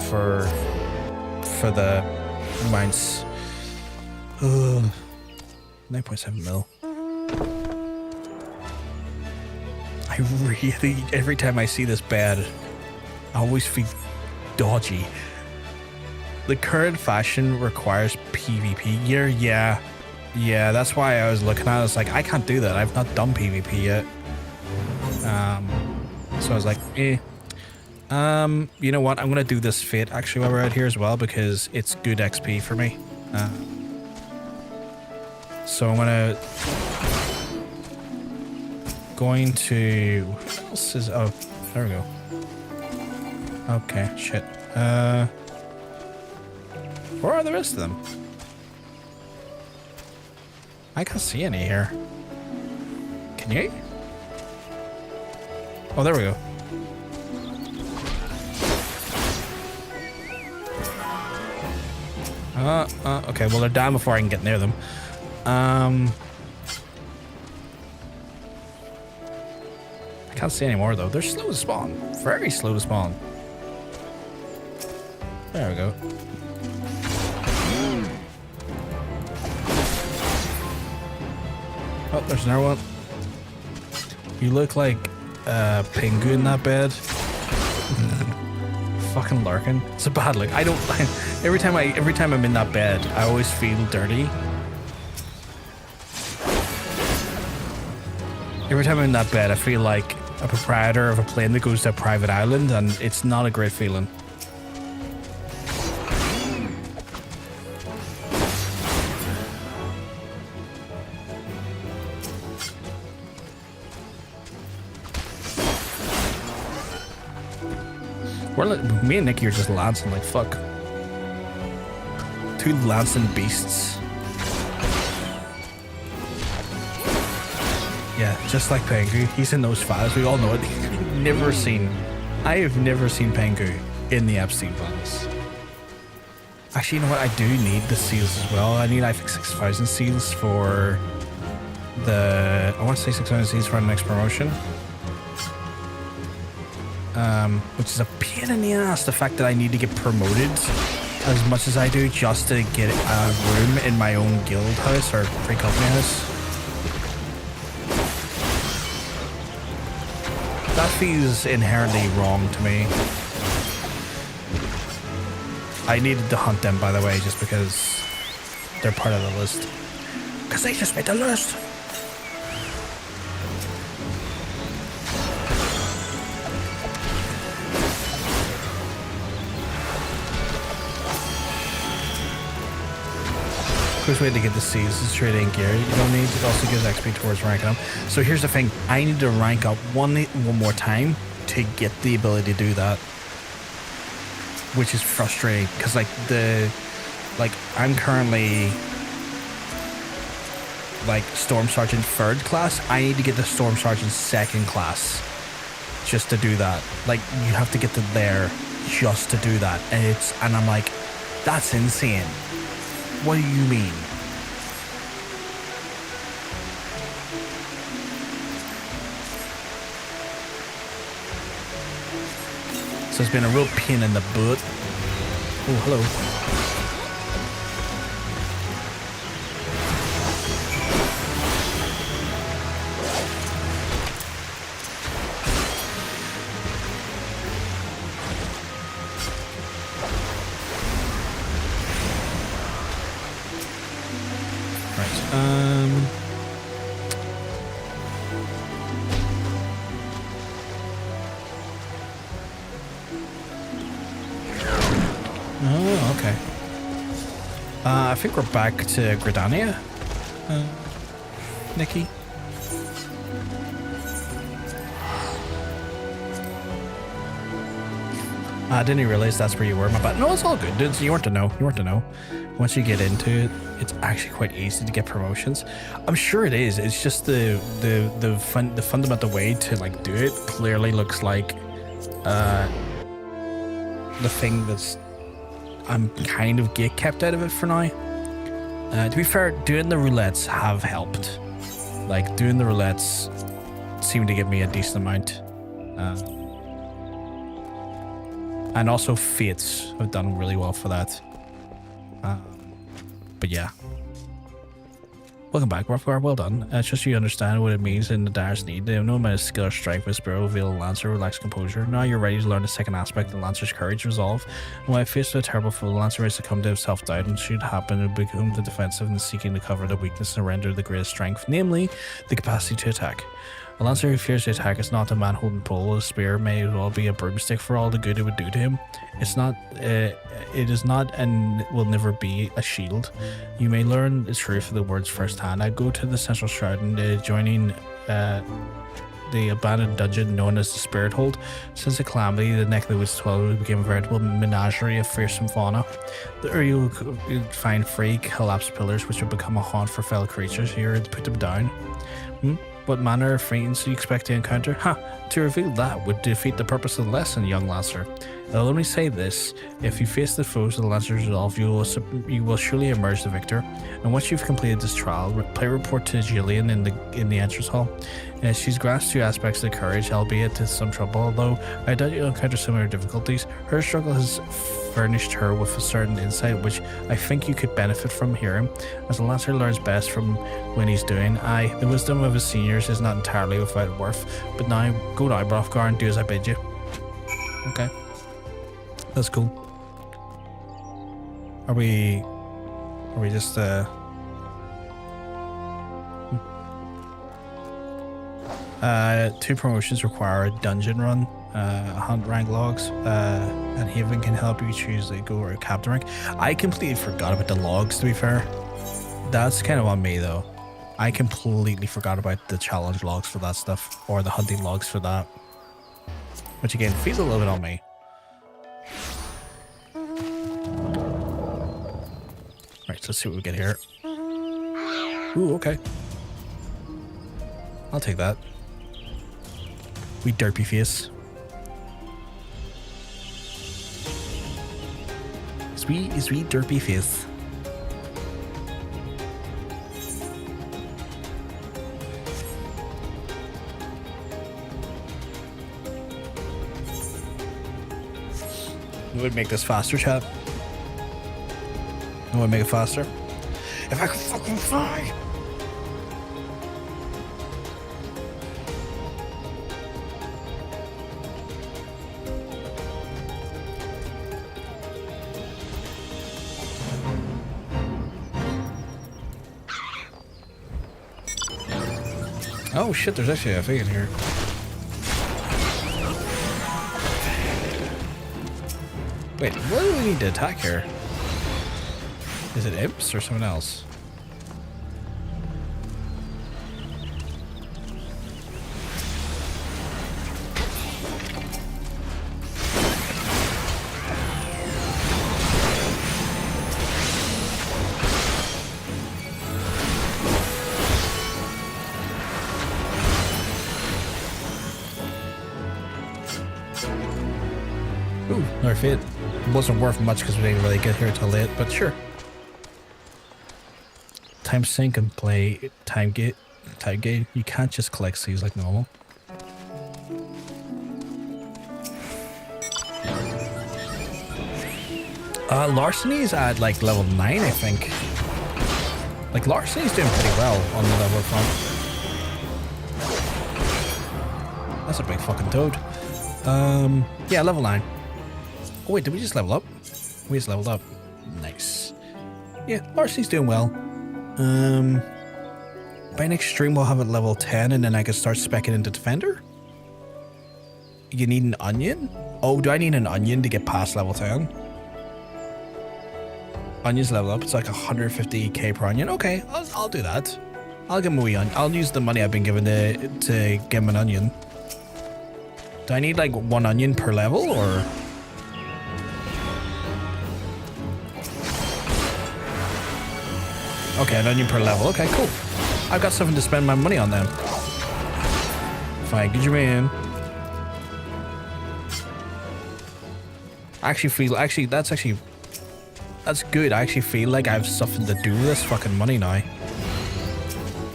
Speaker 1: for the mounts. 9.7 mil. I really, every time I see this bed, I always feel dodgy. The current fashion requires PvP gear. Yeah, that's why I was looking at it. It's like, I can't do that. I've not done PvP yet. So I was like, you know what? I'm going to do this Fate actually while we're out here as well, because it's good XP for me. So I'm going to... What else is... Oh, there we go. Okay, shit. Where are the rest of them? I can't see any here. Can you? Oh, there we go. Okay, well, they're down before I can get near them. I can't see anymore, though. They're slow to spawn. Very slow to spawn. There we go. Oh, there's another one. You look like a Pingu in that bed. Fucking lurking. It's a bad look. I don't. Every time I'm in that bed, I always feel dirty. Every time I'm in that bed, I feel like a proprietor of a plane that goes to a private island, and it's not a great feeling. Me and Nicky are just lancing like fuck. Two lancing beasts. Yeah, just like Pengu. He's in those files. We all know it. I have never seen Pengu in the Epstein files. Actually, you know what? I do need the seals as well. I need I think 6,000 seals for the. I want to say 6,000 seals for the next promotion. Which is a pain in the ass, the fact that I need to get promoted as much as I do just to get a room in my own guild house or free company house. That feels inherently wrong to me. I needed to hunt them, by the way, just because they're part of the list. Because they just made the list. Quickest way to get the C's is trade in gear you don't need. It also gives XP towards ranking up. So here's the thing. I need to rank up one more time to get the ability to do that. Which is frustrating. Because I'm currently Storm Sergeant 3rd class. I need to get the Storm Sergeant 2nd class just to do that. Like, you have to get to there just to do that. And I'm like, that's insane. What do you mean? So it's been a real pain in the butt. Oh, hello. Oh, okay. I think we're back to Gridania. Nicky. I didn't realize that's where you were. My bad. No, it's all good, dude. You weren't to know. You weren't to know. Once you get into it, it's actually quite easy to get promotions. I'm sure it is. It's just the fundamental way to do it clearly looks like the thing that's I'm kind of get kept out of it for now. To be fair, doing the roulettes have helped. Doing the roulettes seem to give me a decent amount. And also fates have done really well for that. But yeah. Welcome back, Rough. Well done. It's just so you understand what it means in the Dyer's need. They have no amount of skill or strength with Sparrow, Vale, Lancer, relaxed composure. Now you're ready to learn the second aspect of Lancer's courage, resolve. And when faced with a terrible foe, Lancer may succumb to self-doubt and should happen to become the defensive and seeking to cover the weakness and render the greatest strength, namely the capacity to attack. A Lancer who fears the attack is not a man holding pole. A spear may as well be a broomstick for all the good it would do to him. It is not and will never be a shield. You may learn the truth of the words firsthand. I go to the central shroud and joining the abandoned dungeon known as the Spirit Hold. Since the calamity, the neck of the Woods 12 became a veritable menagerie of fearsome fauna. There you'll find free collapsed pillars which will become a haunt for fellow creatures. Here to put them down. What manner of fiends do you expect to encounter? To reveal that would defeat the purpose of the lesson, young Lancer. Let me say this: if you face the foes of the Lancer's Resolve, you will surely emerge the victor. And once you've completed this trial, play report to Jillian in the entrance hall. She's grasped 2 aspects of courage, albeit to some trouble. Although I doubt you'll encounter similar difficulties, her struggle has furnished her with a certain insight, which I think you could benefit from hearing. As a Lancer learns best from when he's doing. Aye, the wisdom of his seniors is not entirely without worth. But now, go now, Brofgar, and do as I bid you. Okay. That's cool. Are we just 2 promotions require a dungeon run, hunt rank logs, and Haven can help you choose the go or captain rank. I completely forgot about the logs, to be fair. That's kind of on me though. I completely forgot about the challenge logs for that stuff, or the hunting logs for that. Which again, feels a little bit on me. Right, so let's see what we get here. Ooh, okay. I'll take that. We derpy face. Sweet derpy face. It would make this faster, chat. I want to make it faster. If I could fucking fly! Oh shit, there's actually a thing in here. Wait, what do we need to attack here? Is it imps or someone else? Ooh, another fate. It wasn't worth much because we didn't really get here till late, but sure. Time sync and play time gate. You can't just collect C's like normal. Larceny's at like level 9, I think. Like Larceny's doing pretty well on the level front. That's a big fucking toad. Yeah, level 9. Oh wait, did we just level up? We just leveled up. Nice. Yeah, Larceny's doing well. By next stream we'll have it level 10 and then I can start speccing into Defender. You need an onion? Oh, do I need an onion to get past level 10? Onion's level up, it's like 150k per onion. Okay, I'll do that. I'll give him a wee onion. I'll use the money I've been given to get him an onion. Do I need like 1 onion per level or? Okay, an onion per level. Okay, cool. I've got something to spend my money on then. Fine, get your man. That's good. I actually feel like I have something to do with this fucking money now.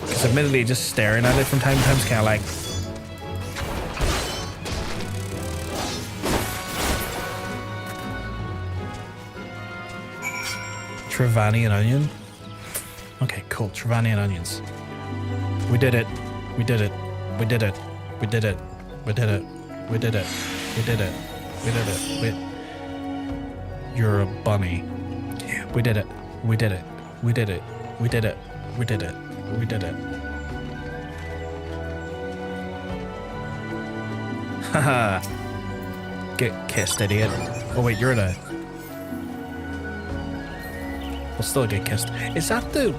Speaker 1: Because admittedly, just staring at it from time to time is kind of like... Trevanian onion. Okay, cool. Trevanian onions. We did it. We did it. We did it. We did it. We did it. We did it. We did it. We did it. You're a bunny. We did it. We did it. We did it. We did it. We did it. We did it. Haha. Get kissed, idiot. Oh wait, you're in a... We'll still get kissed. Is that the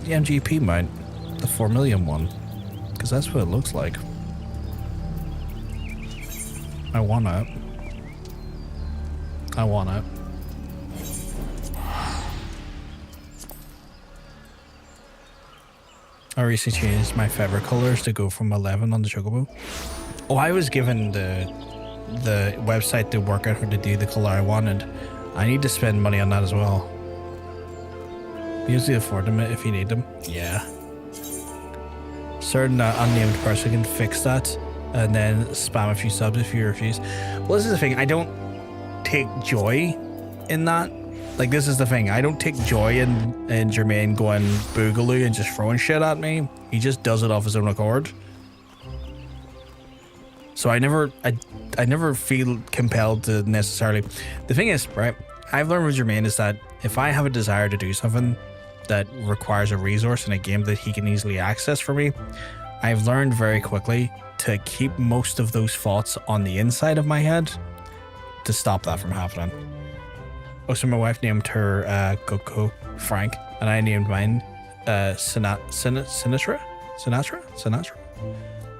Speaker 1: MGP mount? The 4 million one? Because that's what it looks like. I want it. I want it. I recently changed my favorite colors to go from 11 on the Chocobo. Oh, I was given the website to work out how to do the color I wanted. I need to spend money on that as well. Usually afford them if you need them. Yeah. Certain unnamed person can fix that and then spam a few subs if you refuse. Well, this is the thing. I don't take joy in that. Like, this is the thing. I don't take joy in Jermaine going boogaloo and just throwing shit at me. He just does it off his own accord. So I never feel compelled to necessarily. The thing is, right, I've learned with Jermaine is that if I have a desire to do something that requires a resource in a game that he can easily access for me, I've learned very quickly to keep most of those thoughts on the inside of my head to stop that from happening. Oh, so my wife named her Coco Frank, and I named mine Sinatra.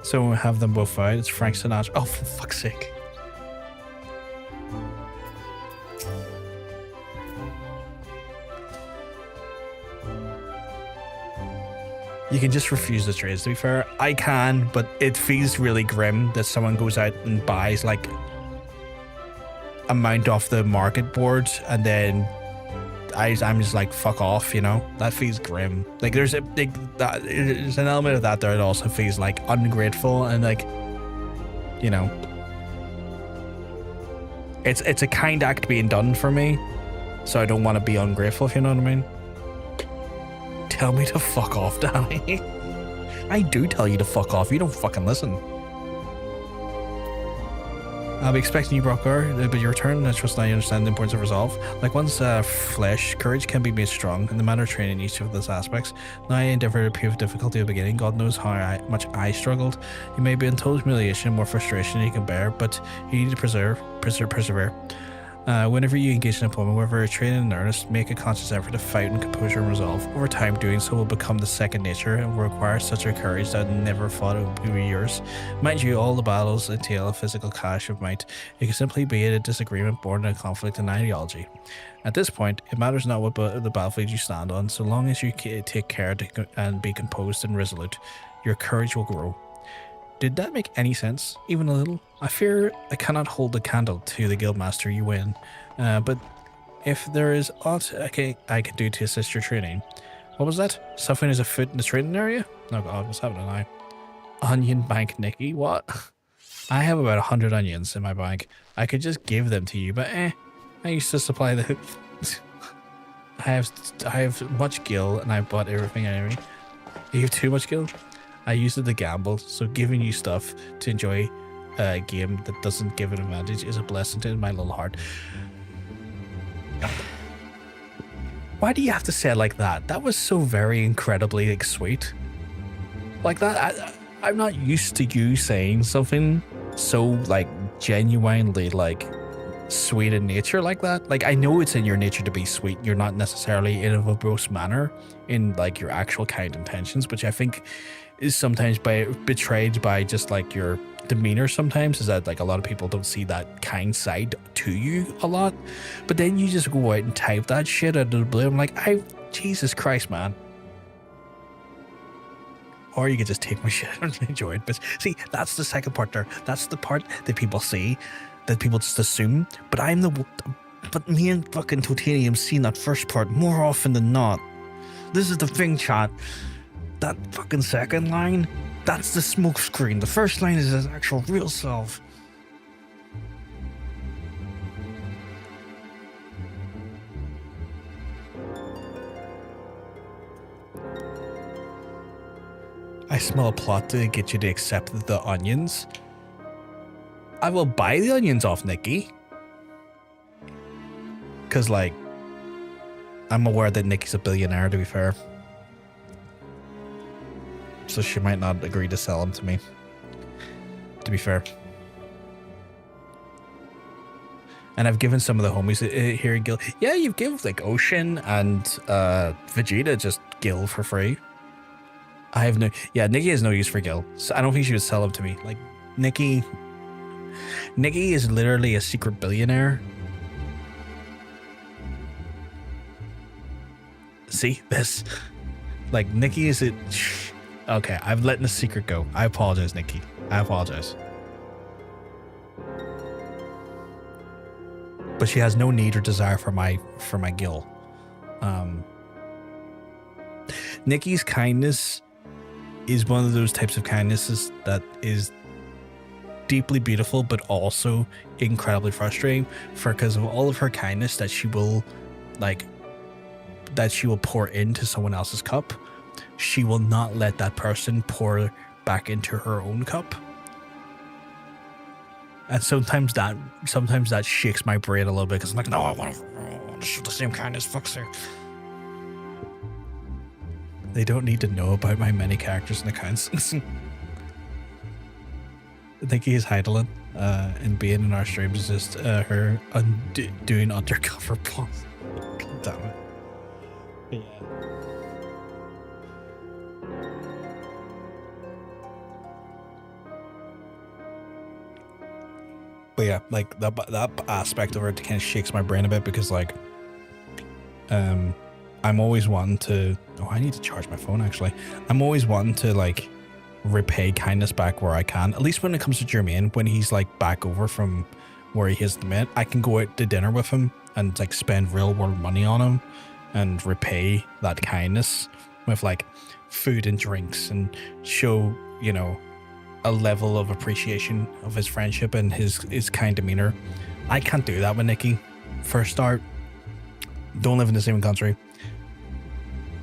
Speaker 1: So we have them both out. It's Frank Sinatra. Oh, for fuck's sake. You can just refuse the trades, to be fair. I can, but it feels really grim that someone goes out and buys like a mount off the market board and then I'm just like, fuck off, you know? That feels grim. Like there's there's an element of that there that also feels like ungrateful and like, you know, it's a kind act being done for me, so I don't want to be ungrateful, if you know what I mean. Tell me to fuck off, Danny. I do tell you to fuck off. You don't fucking listen. I'll be expecting you, Brockar, but your turn. I trust I understand the importance of resolve. Like one's flesh, courage can be made strong in the matter of training each of those aspects. Now I endeavor to prove difficulty at the beginning. God knows how much I struggled. You may be in total humiliation and more frustration than you can bear, but you need to persevere. Whenever you engage in employment, whether training in earnest, make a conscious effort to fight in composure and resolve. Over time, doing so will become the second nature and will require such a courage that I never thought it would be yours. Mind you, all the battles entail a physical clash of might. It can simply be a disagreement born in a conflict in ideology. At this point, it matters not what the battlefield you stand on, so long as you take care and be composed and resolute, your courage will grow. Did that make any sense? Even a little? I fear I cannot hold the candle to the guildmaster you win, but if there is aught I can do to assist your training. What was that? Suffering is afoot in the training area? Oh god, what's happening now? Onion bank, Nikki? What? I have about 100 onions in my bank. I could just give them to you, but I used to supply the... I have much gil and I bought everything anyway. You have too much gil? I used it to gamble, so giving you stuff to enjoy a game that doesn't give an advantage is a blessing to my little heart. Why do you have to say it like that? That was so very incredibly like, sweet. Like that, I'm not used to you saying something so like genuinely like sweet in nature like that. Like I know it's in your nature to be sweet. You're not necessarily in a verbose manner in like your actual kind intentions, which I think is sometimes betrayed by just like your demeanor sometimes, is that like a lot of people don't see that kind side to you a lot, but then you just go out and type that shit out of the blue. I'm like, Jesus Christ, man. Or you could just take my shit and enjoy it. But see, that's the second part there. That's the part that people see, that people just assume. But me and fucking Totanium seen that first part more often than not. This is the thing, chat. That fucking second line, that's the smoke screen. The first line is his actual real self. I smell a plot to get you to accept the onions. I will buy the onions off Nikki. Because, like, I'm aware that Nikki's a billionaire, to be fair. So she might not agree to sell them to me, to be fair. And I've given some of the homies here in Gil. Yeah, you've given like Ocean and Vegeta just Gil for free. I have no... Yeah, Nikki has no use for Gil. So I don't think she would sell them to me. Like, Nikki is literally a secret billionaire. See, this... Like, Nikki is it... Okay, I'm letting the secret go. I apologize, Nikki. I apologize. But she has no need or desire for my gil. Nikki's kindness is one of those types of kindnesses that is deeply beautiful, but also incredibly frustrating, because of all of her kindness that she will pour into someone else's cup. She will not let that person pour back into her own cup. And sometimes that shakes my brain a little bit, because I'm like, no, I want to show the same kindness, fuck's sake. They don't need to know about my many characters and accounts. I think he's Heidelin, and being in our streams is just her doing undercover plots. God damn it. Yeah. But yeah, like that aspect of it kind of shakes my brain a bit, because like, I'm always wanting to. Oh, I need to charge my phone. Actually, I'm always wanting to like repay kindness back where I can. At least when it comes to Jermaine, when he's like back over from where he is the minute, I can go out to dinner with him and like spend real world money on him and repay that kindness with like food and drinks, and show, you know, a level of appreciation of his friendship and his kind demeanor. I can't do that with Nikki. For a start, don't live in the same country,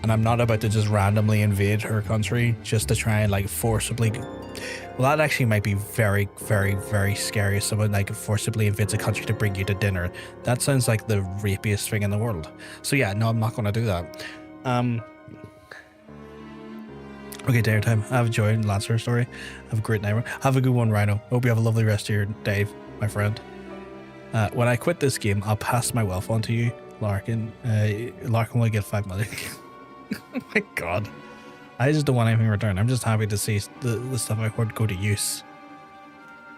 Speaker 1: and I'm not about to just randomly invade her country just to try and like forcibly. Well, that actually might be very, very, very scary. If someone like forcibly invades a country to bring you to dinner, that sounds like the rapiest thing in the world. So yeah, no, I'm not going to do that. Okay, dinner time. I've enjoyed Lancer's story. Have a great night. Have a good one, Rhino. Hope you have a lovely rest of your day, my friend. When I quit this game, I'll pass my wealth on to you, Larkin. Larkin will get 5 million. Oh my god. I just don't want anything in return. I'm just happy to see the stuff I hoard go to use.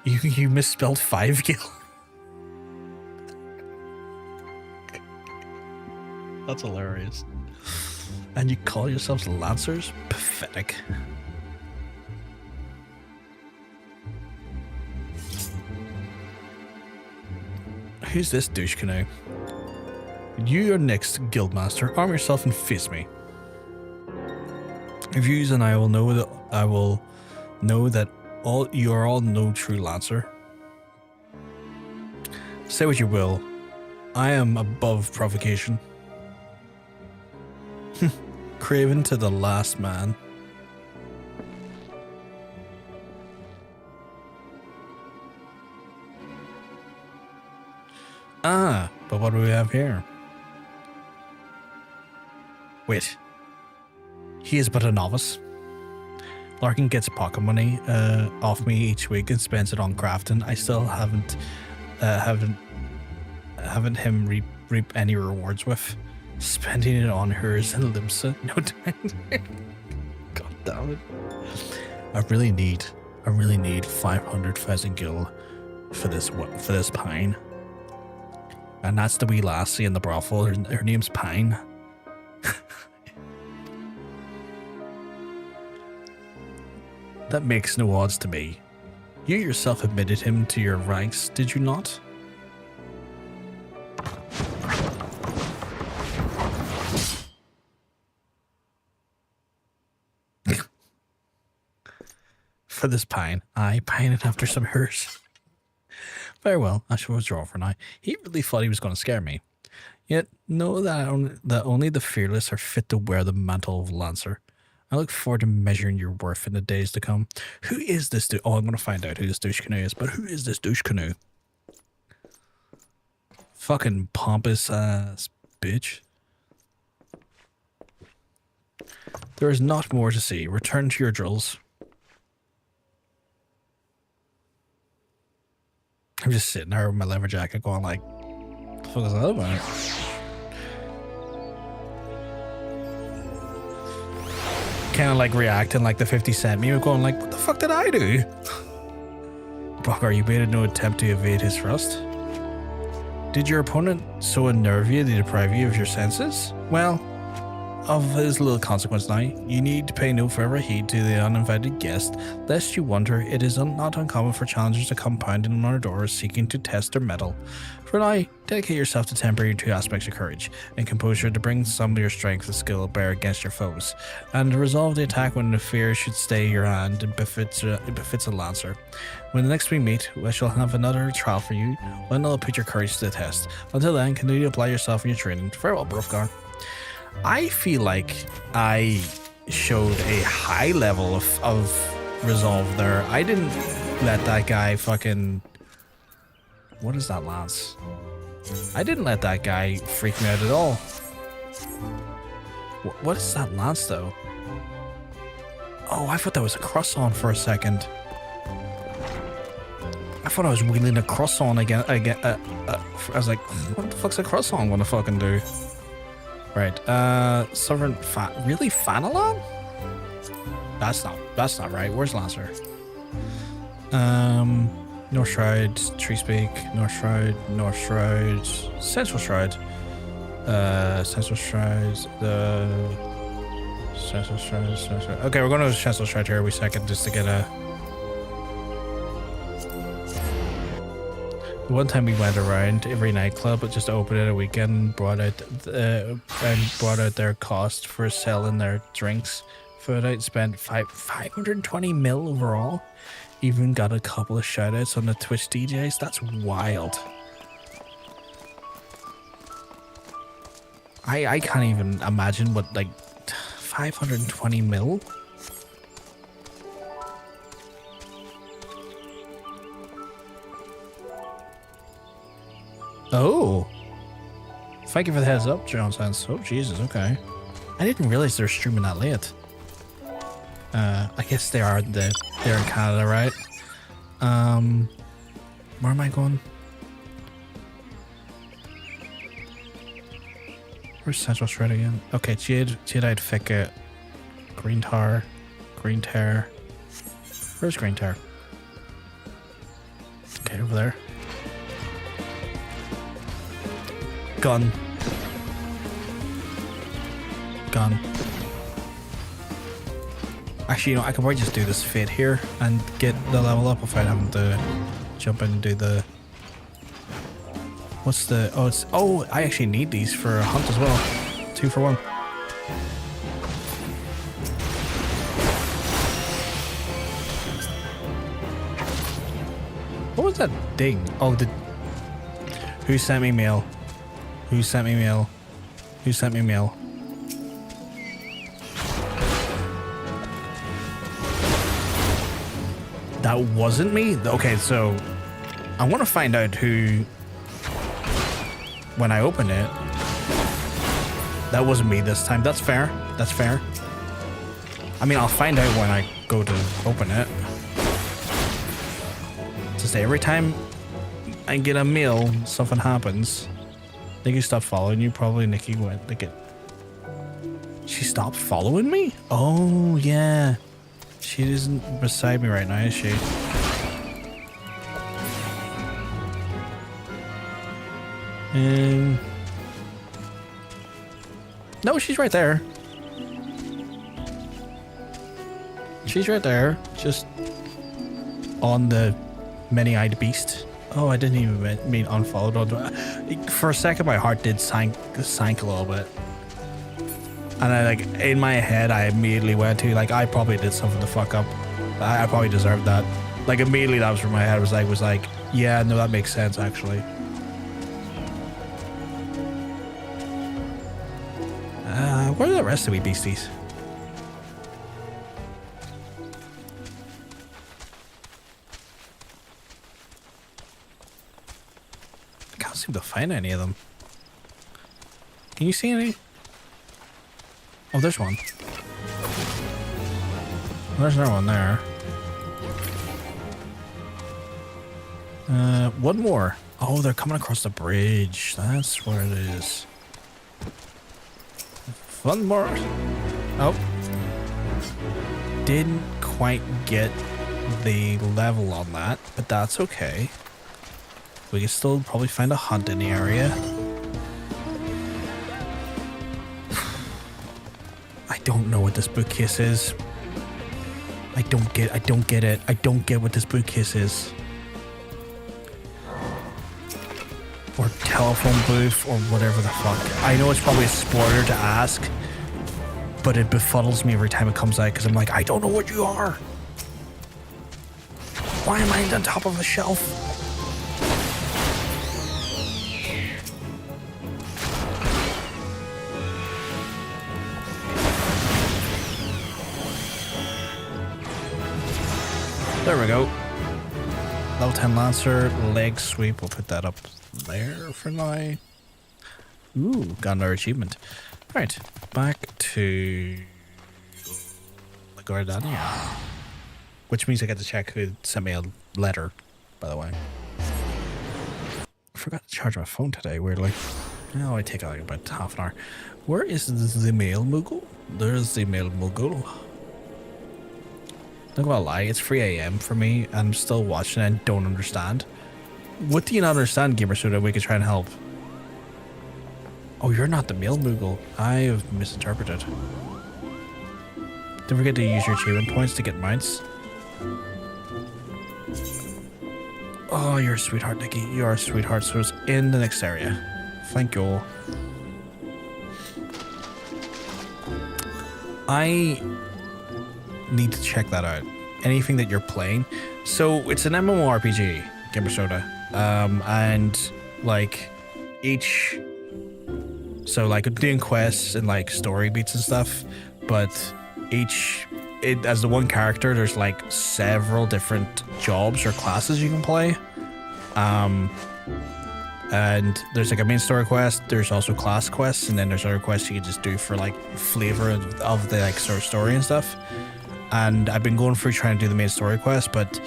Speaker 1: You misspelled 5 gil. That's hilarious. And you call yourselves Lancers? Pathetic. Who's this douche canoe? You are next, Guildmaster. Arm yourself and face me. If you use, and I will know that all you are all no true Lancer. Say what you will. I am above provocation. Craven to the last man. Ah, but what do we have here? Wait. He is but a novice. Larkin gets pocket money off me each week and spends it on crafting. I still haven't him reap any rewards with. Spending it on hers and Limsa. No time. God damn it. I really need 500,000 gil for this Pine. And that's the wee lassie in the brothel. Her name's Pine. That makes no odds to me. You yourself admitted him to your ranks, did you not? For this Pine, I pined after some hers. Very well, I shall withdraw for now. He really thought he was going to scare me. Yet know that only the fearless are fit to wear the mantle of Lancer. I look forward to measuring your worth in the days to come. Who is this dude? Oh, I'm going to find out who this douche canoe is, but who is this douche canoe? Fucking pompous ass bitch. There is not more to see. Return to your drills. I'm just sitting there with my leather jacket going like, what the fuck is that about? Kind of like reacting like the 50 Cent meme, going like, what the fuck did I do? Brockar, you made no attempt to evade his thrust. Did your opponent so unnerve you they deprive you of your senses? Well, of his little consequence now. You need to pay no further heed to the uninvited guest, lest you wonder it is not uncommon for challengers to come pounding on our doors seeking to test their mettle. For now, dedicate yourself to tempering two aspects of courage and composure to bring some of your strength and skill to bear against your foes, and to resolve the attack when the fear should stay your hand and befits a lancer. When next we meet, I shall have another trial for you, one that will put your courage to the test. Until then, continue to apply yourself in your training. Farewell, Brufgar. I feel like I showed a high level of resolve there. I didn't let that guy fucking... What is that, Lance? I didn't let that guy freak me out at all. What is that, Lance, though? Oh, I thought that was a croissant for a second. I thought I was wheeling a croissant again. I was like, what the fuck's a croissant gonna fucking do? Right, Sovereign really? Fanalon? That's not right. Where's Lancer? North Shroud, Tree Speak, North Shroud, Central Shroud. Central Shroud, Central Shroud. Okay, we're going to Central Shroud here a second just to get a... One time we went around every nightclub, but just opened it a weekend and brought out their cost for selling their drinks. Food out, spent 520 mil overall. Even got a couple of shoutouts on the Twitch DJs. That's wild. I can't even imagine what, like, 520 mil? Oh. Thank you for the heads up, John Sands. Oh, Jesus, okay. I didn't realize they were streaming that late. I guess they are they're in Canada, right? Where am I going? Where's Central Shred again? Okay, Jade-eyed Thicket, Green Tar, Green Tear. Where's Green Tear? Okay, over there. Gun. Actually, you know, I could probably just do this fit here and get the level up without having to jump in and do the... What's the... Oh, it's... Oh, I actually need these for a hunt as well. 2 for 1. What was that ding? Oh, the... Who sent me mail? Who sent me mail? Who sent me mail? That wasn't me? Okay, so I want to find out who, when I open it, that wasn't me this time. That's fair. That's fair. I mean, I'll find out when I go to open it. To say every time I get a mail, something happens. Nikki stopped following you. Probably Nikki went to get... She stopped following me? Oh, yeah. She isn't beside me right now, is she? No, she's right there. She's right there, just on the many-eyed beast. Oh, I didn't even mean unfollowed. For a second, my heart did sank a little bit. And I, like, in my head, I immediately went to, like, I probably did something to fuck up. I probably deserved that. Like, immediately that was where my head was like, yeah, no, that makes sense, actually. Where are the rest of we beasties? I can't seem to find any of them. Can you see any? Oh, there's one. There's another one there. One more. Oh, they're coming across the bridge. That's where it is. One more. Oh. Didn't quite get the level on that, but that's okay. We can still probably find a hunt in the area. this bookcase is. I don't get it. I don't get what this bookcase is. Or telephone booth or whatever the fuck. I know it's probably a spoiler to ask, but it befuddles me every time it comes out because I'm like, I don't know what you are. Why am I on top of a shelf? There we go. Level 10 Lancer, leg sweep. We'll put that up there for now. Ooh, got another achievement. Right, back to Gridania. Which means I get to check who sent me a letter, by the way. I forgot to charge my phone today, weirdly. Oh, I take like about half an hour. Where is the Dzemael Moogle? There's the Dzemael Moogle. Not gonna lie, it's 3 AM for me, and I'm still watching and don't understand. What do you not understand, Gamer Soda? We could try and help. Oh, you're not the male Moogle. I have misinterpreted. Don't forget to use your achievement points to get mounts. Oh, you're a sweetheart, Nikki. You are a sweetheart. So it's in the next area. Thank you all. I need to check that out. Anything that you're playing. So it's an MMORPG, Gamer Soda. And like each, so like I'm doing quests and like story beats and stuff, but as the one character, there's like several different jobs or classes you can play. And there's like a main story quest, there's also class quests, and then there's other quests you can just do for like flavor of the like sort of story and stuff. And I've been going through trying to do the main story quest, but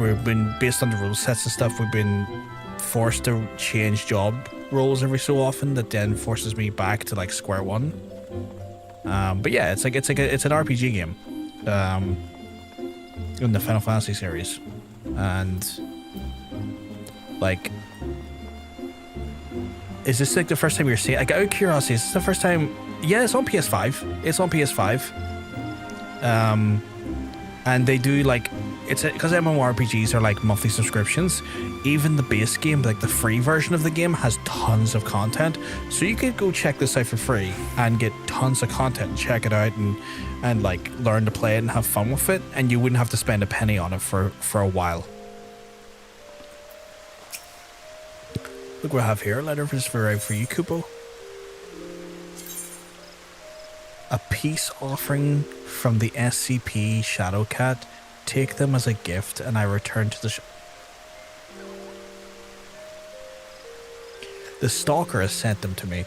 Speaker 1: we've been, based on the rule sets and stuff, we've been forced to change job roles every so often, that then forces me back to like square one. But yeah, it's an RPG game in the Final Fantasy series, and like, is this like the first time you're seeing? Like, out of curiosity, is this the first time? Yeah, it's on PS5. It's on PS5. And they do like, it's because MMORPGs are like monthly subscriptions. Even the base game, like the free version of the game, has tons of content. So you could go check this out for free and get tons of content, check it out, and like learn to play it and have fun with it, and you wouldn't have to spend a penny on it for a while. Look what I have here. A letter for you, Kupo. A peace offering from the SCP Shadowcat. Take them as a gift, and I return to the The Stalker has sent them to me.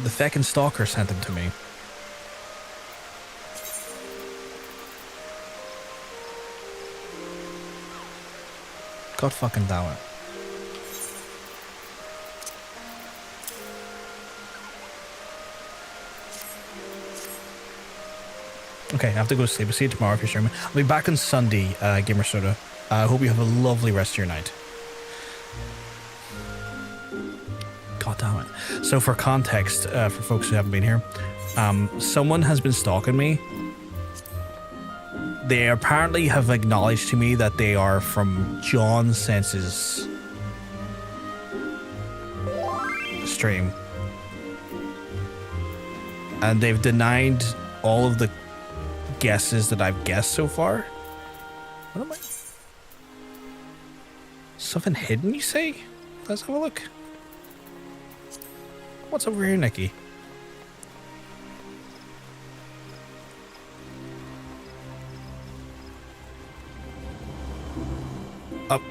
Speaker 1: The feckin' Stalker sent them to me. God fucking damn it. Okay, I have to go to sleep. I'll see you tomorrow if you're streaming. I'll be back on Sunday, Gamer Soda. I hope you have a lovely rest of your night. God damn it. So for context, for folks who haven't been here, someone has been stalking me. They apparently have acknowledged to me that they are from John Sense's stream. And they've denied all of the guesses that I've guessed so far. What am I? Something hidden, you say? Let's have a look. What's over here, Nikki? Up.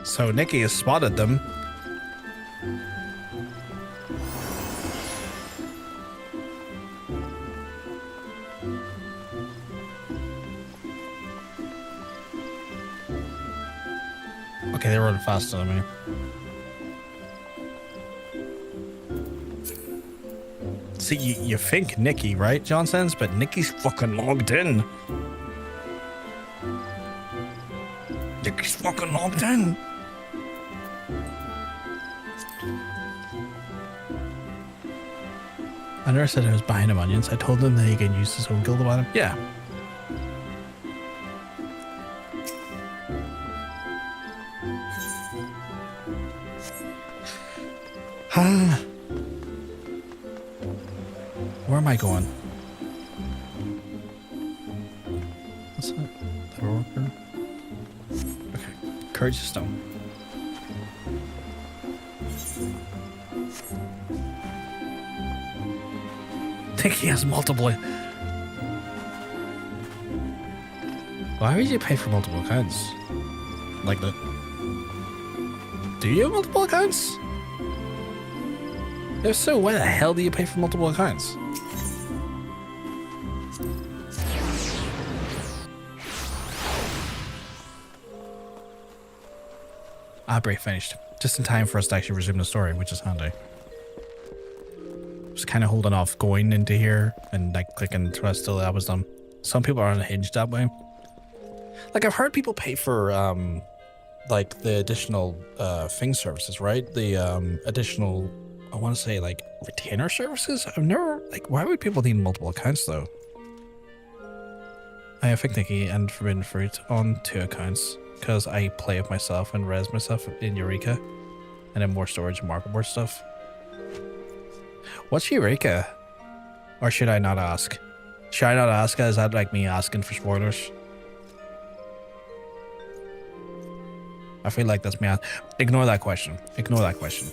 Speaker 1: So Nikki has spotted them. Okay, they're running faster than me. See, you think Nikki, right, Johnsons? But Nikki's fucking logged in. Nikki's fucking locked in. I never said I was buying him onions. I told him that he can use his own guild about him. Yeah. Where am I going? What's that? The worker? Okay. Courage stone. I think he has multiple. Why would you pay for multiple accounts? Like that? Do you have multiple accounts? If so, why the hell do you pay for multiple accounts? Break finished. Just in time for us to actually resume the story, which is handy. Just kind of holding off going into here and like clicking the rest till that was done. Some people are unhinged that way. Like I've heard people pay for like the additional thing services, right? The additional, I want to say like retainer services. I've never, like, why would people need multiple accounts though? I have Stinky and Forbidden Fruit on 2 accounts because I play with myself and res myself in Eureka and then more storage and market board stuff. What's Eureka? Or should I not ask? Should I not ask? Is that like me asking for spoilers? I feel like that's me. Ignore that question. Ignore that question.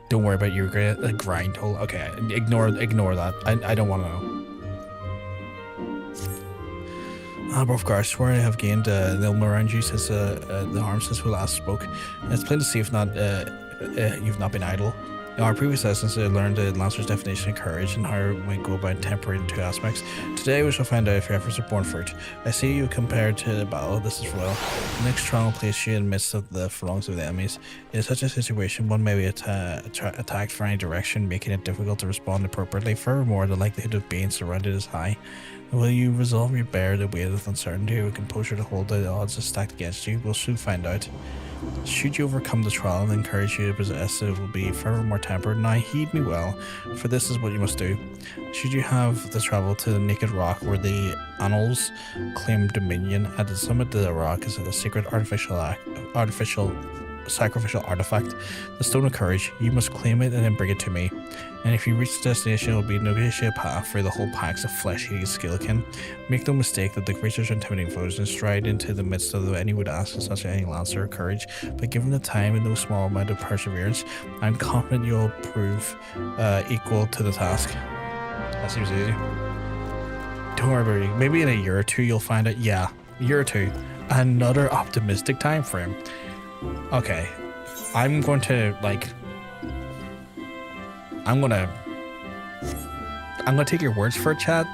Speaker 1: Don't worry about Eureka. The grind hole. Okay, ignore that. I don't want to know. Of course, where I have gained the ilm around you since the harm since we last spoke. It's plain to see if not you've not been idle. In our previous lessons, I learned the Lancer's definition of courage and how we go about tempering 2 aspects. Today, we shall find out if your efforts are borne fruit. I see you compared to the battle. This is well. The next trial will place you in the midst of the phalanx of the enemies. In such a situation, one may be attacked from any direction, making it difficult to respond appropriately. Furthermore, the likelihood of being surrounded is high. Will you resolve your bear the weight of uncertainty or composure to hold the odds stacked against you? We'll soon find out. Should you overcome the trial and encourage you to possess it, will be furthermore tempered. Now heed me well, for this is what you must do. Should you have to travel to the naked rock where the annals claim dominion, at the summit of the rock is a secret sacrificial artifact, the Stone of Courage. You must claim it and then bring it to me. And if you reach the destination, it will be a negotiated path for the whole packs of flesh-eating skeleton. Make no mistake that the creatures are intimidating foes and stride into the midst of any would ask such any lancer or courage. But given the time and no small amount of perseverance, I'm confident you'll prove equal to the task. That seems easy. Don't worry about it. Maybe in a year or 2 you'll find it. Yeah, a year or 2. Another optimistic time frame. Okay, I'm going to like. I'm gonna take your words for it, chat.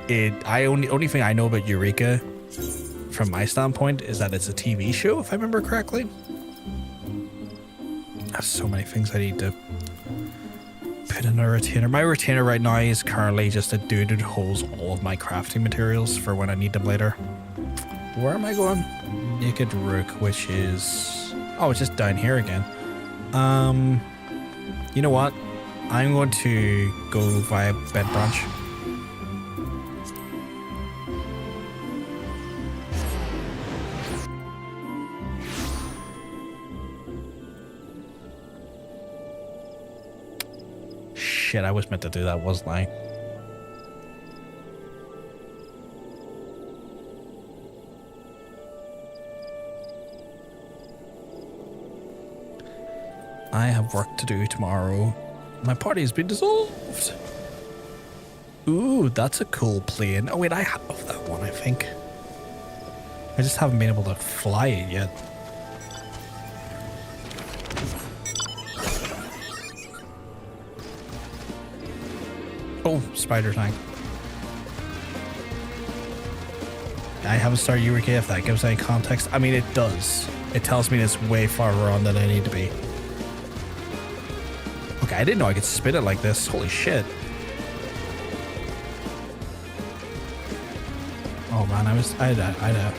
Speaker 1: Only thing I know about Eureka, from my standpoint, is that it's a TV show, if I remember correctly. There's so many things I need to put in a retainer. My retainer right now is currently just a dude that holds all of my crafting materials for when I need them later. Where am I going? Naked Rook, which is... oh, it's just down here again. You know what? I'm going to go via Bed Branch. Shit, I was meant to do that, wasn't I? I have work to do tomorrow. My party has been dissolved. Ooh, that's a cool plane. Oh wait, I have that one, I think. I just haven't been able to fly it yet. Oh, spider tank. I haven't started Eureka, if that gives any context. I mean, it does. It tells me it's way farther on than I need to be. Okay, I didn't know I could spin it like this. Holy shit. Oh man, I had a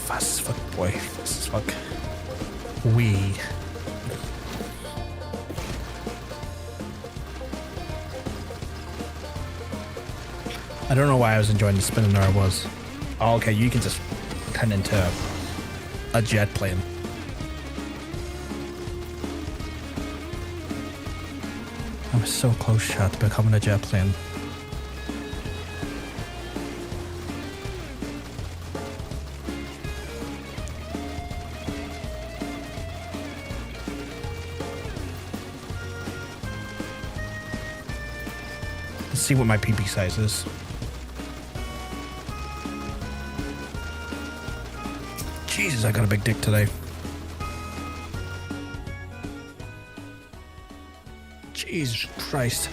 Speaker 1: Fast as fuck, boy. Fast as fuck. Wee. I don't know why I was enjoying the spinning there I was. Oh, okay, you can just turn into a jet plane. I'm so close, chat, to becoming a jet plane. Let's see what my PP size is. Jesus, I got a big dick today. Jesus Christ.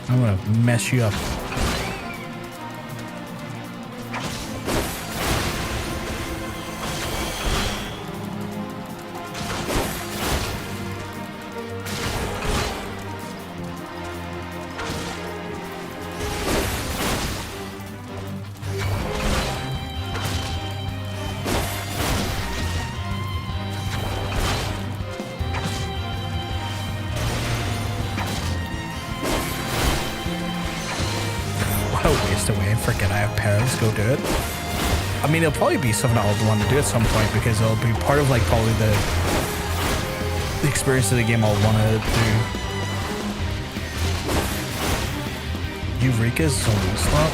Speaker 1: I'm gonna mess you up. Forget I have parents go do it. I mean, it'll probably be something I'll want to do at some point because it'll be part of like probably the experience of the game I'll want to do. Eureka's a loot slot.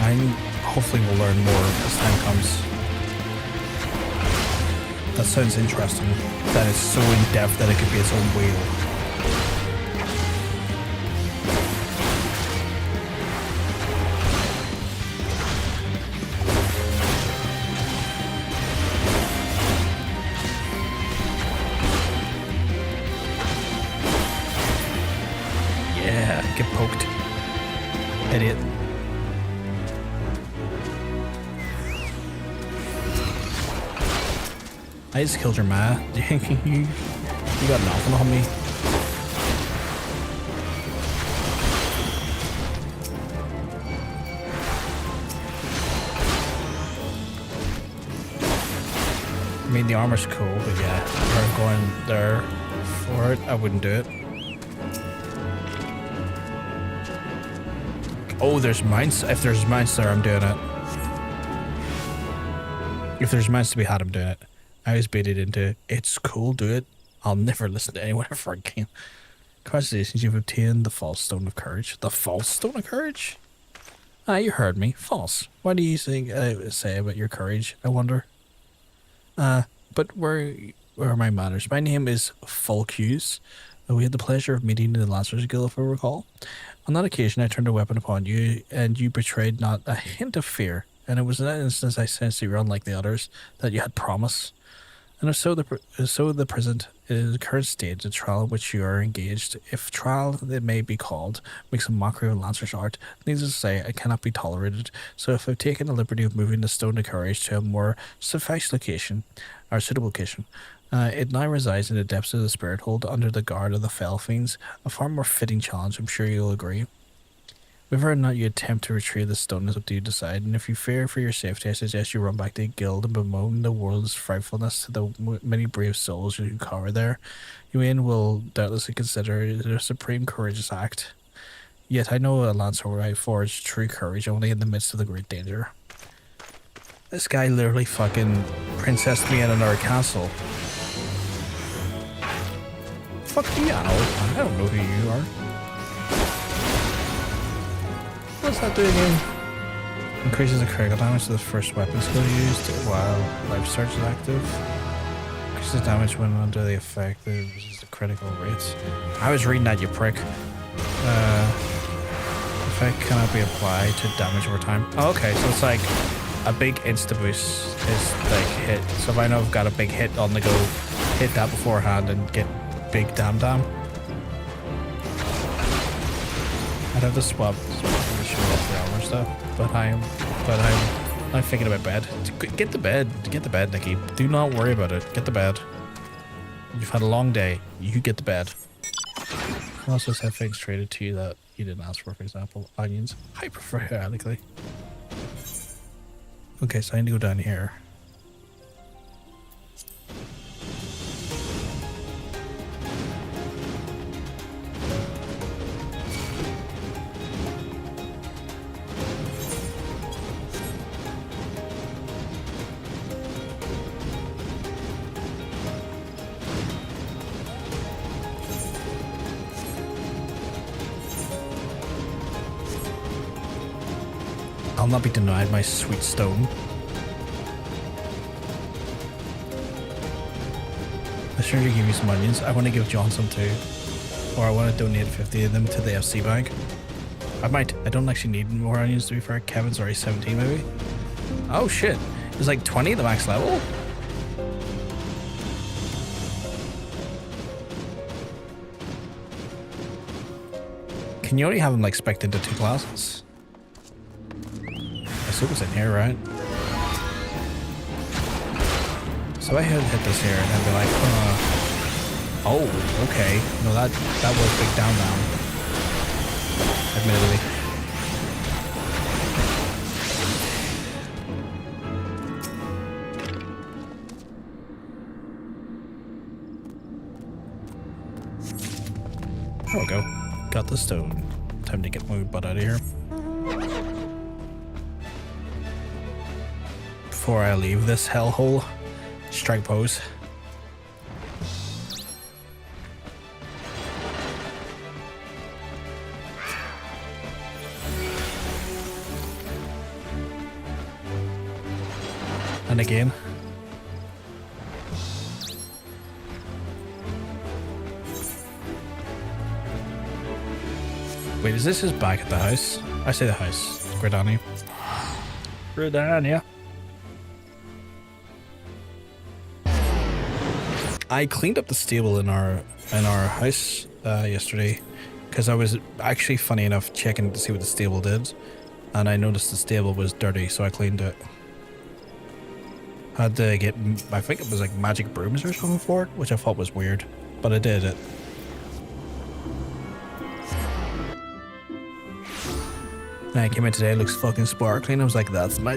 Speaker 1: I hopefully will learn more as time comes. That sounds interesting. That it's so in depth that it could be its own wheel. Get poked. Idiot. I just killed your ma. You got nothing on me. I mean, the armor's cool, but yeah, if I'm going there for it, I wouldn't do it. Oh, there's mines. If there's mines there, I'm doing it. If there's mines to be had, I'm doing it. I always baited into, it's cool, do it. I'll never listen to anyone ever again. Congratulations, you've obtained the false stone of courage. The false stone of courage? Ah, you heard me. False. What do you say about your courage, I wonder? But where are my manners? My name is Fulcus. We had the pleasure of meeting in the Lancers Guild, if I recall. On that occasion, I turned a weapon upon you, and you betrayed not a hint of fear. And it was in that instance I sensed you were unlike the others, that you had promise. And if so, the present is the current stage, the trial in which you are engaged, if trial it may be called, makes a mockery of Lancer's art. Needless to say, I cannot be tolerated. So if I've taken the liberty of moving the stone of courage to a more suitable location, it now resides in the depths of the spirit hold under the guard of the fell fiends, a far more fitting challenge, I'm sure you'll agree. Whether or not you attempt to retrieve the stone is up to you to decide, and if you fear for your safety, I suggest you run back to the guild and bemoan the world's frightfulness to the many brave souls who cower there. You will doubtlessly consider it a supreme courageous act. Yet I know a lancer where I forged true courage only in the midst of the great danger. This guy literally fucking princessed me in another castle. Fuck you, I don't know who you are. What's that do again? Increases the critical damage to the first weapon skill used while life surge is active. Increases damage when under the effect of the critical rates. I was reading that, you prick. Effect cannot be applied to damage over time. Oh, okay, so it's like a big insta boost is like hit. So if I know I've got a big hit on the go, hit that beforehand and get big damn. I'd have to swap the show off the armor stuff, but I'm thinking about bed. Get the bed, Nikki. Do not worry about it. Get the bed. You've had a long day. You get the bed. I also have things traded to you that you didn't ask for example, onions. Hyperfalically. Okay, so I need to go down here. I'll not be denied my sweet stone. I sure to give you some onions. I want to give John some too. Or I want to donate 50 of them to the FC bank. I might. I don't actually need more onions to be fair. Kevin's already 17 maybe. Oh shit. There's like 20 at the max level. Can you only have them like spec'd into 2 classes? I assume it's in here, right? So I hit this here and then be like, oh, okay. No, that was big down. Admittedly. There we go. Got the stone. Time to get my butt out of here. Before I leave this hellhole, strike pose. And again. Wait, is this his back at the house? I say the house. Gridania. Gridania. I cleaned up the stable in our house yesterday because I was actually, funny enough, checking to see what the stable did, and I noticed the stable was dirty, so I cleaned it. Had to get, I think it was like magic brooms or something for it, which I thought was weird, but I did it. I came in today, it looks fucking sparkly, and I was like, that's my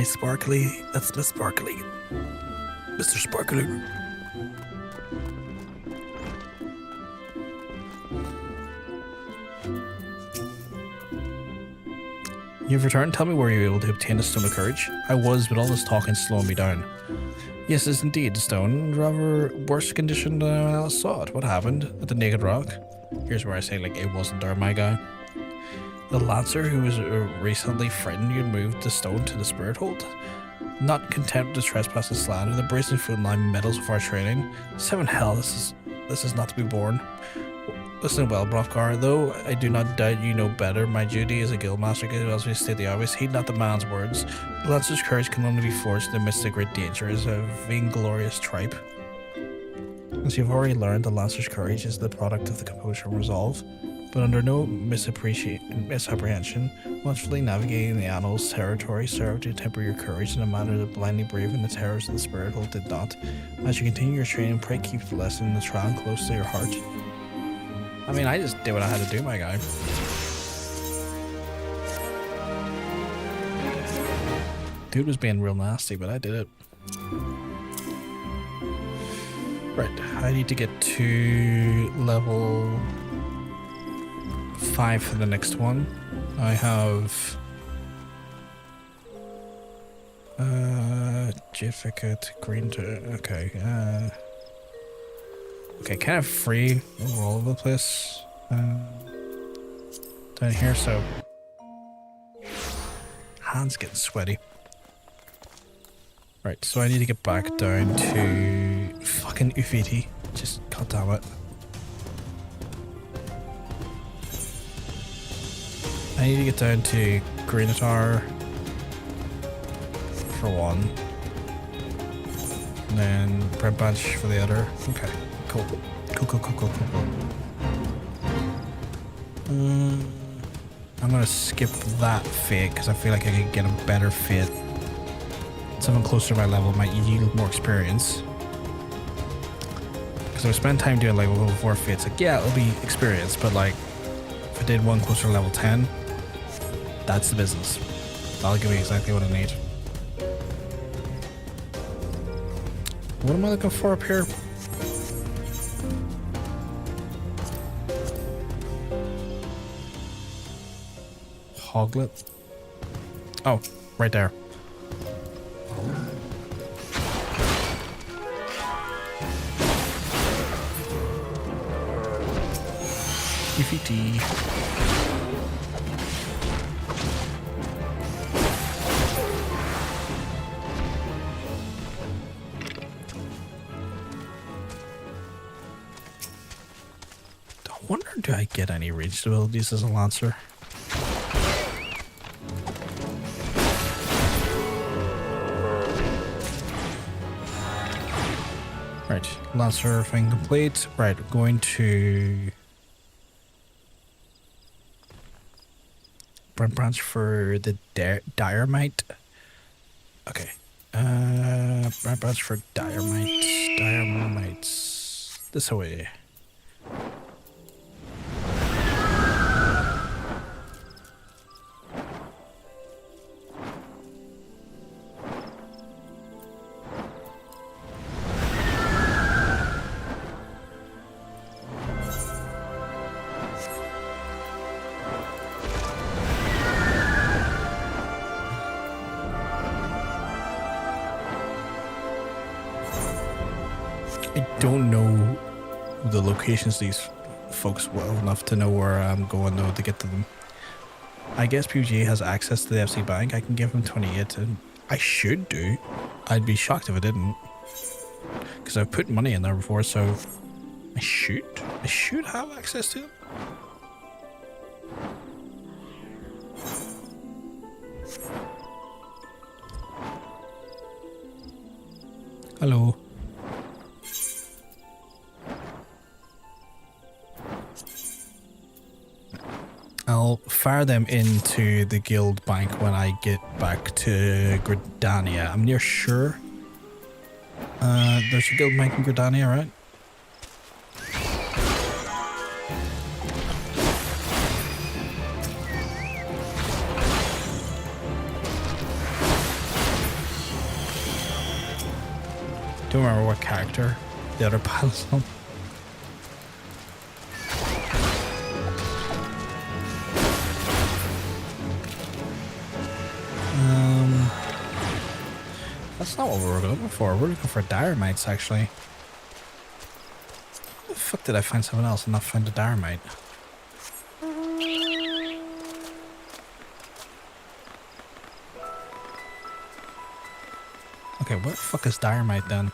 Speaker 1: sparkly, Mr. Sparkly. You've returned. Tell me where you were able to obtain a stone of courage. I was, but all this talking slowing me down. Yes, it's indeed a stone. Rather worse condition than I saw it. What happened at the naked rock? Here's where I say, like, it wasn't there, my guy. The lancer who was recently threatened you moved the stone to the spirit hold. Not content to trespass and slander, the brazen foot line meddles with our training. 7 hell, this is not to be borne. Listen well, Brofgar, though I do not doubt you know better, my duty as a guildmaster could also state the obvious. Heed not the man's words. The lancer's courage can only be forged amidst the great dangers of Vainglorious tripe. As you've already learned, the lancer's courage is the product of the composure and resolve, but under no misapprehension, watchfully navigating the annals territory served to temper your courage in a manner that blindly braving the terrors of the spirit hold did not. As you continue your training, pray keep the lesson and the trial close to your heart. I mean, I just did what I had to do, my guy. Dude was being real nasty, but I did it. Right, I need to get to level 5 for the next one. I have Certificate, green to okay, okay, kind of free all over the place down here, so hands getting sweaty. Right, so I need to get back down to fucking Ufiti. Just goddamn it. I need to get down to Gridania for one, and then Brent Bench for the other. Okay. Cool. I'm gonna skip that fate because I feel like I could get a better fate. Something closer to my level might yield more experience. Because if I spend time doing like level 4 fates, like yeah, it'll be experience, but like if I did one closer to level 10, that's the business. That'll give me exactly what I need. What am I looking for up here? Hoglet. Oh, right there. EVT. I wonder, do I get any ranged abilities as a Lancer? Right, Lancer thing complete. Right, we're going to branch for the Diorite. Okay. Branch for Diorite. Diorite. This way. I don't know the locations of these folks well enough to know where I'm going though to get to them. I guess PVG has access to the FC Bank. I can give him 28 and I should do. I'd be shocked if I didn't. Because I've put money in there before, so I should have access to them. Hello. I'll fire them into the guild bank when I get back to Gridania. I'm near sure there's a guild bank in Gridania, right? Don't remember what character the other battle's on. That's not what we were looking for. We're looking for Diormites, actually. How the fuck did I find something else and not find a Diormite? Okay, what the fuck is Diormite then?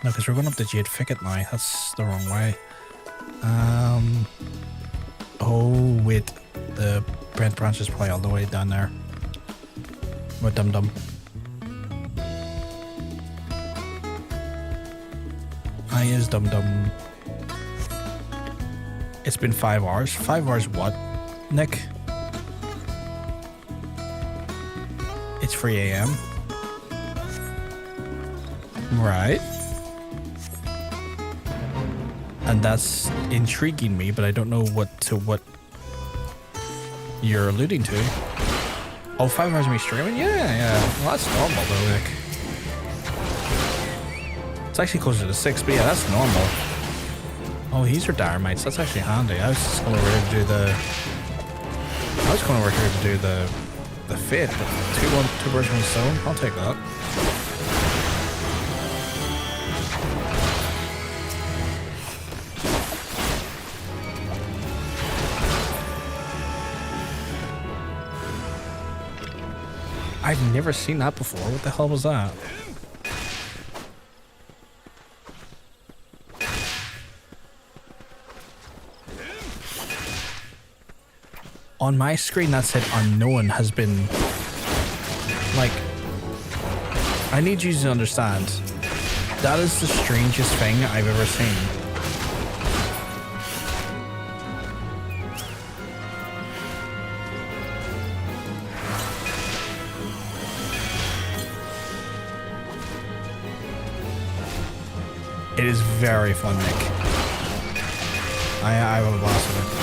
Speaker 1: No, because we're going up the Jade Thicket now. That's the wrong way. Oh, wait. The Brent branch is probably all the way down there. What dum-dum. I is dum-dum. It's been 5 hours. 5 hours what, Nick? It's 3 AM. Right. And that's intriguing me, but I don't know what you're alluding to. Oh, 5 hours of me streaming? Yeah. Well, that's normal though, Nick. It's actually closer to 6, but yeah, that's normal. Oh, these are Diormites. That's actually handy. I was just going over here to do the fit, but two birds, one stone. I'll take that. I've never seen that before. What the hell was that? On my screen that said unknown has been like, I need you to understand, that is the strangest thing I've ever seen. It is very fun, Nick. I have a blast with it.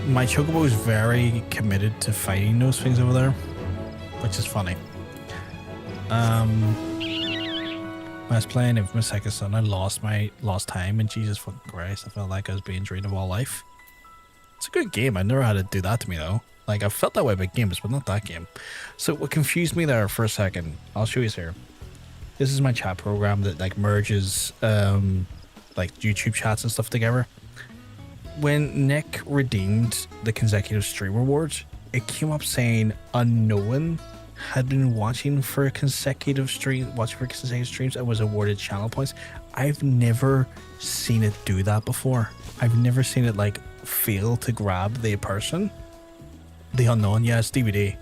Speaker 1: My Chocobo is very committed to fighting those things over there, which is funny. When I was playing Infamous Second Son, I lost time, and Jesus fucking Christ, I felt like I was being drained of all life. It's a good game. I never had to do that to me though. Like, I felt that way about games, but not that game. So what confused me there for a second, I'll show you here. This is my chat program that like merges like YouTube chats and stuff together. When Nick redeemed the consecutive stream rewards, it came up saying unknown had been watching for consecutive streams and was awarded channel points. I've never seen it do that before. I've never seen it like fail to grab the person. The unknown, yeah, it's DVD.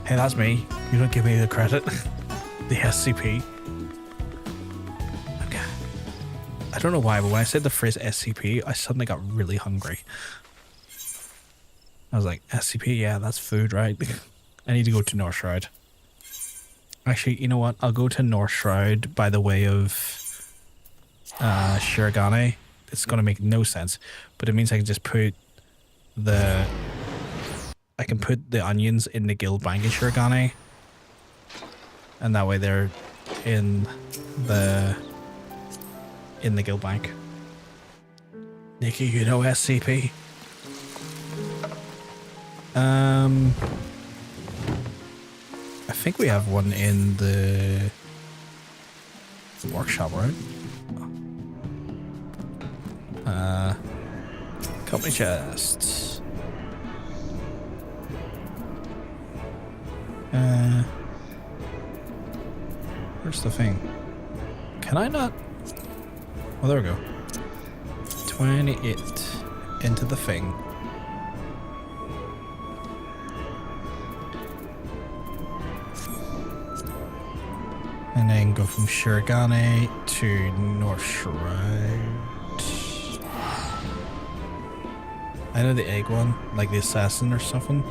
Speaker 1: Hey, that's me. You don't give me the credit. The SCP. Okay. I don't know why, but when I said the phrase SCP, I suddenly got really hungry. I was like, SCP, yeah, that's food, right? I need to go to North Shroud. Actually, you know what? I'll go to North Shroud by the way of Shirogane. It's going to make no sense, but it means I can just put the... I can put the onions in the guild bank in Shirogane. And that way they're in the guild bank. Nikki, you know SCP? I think we have one in the workshop, right? Company chests. Where's the thing? Can I not? Oh, there we go. 28 into the thing. And then go from Shirogane to North Shroud. I know the egg one, like the assassin or something.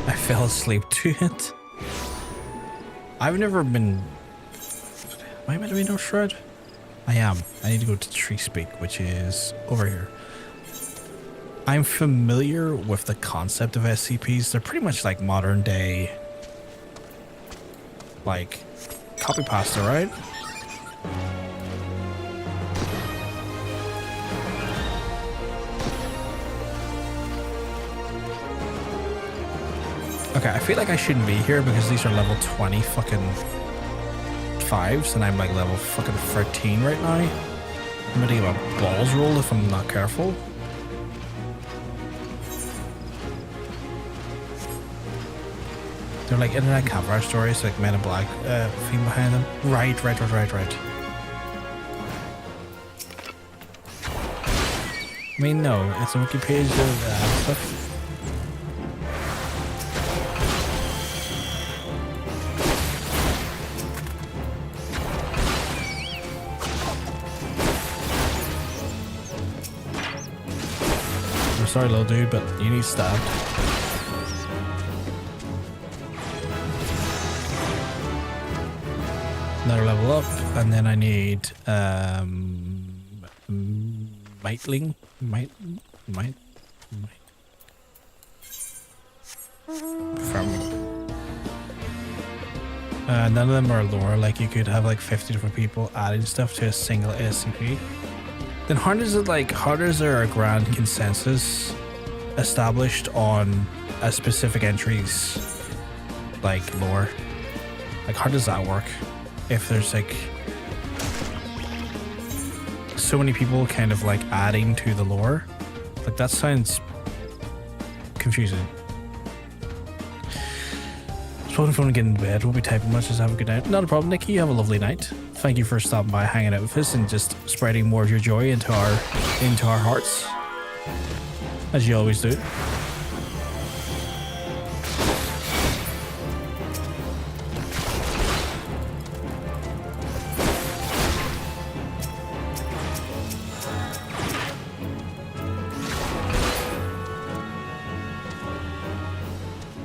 Speaker 1: I fell asleep to it. I've never been... Am I meant to be North Shroud? I am. I need to go to Tree Speak, which is over here. I'm familiar with the concept of SCPs. They're pretty much like modern day... like... copy pasta, right? Okay, I feel like I shouldn't be here because these are level 20 fucking 5s and I'm like level fucking 13 right now. I'm gonna give a balls roll if I'm not careful. They're like internet campfire stories, like Men in Black theme behind them. Right. I mean, no, it's a wiki page of stuff. I'm sorry, little dude, but you need stabbed. Another level up, and then I need Mightling. From none of them are lore. Like you could have like 50 different people adding stuff to a single SCP. Then how does there a grand consensus established on a specific entry's like lore? Like, how does that work? If there's like so many people kind of like adding to the lore, like that sounds confusing. Just fun getting into bed. Won't be typing much. Just have a good night. Not a problem, Nikki. You have a lovely night. Thank you for stopping by, hanging out with us, and just spreading more of your joy into our hearts, as you always do.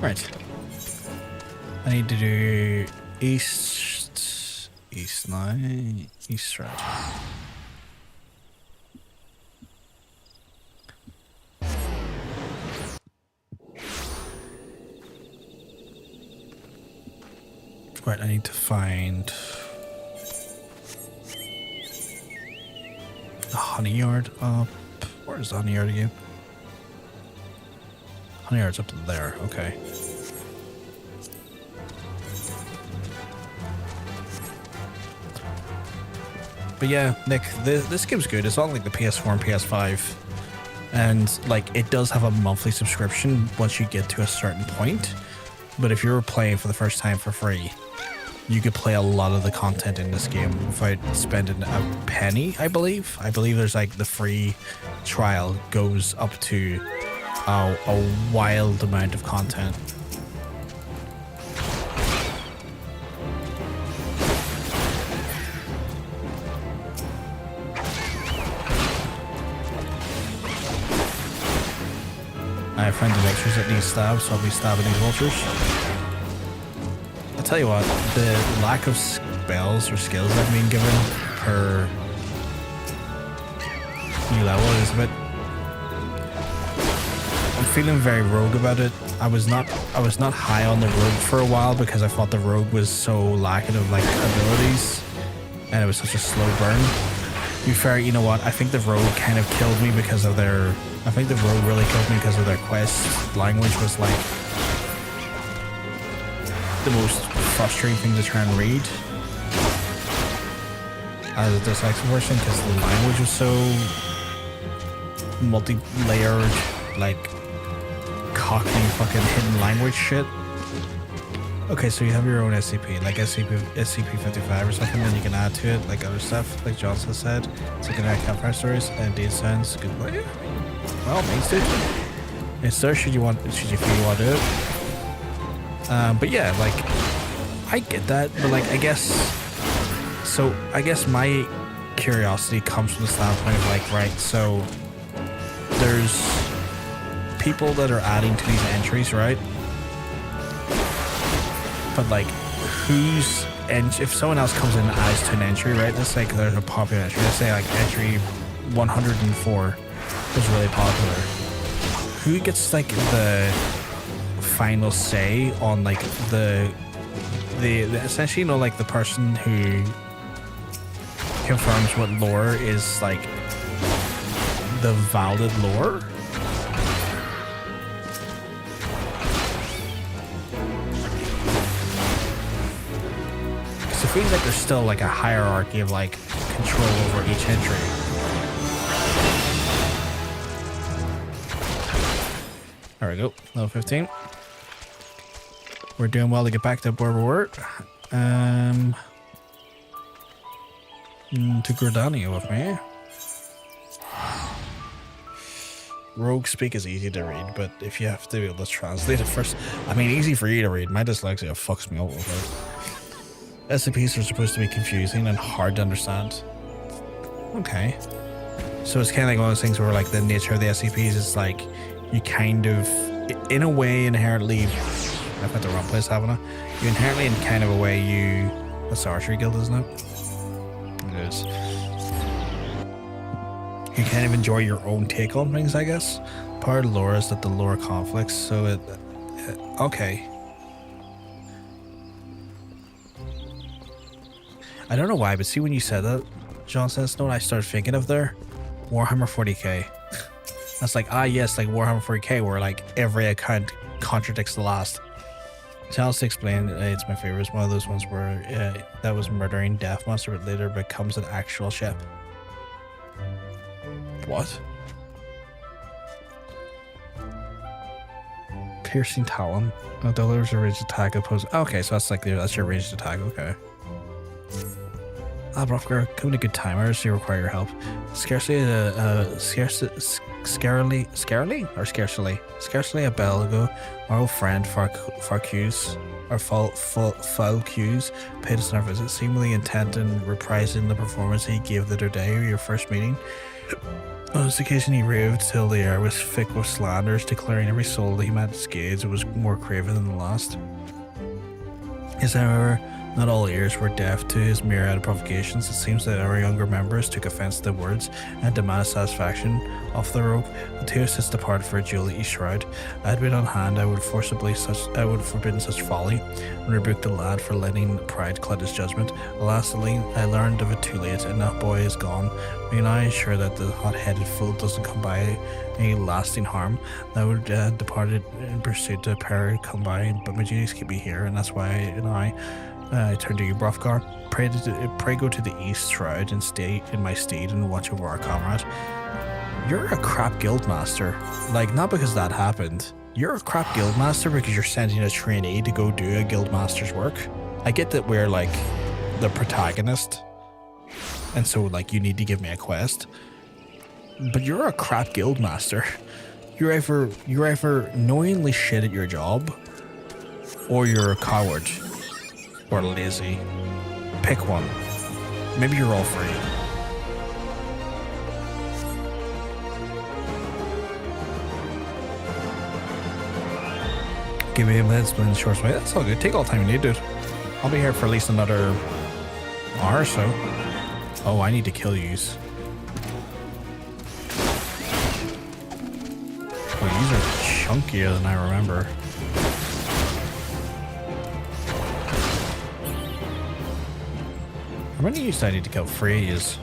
Speaker 1: Right. I need to do east now, east right. Right, I need to find the honey yard up. Where's the honey yard again? Honey yard's up there, okay. But yeah, Nick, this game's good. It's on like the PS4 and PS5, and like it does have a monthly subscription once you get to a certain point. But if you're playing for the first time for free, you could play a lot of the content in this game without spending a penny. I believe there's like the free trial goes up to a wild amount of content. I have friends and vultures that need stabs, so I'll be stabbing these vultures. I'll tell you what, the lack of spells or skills I've been given per new level is a bit... I'm feeling very rogue about it. I was not high on the rogue for a while because I thought the rogue was so lacking of like abilities and it was such a slow burn. To be fair, you know what? I think the rogue kind of killed me because of their... I think the rogue really killed me because of their quest. Language was like the most frustrating thing to try and read as a dyslexic person because the language was so multi-layered, like cockney fucking hidden language shit. Okay, so you have your own SCP, like SCP-55 or something, and you can add to it like other stuff, like Johnson said. So you can add campfire stories, and indeed sounds good. Well, main stage. Yes, sir. Should you feel you want to do it? But yeah, like I get that, but like I guess my curiosity comes from the standpoint of like, right, so there's people that are adding to these entries, right? But like, if someone else comes in and adds to an entry, right? Let's say there's a popular entry. Let's say like entry 104 is really popular. Who gets like the final say on like the essentially, you know, like the person who confirms what lore is like the valid lore? It feels like there's still like a hierarchy of like control over each entry. There we go, level 15. We're doing well to get back to where we were. To Gridania with me. Rogue speak is easy to read, but if you have to be able to translate it first, I mean, easy for you to read. My dyslexia fucks me up with it. SCPs are supposed to be confusing and hard to understand. Okay. So it's kind of like one of those things where like the nature of the SCPs is like you kind of, in a way, inherently, I've got the wrong place, haven't I? You inherently, in kind of a way, that's the archery guild, isn't it? It is. You kind of enjoy your own take on things, I guess. Part of the lore is that the lore conflicts, so okay. I don't know why, but see when you said that, Johnson, that's what I started thinking of there. Warhammer 40k. That's like, yes, like Warhammer 40k, where like every account contradicts the last. Chance to explain, it's my favorite. It's one of those ones where that was murdering Death Monster, but later becomes an actual ship. What? Piercing Talon. Delivers a ranged attack opposed. Okay, so that's like that's your ranged attack. Okay. Ah, Brofgar, come to good time. I urgently require your help. Scarcely a bell ago, our old friend Farcuse, or Falcuse, paid us our visit, seemingly intent in reprising the performance he gave the day of your first meeting. On this occasion, he raved till the air was thick with slanders, declaring every soul that he met his gaze was more craven than the last. Yes, however, not all ears were deaf to his myriad provocations. It seems that our younger members took offense to the words and demanded satisfaction off the rope. The two assistants departed for a duel at East Shroud. I had been on hand. I would have forbidden such folly, and rebuked the lad for letting pride cloud his judgment. Alas, I learned of it too late, and that boy is gone. Being I sure that the hot-headed fool doesn't come by any lasting harm, that would departed in pursuit to Perry come by, but my duties keep me here, and that's why I turn to you, Brofgar. Pray go to the East Shroud and stay in my steed and watch over our comrade. You're a crap guildmaster. Like, not because that happened. You're a crap guildmaster because you're sending a trainee to go do a guildmaster's work. I get that we're like the protagonist, and so like you need to give me a quest. But you're a crap guildmaster. You're either knowingly shit at your job, or you're a coward. Or lazy. Pick one. Maybe you're all three. Give me a minute, split in the short way. That's all good. Take all the time you need, dude. I'll be here for at least another hour or so. Oh, I need to kill yous. Oh, these are chunkier than I remember. How many use I need to kill? 3 is.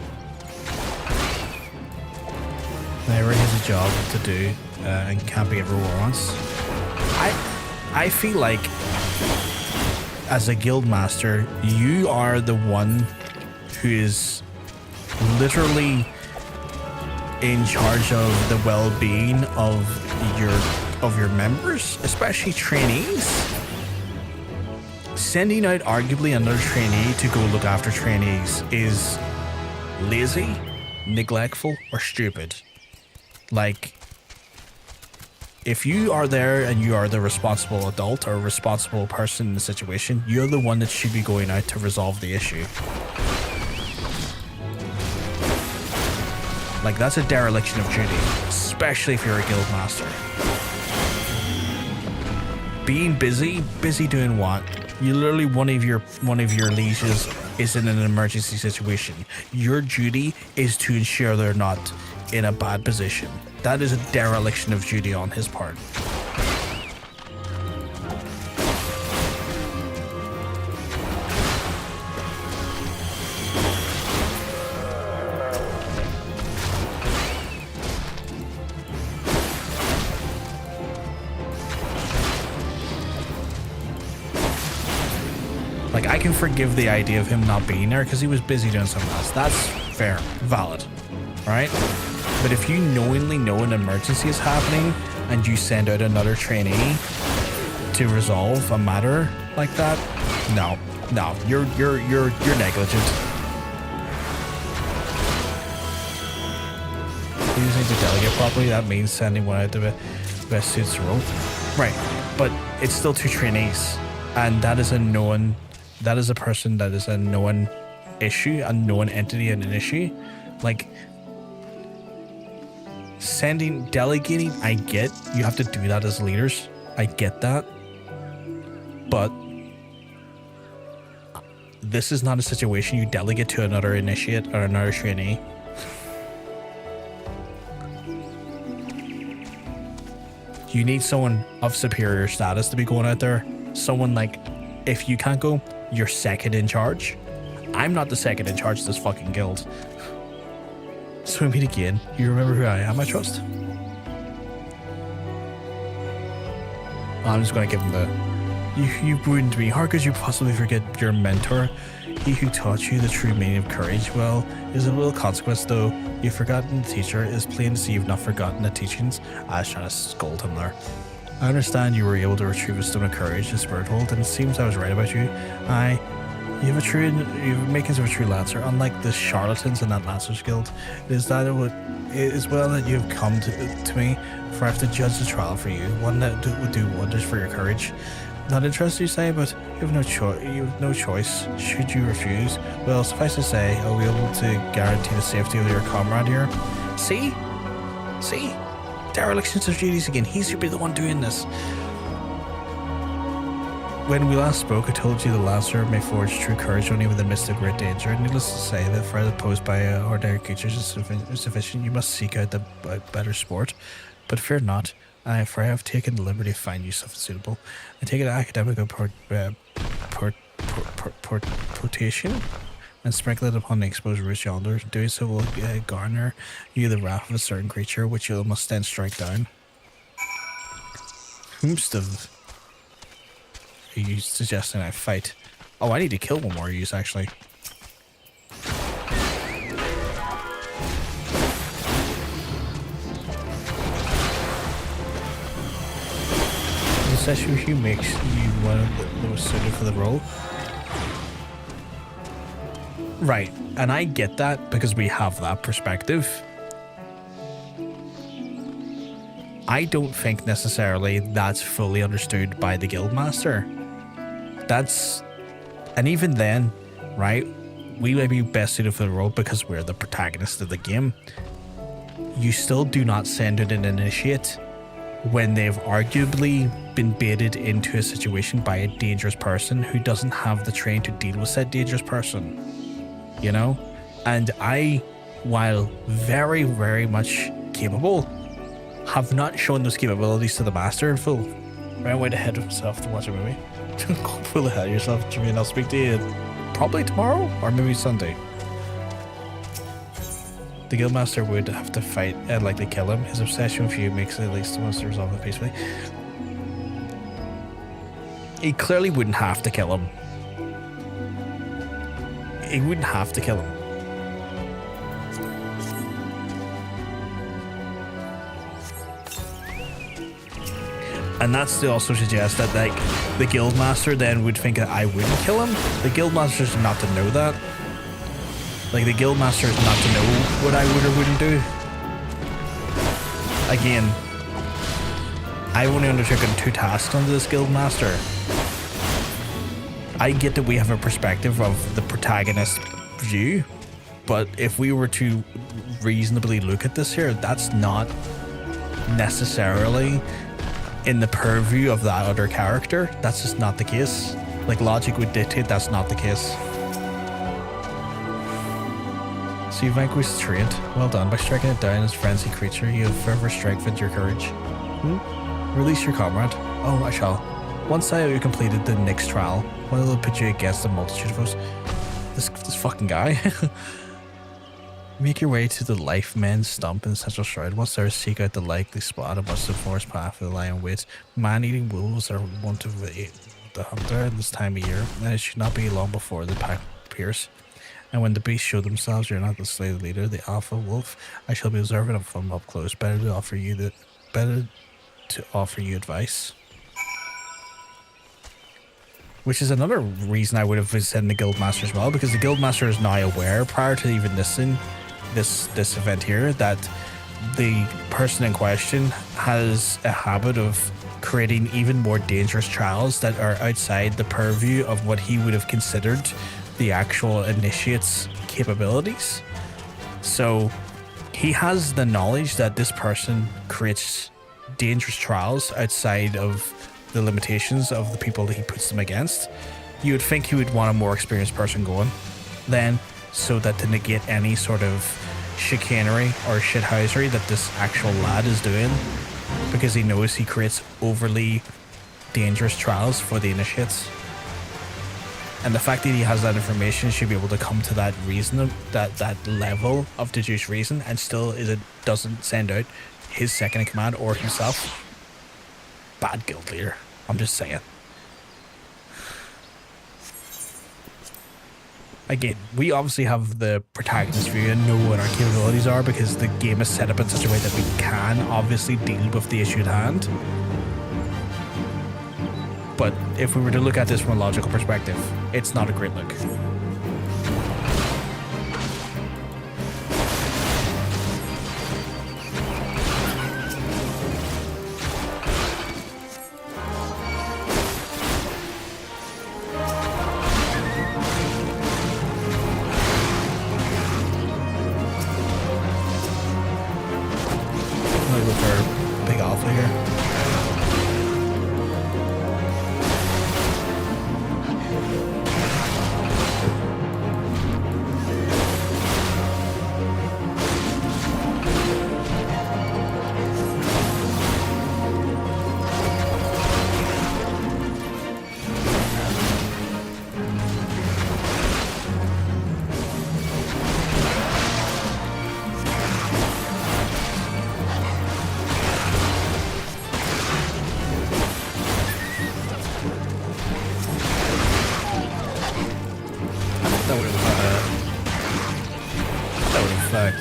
Speaker 1: Never has a job to do and can't be everywhere once. I feel like as a guild master, you are the one who is literally in charge of the well-being of your members, especially trainees. Sending out arguably another trainee to go look after trainees is lazy, neglectful, or stupid. Like, if you are there and you are the responsible adult or responsible person in the situation, you're the one that should be going out to resolve the issue. Like, that's a dereliction of duty, especially if you're a guild master. Being busy doing what? You literally one of your lieges is in an emergency situation. Your duty is to ensure they're not in a bad position. That is a dereliction of duty on his part. Like, I can forgive the idea of him not being there because he was busy doing something else. That's fair, valid, right? But if you knowingly know an emergency is happening and you send out another trainee to resolve a matter like that, no, you're negligent. Using the delegate properly, that means sending one out to best suits the role, right? But it's still 2 trainees, and that is a known. That is a person that is a known issue, a known entity and an issue. Like, delegating, I get, you have to do that as leaders. I get that. But this is not a situation you delegate to another initiate or another trainee. You need someone of superior status to be going out there. Someone like, if you can't go, you're second in charge. I'm not the second in charge of this fucking guild. So we meet again. You remember who I am, I trust? I'm just gonna give him the You wounded me. How could you possibly forget your mentor? He who taught you the true meaning of courage. Well, there's a little consequence though. You've forgotten the teacher. It is plain to see you've not forgotten the teachings. I was trying to scold him there. I understand you were able to retrieve a stone of courage, the spirit hold, and it seems I was right about you. You have makings of a true lancer, unlike the charlatans in that Lancers Guild. It is well that you have come to me, for I have to judge the trial for you, one that would do wonders for your courage. Not interested, you say, but you have no choice. Should you refuse, well, suffice to say, I'll be able to guarantee the safety of your comrade here. See, derelictions of duties again. He should be the one doing this. When we last spoke, I told you the Lancer may forge true courage only in the midst of great danger. Needless to say, the threat posed by ordinary creatures is sufficient. You must seek out the better sport. But fear not, for I have taken the liberty to find you something suitable. I take an academic potation and sprinkle it upon the exposed roots yonder. Doing so will garner you the wrath of a certain creature, which you must then strike down. Are you suggesting I fight? Oh, I need to kill one more use actually. The session with you makes you one of the most suited for the role. Right, and I get that because we have that perspective. I don't think necessarily that's fully understood by the Guildmaster. And even then, right, we may be best suited for the role because we're the protagonist of the game. You still do not send in an initiate when they've arguably been baited into a situation by a dangerous person who doesn't have the training to deal with said dangerous person. You know? And I, while very, very much capable, have not shown those capabilities to the master in full. Ran way ahead of himself to watch a movie. Pull ahead of yourself, Jermaine. I'll speak to you probably tomorrow or maybe Sunday. The Guildmaster would have to fight and likely kill him. His obsession with you makes it at least wants to resolve it peacefully. He clearly wouldn't have to kill him. He wouldn't have to kill him. And that's to also suggest that like the Guildmaster then would think that I wouldn't kill him. The Guildmaster's not to know that. Like the Guildmaster is not to know what I would or wouldn't do. Again, I've only undertaken 2 tasks under this Guildmaster. I get that we have a perspective of the protagonist view, but if we were to reasonably look at this here, that's not necessarily in the purview of that other character. That's just not the case. Like logic would dictate that's not the case. So you vanquished the Treant. Well done. By striking it down as a frenzied creature, you have further strengthened your courage. Release your comrade. Oh, I shall. Once I have completed the next trial, one will put you against a multitude of us. This fucking guy. Make your way to the life men's stump in the central shroud. Once there, seek out the likely spot amongst the forest path for the lion waits. Man-eating wolves are wont of the hunter at this time of year, and it should not be long before the pack appears. And when the beasts show themselves, you're not the slave leader, the alpha wolf. I shall be observant of them up close. Better to offer you advice. Which is another reason I would have sent the Guildmaster as well, because the Guildmaster is now aware, prior to even this event here, that the person in question has a habit of creating even more dangerous trials that are outside the purview of what he would have considered the actual initiate's capabilities. So he has the knowledge that this person creates dangerous trials outside of the limitations of the people that he puts them against. You would think he would want a more experienced person going then, so that to negate any sort of chicanery or shithousery that this actual lad is doing, because he knows he creates overly dangerous trials for the initiates. And the fact that he has that information should be able to come to that reason, that level of deduced reason, and still doesn't send out his second in command or himself. Bad guild leader. I'm just saying. Again, we obviously have the protagonist view and know what our capabilities are because the game is set up in such a way that we can obviously deal with the issue at hand. But if we were to look at this from a logical perspective, it's not a great look.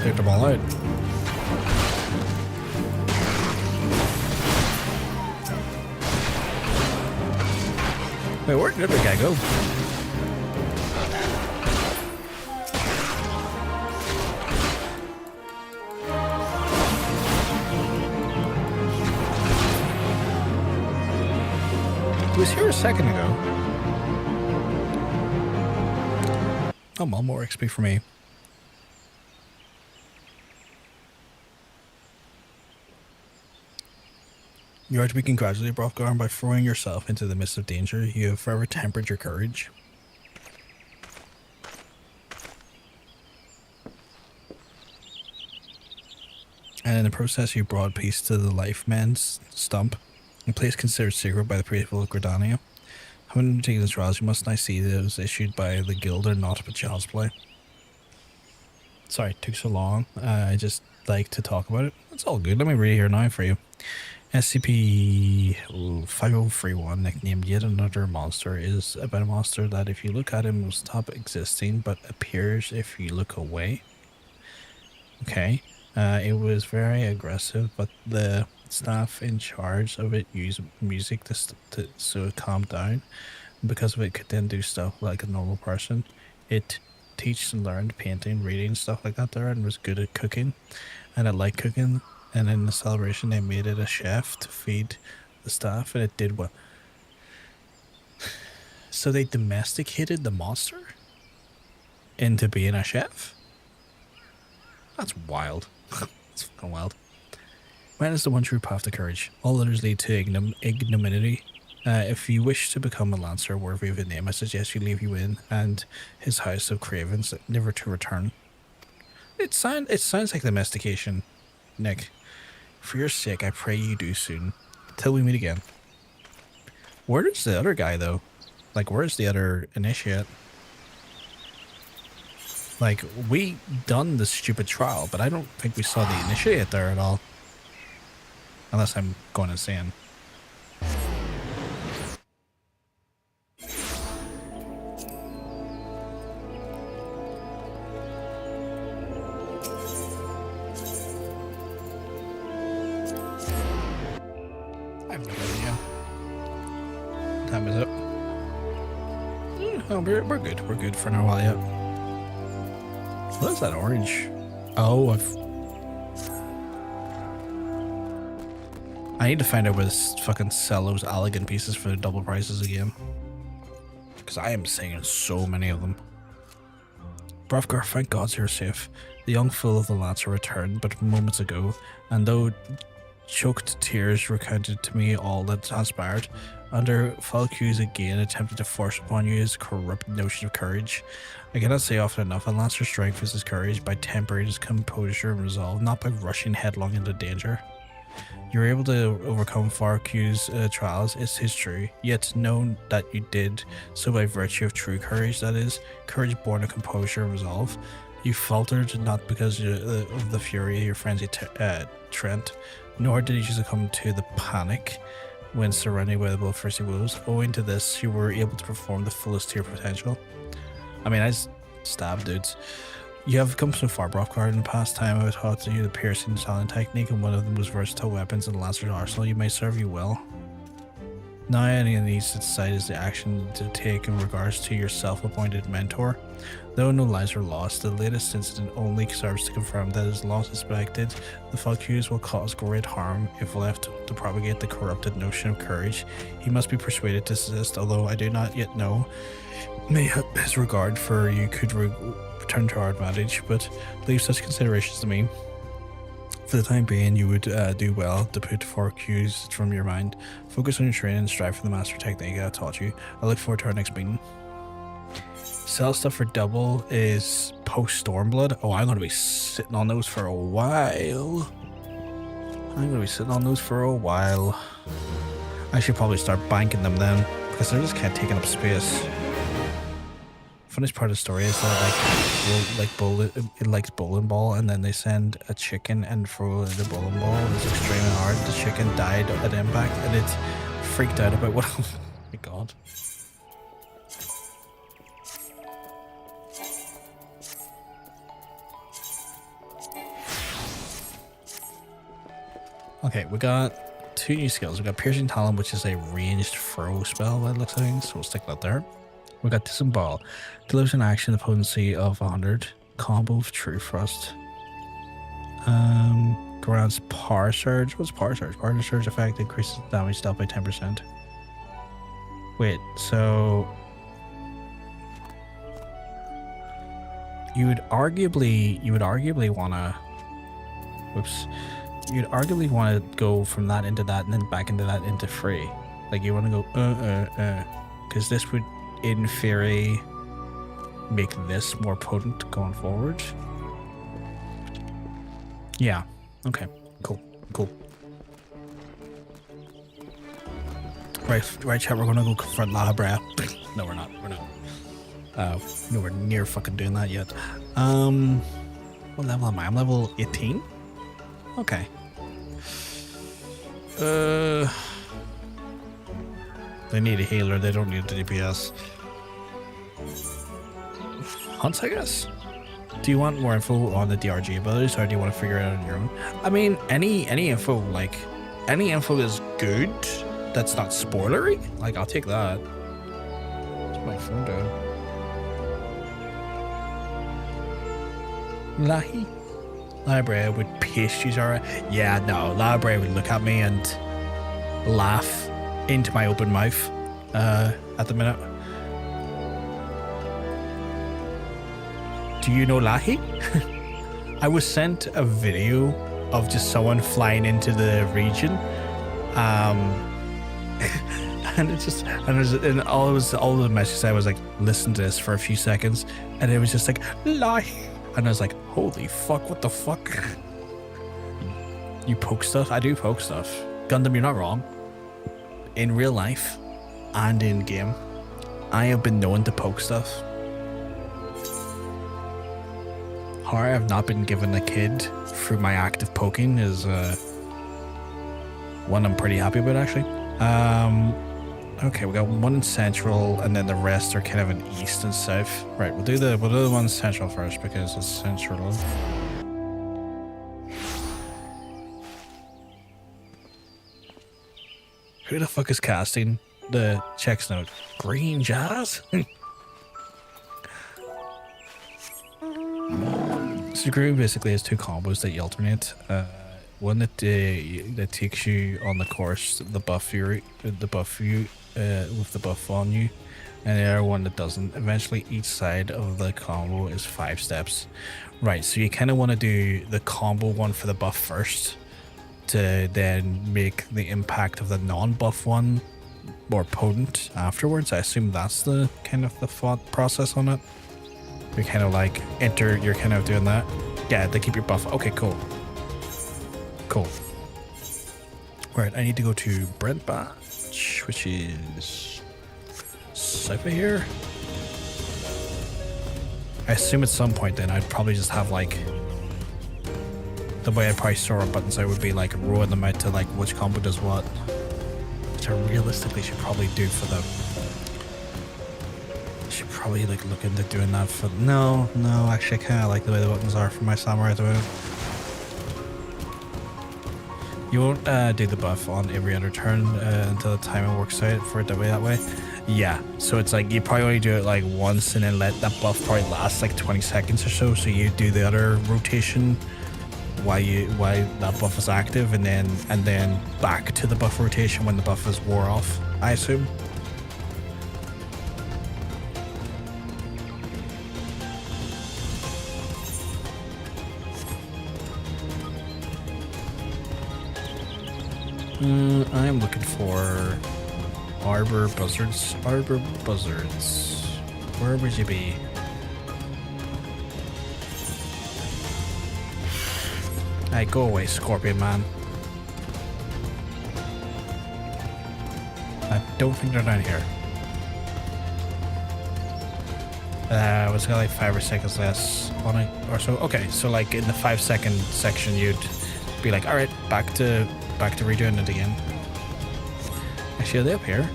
Speaker 1: Cleared them all out. Wait, where did the guy go? He was here a second ago. Oh, well, more XP for me. You are to be congratulated, Qarn, by throwing yourself into the midst of danger. You have forever tempered your courage. And in the process, you brought peace to the life man's stump, a place considered sacred by the people of Gridania. Having undertaken the trials, you must now see that it was issued by the guild or not but child's play. Sorry, it took so long. I just like to talk about it. It's all good. Let me read it here now for you. SCP-5031, nicknamed Yet Another Monster, is about a monster that if you look at him will stop existing but appears if you look away. Okay. It was very aggressive, but the staff in charge of it used music so it calmed down. Because of it, could then do stuff like a normal person. It teach and learned painting, reading, stuff like that there, and was good at cooking. And it liked cooking. And in the celebration, they made it a chef to feed the staff, and it did well. So they domesticated the monster into being a chef? That's wild. That's fucking wild. Man is the one true path to courage. All others lead to ignominy. If you wish to become a lancer worthy of a name, I suggest you leave you in and his house of cravens, never to return. It sounds like domestication, Nick. For your sake, I pray you do soon. Till we meet again. Where is the other guy, though? Like, where's the other initiate? Like, we done the stupid trial, but I don't think we saw the initiate there at all. Unless I'm going insane. I have no idea. What time is it? Oh, we're good. We're good for now while yet. What is that orange? Oh, I need to find out where this fucking sell those elegant pieces for the double prices again. Because I am seeing so many of them. Bravgar, thank God you're safe. The young fool of the Lancer returned but moments ago, and though choked tears recounted to me all that transpired, under Falcus again attempted to force upon you his corrupt notion of courage. I cannot say often enough, a Lancer's strength is his courage by tempering his composure and resolve, not by rushing headlong into danger. You were able to overcome Falcus' trials, it is true, yet know that you did so by virtue of true courage, that is, courage born of composure and resolve. You faltered not because of the fury of your frenzied Trent, nor did you succumb to the panic when surrounded by the bloodthirsty wolves. Owing to this, you were able to perform the fullest of your potential. I mean, I stab dudes. You have come so far, Brockguard. In the past time, I taught you the piercing silent technique, and one of the most versatile weapons in the Lancer's arsenal. You may serve you well. Now, any of these to decide is the action to take in regards to your self-appointed mentor. Though no lives are lost, the latest incident only serves to confirm that as long as suspected, the Falcus will cause great harm if left to propagate the corrupted notion of courage. He must be persuaded to desist, although I do not yet know. Mayhap his regard for you could return to our advantage, but leave such considerations to me. For the time being, you would do well to put 4 cues from your mind. Focus on your training and strive for the master technique I taught you. I look forward to our next meeting. Sell stuff for double is post Stormblood. Oh, I'm going to be sitting on those for a while. I should probably start banking them then, because they're just kind of taking up space. Funniest part of the story is that it likes bowling ball, and then they send a chicken and throw the bowling ball. It's extremely hard. The chicken died at impact, and it freaked out about what. Oh my god. Okay, we got 2 new skills. We got Piercing Talon, which is a ranged throw spell by the looks of things, so we'll stick that there. We got Dzemael. Delivers an action the potency of 100. Combo of True Thrust. Grants Power Surge. What's Power Surge? Power Surge effect increases damage dealt by 10%. Wait, so you would arguably wanna you'd arguably want to go from that into that and then back into that into free. Like you want to go because this would in theory make this more potent going forward. Yeah, okay, cool. Right chat, we're gonna go confront Labra. No, we're not nowhere near fucking doing that yet. What level am I? I'm level 18. Okay. They need a healer, they don't need a DPS. Hunts, I guess? Do you want more info on the DRG abilities, or do you want to figure it out on your own? I mean, any info is good that's not spoilery. Like, I'll take that. What's my phone doing? Lahi? Library would pastries are yeah, no, Library would look at me and laugh into my open mouth at the minute. Do you know Lahi? I was sent a video of just someone flying into the region, and it's just and all the messages I was like, listen to this for a few seconds, and it was just like Lahi. And I was like, holy fuck, what the fuck? You poke stuff? I do poke stuff. Gundam, you're not wrong. In real life and in game, I have been known to poke stuff. How I have not been given a kid through my active poking is one I'm pretty happy about, actually. Okay, we got one in central, and then the rest are kind of in east and south. Right, we'll do the one in central first because it's central. Who the fuck is casting the checks note? Green Jazz? So Green basically has 2 combos that you alternate. One that takes you on the course, the buff you with the buff on you, and the other one that doesn't. Eventually, each side of the combo is 5 steps. Right, so you kind of want to do the combo one for the buff first, to then make the impact of the non-buff one more potent afterwards. I assume that's the kind of the thought process on it. You're kind of like you're kind of doing that. Yeah, they keep your buff. Okay, cool. Right, I need to go to Brent Batch, which is south of here. I assume at some point then I'd probably just have like, the way I probably store our buttons, I would be like rolling them out to like which combo does what, which I realistically should probably do for the, probably like look into doing that for no, actually I kinda like the way the buttons are for my samurai at the moment. You won't do the buff on every other turn until the timer works out for it that way. Yeah, so it's like you probably only do it like once and then let that buff probably last like 20 seconds or so. So you do the other rotation while that buff is active, and then back to the buff rotation when the buff is wore off, I assume. I am looking for Arbor Buzzards. Arbor Buzzards. Where would you be? Hey, go away, Scorpion Man. I don't think they're down here. Was got like 5 or seconds less on it or so. Okay, so like in the 5-second section, you'd be like, all right, back to redoing it again. Actually, are they up here?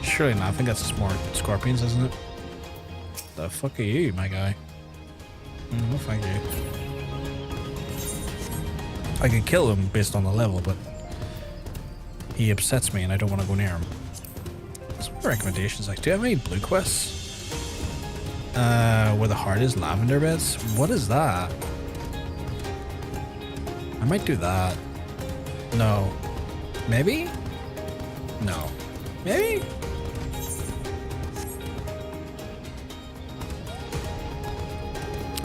Speaker 1: Surely not. I think that's just more scorpions, isn't it? The fuck are you, my guy? No, thank you. I could kill him based on the level, but he upsets me and I don't want to go near him. Some recommendations, like, do you have any blue quests? Where the heart is lavender beds? What is that? I might do that. No. Maybe? No. Maybe?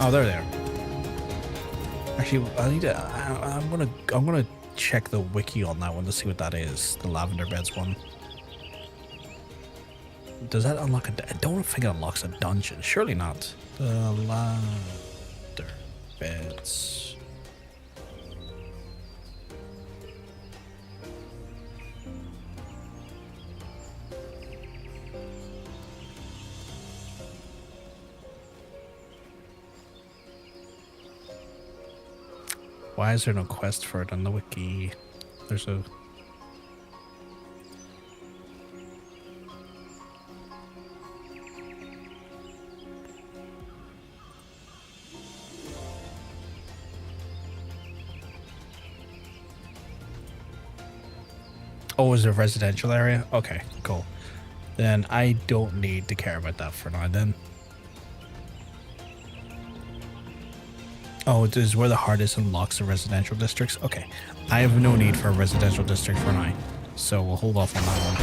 Speaker 1: Oh, they're there. Actually, I need to. I'm gonna check the wiki on that one to see what that is. The lavender beds one. Does that unlock I don't think it unlocks a dungeon. Surely not. The lavender beds. Why is there no quest for it on the wiki? There's a... Oh, is it a residential area? Okay, cool. Then I don't need to care about that for now then. Oh, it is where the hardest unlocks the residential districts? Okay. I have no need for a residential district for now, so we'll hold off on that one.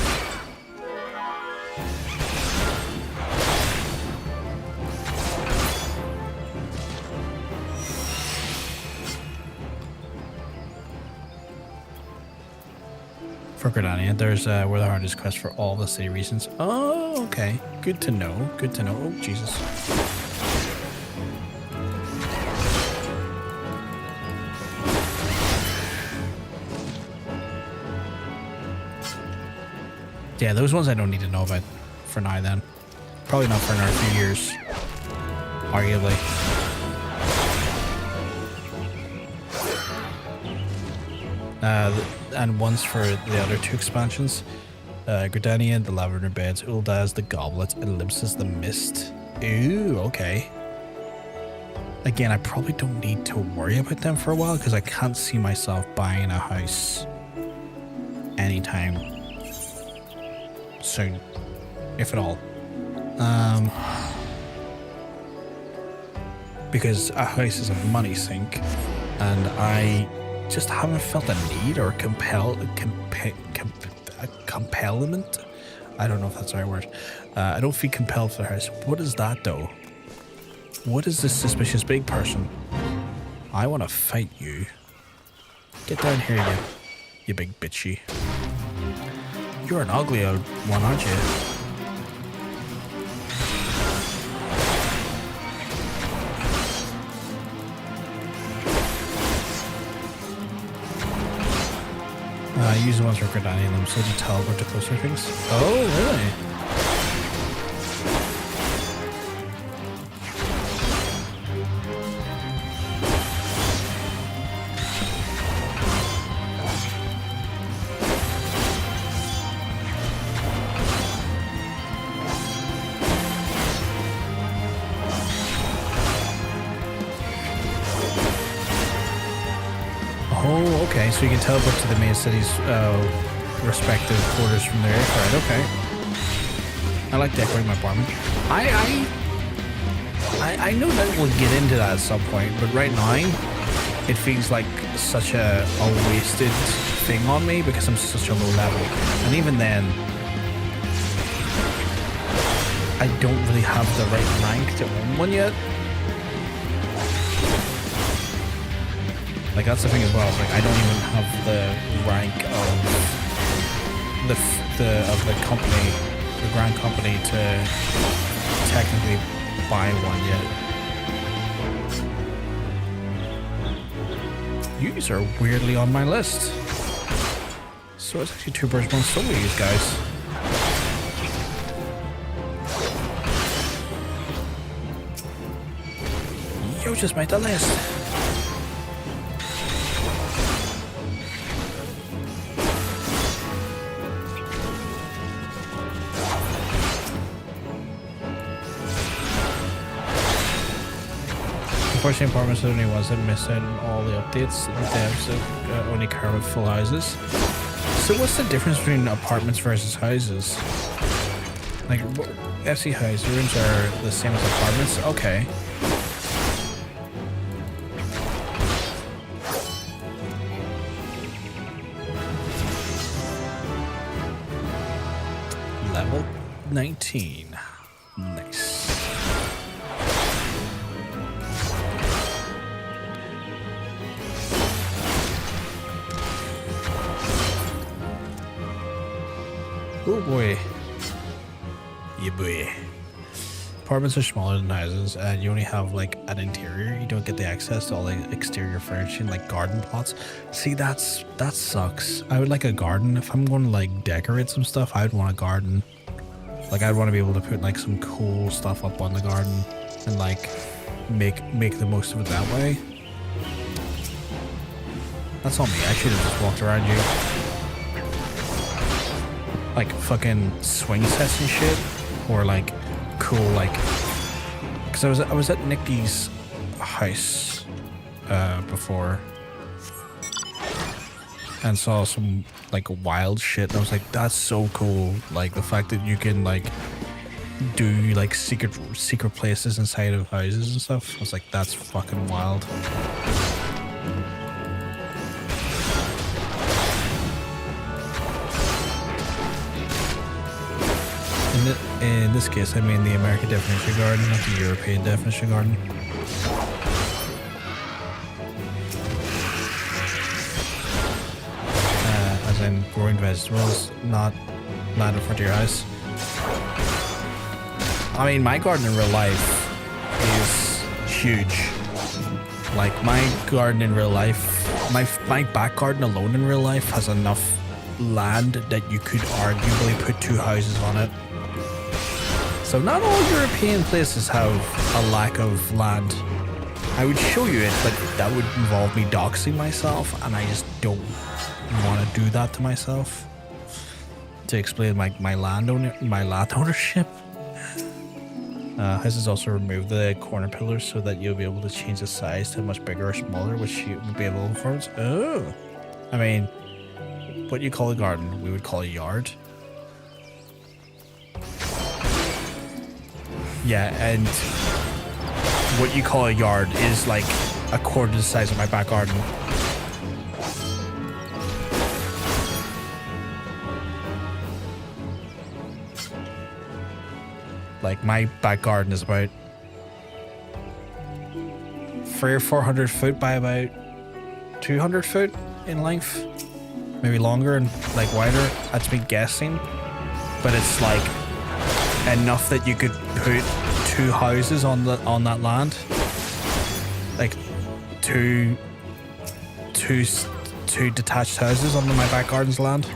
Speaker 1: For Gridania, there's where the hardest quest for all the city regions. Oh, okay. Good to know. Good to know. Oh, Jesus. Yeah, those ones I don't need to know about for now then. Probably not for another few years. Arguably. And ones for the other 2 expansions. Gridania, the Lavender Beds, Uldaz, the Goblet, Ellipsis, the Mist. Ooh, okay. Again, I probably don't need to worry about them for a while because I can't see myself buying a house anytime soon, if at all. Because a house is a money sink, and I just haven't felt a need or compellment. I don't know if that's the right word. I don't feel compelled for the house. What is that though? What is this suspicious big person? I want to fight you. Get down here, you big bitchy. You're an ugly old one, aren't you? Use the ones for Gridania them so you teleport to closer things. Oh, really? Oh, okay. So you can teleport to the main city's respective quarters from there. Right. Okay. I like decorating my apartment. I know that we'll get into that at some point, but right now it feels like such a wasted thing on me because I'm such a low level, and even then I don't really have the right rank to own one yet. Like that's the thing as well. Like I don't even have the rank of the company, the grand company, to technically buy one yet. Yous are weirdly on my list. So it's actually 2 birds, 1 stone with these guys. You just made the list. Unfortunately, apartments are the only ones that miss out on all the updates. The devs only care about full houses. So what's the difference between apartments versus houses? Like, FC house rooms are the same as apartments? Okay. Level 19. Nice. Oh boy. Yeah boy. Apartments are smaller than houses and you only have like an interior. You don't get the access to all the exterior furnishing like garden plots. See, that sucks. I would like a garden. If I'm going to like decorate some stuff, I would want a garden. Like I'd want to be able to put like some cool stuff up on the garden and like make the most of it that way. That's on me. I should have just walked around you. Like fucking swing sets and shit, or like cool like, because I was at Nikki's house before and saw some like wild shit and I was like, that's so cool. Like the fact that you can like do like secret places inside of houses and stuff. I was like, that's fucking wild. In this case, I mean the American definition garden, not the European definition garden. As in growing vegetables, not land in front of your house. I mean, my garden in real life is huge. Like my garden in real life, my back garden alone in real life has enough land that you could arguably put 2 houses on it. So not all European places have a lack of land. I would show you it, but that would involve me doxing myself, and I just don't want to do that to myself. To explain my land ownership. Houses also remove the corner pillars so that you'll be able to change the size to much bigger or smaller, which you would be able to afford. Oh, I mean, what you call a garden, we would call a yard. Yeah, and what you call a yard is like a quarter the size of my back garden. Like my back garden is about 300 or 400 foot by about 200 foot in length, maybe longer and like wider. That's me guessing, but it's like enough that you could put 2 houses on that land, like two detached houses on my back garden's land.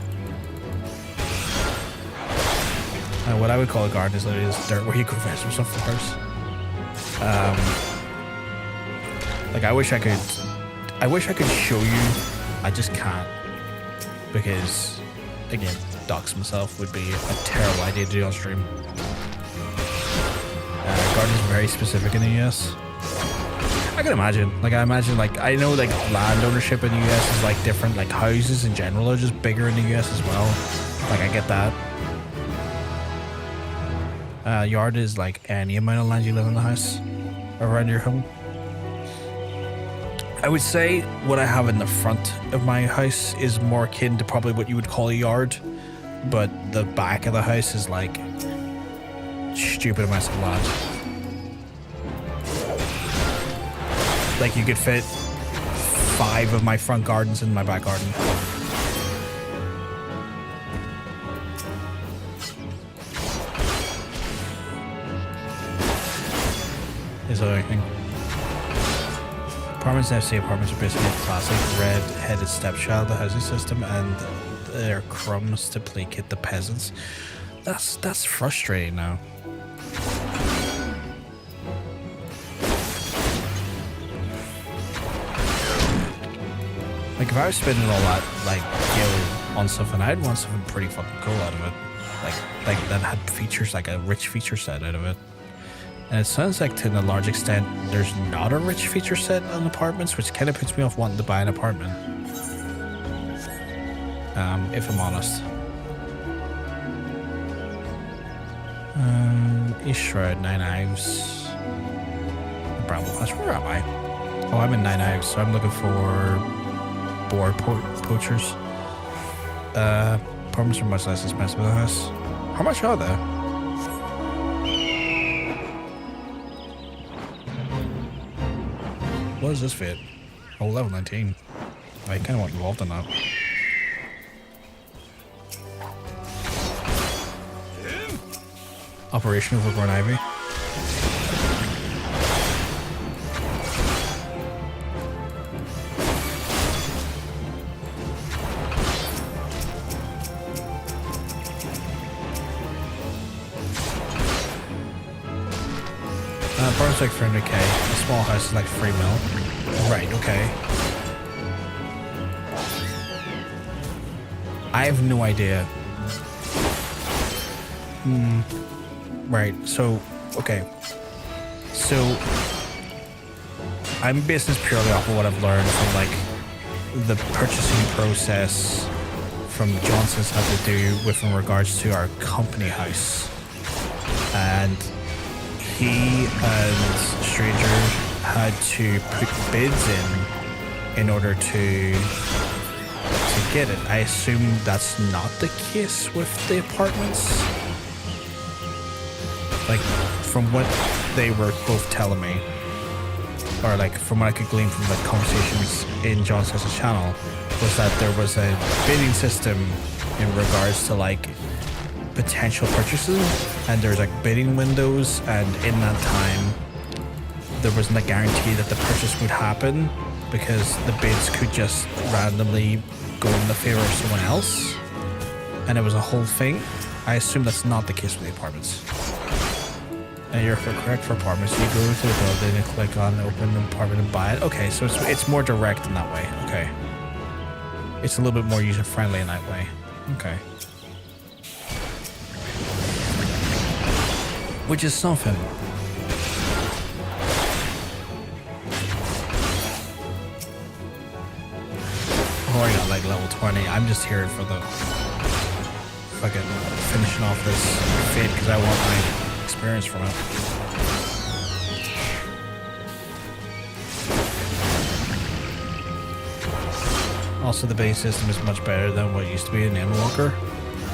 Speaker 1: And what I would call a garden is literally this dirt where you could vegetables off the house. Like I wish I could show you. I just can't, because again, dox myself would be a terrible idea to do on stream. Garden is very specific in the US. I can imagine. Like, I imagine, like, I know, like, land ownership in the US is, like, different. Like, houses in general are just bigger in the US as well. Like, I get that. Yard is, like, any amount of land you live in the house around your home. I would say what I have in the front of my house is more akin to probably what you would call a yard. But the back of the house is, like, stupid amounts of land. Like, you could fit 5 of my front gardens in my back garden. Is there anything? Apartments and FC apartments are basically a classic red-headed stepchild of the housing system, and they're crumbs to placate the peasants. That's frustrating now. Like, if I was spending all that, like, gil on something, I'd want something pretty fucking cool out of it. Like that had features, like a rich feature set out of it. And it sounds like, to a large extent, there's not a rich feature set on apartments, which kind of puts me off wanting to buy an apartment. If I'm honest. East Shroud, 9 Ives. Bramble. Where am I? Oh, I'm in 9 Ives, so I'm looking for boar poachers. Apartments are much less expensive than the house. How much are they? What does this fit? Oh, level 19. I kind of want involved in that. Operation over Gorn Ivy. Bar's like 300k. A small house is like 3 mil. Right, okay. I have no idea. Right, so, okay. So, I'm basing this purely off of what I've learned from, like, the purchasing process from Johnson's had to do with in regards to our company house. And he and Stranger had to put bids in order to get it. I assume that's not the case with the apartments. Like, from what they were both telling me, or like from what I could glean from the conversations in Johnson's channel, was that there was a bidding system in regards to like potential purchases, and there's like bidding windows, and in that time there wasn't a guarantee that the purchase would happen because the bids could just randomly go in the favor of someone else, and it was a whole thing. I assume that's not the case with the apartments. And you're correct for apartments. You go to the building and click on open apartment and buy it. Okay, so it's more direct in that way. Okay. It's a little bit more user friendly in that way. Okay. Which is something. Oh, I got like level 20. I'm just here for the fucking finishing off this fate because I want my experience from it. Also, the base system is much better than what used to be in Endwalker.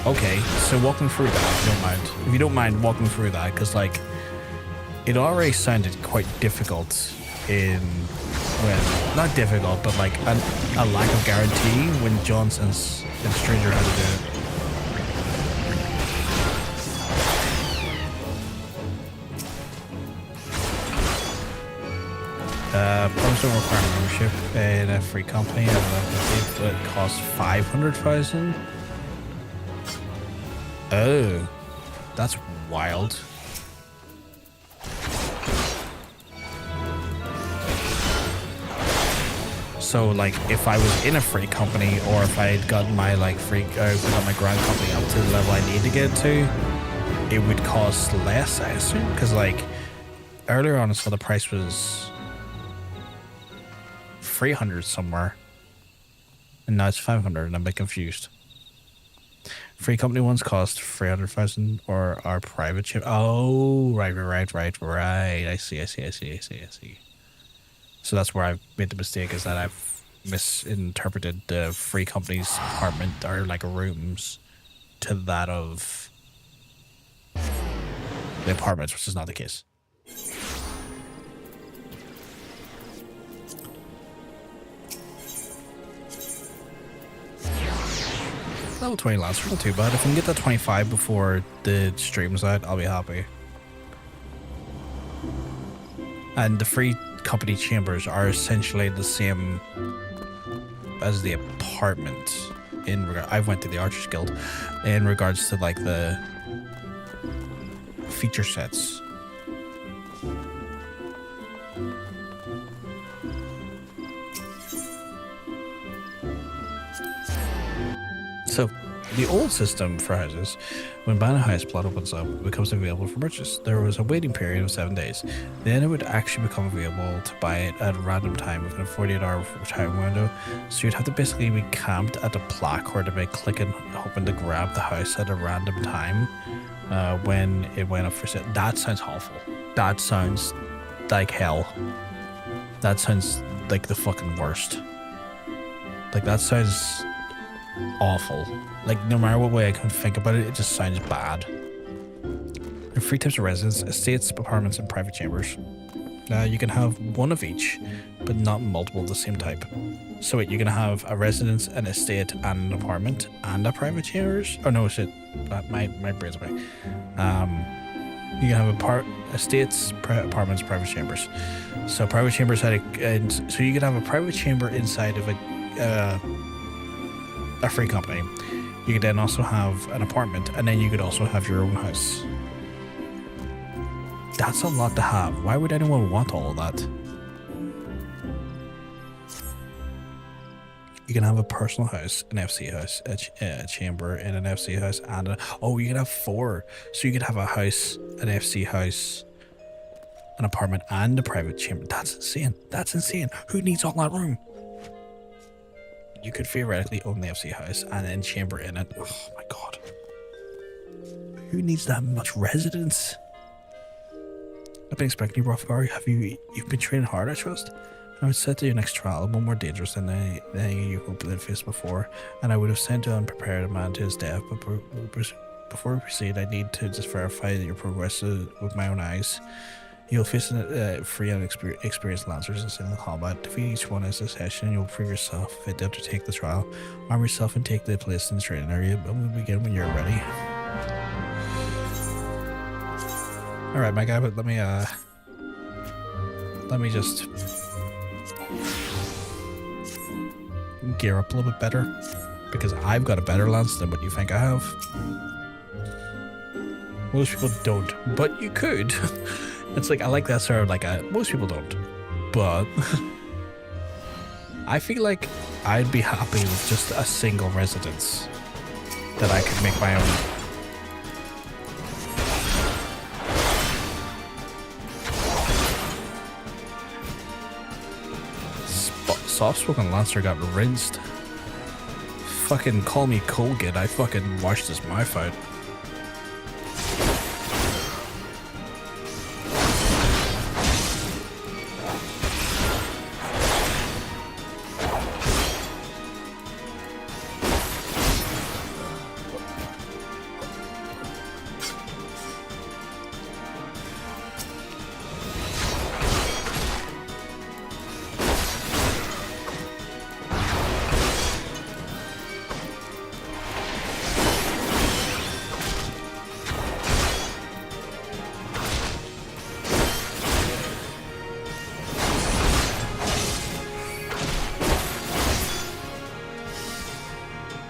Speaker 1: Okay, so walking through that, if you don't mind. If you don't mind walking through that, because like it already sounded quite difficult in when not difficult, but like a lack of guarantee when Johnson's and Stranger had to do it. Promise don't require membership in a free company. I don't know if it costs 500,000. Oh, that's wild. So, like, if I was in a free company, or if I had gotten my like got my grand company up to the level I need to get to, it would cost less, I assume. Because like earlier on, I saw the price was 300 somewhere. And now it's 500 and I'm a bit confused. Free company ones cost 300,000 or are private chip. Oh, right. I see. So that's where I've made the mistake, is that I've misinterpreted the free company's apartment or like rooms to that of the apartments, which is not the case. Level 20 Lancer, not too bad. If I can get that 25 before the stream's out, I'll be happy. And the free company chambers are essentially the same as the apartment. I went to the Archers Guild in regards to like the feature sets. So, the old system for houses, when buying a house plot opens up, it becomes available for purchase. There was a waiting period of 7 days. Then it would actually become available to buy it at a random time within a 48-hour time window. So you'd have to basically be camped at a plaque or to be clicking, hoping to grab the house at a random time when it went up for sale. That sounds awful. That sounds like hell. That sounds like the fucking worst. Like, that sounds awful. Like, no matter what way I can think about it, it just sounds bad. There are 3 types of residence: estates, apartments, and private chambers. You can have one of each, but not multiple of the same type. So wait, you can have a residence, an estate, and an apartment, and a private chambers? Oh no, shit. My brain's away. You can have estates, apartments, private chambers. So private chambers so you can have a private chamber inside of a free company. You could then also have an apartment, and then you could also have your own house. That's a lot to have. Why would anyone want all of that? You can have a personal house, an FC house, a chamber in an FC house, and you can have 4. So you could have a house, an FC house, an apartment, and a private chamber. That's insane. That's insane. Who needs all that room? You could theoretically own the FC house and then chamber in it. Oh my god. Who needs that much residence? I've been expecting you, Rothgar. You've been training hard, I trust? I would set to your next trial, one more dangerous than any you hoped to face before, and I would have sent an unprepared a man to his death, but before we proceed, I need to just verify that your progress with my own eyes. You'll face free and experienced lancers in single combat. Defeat each one as a session, you'll prove yourself fit to undertake the trial. Arm yourself and take the place in the training area, but we'll begin when you're ready. Alright, my guy, but let me just gear up a little bit better, because I've got a better lance than what you think I have. Most people don't, but you could. It's like, I like that sort of like most people don't, but I feel like I'd be happy with just a single residence that I could make my own. Soft-spoken Lancer got rinsed. Fucking call me Colgate, I fucking washed his mouth out.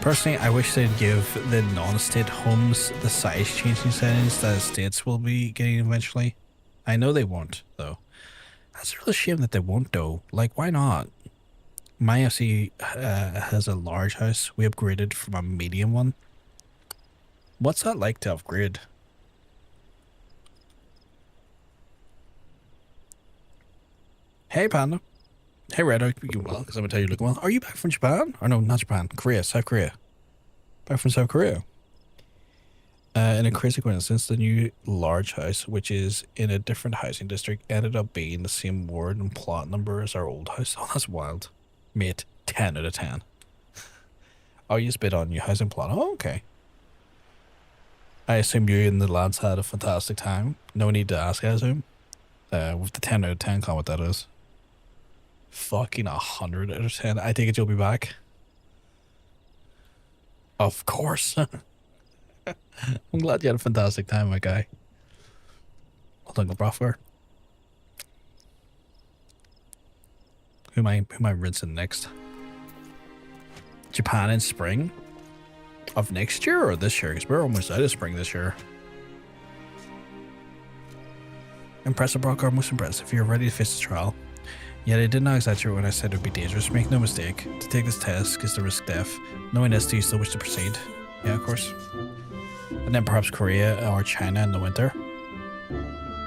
Speaker 1: Personally, I wish they'd give the non-estate homes the size changing settings that estates will be getting eventually. I know they won't, though. That's a real shame that they won't, though. Like, why not? My FC has a large house. We upgraded from a medium one. What's that like to upgrade? Hey, Panda. Hey Red, I hope you're well, because I'm gonna tell you looking well. Are you back from Japan? Or no, not Japan. Korea, South Korea. Back from South Korea. In a crazy coincidence, the new large house, which is in a different housing district, ended up being the same ward and plot number as our old house. Oh, that's wild. Mate, 10 out of 10. Oh, you spit on your housing plot. Oh, okay. I assume you and the lads had a fantastic time. No need to ask, I assume. With the 10 out of 10 comment, that is. Fucking 100 out of 10. I take it you'll be back. Of course. I'm glad you had a fantastic time, my guy. Hold on, go Broffer. Who am I rinsing next? Japan in spring? Of next year or this year? Because we're almost out of spring this year. Impressive, Brockar, most impressive. You're ready to face the trial. Yet I did not exaggerate when I said it would be dangerous. Make no mistake. To take this test is to risk death. Knowing this, do you still wish to proceed? Yeah, of course. And then perhaps Korea or China in the winter.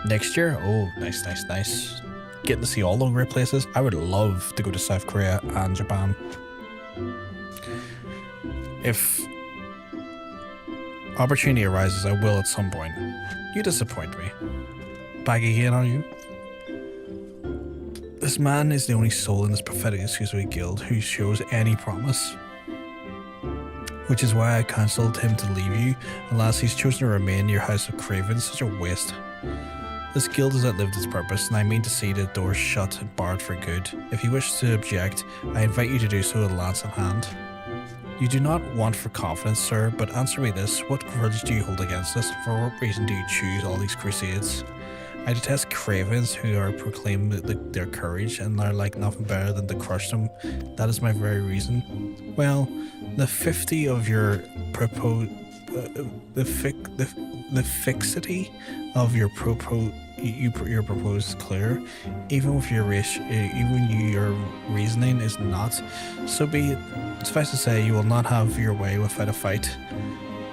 Speaker 1: Next year? Oh, nice, nice, nice. Getting to see all the great places. I would love to go to South Korea and Japan. If opportunity arises, I will at some point. You disappoint me. Back again, are you? This man is the only soul in this pathetic exclusive guild who shows any promise. Which is why I counseled him to leave you, unless he's chosen to remain in your house of craven. Such a waste. This guild has outlived its purpose, and I mean to see the doors shut and barred for good. If you wish to object, I invite you to do so with lance in hand. You do not want for confidence, sir, but answer me this. What grudge do you hold against us? For what reason do you choose all these crusades? I detest cravens who are proclaim their courage and are like nothing better than to crush them. That is my very reason. Well, the 50 of your the fixity of your your proposed is clear. Even with your your reasoning is not. So be it. Suffice to say, you will not have your way without a fight.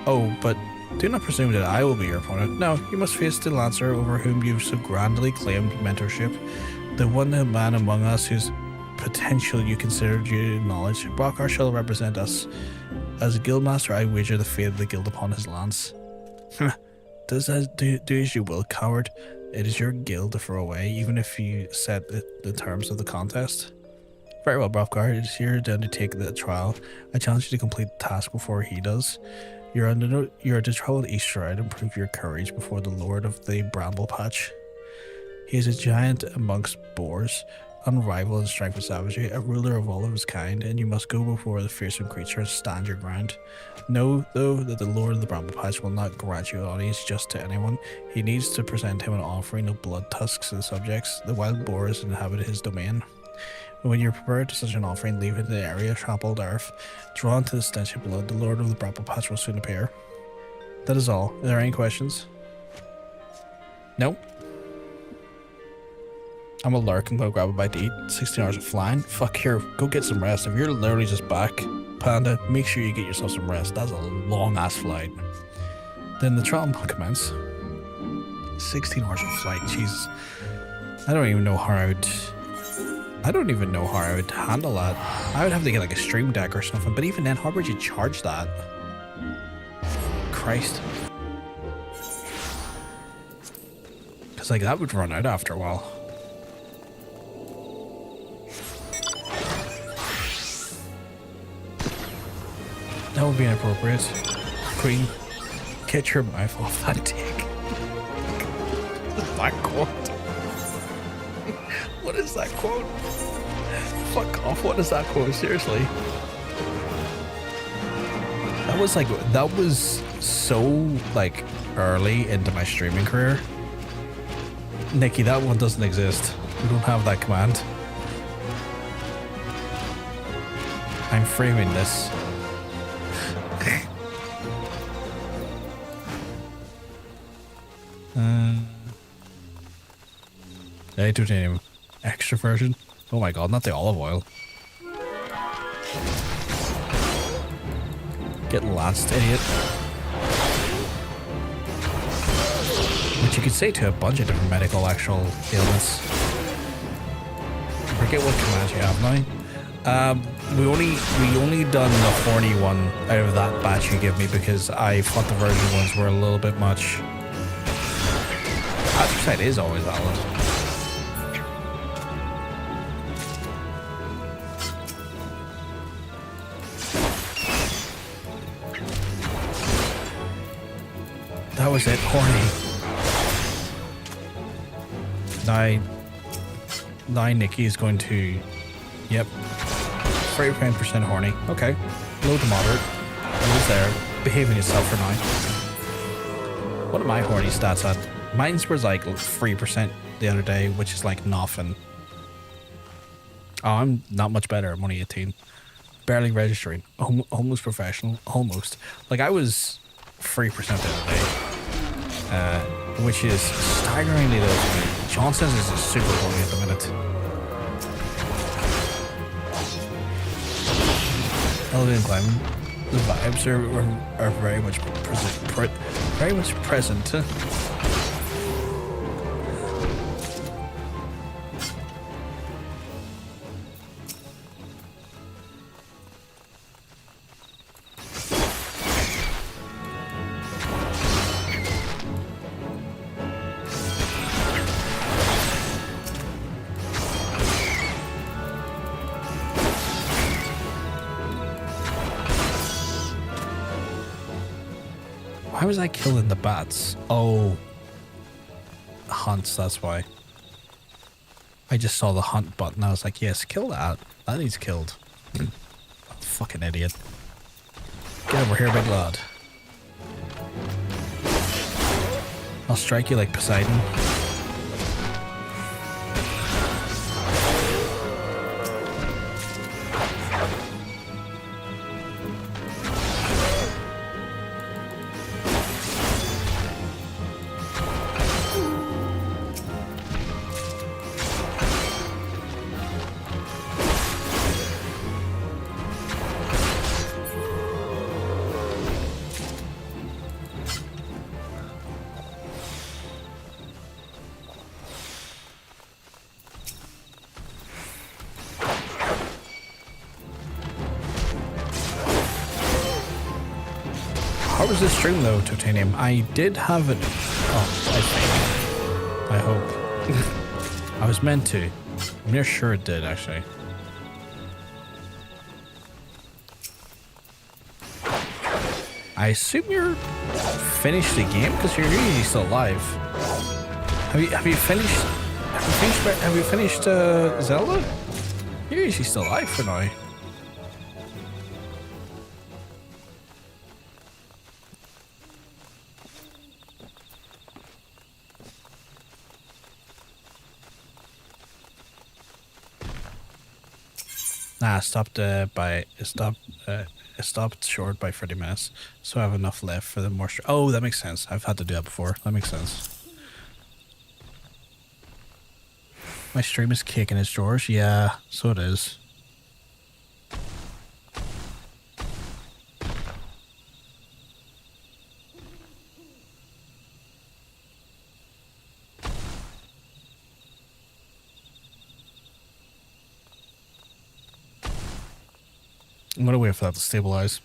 Speaker 1: Oh, but do not presume that I will be your opponent. No, you must face the Lancer over whom you've so grandly claimed mentorship. The one man among us whose potential you considered you knowledge. Brockar shall represent us. As a guildmaster, I wager the fate of the guild upon his lance. Do as you will, coward. It is your guild to throw away, even if you set the terms of the contest. Very well, Brockar. It is your turn to take the trial. I challenge you to complete the task before he does. You're to travel to Eastride and prove your courage before the Lord of the Bramble Patch. He is a giant amongst boars, unrivaled in strength and savagery, a ruler of all of his kind, and you must go before the fearsome creature and stand your ground. Know, though, that the Lord of the Bramble Patch will not grant you audience just to anyone. He needs to present him an offering of blood tusks to the subjects. The wild boars inhabit his domain. When you're prepared to such an offering, leave it in the area of trampled earth. Drawn to the stench of blood, the Lord of the Bramble Patch will soon appear. That is all. Are there any questions? No? I'm a lurk. I'm gonna grab a bite to eat. 16 hours of flying. Fuck here. Go get some rest. If you're literally just back, Panda, make sure you get yourself some rest. That's a long ass flight. Then the trial will commence. 16 hours of flight. Jesus. I don't even know how I would handle that. I would have to get like a stream deck or something, but even then, how would you charge that? Christ. Because like that would run out after a while. That would be inappropriate. Queen, get your mouth off that dick. That quote. What is that quote? Fuck off, what is that quote? Seriously. That was so like early into my streaming career. Nikki, that one doesn't exist. We don't have that command. I'm framing this. Titanium extra version. Oh my god, not the olive oil. Get lanced, idiot. Which you could say to a bunch of different medical actual ailments. forget what commands you have now. We only done the horny one out of that batch you give me because I thought the virgin ones were a little bit much. Astrocite is always valid. That was it, horny. Now Nikki is going to, yep, 30% horny. Okay, low to moderate. It was there, behaving itself for now. What are my horny stats at? Mine's was like 3% the other day, which is like nothing. Oh, I'm not much better. I'm only 18. Barely registering. Almost professional. Almost. Like I was 3% the other day. Which is staggeringly low for me. Johnson's is super horny at the minute. Elevated climbing. The vibes are very much present. Why was I killing the bats? Oh, hunts, that's why. I just saw the hunt button. I was like, yes, kill that. That needs killed. Fucking idiot. Get over here, big lad. I'll strike you like Poseidon. How was this stream though, Titanium? I did have it. Oh, I think. I hope. I was meant to. I'm near sure it did, actually. I assume you're finished the game because you're usually still alive. Have you finished Zelda? You're usually still alive for now. Nah, it stopped short by 30 minutes, so I have enough left for the more. Oh, that makes sense. I've had to do that before. That makes sense. My stream is kicking its drawers. Yeah, so it is. I'm gonna wait for that to stabilize.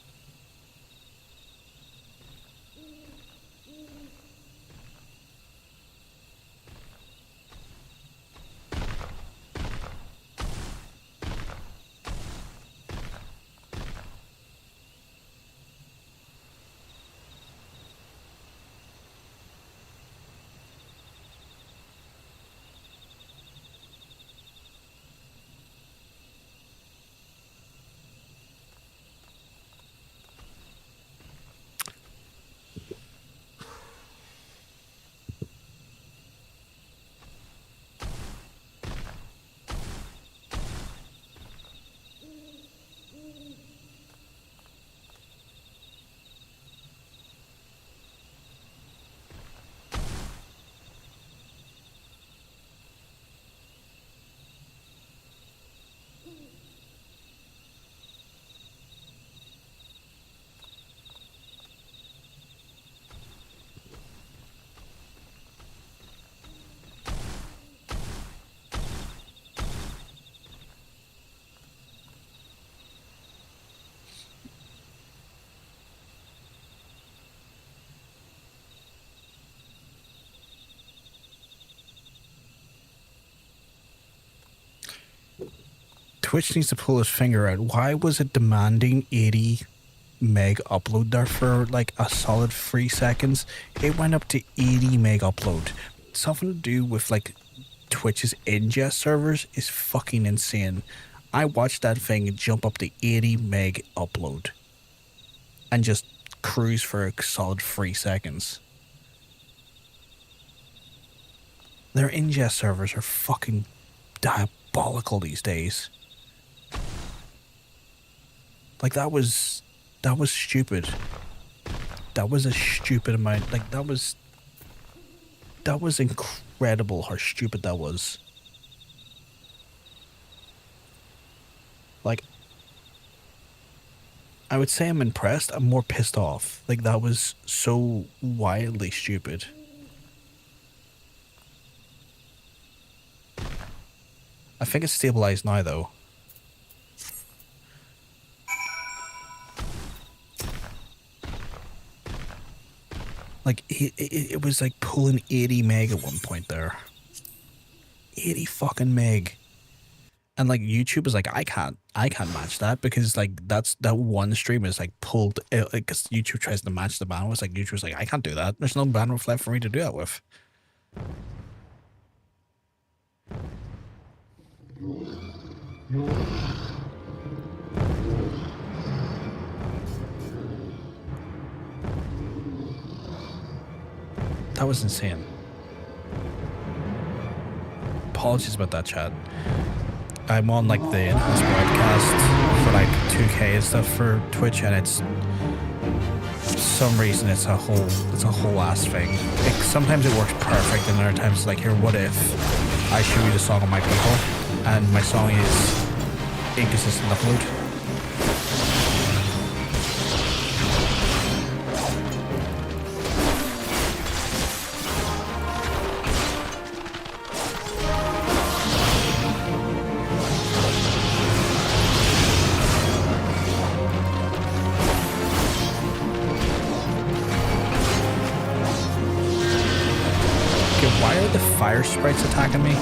Speaker 1: Twitch needs to pull his finger out. Why was it demanding 80 meg upload there for like a solid 3 seconds? It went up to 80 meg upload. Something to do with like Twitch's ingest servers is fucking insane. I watched that thing jump up to 80 meg upload and just cruise for a solid 3 seconds. Their ingest servers are fucking diabolical these days. Like that was stupid. That was a stupid amount. Like that was incredible how stupid that was. Like, I would say I'm impressed. I'm more pissed off. Like that was so wildly stupid. I think it's stabilized now though. Like it was like pulling 80 meg at one point there. 80 fucking meg. And like YouTube was like, I can't match that because like that one stream is like pulled because YouTube tries to match the bandwidth. Like YouTube was like, I can't do that. There's no bandwidth left for me to do that with. That was insane. Apologies about that, chat. I'm on like the enhanced broadcast for like 2K and stuff for Twitch, and it's for some reason it's a whole ass thing. Like, sometimes it works perfect, and other times it's like, here, what if I show you the song of my people, and my song is inconsistent upload. Fire sprites attacking me.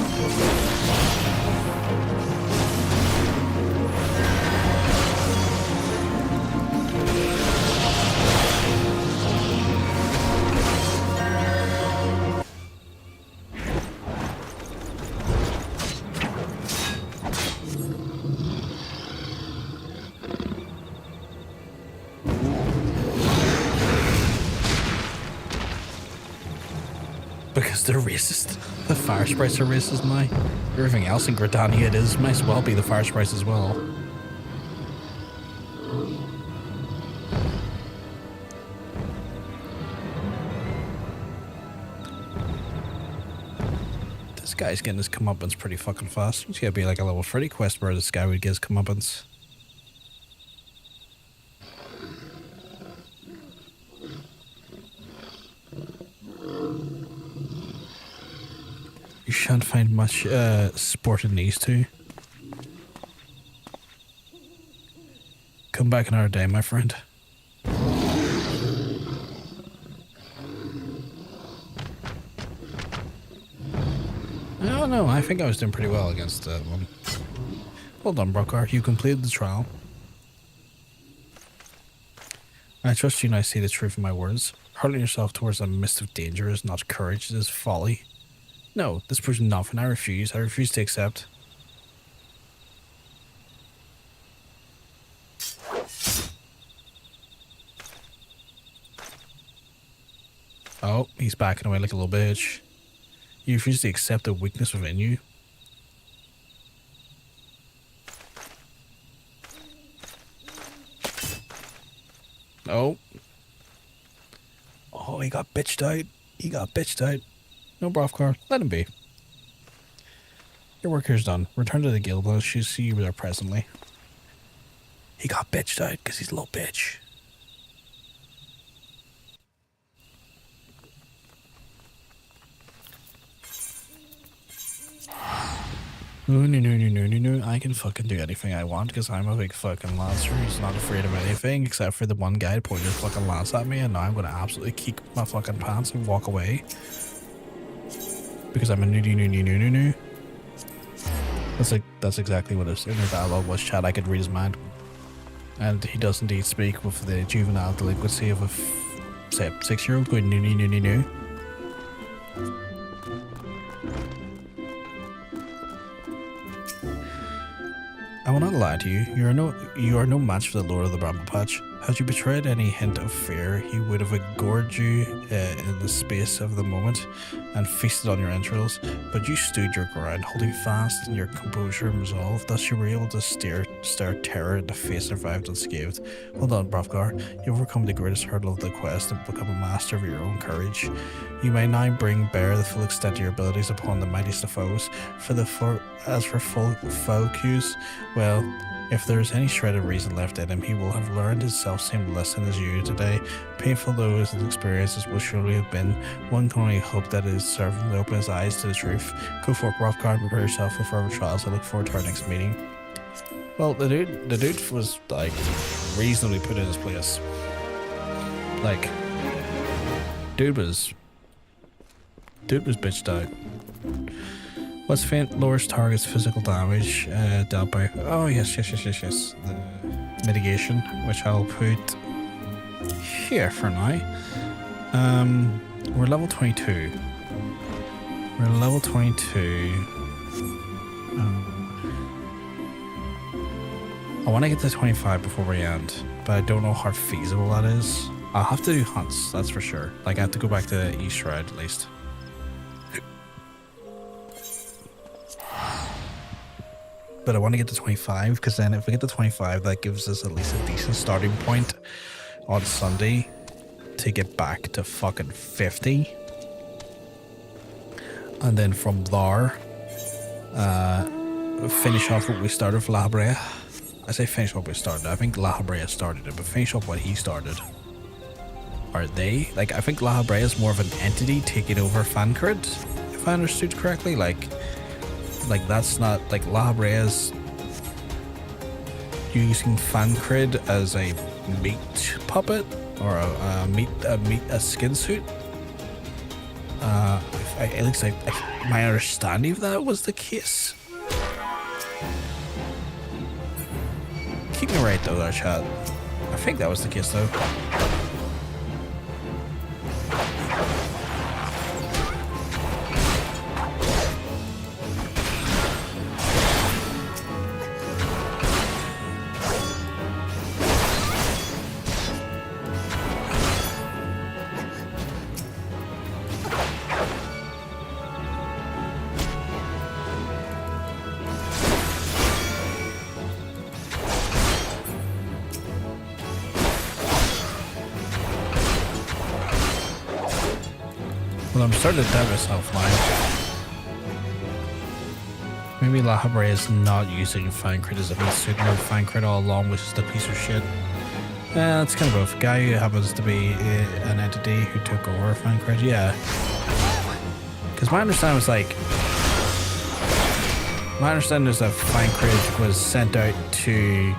Speaker 1: Because they're racist. The fire sprites are racist now. Everything else in Gridania it is. Might as well be the fire sprites as well. This guy's getting his comeuppance pretty fucking fast. It's gotta be like a level 30 quest where this guy would get his comeuppance. You shan't find much sport in these two. Come back another day, my friend. I don't know, I think I was doing pretty well against that one. Well done, Brokar. You completed the trial. I trust you now see the truth in my words. Hurling yourself towards a mist of danger is not courage, it is folly. No, this proves nothing. I refuse. I refuse to accept. Oh, he's backing away like a little bitch. You refuse to accept the weakness within you. Oh. Oh, he got bitched out. He got bitched out. No, Brofcar, let him be. Your work here's done. Return to the guild. I'll see you there presently. He got bitched out because he's a little bitch. No. I can fucking do anything I want because I'm a big fucking lancer who's not afraid of anything except for the one guy who pointed his fucking lance at me, and now I'm gonna absolutely kick my fucking pants and walk away. Because I'm a new. That's exactly what his inner dialogue was, chat. I could read his mind. And he does indeed speak with the juvenile delinquency of a 6-year-old going no. I will not lie to you. You are no match for the Lord of the Bramble Patch. Had you betrayed any hint of fear, he would have engorged you in the space of the moment and feasted on your entrails. But you stood your ground, holding fast in your composure and resolve. Thus you were able to stare terror in the face and survived unscathed. Well done, Bravgar. You overcome the greatest hurdle of the quest and become a master of your own courage. You may now bring bare the full extent of your abilities upon the mightiest of foes. As for Falcus, well, if there is any shred of reason left in him, he will have learned his self-same lesson as you today. Painful though his experiences will surely have been, one can only hope that it is serving to open his eyes to the truth. Go for it, Hrothgar, and prepare yourself for further trials. I look forward to our next meeting. Well, the dude was like reasonably put in his place. Like, dude was bitched out. What's faint lowers target's physical damage dealt by... Oh, yes. The mitigation, which I'll put here for now. We're level 22. We're level 22. I want to get to 25 before we end, but I don't know how feasible that is. I'll have to do hunts, that's for sure. Like, I have to go back to the East Shroud at least. But I want to get to 25, because then if we get to 25, that gives us at least a decent starting point on Sunday to get back to fucking 50. And then from there, finish off what we started for La Habrea. I say finish what we started. I think La Habrea started it, but finish off what he started. Are they? Like, I think La Habrea is more of an entity taking over Fancred, if I understood correctly. Like that's not like La Habrea's using Fancred as a meat puppet or a skin suit. At least my understanding of that was the case. Keep me right though, there, chat. I think that was the case though. Well, I'm starting to doubt myself now. Maybe La Habrea is not using Fancred as a meat suit, no Fancred all along, which is the piece of shit. It's kind of both. Guy who happens to be an entity who took over Fancred, yeah. Because my understanding was that Fancred was sent out to...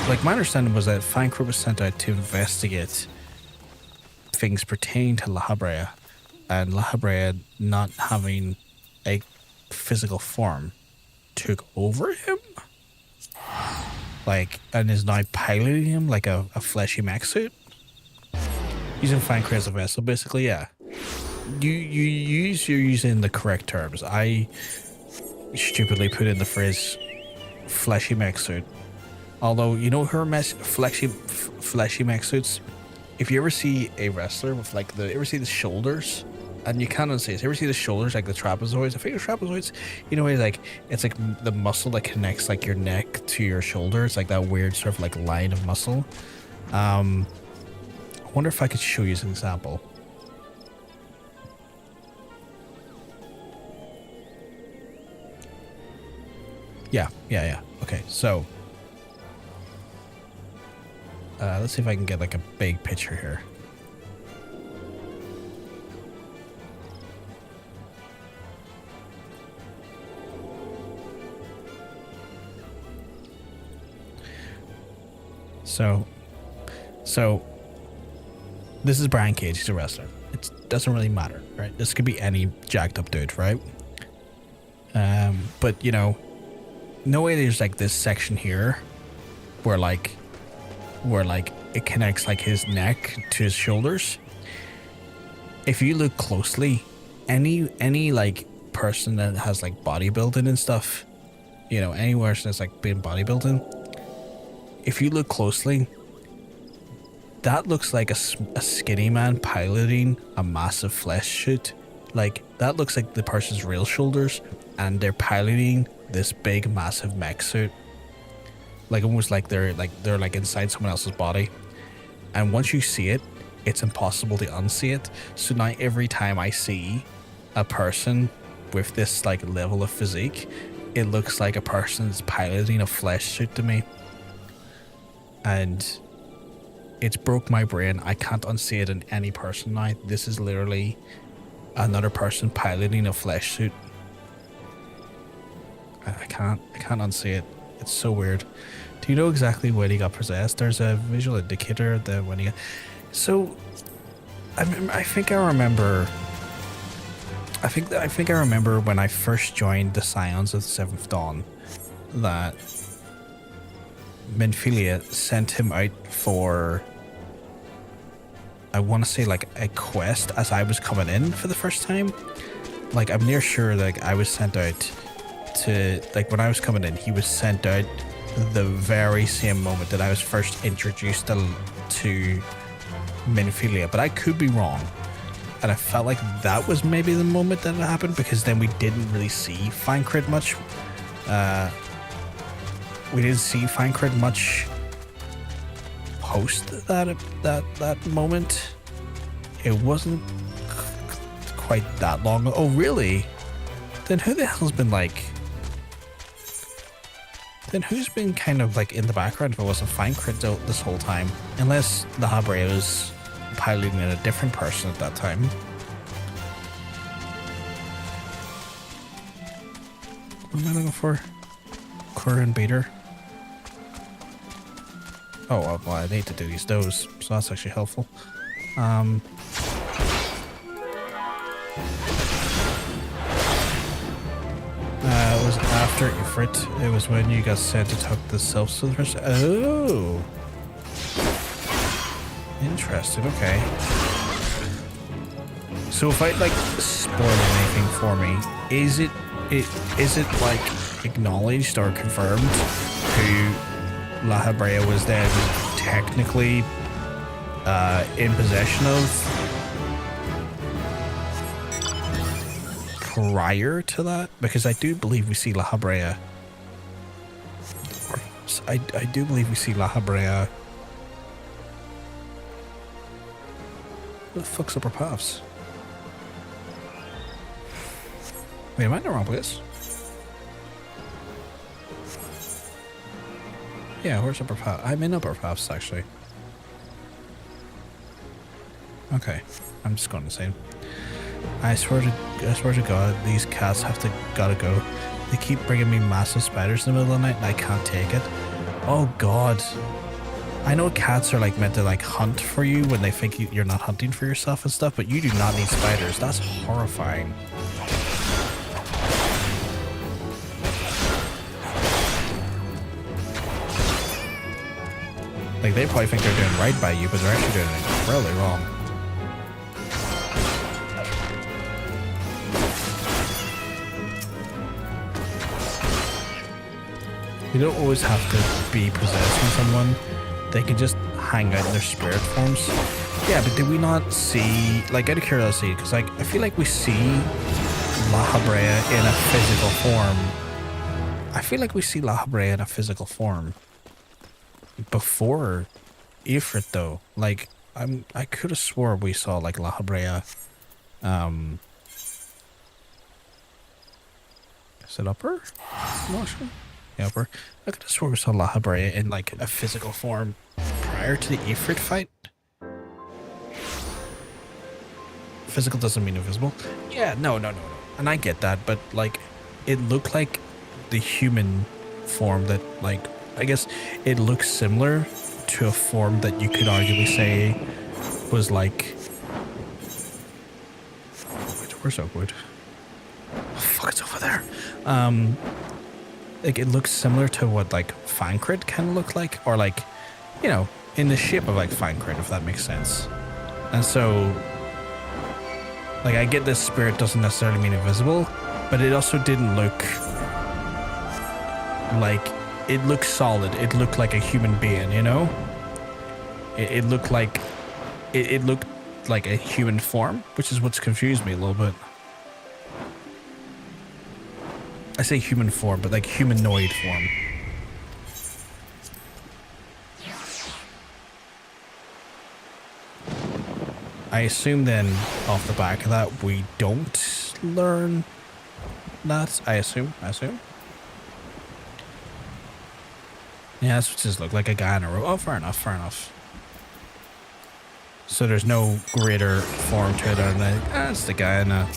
Speaker 1: Like, my understanding was that Fancred was sent out to investigate things pertaining to La Habrea, and La Habrea not having a physical form took over him, like, and is now piloting him like a fleshy mech suit, using Fancred as a vessel, basically. Yeah, you're using the correct terms. I stupidly put in the phrase fleshy mech suit, although you know her fleshy mech suits. If you ever see a wrestler with like ever see the shoulders, and you cannot say it, ever see the shoulders like the trapezoids? I think the trapezoids, you know, it's like the muscle that connects like your neck to your shoulder. It's like that weird sort of like line of muscle. I wonder if I could show you an example. Yeah. Okay, so. Let's see if I can get like a big picture here. So this is Brian Cage. He's a wrestler. It doesn't really matter, right? This could be any jacked up dude, right? But you know, no way there's like this section here where like it connects like his neck to his shoulders. If you look closely, any like person that has like bodybuilding and stuff, you know, any person that's like been bodybuilding, if you look closely, that looks like a skinny man piloting a massive flesh suit. Like that looks like the person's real shoulders, and they're piloting this big massive mech suit. Like almost like they're inside someone else's body. And once you see it, it's impossible to unsee it. So now every time I see a person with this like level of physique, it looks like a person's piloting a flesh suit to me. And it's broke my brain. I can't unsee it in any person now. This is literally another person piloting a flesh suit. I can't unsee it. It's so weird. Do you know exactly when he got possessed? There's a visual indicator that when he got... So, I think I remember when I first joined the Scions of the Seventh Dawn that Minfilia sent him out for, I want to say like a quest as I was coming in for the first time. Like I'm near sure like I was sent out to, like when I was coming in, he was sent out the very same moment that I was first introduced to Minfilia, but I could be wrong. And I felt like that was maybe the moment that it happened, because then we didn't really see Finecrit much. We didn't see Finecrit much post that moment. It wasn't quite that long. Oh, really? Then who the hell's been like... Then who's been kind of like in the background if it wasn't Finecrit this whole time? Unless the Habre was piloting a different person at that time. What am I looking for? Qarn beater. Oh, well, I need to do these does, so that's actually helpful. It was after Ifrit. It was when you got sent to talk to the self-service. Oh! Interesting, okay. So if I like spoil anything for me, is it like acknowledged or confirmed who La Habrea was then technically in possession of prior to that? Because I do believe we see La Habrea. I do believe we see La Habrea. What the fuck's upper paths? Wait, am I in the wrong place? Yeah, where's upper path? I'm in upper paths actually. Okay, I'm just going insane. I swear to God, these cats gotta go. They keep bringing me massive spiders in the middle of the night, and I can't take it. Oh God. I know cats are like meant to like hunt for you when they think you're not hunting for yourself and stuff, but you do not need spiders. That's horrifying. Like they probably think they're doing right by you, but they're actually doing incredibly wrong. You don't always have to be possessing someone. They can just hang out in their spirit forms. Yeah, but did we not see, like out of curiosity, because like I feel like we see La Habrea in a physical form. I feel like we see La Habrea in a physical form before Ifrit though. Like I could have swore we saw like La Habrea. Is it upper? No, sure. Yeah, upper. I could have swore we saw La Habrea in like a physical form prior to the Ifrit fight. Physical doesn't mean invisible. Yeah, no. And I get that, but like it looked like the human form that like, I guess it looks similar to a form that you could arguably say was like... Where's Oakwood? Oh, fuck, it's over there. Like it looks similar to what like Fancred kind of looked like, or like, you know, in the shape of like Fancred, if that makes sense. And so, like, I get this spirit doesn't necessarily mean invisible, but it also didn't look like, it looked solid. It looked like a human being, you know? It looked like, it looked like a human form, which is what's confused me a little bit. I say human form, but like humanoid form. I assume then, off the back of that, we don't learn that. I assume. Yeah, that's what this look like, a guy in a row. Oh, fair enough. So there's no greater form to it, or like, it's the guy in a,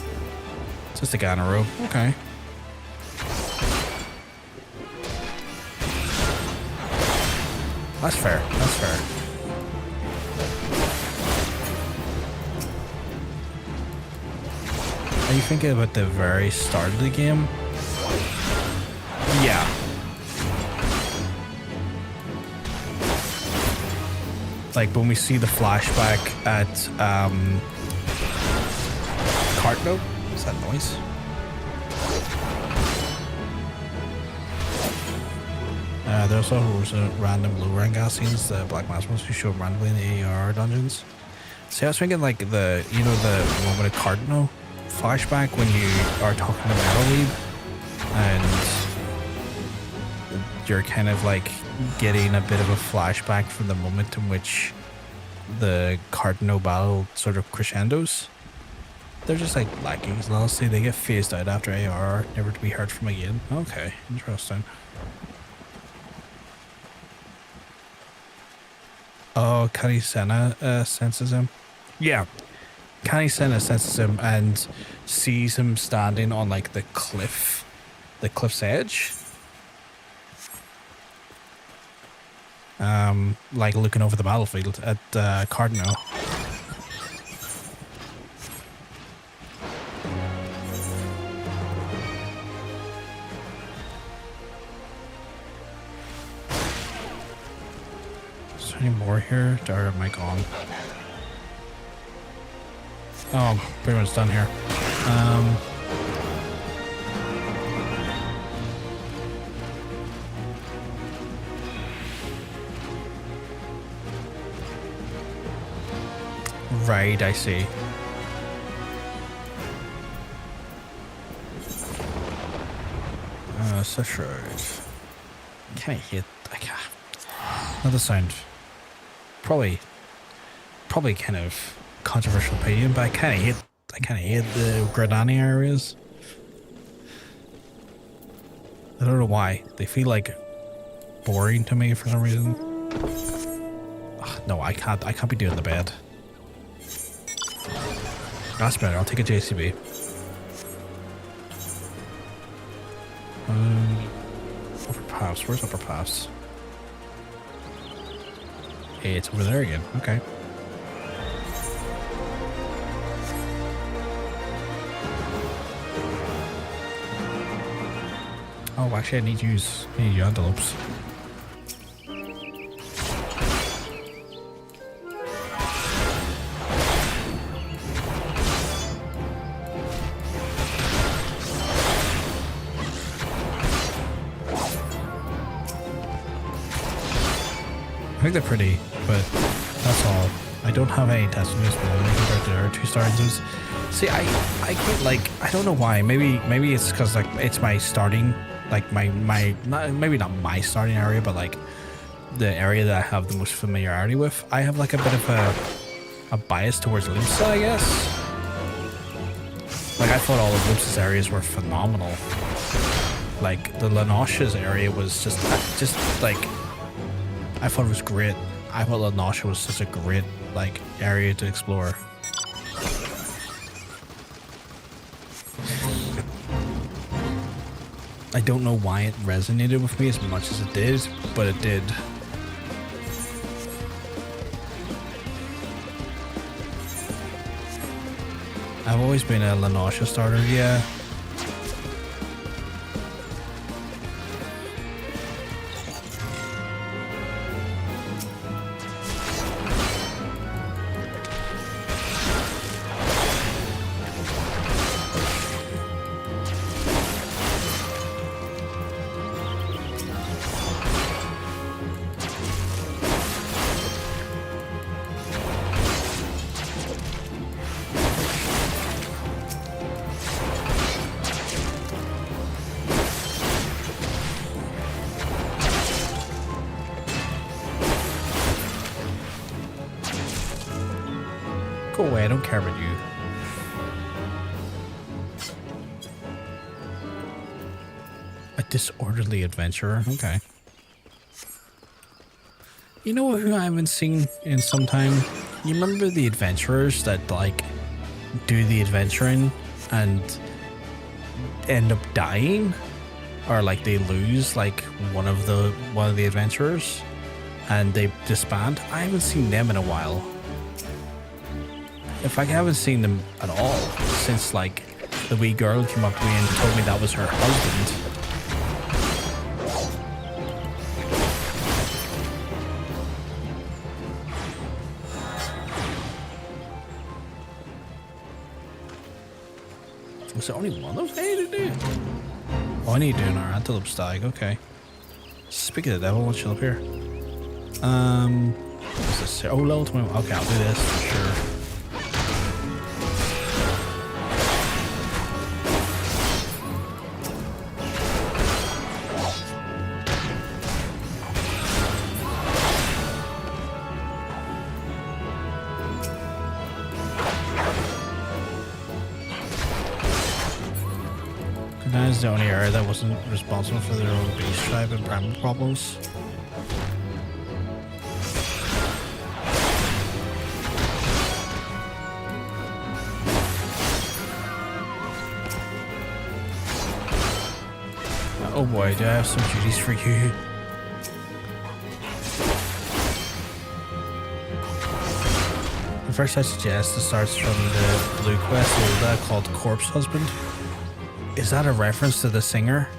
Speaker 1: it's just a guy in a row. Okay. That's fair. Are you thinking about the very start of the game? Yeah. Like when we see the flashback at Qarn. What's that noise? There also was a random low rank assassins, the Black Maskers who show up randomly in the AR dungeons. See, I was thinking like the, you know, the moment of Cardinal flashback when you are talking to Rerolling and you're kind of like getting a bit of a flashback from the moment in which the Cardinal battle sort of crescendos. They're just like lackeys, honestly. They get phased out after AR, never to be heard from again. Okay, interesting. Oh, Kani Senna senses him. Yeah. Kani Senna senses him and sees him standing on like the cliff's edge. Like looking over the battlefield at Cardinal. Any more here, or am I gone? Oh, pretty much done here. Right, I see. Such right. Can I hit? I can't. Another sound. Probably kind of controversial opinion, but I kind of hate the Gridania areas. I don't know why. They feel like boring to me for some reason. Ugh, no, I can't be doing the bed. That's better. I'll take a JCB. Upper paths. Where's upper paths? Hey, it's over there again. Okay. Oh, actually, I need to use antelopes. I think they're pretty, but that's all. I don't have any testing ability compared to their 2-star engines. See, I quite like, I don't know why. Maybe it's because like it's my starting, like maybe not my starting area, but like the area that I have the most familiarity with. I have like a bit of a bias towards Limsa, I guess. Like I thought all of Limsa's areas were phenomenal. Like the Lanosha's area was just like, I thought it was great. I thought Lanosha was such a great like area to explore. I don't know why it resonated with me as much as it did, but it did. I've always been a Lanosha starter, yeah.
Speaker 7: go away. I don't care about you. A disorderly adventurer. Okay. You know who I haven't seen in some time? You remember the adventurers that like do the adventuring and end up dying, or like they lose like one of the adventurers and they disband? I haven't seen them in a while. In fact, I haven't seen them at all since like the wee girl came up to me and told me that was her husband. Was there only one of those I need to do? Oh, I need to do our antelope stag. Okay. Speak of the devil, what's up here? What's this? Oh, level 20. Okay, I'll do this for sure. That is the only area that wasn't responsible for their own beast tribe and Bramble problems. Oh boy, do I have some duties for you. The first I suggest starts from the blue quest called Corpse Husband. Is that a reference to the singer?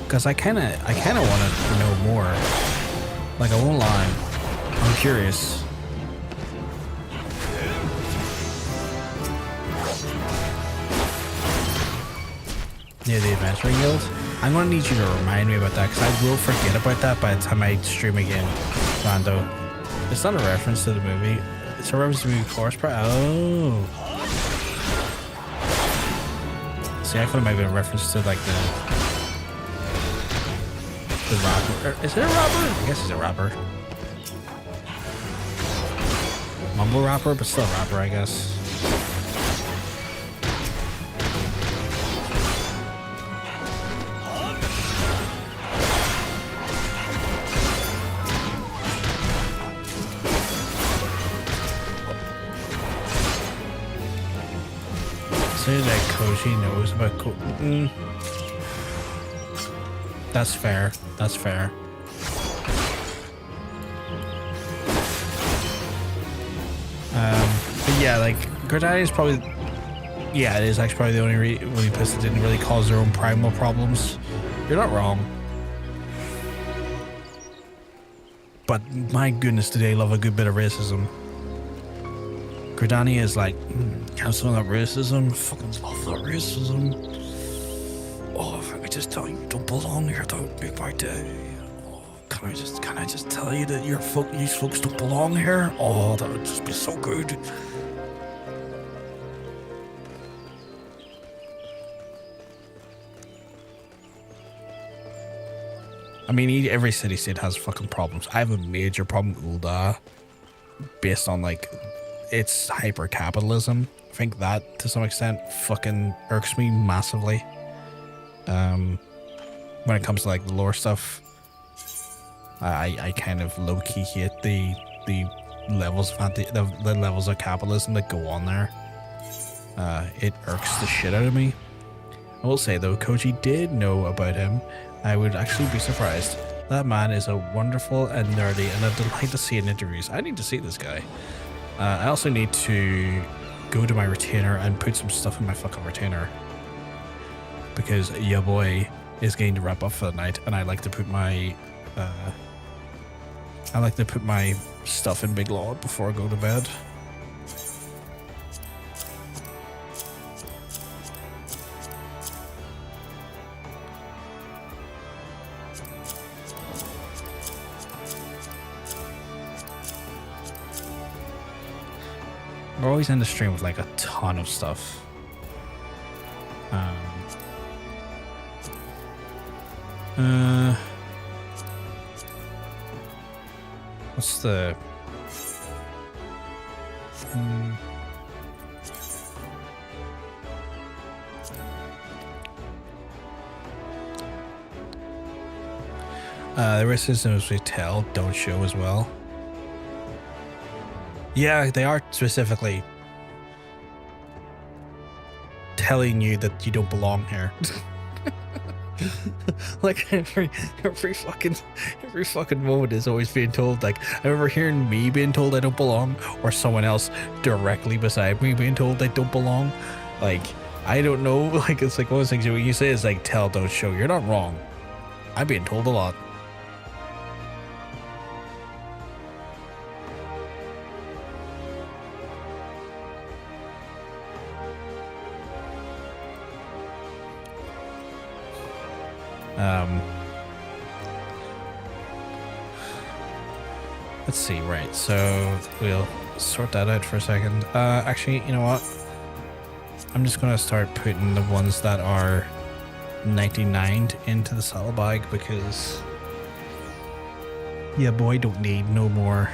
Speaker 7: Because I kind of want to know more. Like, I won't lie, I'm curious. Near the Adventuring Guild? I'm going to need you to remind me about that, because I will forget about that by the time I stream again, Rando. It's not a reference to the movie. It's a reference to the movie Forest Pride. Oh. See, I thought it might be a reference to like the rapper. Is it a rapper? I guess he's a rapper. Mumble rapper, but still a rapper, I guess. Say that Koji knows about That's fair. That's fair. But yeah, like Gridania is probably, yeah, it is actually probably the only place that didn't really cause their own primal problems. You're not wrong. But my goodness, do they love a good bit of racism. Gridania is like, cancel that racism. Fucking love that racism. Oh, if I could just tell you don't belong here, that would make my day. Oh, can I just tell you that these folks don't belong here? Oh, that would just be so good. I mean, every city-state has fucking problems. I have a major problem with Ul'dah based on like it's hyper-capitalism. I think that, to some extent, fucking irks me massively. When it comes to, like, the lore stuff, I kind of low-key hate the levels of the levels of capitalism that go on there. It irks the shit out of me. I will say, though, Koji did know about him. I would actually be surprised. That man is a wonderful and nerdy and a delight to see in interviews. I need to see this guy. I also need to go to my retainer and put some stuff in my fucking retainer, because your boy is getting to wrap up for the night, and I like to put my stuff in Big Lord before I go to bed. We're always in the stream with like a ton of stuff. What's the The rest systems we tell don't show as well. Yeah, they are specifically telling you that you don't belong here. Like every fucking moment is always being told. Like I remember hearing me being told I don't belong, or someone else directly beside me being told I don't belong. Like I don't know. Like it's like one of those things when you say it's like tell don't show. You're not wrong. I'm being told a lot. Let's see, right, so we'll sort that out for a second. Actually, you know what? I'm just gonna start putting the ones that are 99'd into the saddlebag because yeah, boy, don't need no more.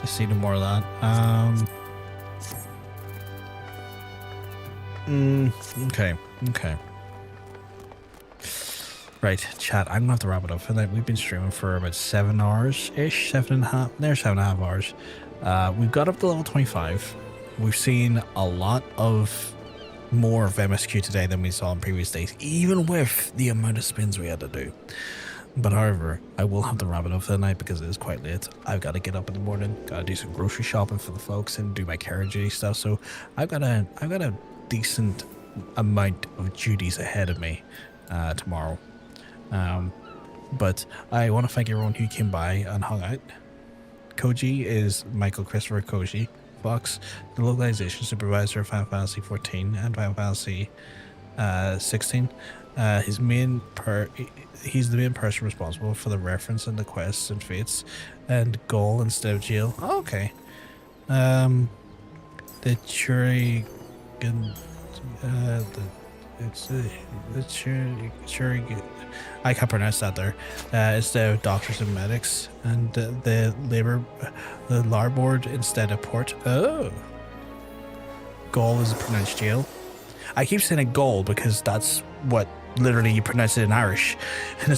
Speaker 7: Just see no more of that. Okay. Right, chat, I'm gonna have to wrap it up for that. We've been streaming for about 7 hours-ish, 7.5 hours. We've got up to level 25. We've seen a lot of more of MSQ today than we saw in previous days, even with the amount of spins we had to do. But however, I will have to wrap it up for the night because it is quite late. I've got to get up in the morning, gotta do some grocery shopping for the folks and do my carriage duty stuff. So I've got a decent amount of duties ahead of me tomorrow. But I want to thank everyone who came by and hung out. Koji is Michael Christopher Koji Fox, the localization supervisor of Final Fantasy XIV and Final Fantasy 16. He's the main person responsible for the reference and the quests and fates and goal instead of jail. Oh, okay. The Churigan, I can't pronounce that there. It's the doctors and medics, and the larboard instead of port. Oh, goal is pronounced jail. I keep saying it goal because that's what literally you pronounce it in Irish, and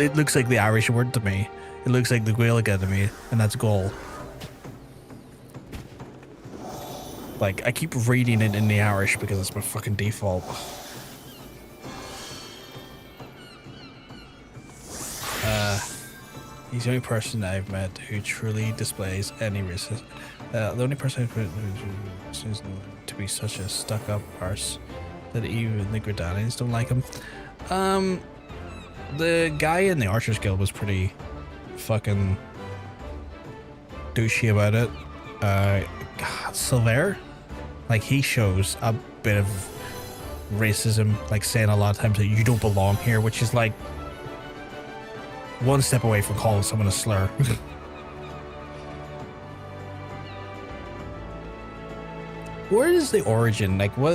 Speaker 7: it looks like the Irish word to me. It looks like the Gaelic to me, and that's goal. Like I keep reading it in the Irish because it's my fucking default. He's the only person I've met who truly displays any racism. The only person I've met who seems to be such a stuck-up arse that even the Gridanians don't like him. The guy in the Archers Guild was pretty fucking douchey about it. Silver, like he shows a bit of racism, like saying a lot of times that you don't belong here, which is like one step away from calling someone a slur. Where is the origin? Like what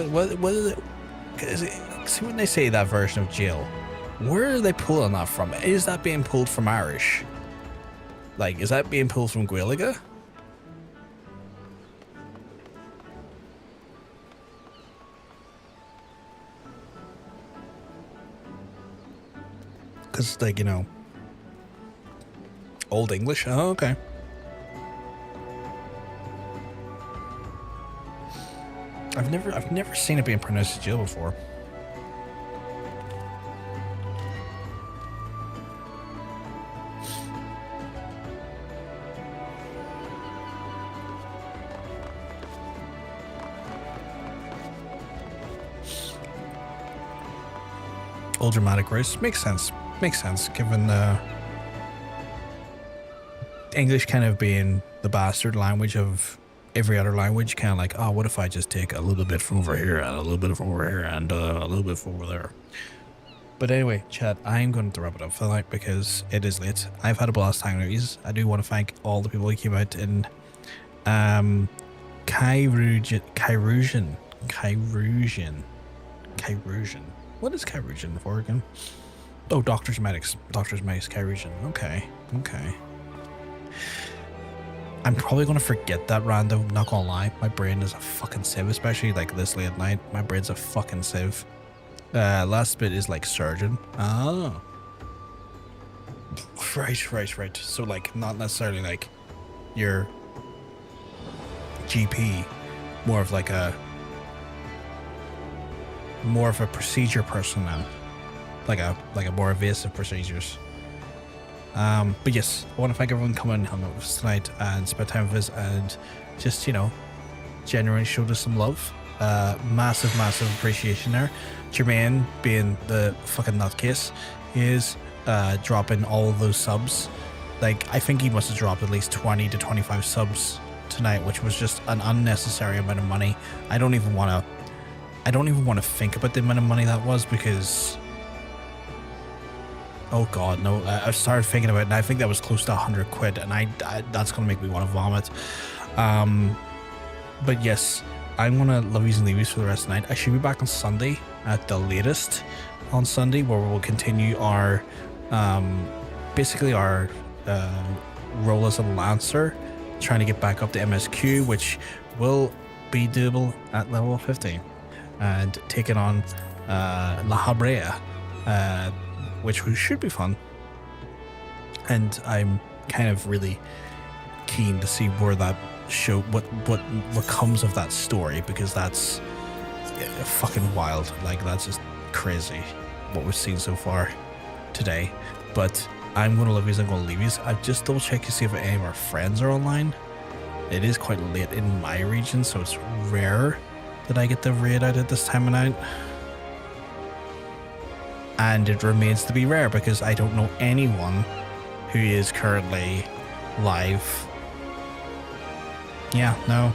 Speaker 7: is it? See, when they say that version of jail, where are they pulling that from? Is that being pulled from Irish? Like, is that being pulled from Gaelic? Because, like, you know, Old English? Oh, okay. I've never seen it being pronounced as jail before. Old dramatic race makes sense. Makes sense given the English kind of being the bastard language of every other language, kind of like, oh, what if I just take a little bit from over here and a little bit from over here and a little bit from over there. But anyway, chat, I'm going to wrap it up for the night because it is late. I've had a blast hanging out with you. I do want to thank all the people who came out in Kairusian. What is Kairusian for again? Oh, Doctors Medics, Kairusian. Okay. I'm probably gonna forget that rando, not gonna lie. My brain is a fucking sieve, especially like this late at night. My brain's a fucking sieve. Last bit is like surgeon. Oh. Right. So like not necessarily like your GP, more of a procedure person then. Like a more invasive procedures. But yes, I want to thank everyone coming and hung out with us tonight and spend time with us and just, you know, genuinely showed us some love. Massive appreciation there. Jermaine, being the fucking nutcase, is dropping all of those subs. Like, I think he must have dropped at least 20 to 25 subs tonight, which was just an unnecessary amount of money. I don't even want to think about the amount of money that was, because oh god, no. I started thinking about it and I think that was close to 100 quid, and I that's gonna make me want to vomit. But yes, I'm gonna love yous and leave yous for the rest of the night. I should be back on Sunday at the latest on Sunday, where we'll continue our basically our role as a lancer, trying to get back up to MSQ, which will be doable at level 15, and taking on La Habrea, which should be fun. And I'm kind of really keen to see where that show, what comes of that story, because that's fucking wild. Like, that's just crazy what we've seen so far today. But I'm gonna love yous, I'm gonna leave yous. I've just double checked to see if any of our friends are online. It is quite late in my region, so it's rare that I get the raid out at this time of night. And it remains to be rare because I don't know anyone who is currently live. Yeah, no.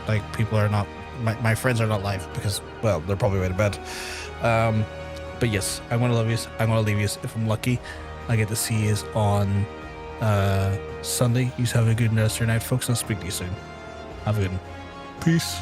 Speaker 7: Like, people are not, my friends are not live because, well, they're probably way to bed. But yes, I'm gonna love yous. I'm gonna leave yous. If I'm lucky, I get to see yous on Sunday. You have a good rest of your night, folks. I'll speak to you soon. Have a good one. Peace.